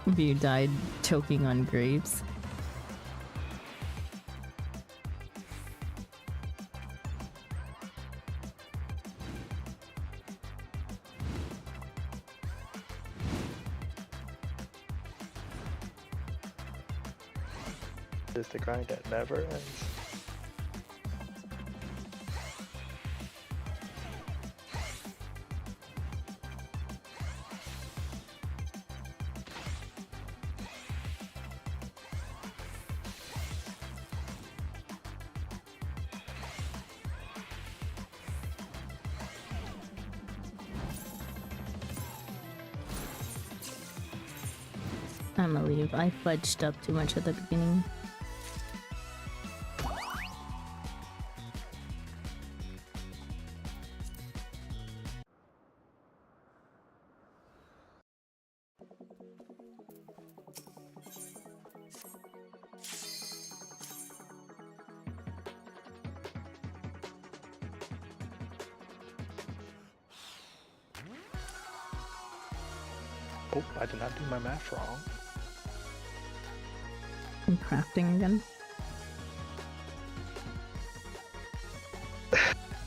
If you died choking on grapes. It's the grind that never ends. I'm gonna leave. I fudged up too much at the beginning. Oh, I did not do my math wrong. I'm crafting again.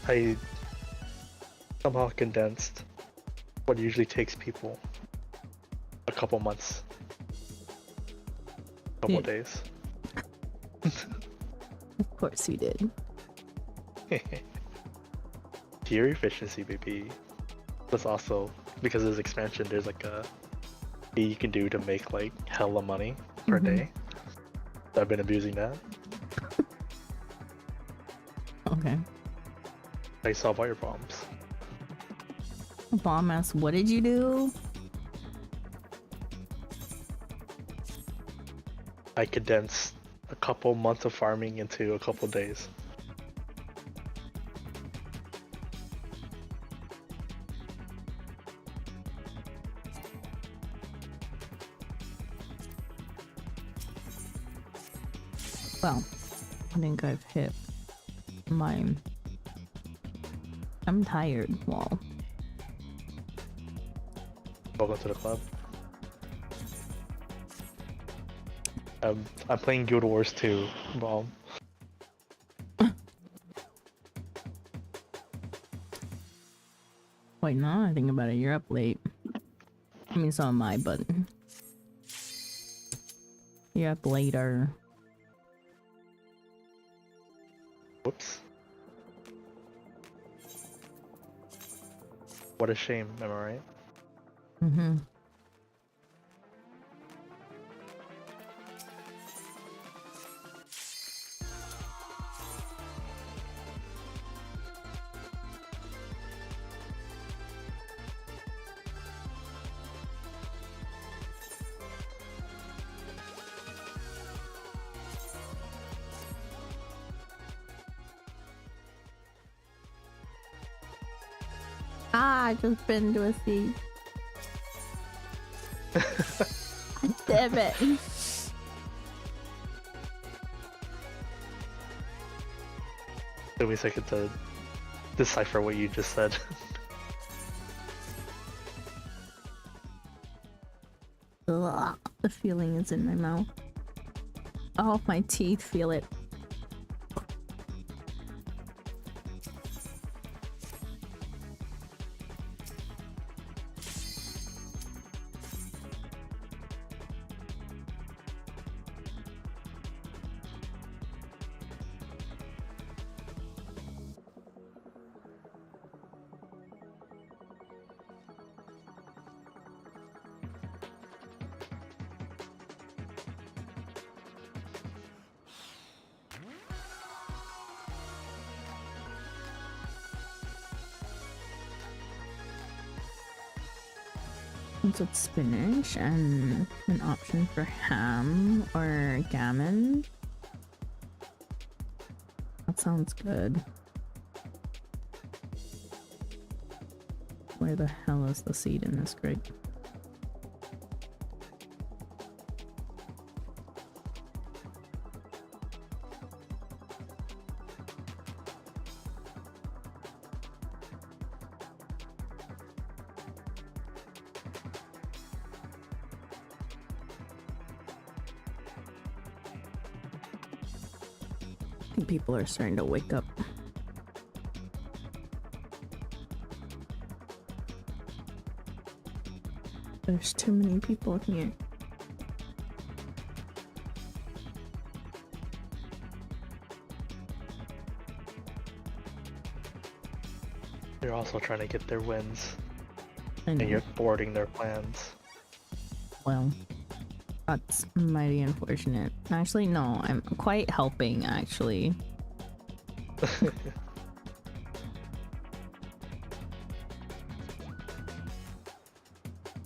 I somehow condensed what usually takes people a couple months, couple days. Of course you did. Tier efficiency, baby. Plus also, because there's expansion, there's like a fee you can do to make like hella money per day. So I've been abusing that. Okay. I solve all your problems. Bomb ass, what did you do? I condensed a couple months of farming into a couple days. Well, I think I've hit my... I'm tired wall. Welcome to the club. I'm playing Guild Wars 2, Bomb. Wait, now I think about it, you're up late. I mean, so am I, but... You're up later. Whoops. What a shame, am I right? Mm-hmm. I just been to a seat. Damn it. Took me a second to decipher what you just said. Ugh, the feeling is in my mouth. Oh, my teeth feel it. comes with spinach and an option for ham or gammon. That sounds good. Where the hell is the seed in this crate? I think people are starting to wake up. There's too many people here. They're also trying to get their wins, I and know. you're thwarting their plans. Well, that's mighty unfortunate. Actually, no, I'm quite helping, actually.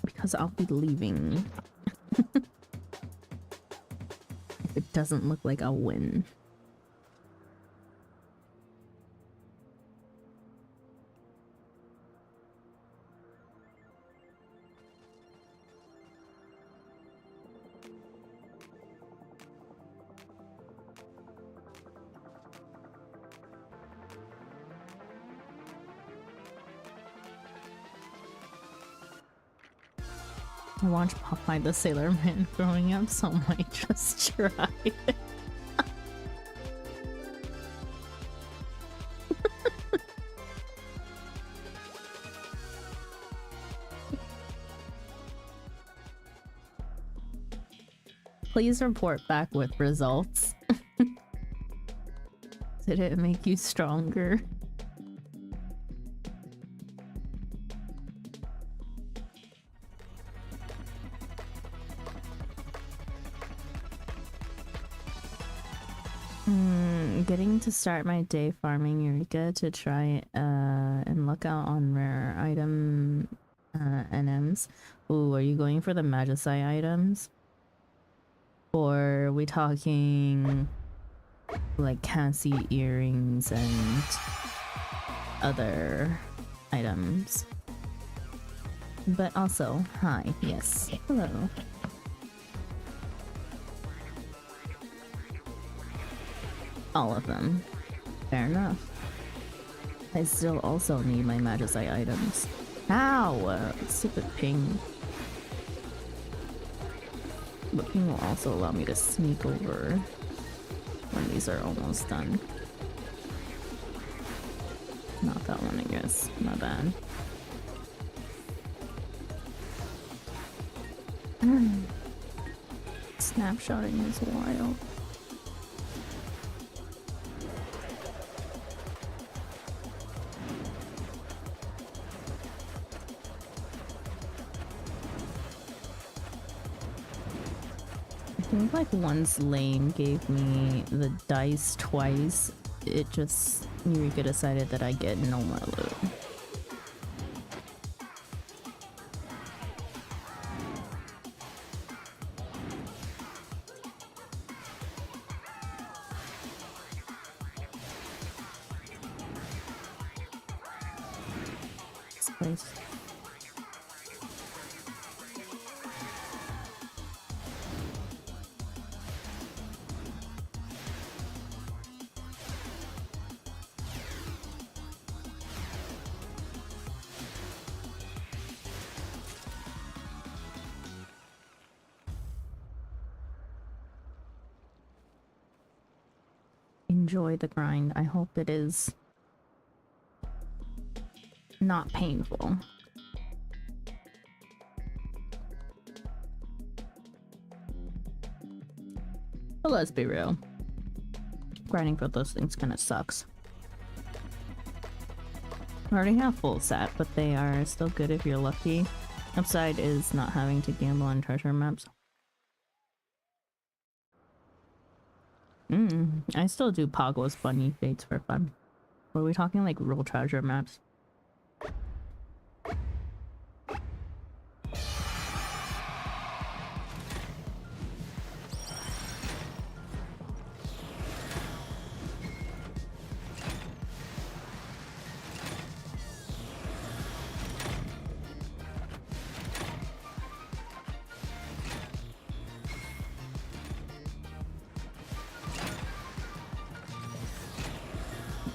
Because I'll be leaving. If it doesn't look like I'll win. I watched Popeye the Sailor Man growing up, so I might just try it. Please report back with results. Did it make you stronger? Getting to start my day farming Eureka to try and look out on rare item NMs. Ooh, are you going for the Magicite items? Or are we talking like Cassie earrings and other items? But also, hi, yes, hello. All of them. Fair enough. I still also need my Magicite items. Ow! Stupid ping. But ping will also allow me to sneak over when these are almost done. Not that one, I guess. My bad. Snapshotting is wild. I think like once Lame gave me the dice twice, it just Eureka decided that I get no more loot. This place. Enjoy the grind. I hope it is not painful. But let's be real. Grinding for those things kind of sucks. I already have full set, but they are still good if you're lucky. Upside is not having to gamble on treasure maps. I still do Pogos bunny fates for fun. Were we talking like real treasure maps?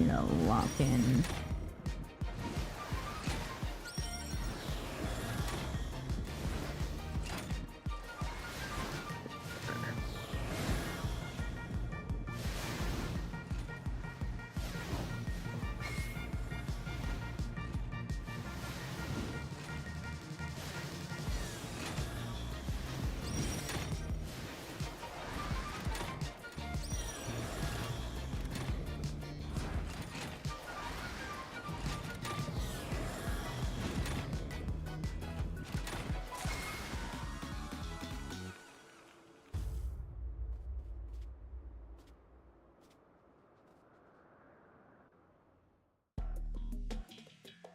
gonna lock in.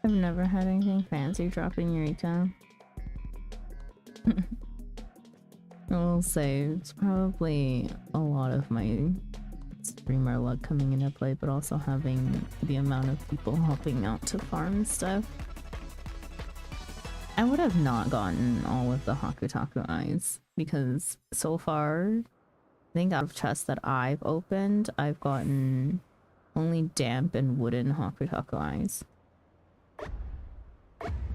I've never had anything fancy drop in Eureka. I will say it's probably a lot of my streamer luck coming into play, but also having the amount of people helping out to farm stuff. I would have not gotten all of the Hakutaku eyes because so far, I think out of chests that I've opened, I've gotten only damp and wooden Hakutaku eyes.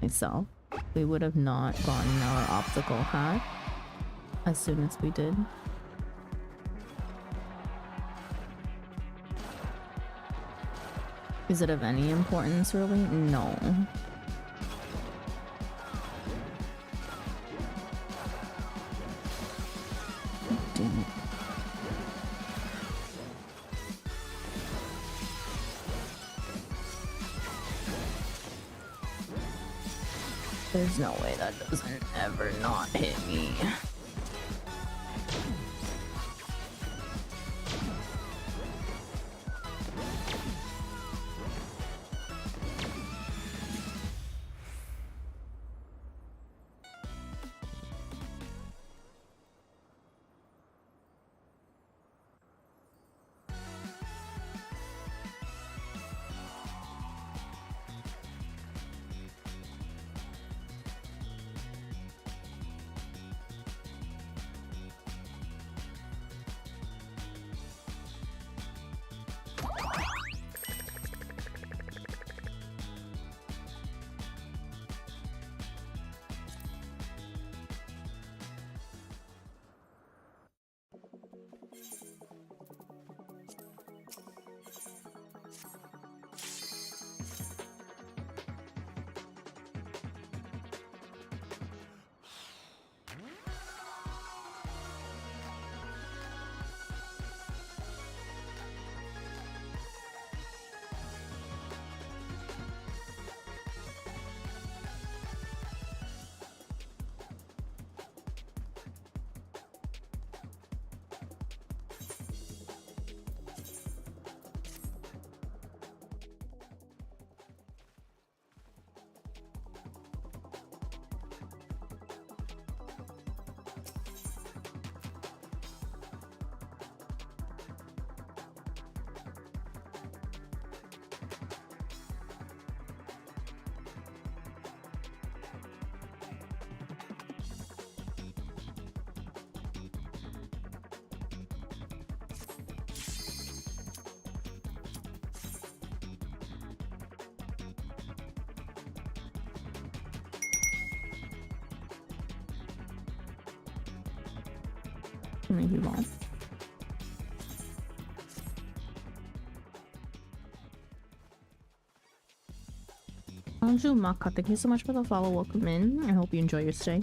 Myself. We would have not gotten our optical hat as soon as we did. Is it of any importance really? No. Damn it. There's no way that doesn't ever not hit me. Maybe won't. Anju Maka, thank you so much for the follow. Welcome in. I hope you enjoy your stay.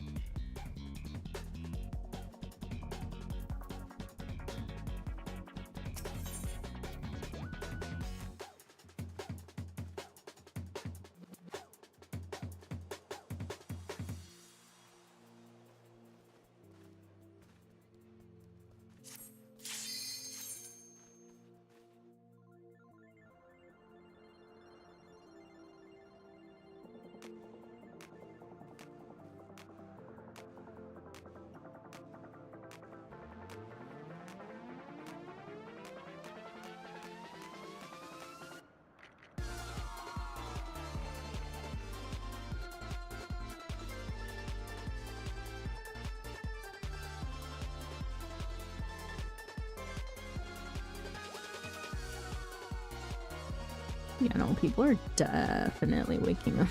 Yeah, no, people are definitely waking up.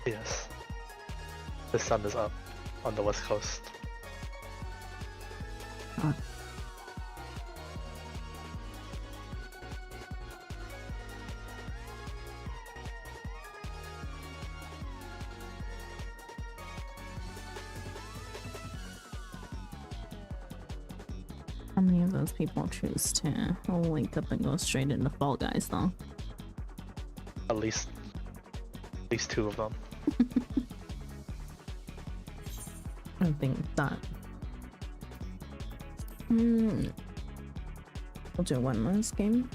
Yes. The sun is up on the west coast. Ah. How many of those people choose to wake up and go straight into Fall Guys, though? At least 2 of them. I don't think that. We'll do one last game.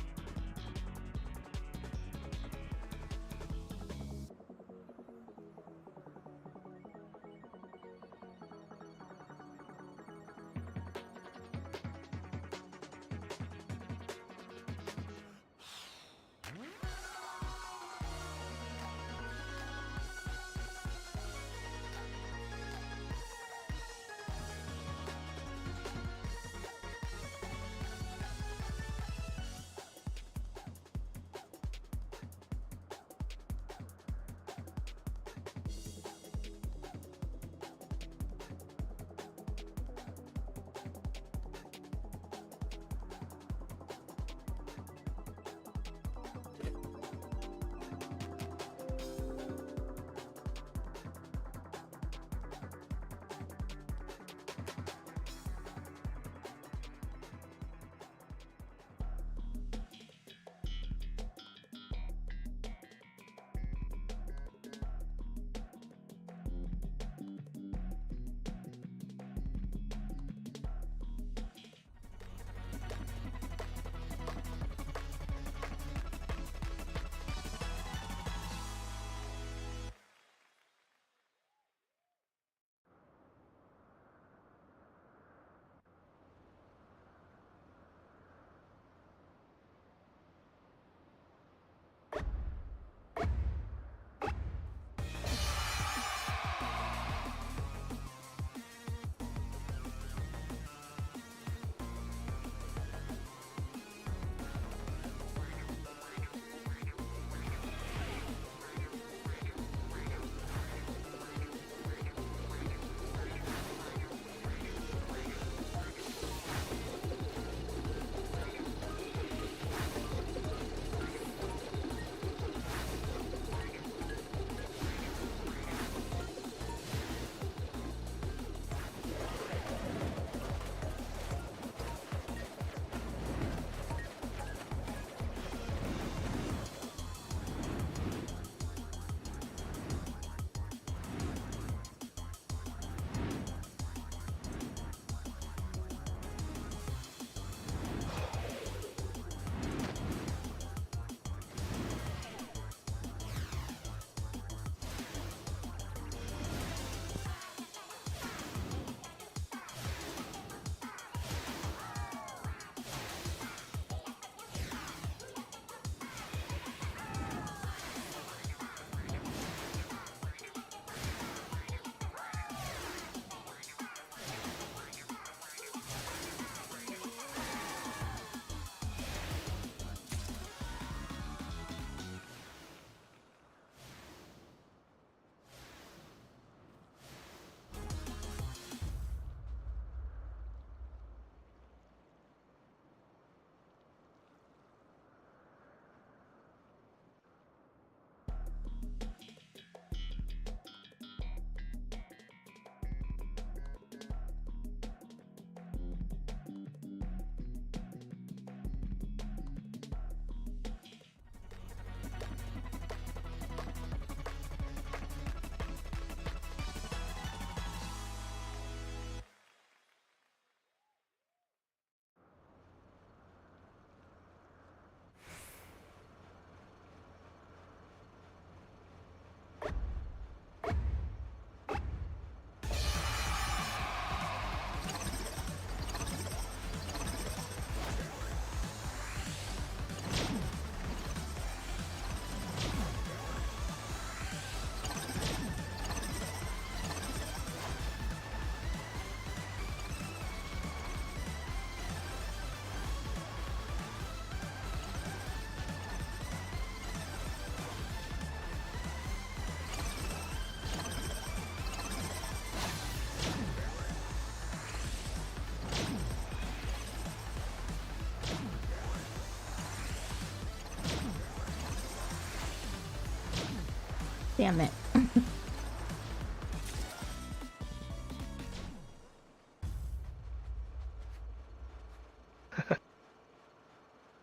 Damn it.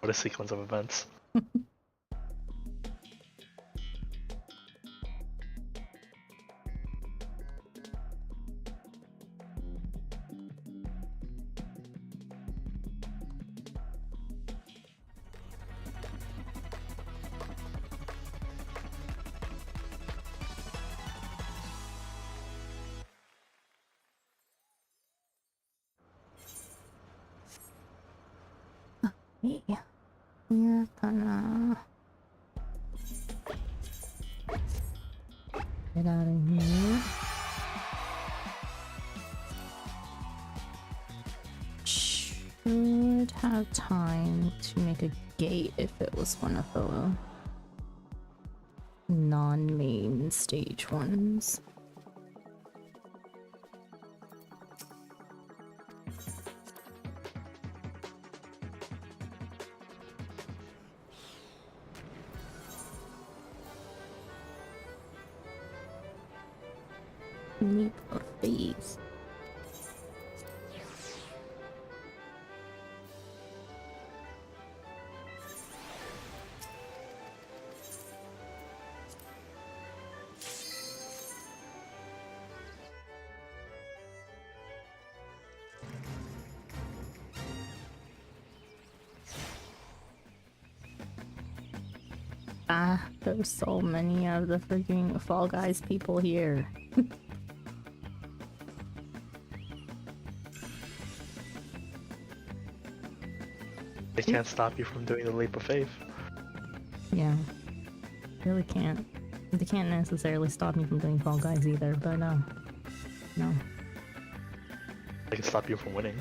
What a sequence of events. Yeah. We're gonna get out of here. Should have time to make a gate if it was one of the non-main stage ones. Leap of faith. Ah, there's so many of the freaking Fall Guys people here. They can't stop you from doing the leap of faith. Yeah, really can't. They can't necessarily stop me from doing Fall Guys either, but no. They can stop you from winning.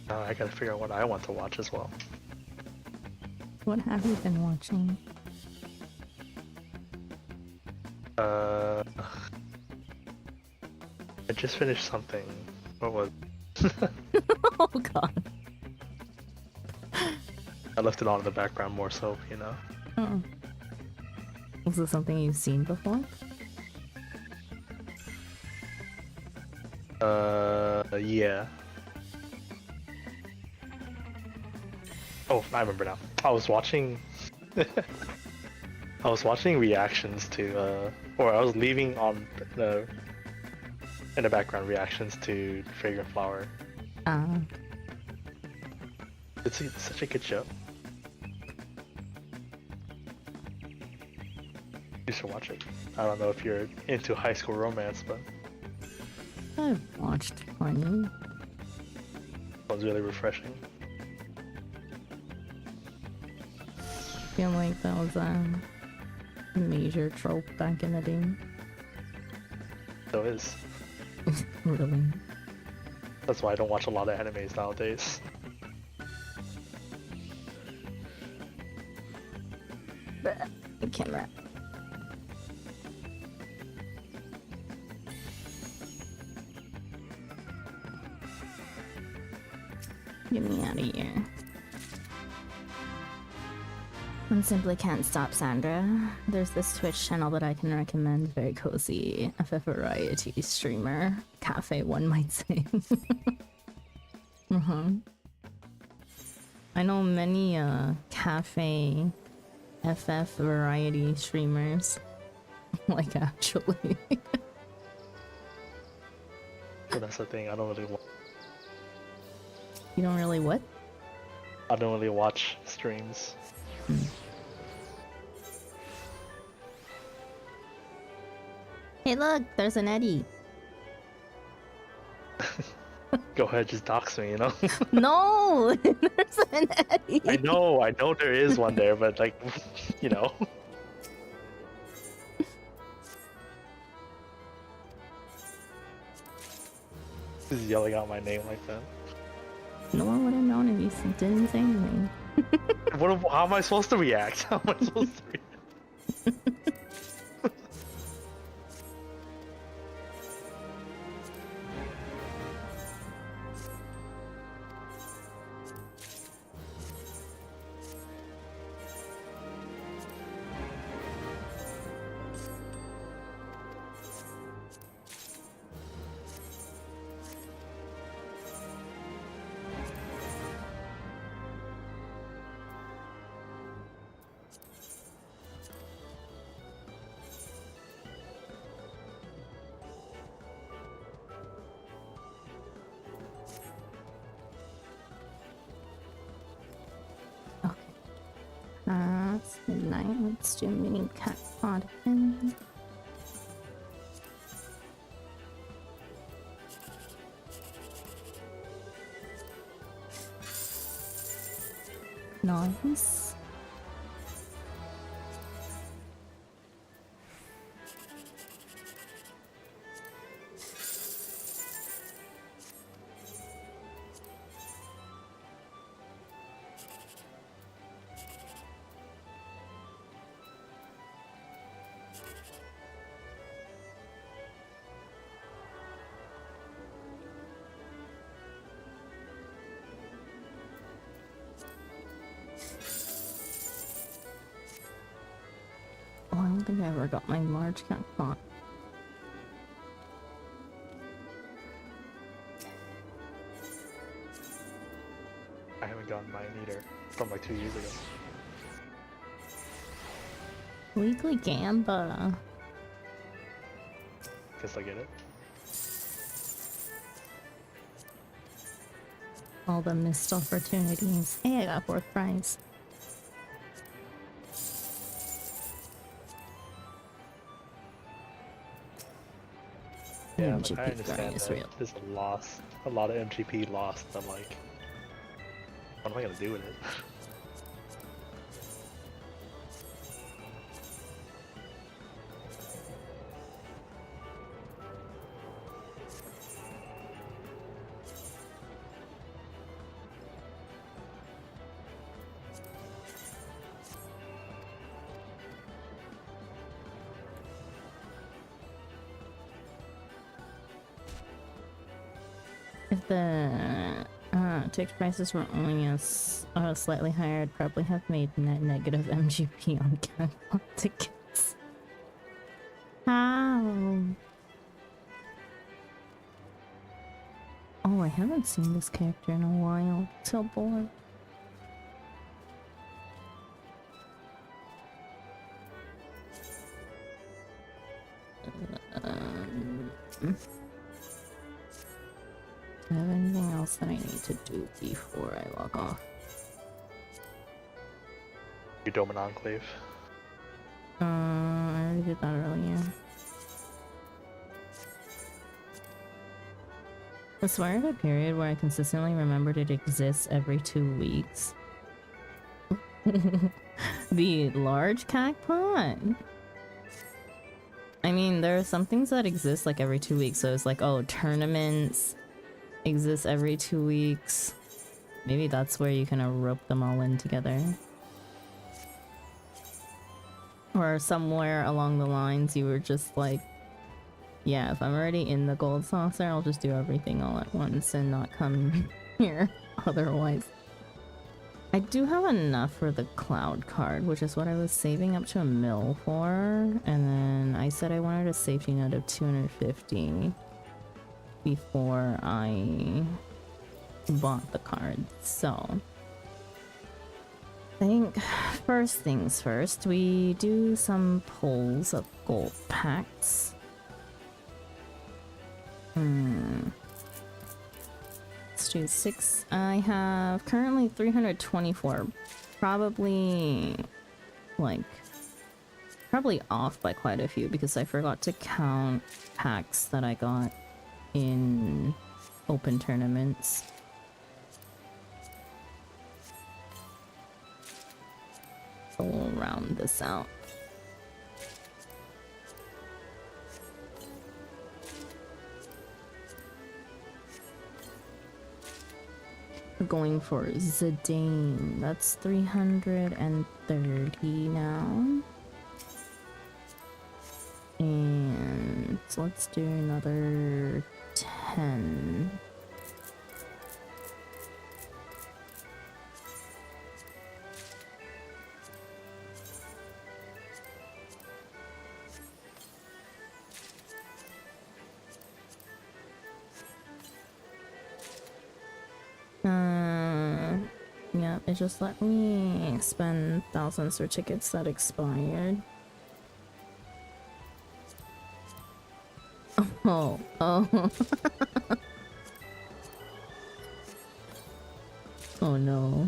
Now I gotta figure out what I want to watch as well. What have you been watching? I just finished something. What was Oh god. I left it on in the background more so, you know. Oh. Was it something you've seen before? Yeah. Oh, I remember now. I was watching I was watching reactions to or I was leaving on the in the background reactions to Fragrant Flower. It's such a good show. You should watch it. I don't know if you're into high school romance, but I've watched plenty. it was really refreshing. I feel like that was a major trope back in the day. So it is. Really. That's why I don't watch a lot of animes nowadays. I can't rap. Get me out of here. I simply can't stop Sandra. There's this Twitch channel that I can recommend. Very cozy FF variety streamer. Cafe, one might say. I know many cafe FF variety streamers. Like actually. But that's the thing, I don't really You don't really what? I don't really watch streams. Hey look, there's an Eddie. Go ahead, just dox me, you know? No, there's an Eddie. I know there is one there, but like, you know. Just yelling out my name like that. No one would have known if you didn't say anything. How am I supposed to react? How am I supposed to react? It's midnight. Let's do mini cat pod in. Nice. Oh, I don't think I ever got my large cat pot. I haven't gotten mine either from like 2 years ago. Weekly Gamba. Guess I get it. All the missed opportunities. Hey, I got 4th prize. Yeah, MGP but I understand grind is that real. there's a lot of MGP lost. I'm like, what am I gonna do with it? If the ticket prices were only slightly higher, I'd probably have made net negative MGP on Catbot tickets. How? Oh, I haven't seen this character in a while. So bored. Do I have anything else that I need to do before I log off? Your Doman Enclave. I already did that earlier. I swear at a period where I consistently remembered it exists every 2 weeks. The large cacpot. I mean, there are some things that exist like every 2 weeks, so it's like, oh, tournaments exist every 2 weeks. Maybe that's where you kind of rope them all in together. Or somewhere along the lines you were just like, yeah, if I'm already in the gold saucer, I'll just do everything all at once and not come here otherwise. I do have enough for the cloud card, which is what I was saving up to a mil for, and then I said I wanted a safety net of 250 before I bought the card. So I think first things first, we do some pulls of gold packs. Let's do 6. I have currently 324. Probably off by quite a few because I forgot to count packs that I got in open tournaments. So we'll round this out. We're going for Zidane. That's 330 now. And so let's do another 10. Yeah, it just let me spend thousands for tickets that expired. Oh. Oh no.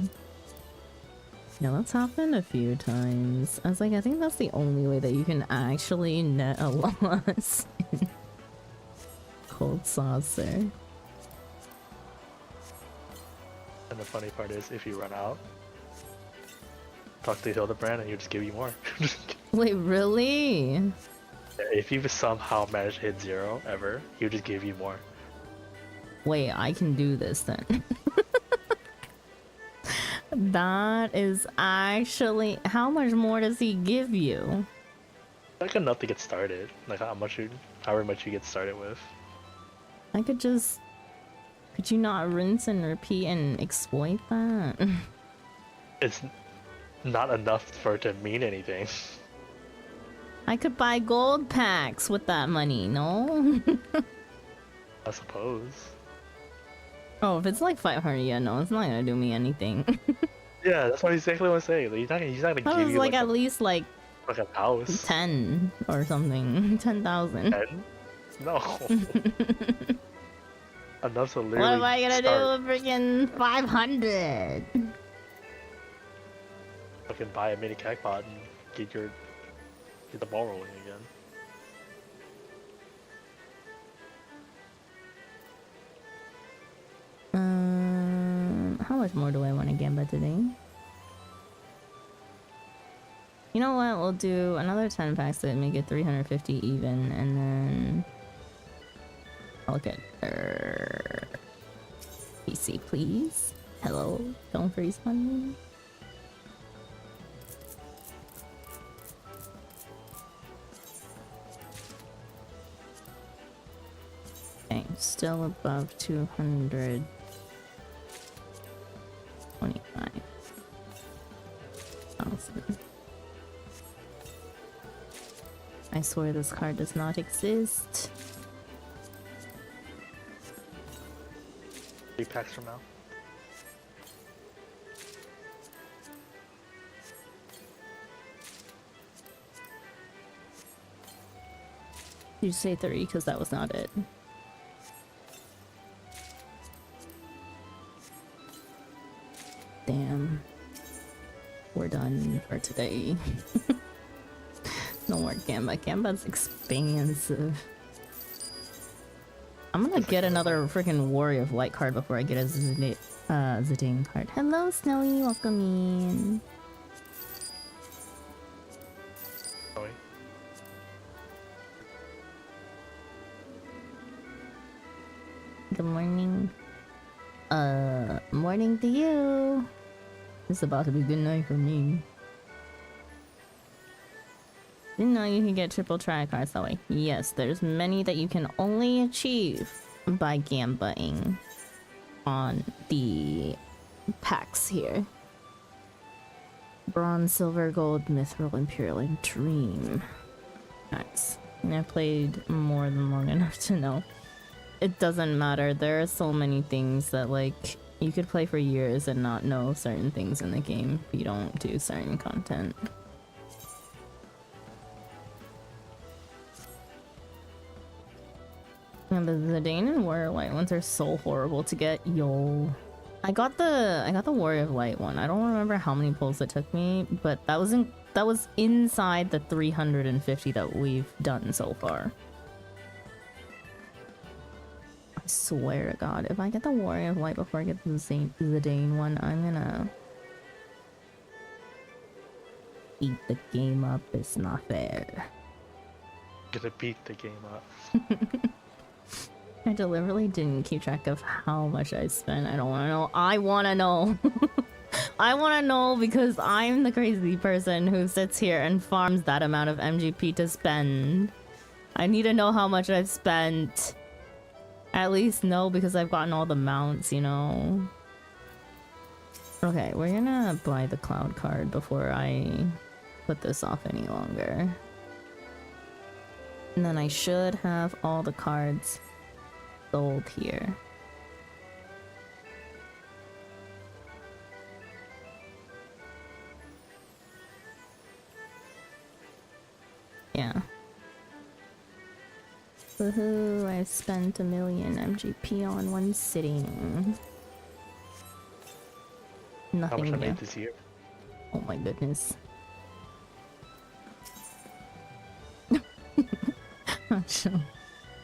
Yeah, that's happened a few times. I was like, I think that's the only way that you can actually net a loss in Cold Saucer. And the funny part is, if you run out, talk to Hildebrand and he'll just give you more. Wait, really? If you somehow manage to hit 0 ever, he'll just give you more. Wait, I can do this then. That is actually... How much more does he give you? Like enough to get started. Like however much you get started with. I could just... Could you not rinse and repeat and exploit that? It's not enough for it to mean anything. I could buy gold packs with that money, no? I suppose. Oh, if it's like 500, yeah, no, it's not gonna do me anything. Yeah, that's what exactly what I'm saying. Like, he's not That gonna give was you like at least like a house. 10 or something. 10,000. 10? No. Enough to literally What am I gonna start. do with freaking 500? Fucking buy a mini cagpot and get the ball rolling again. How much more do I want to gamble today? You know what? We'll do another 10 packs to make it 350 even, and then I'll get PC, please. Hello, don't freeze on me. Okay, still above 225. I swear this card does not exist. 3 packs from now. You say 30 because that was not it. Damn. We're done for today. No more Gamba. Gamba's expensive. I'm gonna get another freaking Warrior of Light card before I get a Zidane card. Hello, Snowy. Welcome in. Snowy. Good morning. Morning to you. It's about to be good night for me. Didn't know you can get triple try cards that way. Yes, there's many that you can only achieve by gambaing on the packs here. Bronze, silver, gold, mithril, imperial, and dream. Nice. And I've played more than long enough to know. It doesn't matter. There are so many things that, like, you could play for years and not know certain things in the game if you don't do certain content. And the Dane and Warrior Light ones are so horrible to get. Yo, I got the Warrior of Light one. I don't remember how many pulls it took me, but that was inside the 350 that we've done so far. I swear to God, if I get the Warrior of Light before I get the Zidane one, I'm gonna beat the game up. It's not fair. Gonna beat the game up. I deliberately didn't keep track of how much I spent. I don't want to know. I want to know. I want to know because I'm the crazy person who sits here and farms that amount of MGP to spend. I need to know how much I've spent. At least know because I've gotten all the mounts, you know. Okay, we're gonna buy the cloud card before I put this off any longer. And then I should have all the cards sold here. Yeah. Woohoo, I've spent 1 million MGP on one sitting. How Nothing much I new. made this year? Oh my goodness.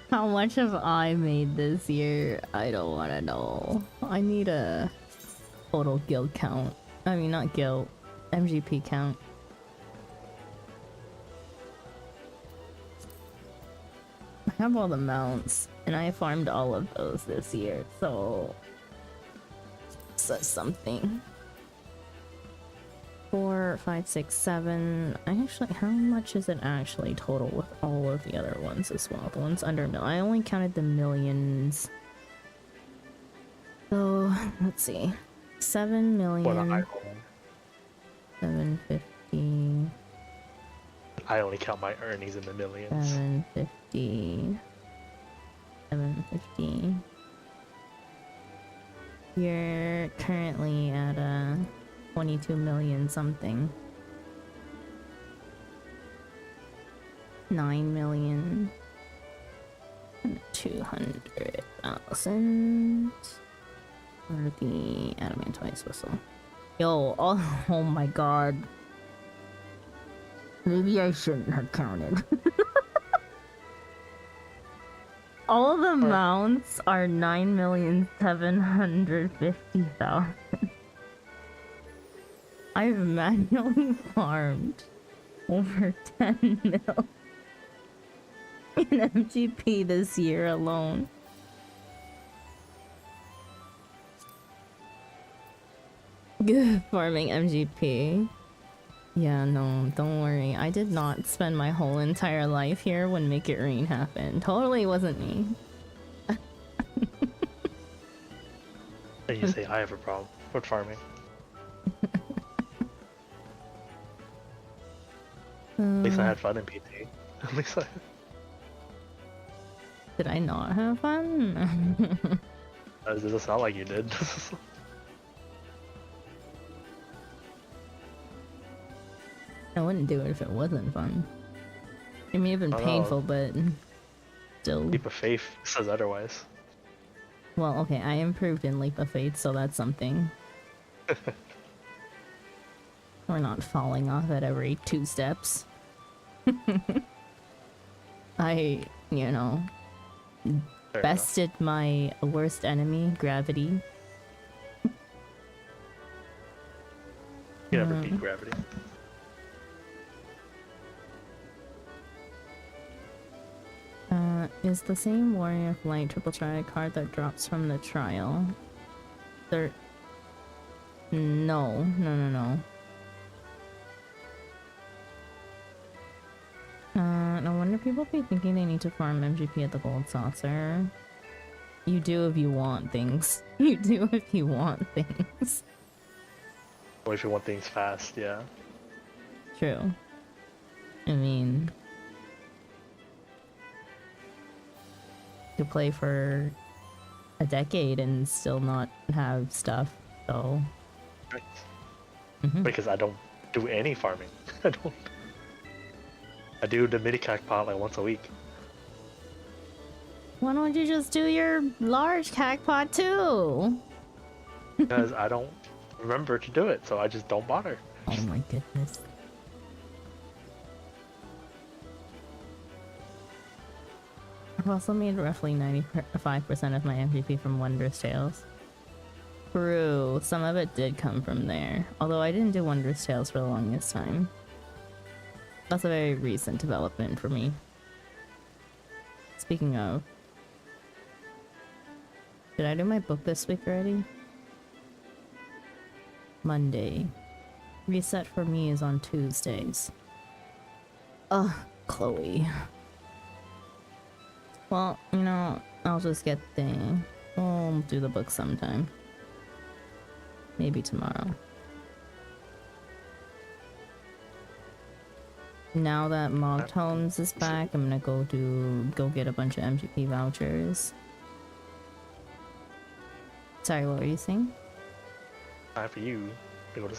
How much have I made this year? I don't want to know. I need a total guild count. I mean, not guild, MGP count. I have all the mounts, and I farmed all of those this year, so says something. 4, 5, 6, 7. Actually, how much is it actually total with all of the other ones as well? The ones under mil. I only counted the millions. So let's see. 7 What I million. roll. 750. I only count my earnings in the millions. 750. 750. You're currently at 22 million something. 9 million. 200,000 for the adamantine whistle. Yo, oh my god. Maybe I shouldn't have counted. All the mounts are 9,750,000. I've manually farmed over 10 mil in MGP this year alone. Good farming MGP. Yeah, no, don't worry. I did not spend my whole entire life here when Make It Rain happened. Totally wasn't me. And you say I have a problem with farming. At least I had fun in PT. At least I... Did I not have fun? It doesn't sound like you did. I wouldn't do it if it wasn't fun. It may have been I know. painful, but still. Leap of Faith says otherwise. Well, okay, I improved in Leap of Faith, so that's something. We're not falling off at every 2 steps. I, you know, Fair bested my worst enemy, gravity. You never beat gravity. Is the same Warrior of Light triple try card that drops from the trial? There. No. No wonder people be thinking they need to farm MGP at the Gold Saucer. You do if you want things. You do if you want things. Or if you want things fast, yeah. True. I mean... You could play for a decade and still not have stuff, so... Right. Mhm. Because I don't do any farming. I don't. I do the mini cac pot like once a week. Why don't you just do your large cacpot too? Because I don't remember to do it, so I just don't bother. Oh my goodness. I've also made roughly 95% of my MVP from Wondrous Tales. True, some of it did come from there. Although I didn't do Wondrous Tales for the longest time. That's a very recent development for me. Speaking of... Did I do my book this week already? Monday. Reset for me is on Tuesdays. Ugh, Chloe. Well, you know, I'll just get the... We'll do the book sometime. Maybe tomorrow. Now that Mocked Homes is back, I'm gonna go get a bunch of MGP vouchers. Sorry, what were you saying? Time for you to go to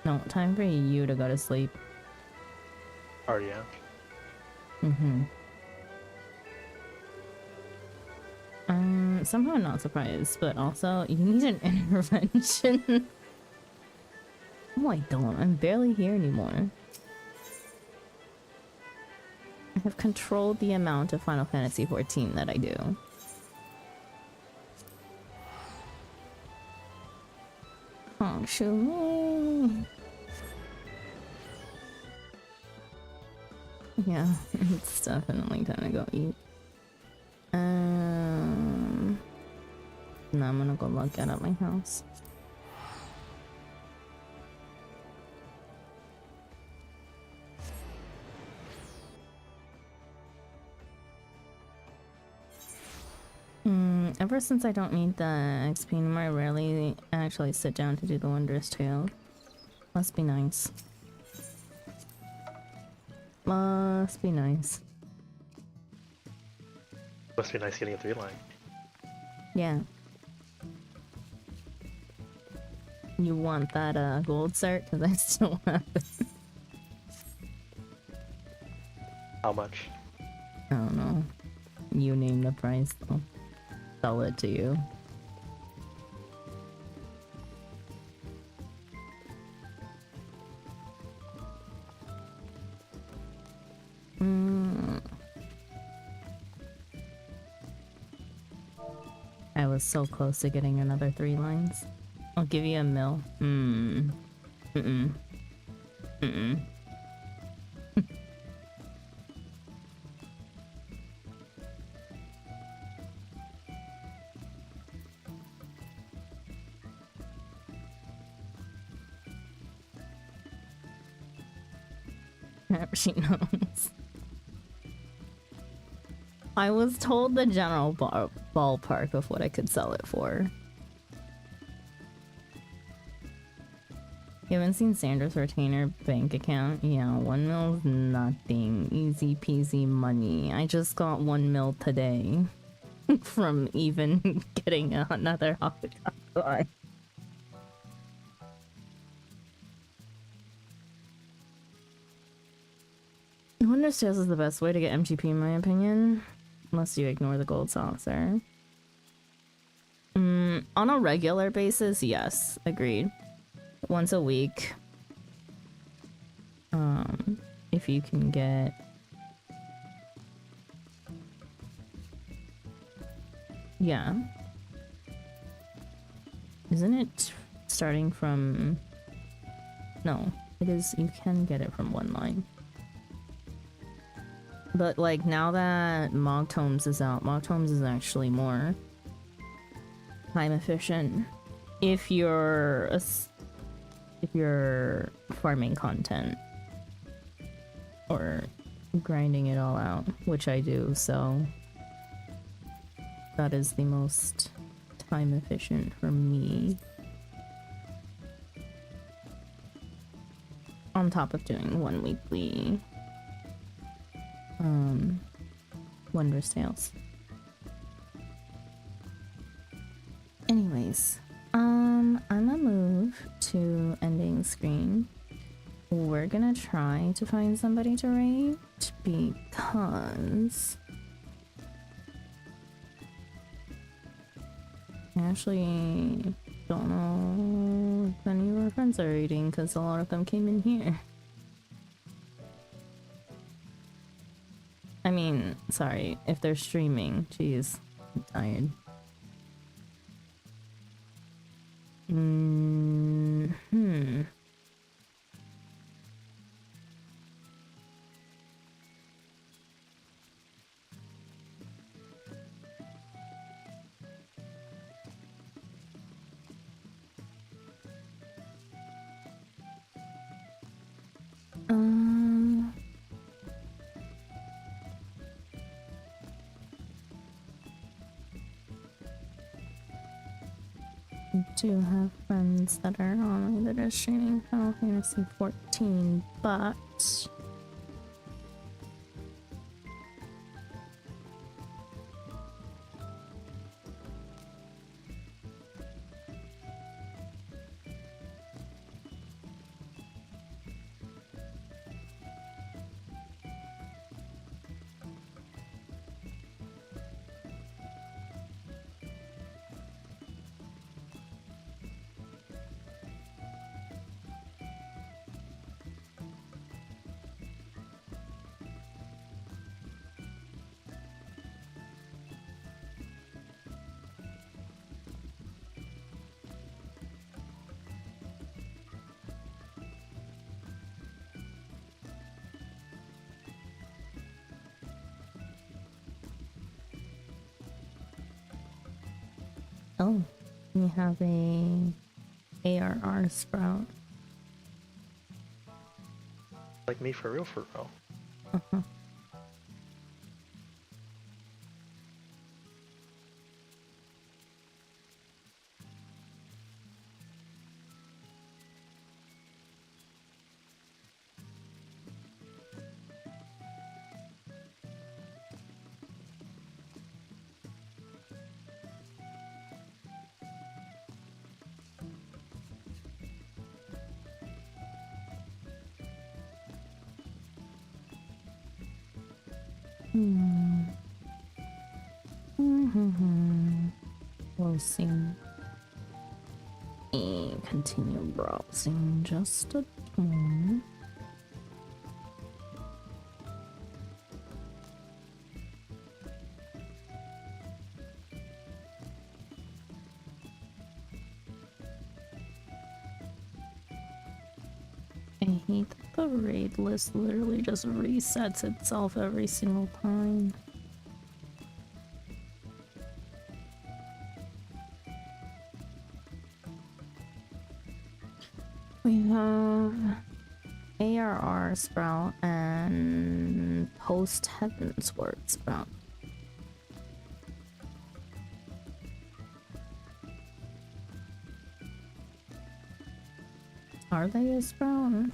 No, time for you to go to sleep. party, yeah. Somehow not surprised, but also you need an intervention. No, I don't. I'm barely here anymore. I have controlled the amount of Final Fantasy XIV that I do. Oh, shoot me. Yeah, it's definitely time to go eat. Now I'm gonna go look at my house. Ever since I don't need the XP anymore, I rarely actually sit down to do the Wondrous Tale. Must be nice. Must be nice. Must be nice getting a 3-line. Yeah. You want that gold cert? Because I still have it. How much? I don't know. You name the price, though. Sell it to you. I was so close to getting another 3 lines. I'll give you a mil. She knows. I was told the general ballpark of what I could sell it for. You haven't seen Sandra's retainer bank account? Yeah, 1 mil's nothing. Easy peasy money. I just got 1 mil today from even getting another Hawkeye. Wondrous Tales is the best way to get MGP in my opinion. Unless you ignore the gold saucer. On a regular basis, yes. Agreed. Once a week. If you can get... Yeah. Isn't it starting from... No. It is... You can get it from 1 line. But like now that Mocked Homes is out, Mocked Homes is actually more time efficient if you're farming content or grinding it all out, which I do, so that is the most time efficient for me. On top of doing 1 weekly Wondrous Tales. Anyways, I'm gonna move to ending screen. We're gonna try to find somebody to raid because I actually don't know if any of our friends are raiding because a lot of them came in here. I mean, sorry, if they're streaming. Jeez, I'm tired. Hmm. I do have friends that are on that are streaming Final Fantasy 14, but oh, we have a ARR sprout. Like me for real, for real. Uh-huh. We'll see. And continue browsing just a moment. I hate that the raid list literally just resets itself every single time. We have ARR Sprout and Post Heaven's Word Sprout. Are they a Sprout?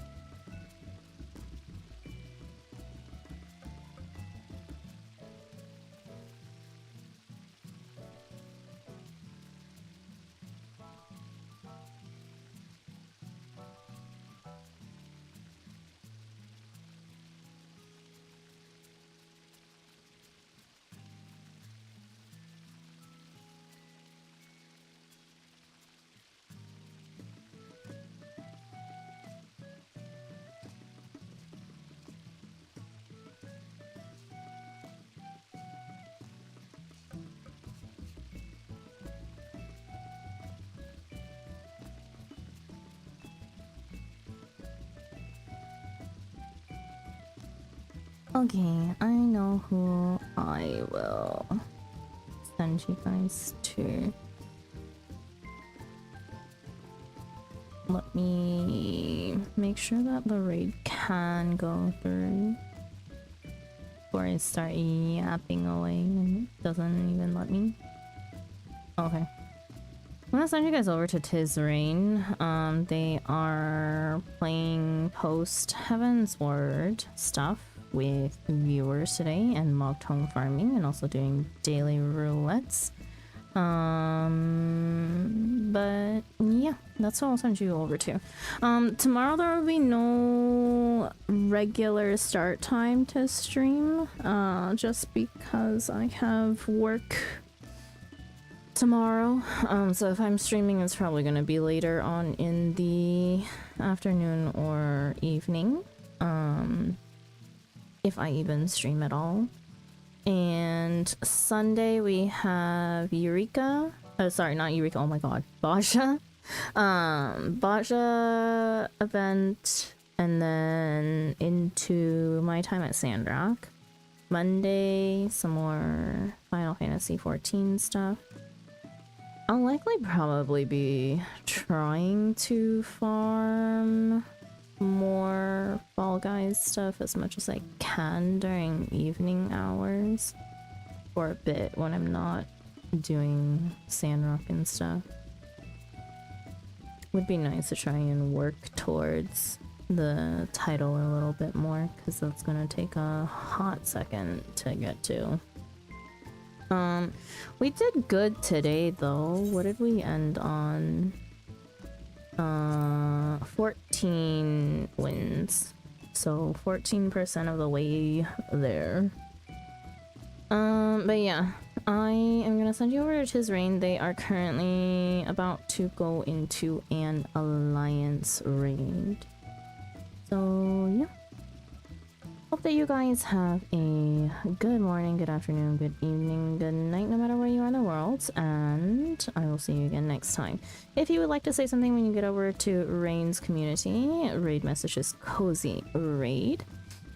Okay, I know who I will send you guys to. Let me make sure that the raid can go through before I start yapping away and it doesn't even let me. Okay. I'm gonna send you guys over to Tis Rain. They are playing Post Heaven's Word stuff with viewers today and mock home farming and also doing daily roulettes. But yeah, that's what I'll send you over to. Tomorrow there will be no regular start time to stream, just because I have work tomorrow. So if I'm streaming, it's probably gonna be later on in the afternoon or evening. If I even stream at all. And Sunday we have Eureka. Oh, sorry, not Eureka. Oh my god, Baja. Baja event, and then into my time at Sandrock. Monday, some more Final Fantasy 14 stuff. I'll likely probably be trying to farm more Fall Guys stuff as much as I can during evening hours for a bit when I'm not doing Sandrock and stuff. Would be nice to try and work towards the title a little bit more, because that's gonna take a hot second to get to. We did good today though. What did we end on? 14 wins. So 14% of the way there. But yeah, I am gonna send you over to Tis Rain. They are currently about to go into an alliance raid. So yeah. Hope that you guys have a good morning, good afternoon, good evening, good night, no matter where you are in the world, and I will see you again next time. If you would like to say something when you get over to Rain's community, raid message is Cozy Raid.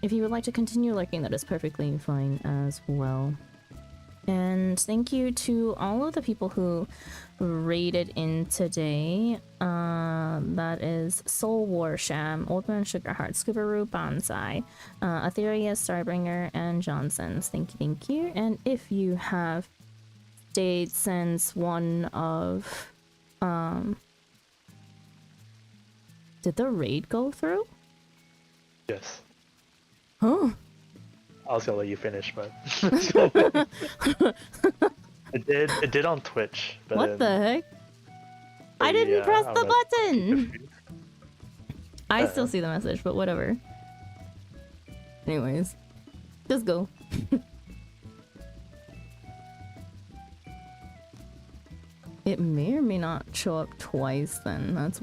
If you would like to continue lurking, that is perfectly fine as well. And thank you to all of the people who raided in today. That is Soul Warsham, Oldman Sugarheart, Scoobaroo Bonsai, Etheria Starbringer, and Johnson's. Thank you. And if you have stayed since one of did the raid go through? Yes. Huh. I was gonna let you finish, but it did on Twitch. But What the heck? I didn't press the button! I still see the message, but whatever. Anyways, just go. It may or may not show up twice then. That's